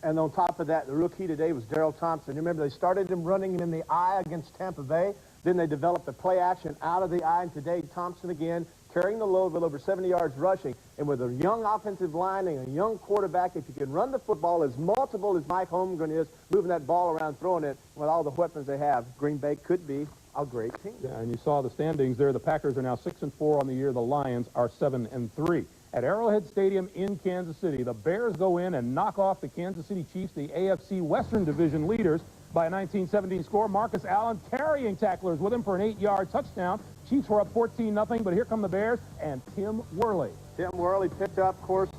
And on top of that, the rookie today was Darrell Thompson. You remember they started him running him in the eye against Tampa Bay. Then they developed the play action out of the eye. And today, Thompson again, carrying the load with over 70 yards rushing. And with a young offensive line and a young quarterback, if you can run the football as multiple as Mike Holmgren is, moving that ball around, throwing it, with all the weapons they have, Green Bay could be a great team. Yeah, and you saw the standings there. The Packers are now 6-4 on the year. The Lions are 7-3. At Arrowhead Stadium in Kansas City, the Bears go in and knock off the Kansas City Chiefs, the AFC Western Division leaders, by a 19-17 score. Marcus Allen carrying tacklers with him for an 8-yard touchdown. Chiefs were up 14-0, but here come the Bears and Tim Worley. Tim Worley picked up, of course,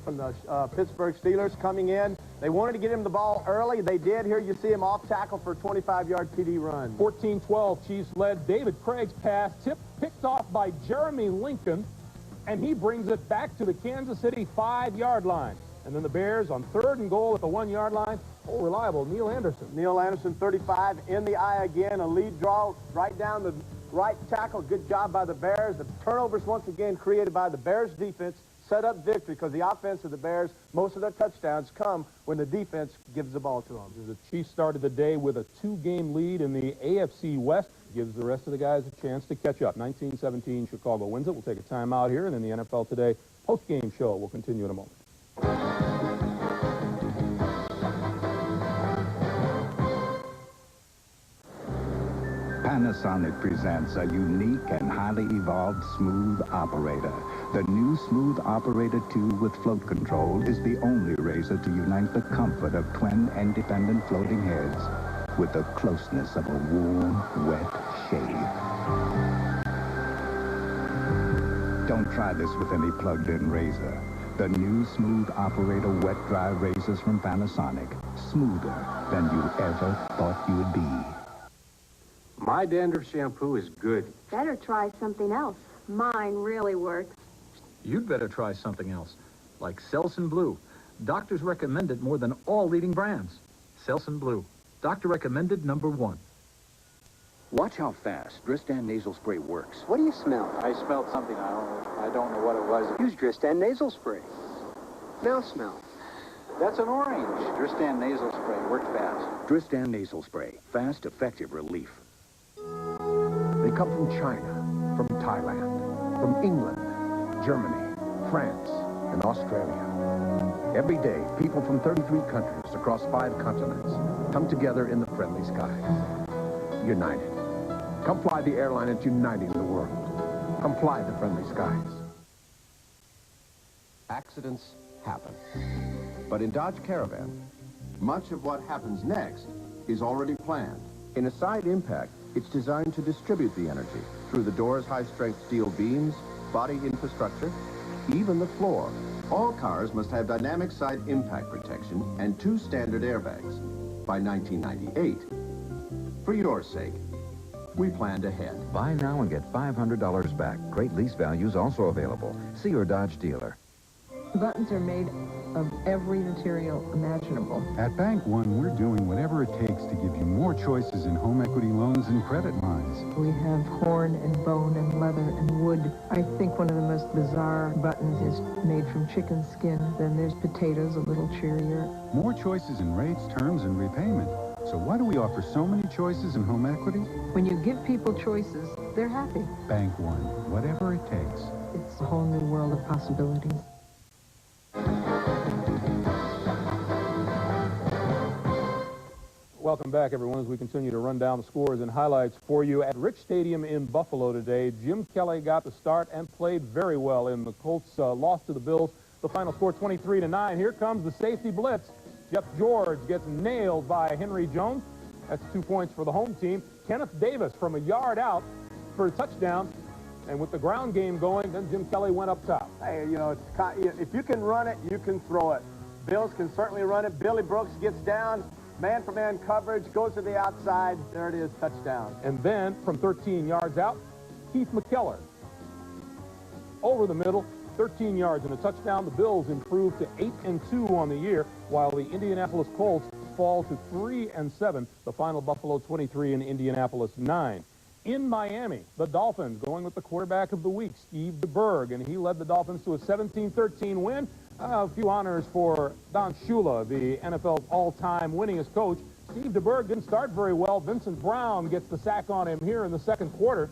from the Pittsburgh Steelers coming in. They wanted to get him the ball early. They did. Here you see him off tackle for a 25-yard TD run. 14-12, Chiefs led. David Craig's pass picked off by Jeremy Lincoln, and he brings it back to the Kansas City 5-yard line. And then the Bears on 3rd and goal at the 1-yard line. Oh, reliable, Neil Anderson. Neil Anderson, 35, in the eye again. A lead draw right down the right tackle. Good job by the Bears. The turnovers once again created by the Bears defense set up victory because the offense of the Bears, most of their touchdowns come when the defense gives the ball to them. The Chiefs started the day with a 2-game lead in the AFC West. Gives the rest of the guys a chance to catch up. 19-17, Chicago wins it. We'll take a timeout here, and then the NFL Today post-game show will continue in a moment. Panasonic presents a unique and highly evolved smooth operator. The new Smooth Operator 2 with float control is the only razor to unite the comfort of twin independent floating heads with the closeness of a warm, wet shave. Don't try this with any plugged-in razor. The new Smooth Operator wet dry razors from Panasonic. Smoother than you ever thought you'd be. My dandruff shampoo is good. Better try something else. Mine really works. You'd better try something else, like Selsun Blue. Doctors recommend it more than all leading brands. Selsun Blue. Doctor recommended #1. Watch how fast Dristan nasal spray works. What do you smell? I smelled something. I don't know what it was. Use Dristan nasal spray. Now smell. That's an orange. Dristan nasal spray works fast. Dristan nasal spray. Fast, effective relief. They come from China, from Thailand, from England, Germany, France, and Australia. Every day, people from 33 countries across 5 continents come together in the friendly skies. United. Come fly the airline that's uniting the world. Come fly the friendly skies. Accidents happen. But in Dodge Caravan, much of what happens next is already planned. In a side impact, it's designed to distribute the energy through the door's high-strength steel beams, body infrastructure, even the floor. All cars must have dynamic side impact protection and 2 standard airbags. By 1998, for your sake, we planned ahead. Buy now and get $500 back. Great lease values also available. See your Dodge dealer. Buttons are made of every material imaginable. At Bank One, we're doing whatever it takes to give you more choices in home equity loans and credit lines. We have horn and bone and leather and wood. I think one of the most bizarre buttons is made from chicken skin. Then there's potatoes, a little cheerier. More choices in rates, terms, and repayment. So why do we offer so many choices in home equity? When you give people choices, they're happy. Bank One, whatever it takes. It's a whole new world of possibilities. Welcome back, everyone, as we continue to run down the scores and highlights for you. At Rich Stadium in Buffalo today, Jim Kelly got the start and played very well in the Colts' loss to the Bills. The final score 23-9. Here comes the safety blitz. Jeff George gets nailed by Henry Jones. That's 2 points for the home team. Kenneth Davis from a yard out for a touchdown. And with the ground game going, then Jim Kelly went up top. Hey, you know, if you can run it, you can throw it. Bills can certainly run it. Billy Brooks gets down, man-for-man coverage, goes to the outside. There it is, touchdown. And then from 13 yards out, Keith McKellar. Over the middle, 13 yards and a touchdown. The Bills improve to 8-2 on the year, while the Indianapolis Colts fall to 3-7. The final Buffalo 23 and Indianapolis 9. In Miami, the Dolphins going with the quarterback of the week, Steve DeBerg, and he led the Dolphins to a 17-13 win. A few honors for Don Shula, the NFL's all-time winningest coach. Steve DeBerg didn't start very well. Vincent Brown gets the sack on him here in the second quarter,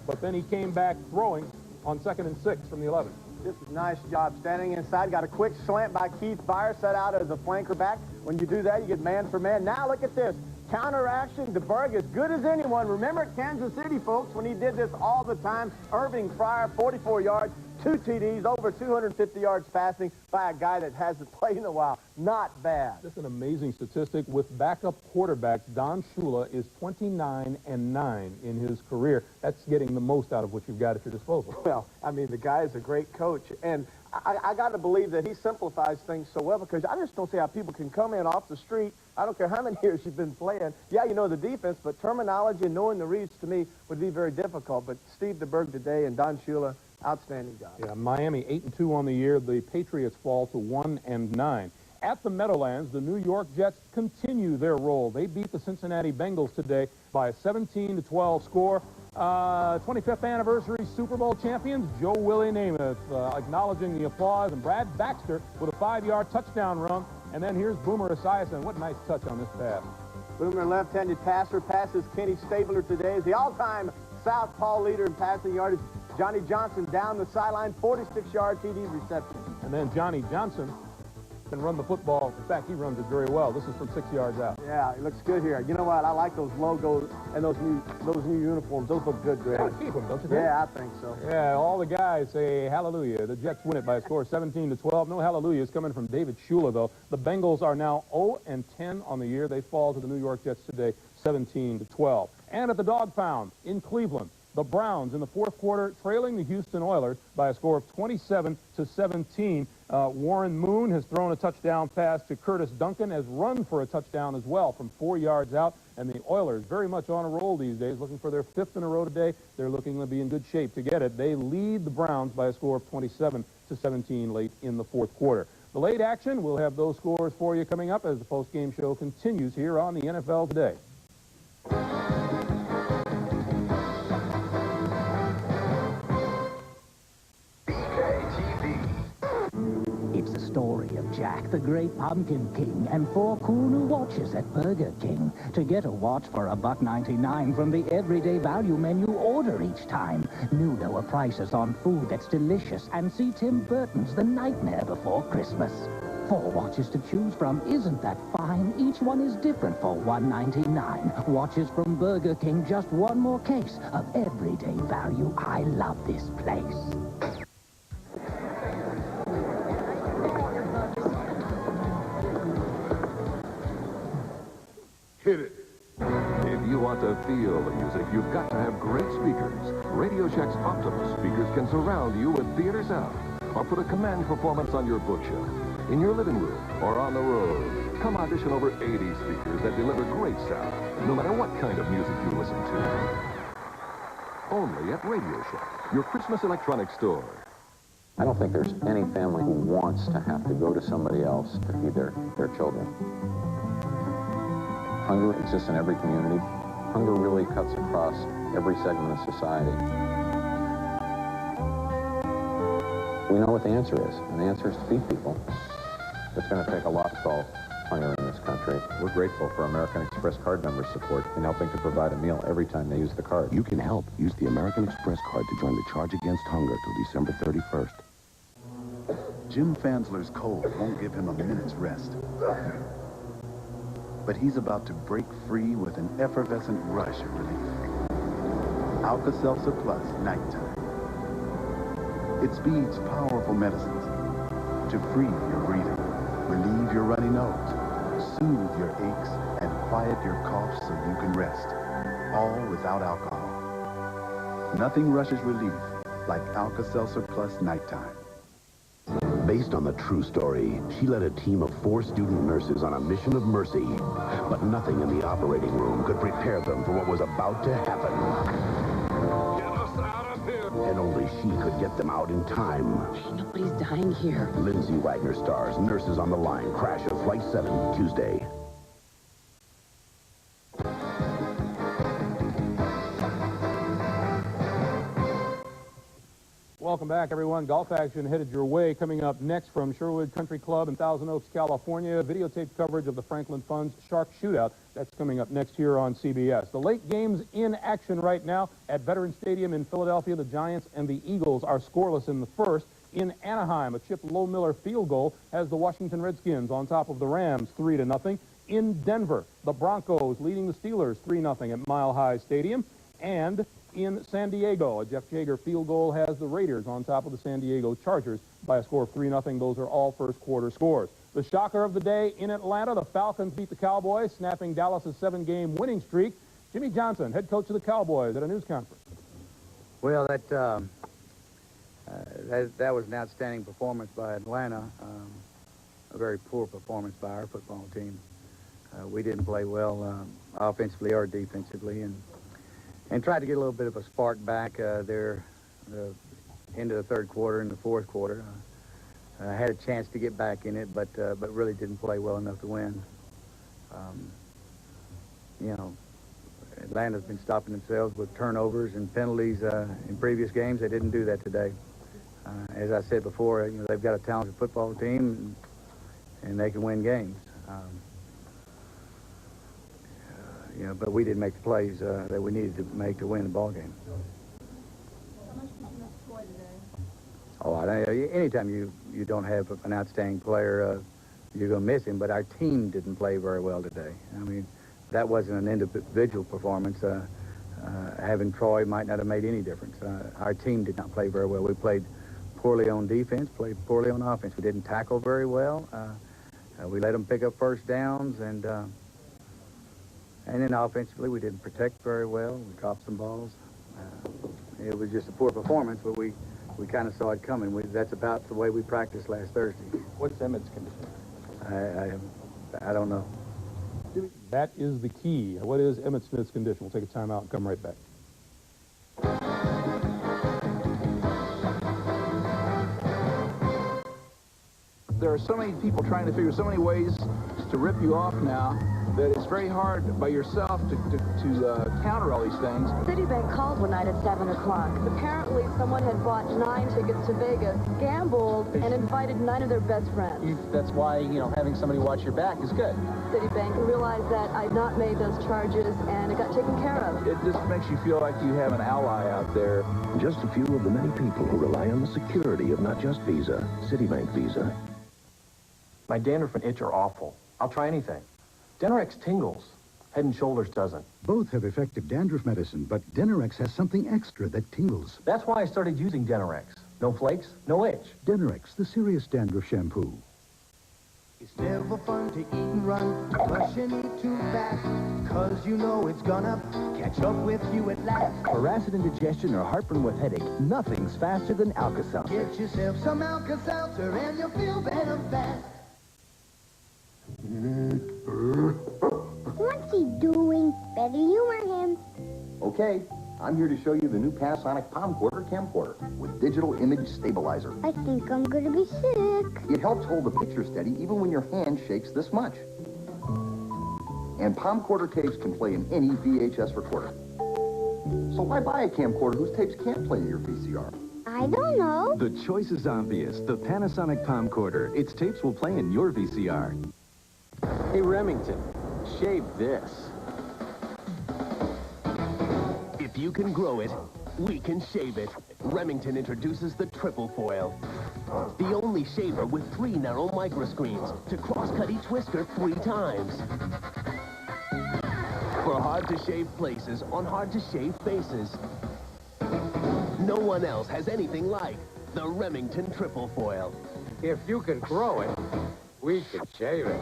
but then he came back throwing on 2nd and 6 from the 11. This is a nice job standing inside. Got a quick slant by Keith Byers, set out as a flanker back. When you do that, you get man for man. Now look at this. Counteraction, DeBerg as good as anyone. Remember at Kansas City, folks, when he did this all the time. Irving Fryer, 44 yards, 2 TDs, over 250 yards passing by a guy that hasn't played in a while. Not bad. Just an amazing statistic. With backup quarterbacks, Don Shula is 29-9 in his career. That's getting the most out of what you've got at your disposal. Well, I mean, the guy is a great coach. And I got to believe that he simplifies things so well, because I just don't see how people can come in off the street. I don't care how many years you've been playing. Yeah, you know the defense, but terminology and knowing the reads to me would be very difficult. But Steve DeBerg today and Don Shula, outstanding job. Yeah, Miami 8-2 on the year. The Patriots fall to 1-9. At the Meadowlands, the New York Jets continue their roll. They beat the Cincinnati Bengals today by a 17-12 score. 25th anniversary Super Bowl champions, Joe Willie Namath acknowledging the applause, and Brad Baxter with a 5-yard touchdown run. And then here's Boomer Esiason. What a nice touch on this pass. Boomer, left-handed passer, passes Kenny Stabler today as the all-time southpaw leader in passing yardage. Johnny Johnson down the sideline, 46-yard TD reception. And then Johnny Johnson can run the football. In fact, he runs it very well. This is from 6 yards out. Yeah, it looks good here. You know what? I like those logos and those new uniforms. Those look good, Greg. Keep them, don't you think? Yeah, I think so. Yeah, all the guys say hallelujah. The Jets win it by a score of 17-12. No hallelujahs coming from David Shula, though. The Bengals are now 0-10 on the year. They fall to the New York Jets today, 17-12. And at the Dog Pound in Cleveland, the Browns in the fourth quarter trailing the Houston Oilers by a score of 27-17. Warren Moon has thrown a touchdown pass to Curtis Duncan, has run for a touchdown as well from 4 yards out. And the Oilers very much on a roll these days, looking for their 5th in a row today. They're looking to be in good shape to get it. They lead the Browns by a score of 27-17 late in the fourth quarter. The late action, we'll have those scores for you coming up as the post-game show continues here on the NFL Today. It's the story of Jack, the Great Pumpkin King, and 4 cool new watches at Burger King. To get a watch for $1.99 from the everyday value menu, order each time. New lower prices on food that's delicious, and see Tim Burton's The Nightmare Before Christmas. 4 watches to choose from. Isn't that fine? Each one is different for $1.99. Watches from Burger King, just one more case of everyday value. I love this place. Hit it. If you want to feel the music, you've got to have great speakers. Radio Shack's Optimus speakers can surround you with theater sound, or put a command performance on your bookshelf, in your living room, or on the road. Come audition over 80 speakers that deliver great sound, no matter what kind of music you listen to. Only at Radio Shack, your Christmas electronics store. I don't think there's any family who wants to have to go to somebody else to feed their children. Hunger exists in every community. Hunger really cuts across every segment of society. We know what the answer is, and the answer is to feed people. It's going to take a lot to solve hunger in this country. We're grateful for American Express card members' support in helping to provide a meal every time they use the card. You can help. Use the American Express card to join the Charge Against Hunger till December 31st. Jim Fansler's cold won't give him a minute's rest. But he's about to break free with an effervescent rush of relief. Alka-Seltzer Plus Nighttime. It speeds powerful medicines to free your breathing. relieve your runny nose, soothe your aches, and quiet your coughs so you can rest. All without alcohol. Nothing rushes relief like Alka-Seltzer Plus Nighttime. Based on the true story, she led a team of 4 student nurses on a mission of mercy. But nothing in the operating room could prepare them for what was about to happen. Get us out of here! And only she could get them out in time. Nobody's dying here. Lindsay Wagner stars Nurses on the Line, crash of Flight 7, Tuesday. Welcome back, everyone. Golf action headed your way. Coming up next from Sherwood Country Club in Thousand Oaks, California, videotaped coverage of the Franklin Funds Shark Shootout. That's coming up next here on CBS. The late games in action right now at Veterans Stadium in Philadelphia. The Giants and the Eagles are scoreless in the first. In Anaheim, a Chip Low-Miller field goal has the Washington Redskins on top of the Rams 3-0. In Denver, the Broncos leading the Steelers 3-0 at Mile High Stadium. And in San Diego, a Jeff Jager field goal has the Raiders on top of the San Diego Chargers by a score of 3-0. Those are all first quarter scores. The shocker of the day in Atlanta, the Falcons beat the Cowboys, snapping Dallas's 7-game winning streak. Jimmy Johnson, head coach of the Cowboys, at a news conference. Well, that was an outstanding performance by Atlanta. A very poor performance by our football team. We didn't play well offensively or defensively, and tried to get a little bit of a spark back there into the third quarter and the fourth quarter. Had a chance to get back in it, but really didn't play well enough to win. You know, Atlanta's been stopping themselves with turnovers and penalties in previous games. They didn't do that today. As I said before, you know, they've got a talented football team, and they can win games. You know, but we didn't make the plays that we needed to make to win the ball game. Oh, anytime you don't have an outstanding player, you're going to miss him. But our team didn't play very well today. I mean, that wasn't an individual performance. Having Troy might not have made any difference. Our team did not play very well. We played poorly on defense, played poorly on offense. We didn't tackle very well. We let them pick up first downs, and then offensively, we didn't protect very well. We dropped some balls. It was just a poor performance, but we kind of saw it coming. That's about the way we practiced last Thursday. What's Emmett's condition? I don't know. That is the key. What is Emmitt Smith's condition? We'll take a timeout and come right back. There are so many people trying to figure so many ways to rip you off now that it's very hard by yourself to counter all these things. Citibank called one night at 7 o'clock. Apparently, someone had bought 9 tickets to Vegas, gambled, and invited 9 of their best friends. That's why, you know, having somebody watch your back is good. Citibank realized that I'd not made those charges, and it got taken care of. It just makes you feel like you have an ally out there. Just a few of the many people who rely on the security of not just Visa, Citibank Visa. My dandruff and itch are awful. I'll try anything. Denorex tingles. Head and Shoulders doesn't. Both have effective dandruff medicine, but Denorex has something extra that tingles. That's why I started using Denorex. No flakes, no itch. Denorex, the serious dandruff shampoo. It's never fun to eat and run, rush and eat too fast, 'cause you know it's gonna catch up with you at last. For acid indigestion or heartburn with headache, nothing's faster than Alka-Seltzer. Get yourself some Alka-Seltzer and you'll feel better fast. What's he doing? Better humor him. Okay, I'm here to show you the new Panasonic Palm Quarter camcorder with digital image stabilizer. I think I'm gonna be sick. It helps hold the picture steady even when your hand shakes this much. And Palm Quarter tapes can play in any VHS recorder. So why buy a camcorder whose tapes can't play in your VCR? I don't know. The choice is obvious. The Panasonic Palm Quarter. Its tapes will play in your VCR. Hey, Remington, shave this. If you can grow it, we can shave it. Remington introduces the triple foil. The only shaver with 3 narrow microscreens to cross-cut each whisker 3 times. For hard-to-shave places on hard-to-shave faces. No one else has anything like the Remington triple foil. If you can grow it, We can shave it.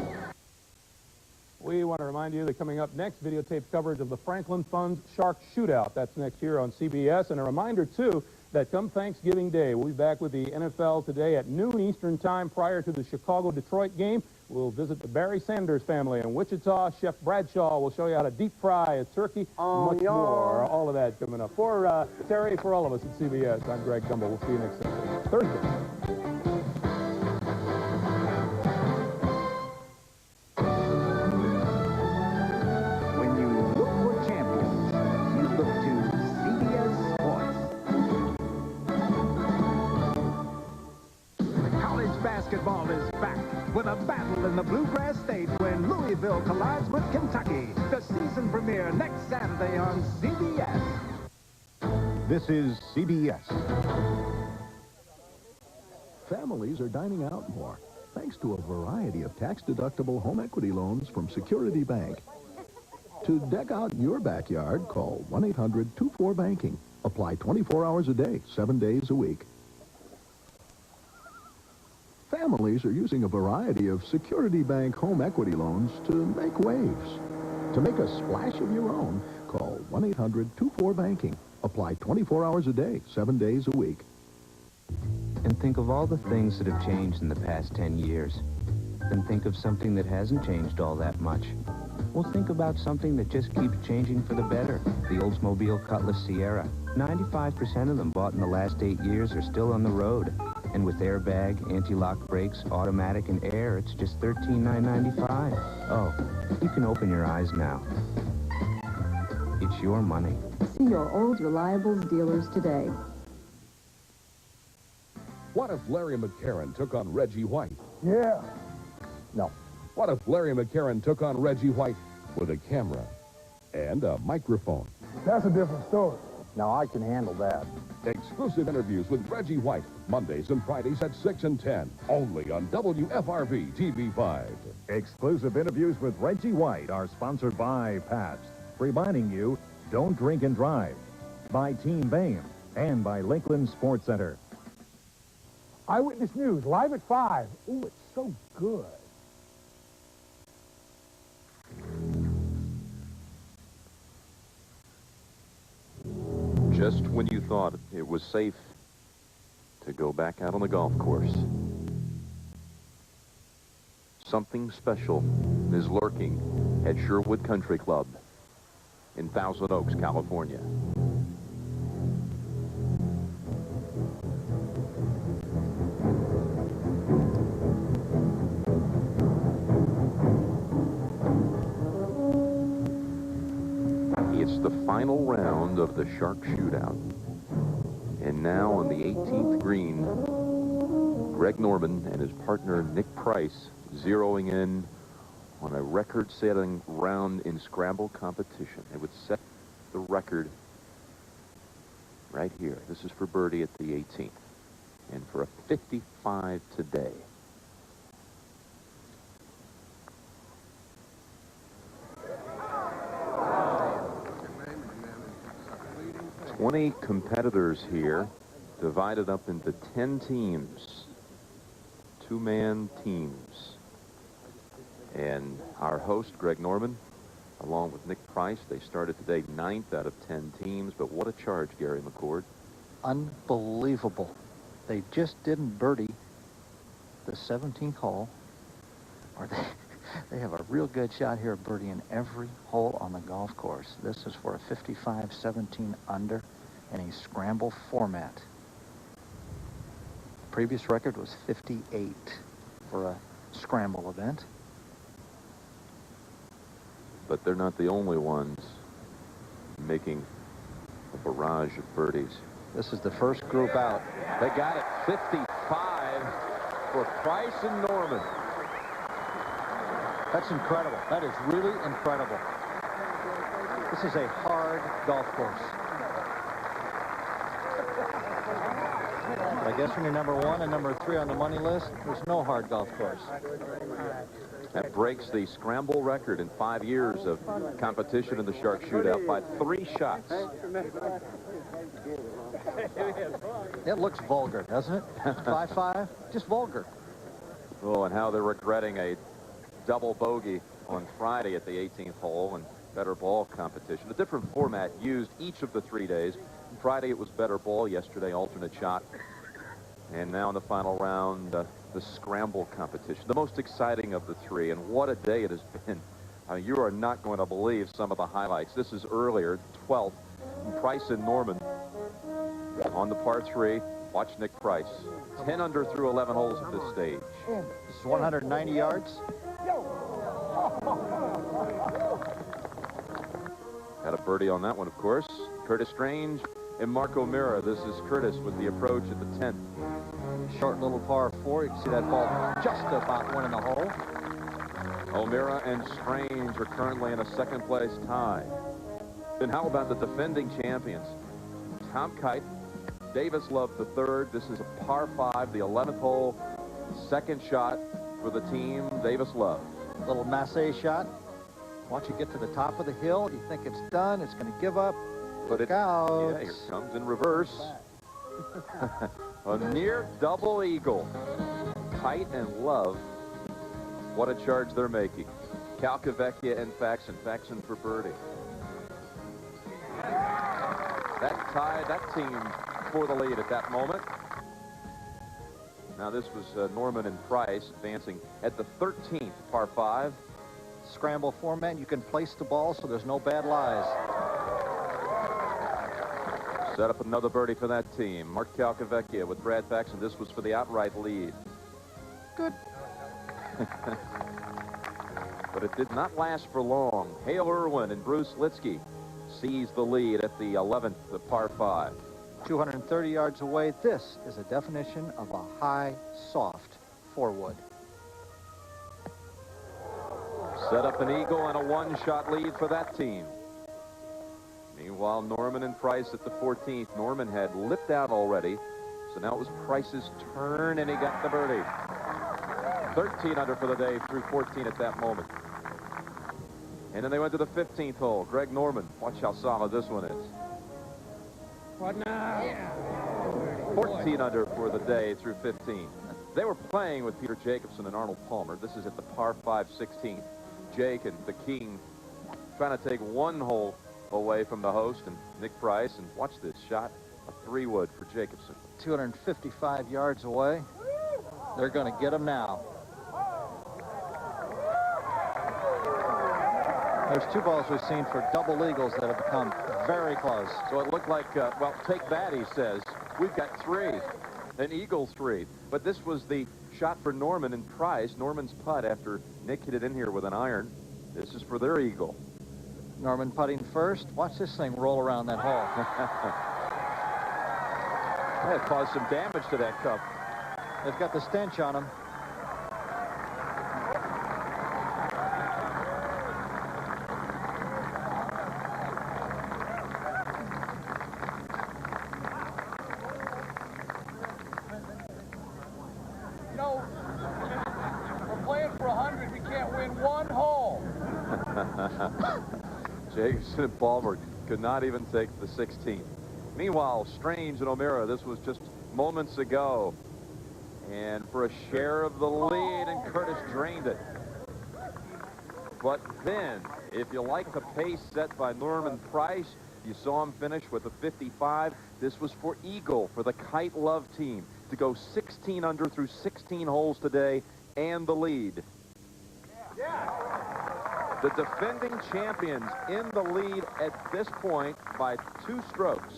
We want to remind you that coming up next, videotape coverage of the Franklin Funds Shark Shootout. That's next here on CBS. And a reminder, too, that come Thanksgiving Day, we'll be back with the NFL today at noon Eastern Time prior to the Chicago-Detroit game. We'll visit the Barry Sanders family in Wichita. Chef Bradshaw will show you how to deep fry a turkey. Much more. All of that coming up. For Terry, for all of us at CBS, I'm Greg Gumbel. We'll see you next Thursday. Basketball is back with a battle in the Bluegrass State when Louisville collides with Kentucky. The season premiere next Saturday on CBS. This is CBS. Families are dining out more thanks to a variety of tax-deductible home equity loans from Security Bank. To deck out your backyard, call 1-800-24-BANKING. Apply 24 hours a day, 7 days a week. Families are using a variety of Security Bank home equity loans to make waves. To make a splash of your own, call 1-800-24-BANKING. Apply 24 hours a day, 7 days a week. And think of all the things that have changed in the past 10 years. Then think of something that hasn't changed all that much. Well, think about something that just keeps changing for the better. The Oldsmobile Cutlass Sierra. 95% of them bought in the last 8 years are still on the road. And with airbag, anti-lock brakes, automatic, and air, it's just $13,995. Oh, you can open your eyes now. It's your money. See your old Reliables dealers today. What if Larry McCarron took on Reggie White? Yeah. No. What if Larry McCarron took on Reggie White with a camera and a microphone? That's a different story. Now, I can handle that. Exclusive interviews with Reggie White, Mondays and Fridays at 6 and 10, only on WFRV TV5. Exclusive interviews with Reggie White are sponsored by Pabst, reminding you, don't drink and drive, by Team Bain, and by Lakeland Sports Center. Eyewitness News, live at 5. Ooh, it's so good. Just when you thought it was safe to go back out on the golf course, something special is lurking at Sherwood Country Club in Thousand Oaks, California. It's the final round of the Shark Shootout. And now on the 18th green, Greg Norman and his partner Nick Price zeroing in on a record-setting round in Scrabble competition. It would set the record right here. This is for birdie at the 18th. And for a 55 today. Twenty competitors here, divided up into 10 teams, two-man teams. And our host, Greg Norman, along with Nick Price, they started today 9th out of 10 teams. But what a charge, Gary McCord. Unbelievable. They just didn't birdie the 17th hole, or they have a real good shot here of birdieing every hole on the golf course. This is for a 55-17 under in a scramble format. The previous record was 58 for a scramble event. But they're not the only ones making a barrage of birdies. This is the first group out. They got it. 55 for Price and Norman. That's incredible. That is really incredible. This is a hard golf course. I guess when you're number 1 and number 3 on the money list, there's no hard golf course. That breaks the scramble record in 5 years of competition in the Shark Shootout by 3 shots. It looks vulgar, doesn't it? 5-5, just vulgar. Oh, and how they're regretting a double bogey on Friday at the 18th hole and better ball competition. A different format used each of the 3 days. Friday it was better ball, yesterday alternate shot. And now in the final round, the scramble competition, the most exciting of the three. And what a day it has been. You are not going to believe some of the highlights. This is earlier, 12th. Price and Norman on the par 3. Watch Nick Price. 10 under through 11 holes at this stage. This is 190 yards. Had a birdie on that one, of course. Curtis Strange and Mark O'Meara. This is Curtis with the approach at the 10th. Short little par 4. You can see that ball just about winning the hole. O'Meara and Strange are currently in a second-place tie. And how about the defending champions? Tom Kite, Davis Love the third. This is a par 5, the 11th hole. Second shot for the team, Davis Love. Little Massey shot. Once you get to the top of the hill, you think it's done, it's going to give up. But Look out. Yeah, here it comes in reverse. A near double eagle. Kite and Love. What a charge they're making. Calcavecchia and Faxon. Faxon for birdie. That tied that team for the lead at that moment. Now this was Norman and Price advancing at the 13th par 5. Scramble format, you can place the ball so there's no bad lies. Set up another birdie for that team. Mark Calcavecchia with Brad Faxon. This was for the outright lead. Good. But it did not last for long. Hale Irwin and Bruce Litsky seize the lead at the 11th par 5. 230 yards away, this is a definition of a high, soft four-wood. Set up an eagle and a one-shot lead for that team. Meanwhile, Norman and Price at the 14th. Norman had lipped out already, so now it was Price's turn, and he got the birdie. 13 under for the day through 14 at that moment. And then they went to the 15th hole. Greg Norman, watch how solid this one is. What now? 14 under for the day through 15. They were playing with Peter Jacobson and Arnold Palmer. This is at the par 5 16th. Jake and the King trying to take one hole away from the host and Nick Price. And watch this shot, a 3-wood for Jacobson. 255 yards away. They're going to get him now. There's two balls we've seen for double eagles that have become very close. So it looked like, well, take that, he says. We've got 3, an eagle 3. But this was the shot for Norman and Price. Norman's putt after Nick hit it in here with an iron. This is for their eagle. Norman putting first. Watch this thing roll around that hole. That caused some damage to that cup. They've got the stench on them. You know, we're playing for 100. We can't win one hole. Jacobson and Palmer could not even take the 16th. Meanwhile, Strange and O'Meara, this was just moments ago. And for a share of the lead, and Curtis drained it. But then, if you like the pace set by Norman Price, you saw him finish with a 55. This was for eagle, for the Kite Love team, to go 16 under through 16 holes today, and the lead. The defending champions in the lead at this point by 2 strokes.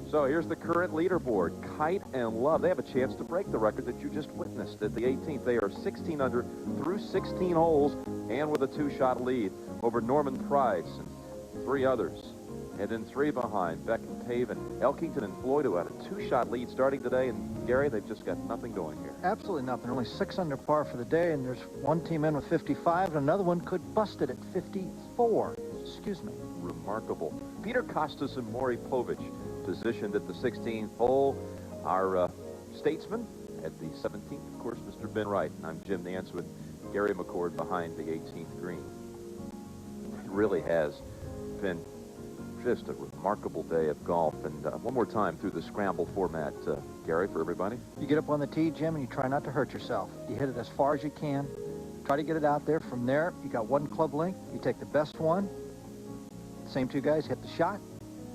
So here's the current leaderboard. Kite and Love, they have a chance to break the record that you just witnessed at the 18th. They are 16 under through 16 holes and with a 2-shot lead over Norman Price and 3 others. And then 3 behind, Beck and Taven, Elkington and Floyd, who had a 2-shot lead starting today. And Gary, they've just got nothing going here. Absolutely nothing. Only 6 under par for the day, and there's one team in with 55, and another one could bust it at 54. Excuse me. Remarkable. Peter Kostas and Maury Povich positioned at the 16th hole. Our statesman at the 17th, of course, Mr. Ben Wright. And I'm Jim Nance with Gary McCord behind the 18th green. It really has been Just a remarkable day of golf. And one more time through the scramble format, Gary, for everybody. You get up on the tee, Jim, and you try not to hurt yourself. You hit it as far as you can. Try to get it out there. From there, you got one club length. You take the best one. Same two guys hit the shot.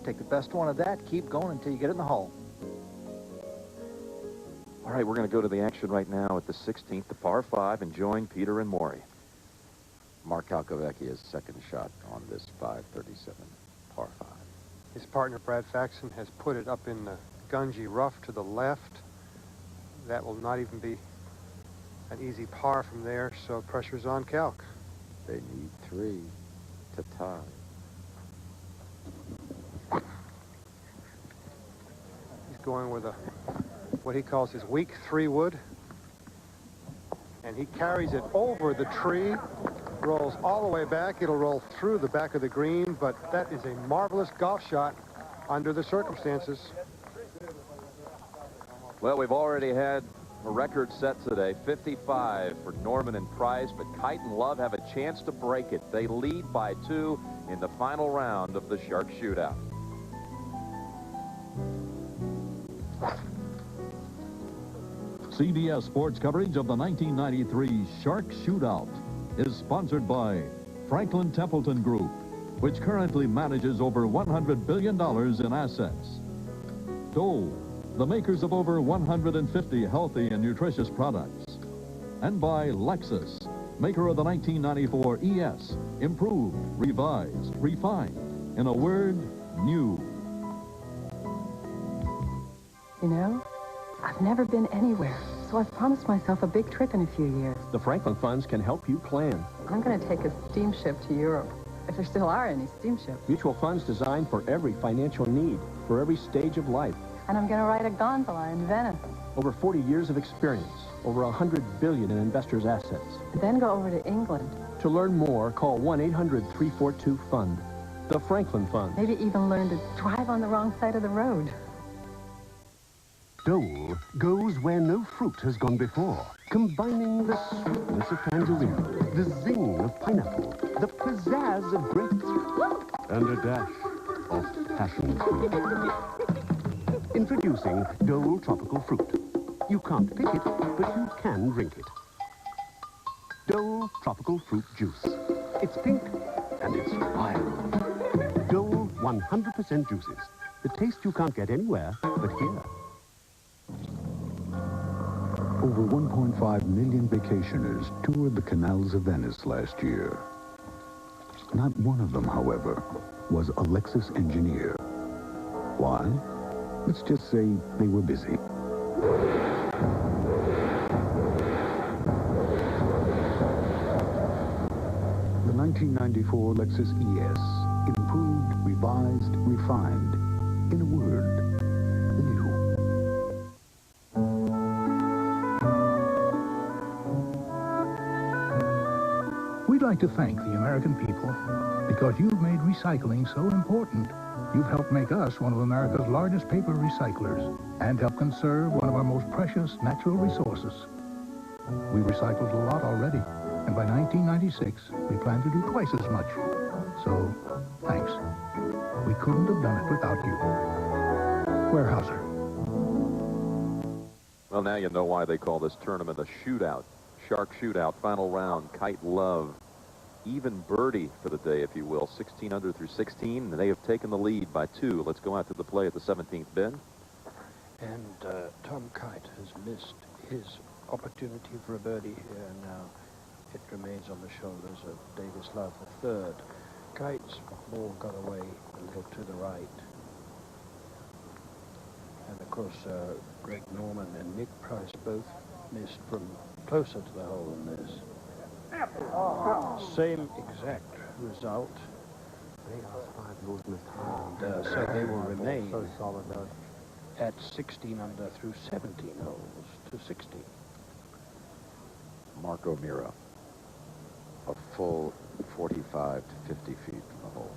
Take the best one of that. Keep going until you get it in the hole. All right, we're going to go to the action right now at the 16th, the par 5, and join Peter and Maury. Mark Calcavecchia's second shot on this 537 par 5. His partner, Brad Faxon, has put it up in the Gungy rough to the left. That will not even be an easy par from there, so pressure's on Calc. They need 3 to tie. He's going with what he calls his weak 3-wood. And he carries it over the tree, rolls all the way back. It'll roll through the back of the green, but that is a marvelous golf shot under the circumstances. Well, we've already had a record set today, 55 for Norman and Price, but Kite and Love have a chance to break it. They lead by 2 in the final round of the Shark Shootout. CBS Sports coverage of the 1993 Shark Shootout is sponsored by Franklin Templeton Group, which currently manages over $100 billion in assets. Dole, the makers of over 150 healthy and nutritious products. And by Lexus, maker of the 1994 ES, improved, revised, refined. In a word, new. You know, I've never been anywhere, so I've promised myself a big trip in a few years. The Franklin Funds can help you plan. I'm going to take a steamship to Europe, if there still are any steamships. Mutual funds designed for every financial need, for every stage of life. And I'm going to ride a gondola in Venice. Over 40 years of experience, over $100 billion in investors' assets. Then go over to England. To learn more, call 1-800-342-FUND. The Franklin Fund. Maybe even learn to drive on the wrong side of the road. Dole goes where no fruit has gone before, combining the sweetness of tangerine, the zing of pineapple, the pizzazz of grapes, and a dash of passion fruit. Introducing Dole Tropical Fruit. You can't pick it, but you can drink it. Dole Tropical Fruit Juice. It's pink, and it's wild. Dole 100% juices. The taste you can't get anywhere but here. Over 1.5 million vacationers toured the canals of Venice last year. Not one of them, however, was a Lexus engineer. Why? Let's just say they were busy. The 1994 Lexus ES, improved, revised, refined. In a word, new. We'd like to thank the American people because you've made recycling so important. You've helped make us one of America's largest paper recyclers and helped conserve one of our most precious natural resources. We recycled a lot already, and by 1996, we plan to do twice as much. So, thanks. We couldn't have done it without you. Weyerhaeuser. Well, now you know why they call this tournament a shootout. Shark Shootout, final round, Kite Love. Even birdie for the day, if you will. 16 under through 16, and they have taken the lead by 2. Let's go out to the play at the 17th bin. And Tom Kite has missed his opportunity for a birdie here. Now it remains on the shoulders of Davis Love, the third. Kite's ball got away a little to the right. And of course, Greg Norman and Nick Price both missed from closer to the hole than this. Same exact result. And so they will remain at 16 under through 17 holes to 16. Mark O'Meara, a full 45 to 50 feet from the hole.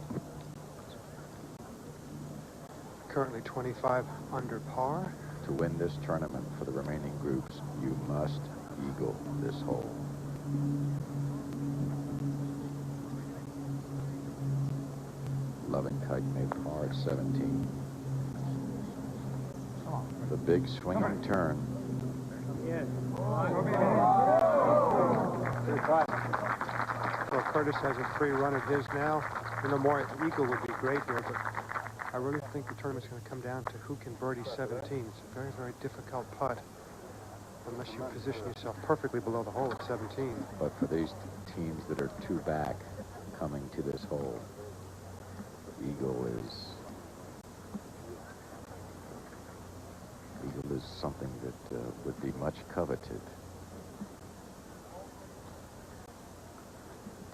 Currently 25 under par. To win this tournament for the remaining groups, you must eagle this hole. Love and Kite made par at 17. The big swinging turn. Well, Curtis has a free run at his now. You know, more eagle would be great here, but I really think the tournament's going to come down to who can birdie 17. It's a very, very difficult putt unless you position yourself perfectly below the hole at 17. But for these teams that are two back coming to this hole, eagle is something that would be much coveted.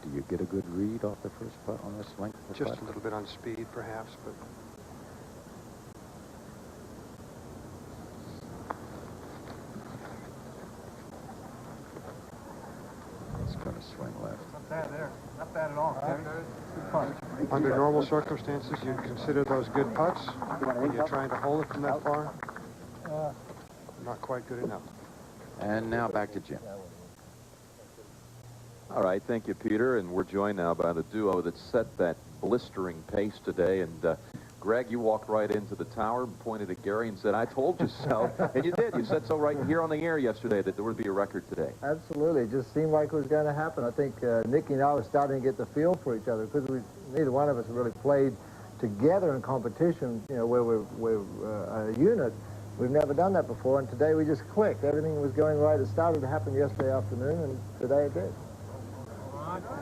Do you get a good read off the first putt on this length? Just a little bit on speed, perhaps, but it's going to swing left. Not bad there. Not bad at all. Good putt. under normal circumstances, you consider those good putts. When you're trying to hold it from that far, not quite good enough. And now back to Jim. All right, thank you, Peter. And we're joined now by the duo that set that blistering pace today. And Greg, you walked right into the tower and pointed at Gary and said, "I told you so." And you did. You said so right here on the air yesterday that there would be a record today. Absolutely. It just seemed like it was going to happen. I think Nicky and I were starting to get the feel for each other because neither one of us really played together in competition, you know, where we're a unit. We've never done that before, and today we just clicked. Everything was going right. It started to happen yesterday afternoon, and today it did.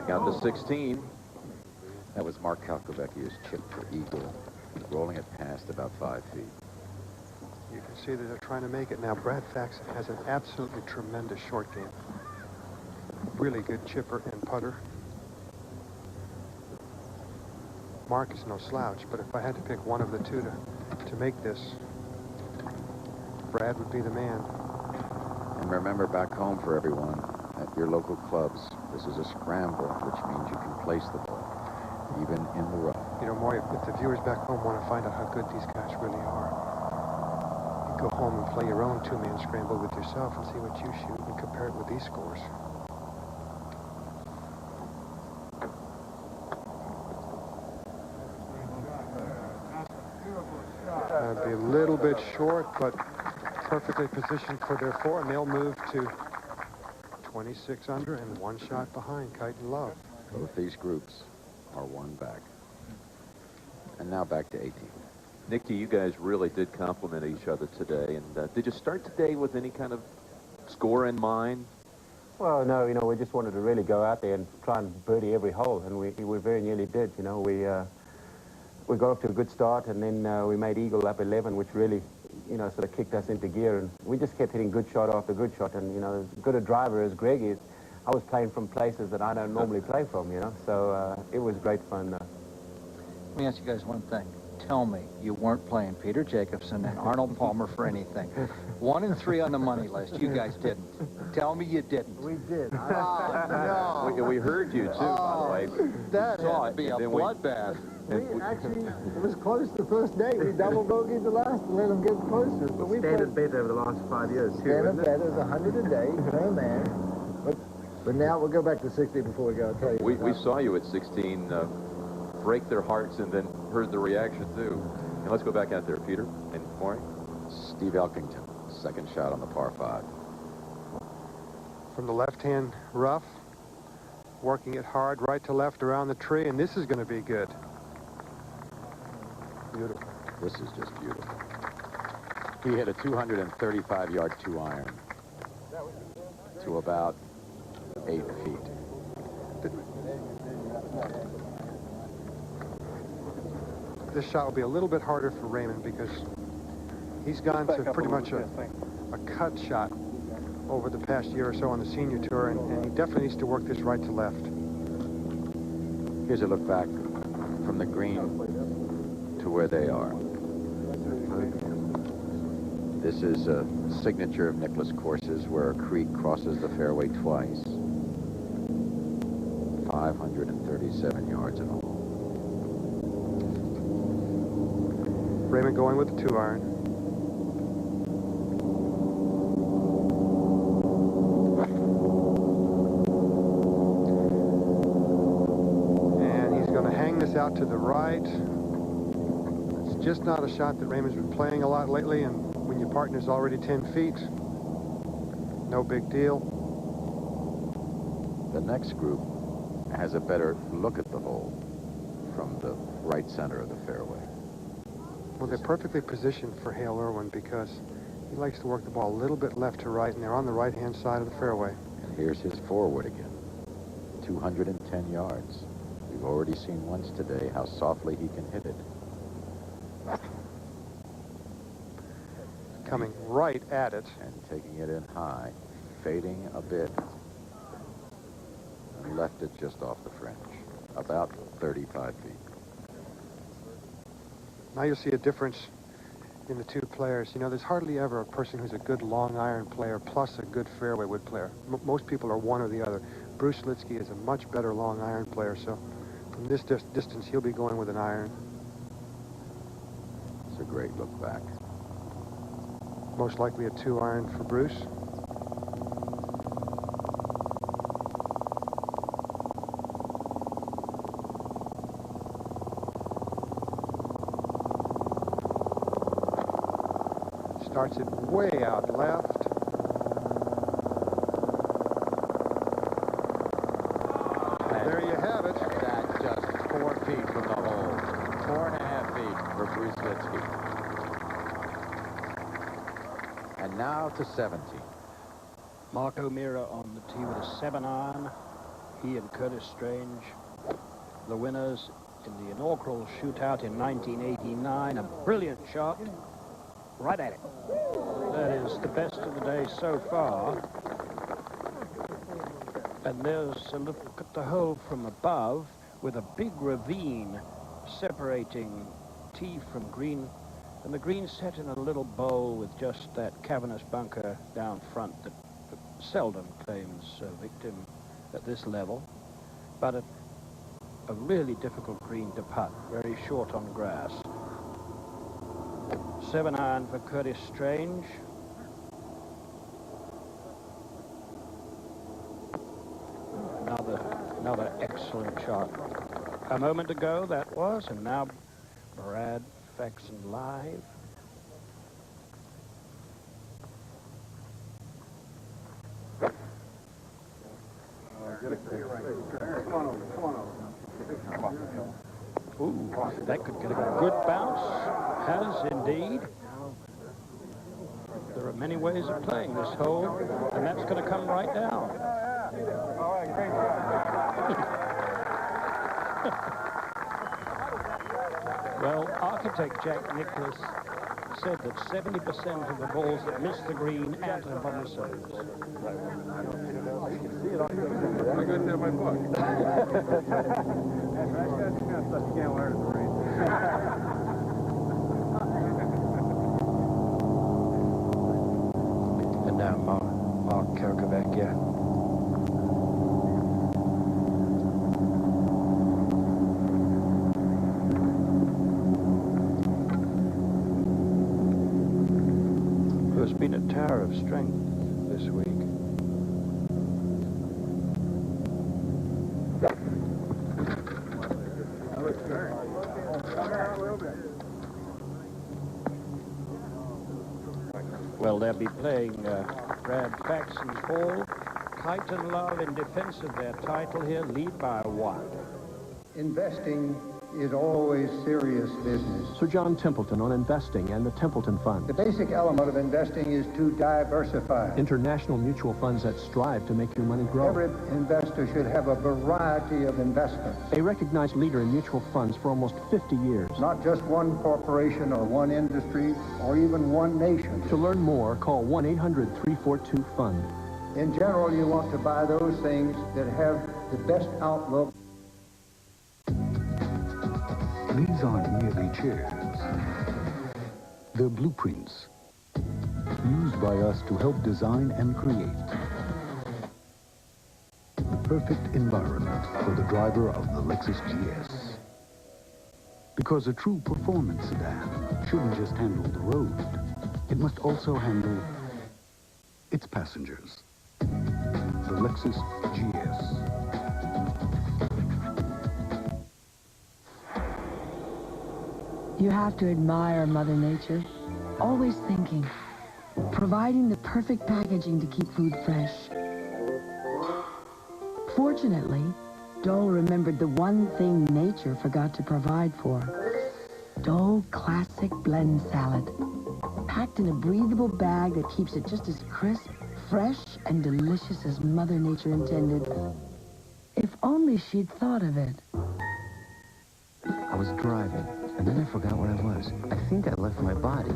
Got the 16. That was Mark Calcavecchia's chip for eagle, rolling it past about 5 feet. You can see that they're trying to make it now. Brad Faxon has an absolutely tremendous short game. Really good chipper and putter. Mark is no slouch, but if I had to pick one of the two to make this, Brad would be the man. And remember, back home for everyone, at your local clubs, this is a scramble, which means you can place the ball, even in the rough. You know, Maury, if the viewers back home want to find out how good these guys really are, you go home and play your own two-man scramble with yourself and see what you shoot and compare it with these scores. That'd be a little bit short, but perfectly positioned for their four, and they'll move to 26 under and one shot behind Kite and Love. Both these groups are one back. And now back to 18. Nicky, you guys really did compliment each other today. And did you start today with any kind of score in mind? Well, no, you know, we just wanted to really go out there and try and birdie every hole, and we very nearly did. You know, we got off to a good start, and then we made eagle up 11, which really, you know, sort of kicked us into gear, and we just kept hitting good shot after good shot. And, you know, as good a driver as Greg is, I was playing from places that I don't normally play from, you know, so it was great fun. Let me ask you guys one thing. Tell me you weren't playing Peter Jacobson and Arnold Palmer for anything. 1 and 3 on the money list. You guys didn't. Tell me you didn't. We did. No. We heard you, too, by the way. That had to be a bloodbath. We actually, it was close the first day. We double bogeyed the last and let them get closer. But we Standard bet over the last 5 years, too. Standard bet is 100 a day, per man. But now we'll go back to 60 before we go. I'll tell you. We saw you at 16 break their hearts and then heard the reaction, too. And let's go back out there, Peter and Maury. Steve Elkington, second shot on the par 5. From the left-hand rough, working it hard right to left around the tree, and this is going to be good. Beautiful. This is just beautiful. He hit a 235-yard 2-iron to about 8 feet. This shot will be a little bit harder for Raymond because he's gone to pretty much a cut shot over the past year or so on the senior tour, and he definitely needs to work this right to left. Here's a look back from the green to where they are. This is a signature of Nicklaus courses where a creek crosses the fairway twice. 537 yards in all. Raymond going with the 2-iron. out to the right. It's just not a shot that Raymond's been playing a lot lately, and when your partner's already 10 feet, no big deal. The next group has a better look at the hole from the right center of the fairway. Well, they're perfectly positioned for Hale Irwin because he likes to work the ball a little bit left to right, and they're on the right-hand side of the fairway. And here's his forward again, 210 yards. We've already seen once today how softly he can hit it. Coming right at it. And taking it in high, fading a bit, and left it just off the fringe, about 35 feet. Now you'll see a difference in the two players. You know, there's hardly ever a person who's a good long iron player plus a good fairway wood player. Most people are one or the other. Bruce Litsky is a much better long iron player, so from this distance, he'll be going with an iron. It's a great look back. Most likely a 2-iron for Bruce. Starts it way out left. And there you have it. That's just 4 feet from the hole. 4.5 feet for Bruce Litsky. And now to 17. Mark O'Meara on the tee with a 7-iron. He and Curtis Strange, the winners in the inaugural shootout in 1989. A brilliant shot. Right at it. That is the best of the day so far. And there's a look at the hole from above with a big ravine separating tee from green. And the green set in a little bowl with just that cavernous bunker down front that seldom claims a victim at this level. But a really difficult green to putt, very short on grass. 7-iron for Curtis Strange. Another excellent shot. A moment ago that was, and now Brad Faxon live. Ooh, that could get a good bounce. Has indeed. There are many ways of playing this hole, and that's going to come right down. Well, architect Jack Nicklaus said that 70% of the balls that miss the green enter on the surface. I got that in my book. You can't learn to read. And now Mark Kerkovackia. Who has been a tower of strength this week. Well, they'll be playing Brad Faxon's ball. Kite and Love in defense of their title here, lead by 1. Investing is always serious business. Sir John Templeton on investing and the Templeton Fund. The basic element of investing is to diversify. International mutual funds that strive to make your money grow. Every investor should have a variety of investments. A recognized leader in mutual funds for almost 50 years. Not just one corporation or one industry or even one nation. To learn more, call 1-800-342-FUND. In general, you want to buy those things that have the best outlook. These aren't merely chairs. They're blueprints used by us to help design and create the perfect environment for the driver of the Lexus GS. Because a true performance sedan shouldn't just handle the road. It must also handle its passengers. The Lexus GS. You have to admire Mother Nature. Always thinking. Providing the perfect packaging to keep food fresh. Fortunately, Dole remembered the one thing nature forgot to provide for. Dole Classic Blend Salad. Packed in a breathable bag that keeps it just as crisp, fresh, and delicious as Mother Nature intended. If only she'd thought of it. I was driving, and then I forgot where I was. I think I left my body.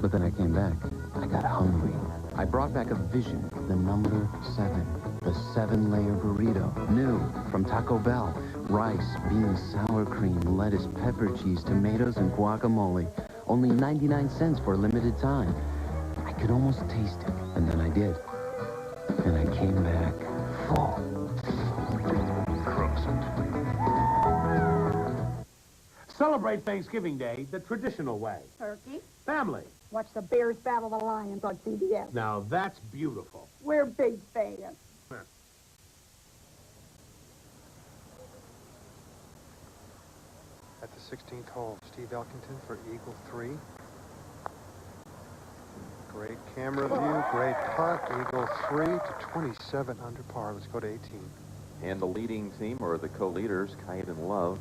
But then I came back. I got hungry. I brought back a vision. The number 7. The 7-layer burrito. New from Taco Bell. Rice, beans, sour cream, lettuce, pepper cheese, tomatoes, and guacamole. Only 99 cents for a limited time. I could almost taste it. And then I did. And I came back full. Celebrate Thanksgiving Day the traditional way. Turkey. Family. Watch the Bears battle the Lions on CBS. Now that's beautiful. We're big fans. At the 16th hole, Steve Elkington for Eagle 3. Great camera view, great putt. Eagle 3 to 27 under par. Let's go to 18. And the leading team, or the co-leaders, Kite and Love.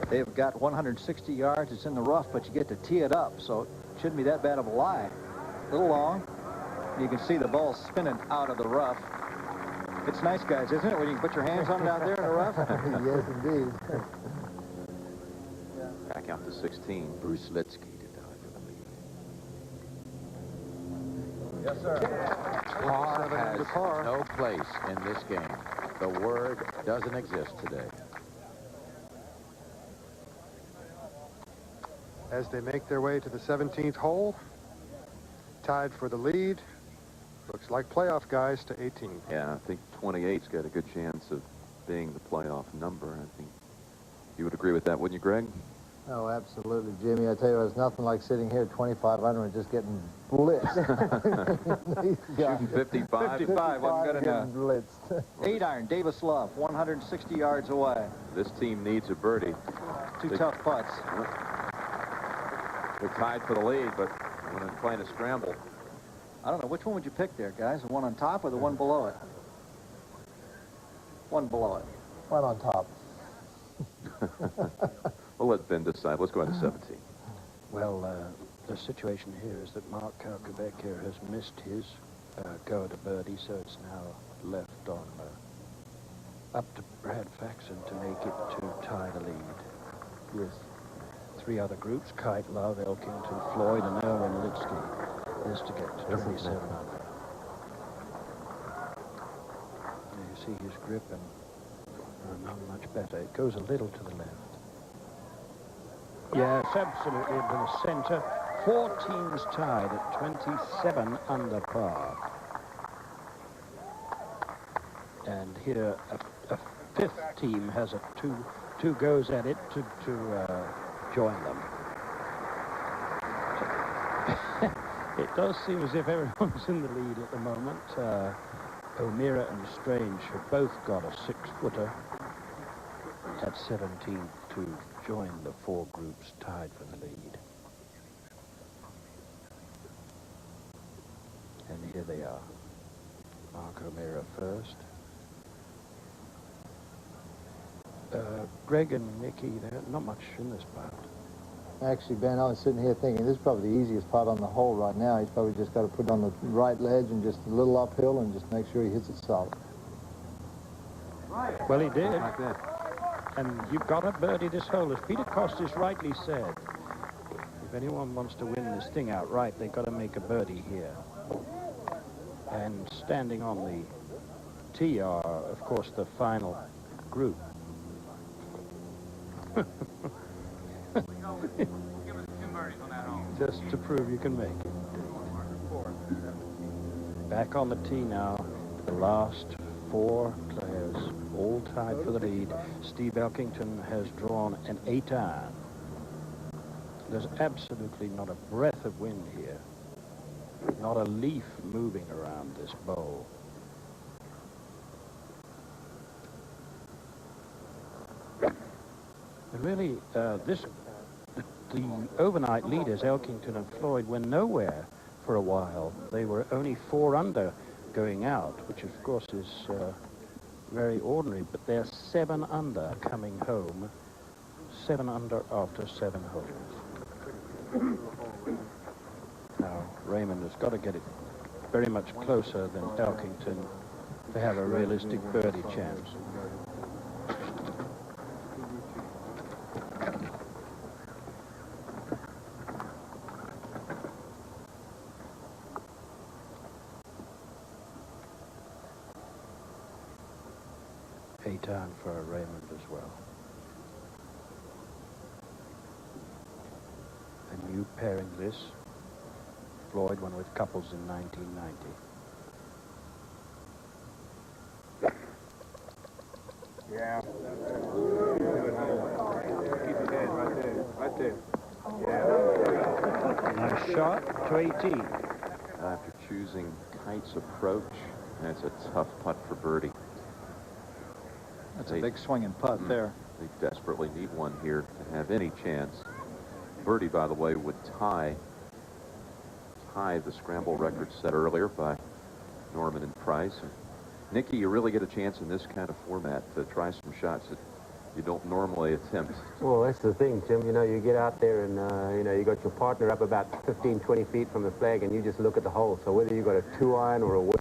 They've got 160 yards. It's in the rough, but you get to tee it up, so it shouldn't be that bad of a lie. A little long. You can see the ball spinning out of the rough. It's nice, guys, isn't it, when you can put your hands on it out there in the rough? Yes, indeed. Back out to 16. Bruce Litsky to tie for the lead. Yes, sir. Par has no place in this game. The word doesn't exist today. As they make their way to the 17th hole, tied for the lead. Looks like playoff guys to 18. Yeah, I think 28's got a good chance of being the playoff number. I think you would agree with that, wouldn't you, Greg? Oh, absolutely, Jimmy. I tell you, it's nothing like sitting here at 25 under and just getting blitzed. Shooting 55. 55 wasn't good enough. Blitzed. 8-iron, Davis Love, 160 yards away. This team needs a birdie. Two tough putts. They're tied for the lead, but when they're playing a scramble. I don't know, which one would you pick there, guys? The one on top or the one below it? One below it. One on top. We'll let Ben decide. Let's go on to 17. Well, the situation here is that Mark Kalkabek here has missed his go to birdie, so it's now left on up to Brad Faxon to make it to tie the lead. With 3 other groups, Kite, Love, Elkington, Floyd, and Erwin Litsky, is to get to 27 under. You see his grip and not much better. It goes a little to the left. Yes, absolutely into the center. 4 teams tied at 27 under par. And here a 5th team has a two goes at it to join them. It does seem as if everyone's in the lead at the moment. O'Meara and Strange have both got a 6-footer at 17 to join the 4 groups tied for the lead. And here they are. Mark O'Meara first. Greg and Nicky, there's not much in this part. Actually, Ben, I was sitting here thinking this is probably the easiest part on the hole right now. He's probably just got to put it on the right ledge and just a little uphill and just make sure he hits it solid. Well, he did. Like that. And you've got a birdie this hole. As Peter Costas rightly said, if anyone wants to win this thing outright, they've got to make a birdie here. And standing on the tee are, of course, the final group. Just to prove you can make it. Back on the tee now, the last 4 players, all tied for the lead. Steve Elkington has drawn an 8-iron. There's absolutely not a breath of wind here. Not a leaf moving around this bowl. really, the overnight leaders, Elkington and Floyd, were nowhere for a while. They were only 4 under going out, which of course is very ordinary, but they're 7 under coming home. 7 under after 7 holes. Now, Raymond has got to get it very much closer than Elkington to have a realistic birdie chance. A-turn for Raymond as well. A new pairing this. Floyd won with couples in 1990. Yeah. Keep his head right there. Right there. Yeah. Nice shot to 18. After choosing Kite's approach, that's a tough putt for birdie. That's a big swinging putt there. They desperately need one here to have any chance. Birdie, by the way, would tie the scramble record set earlier by Norman and Price. And Nicky, you really get a chance in this kind of format to try some shots that you don't normally attempt. Well, that's the thing, Tim. You know, you get out there and, you know, you got your partner up about 15, 20 feet from the flag and you just look at the hole. So whether you got a 2-iron or a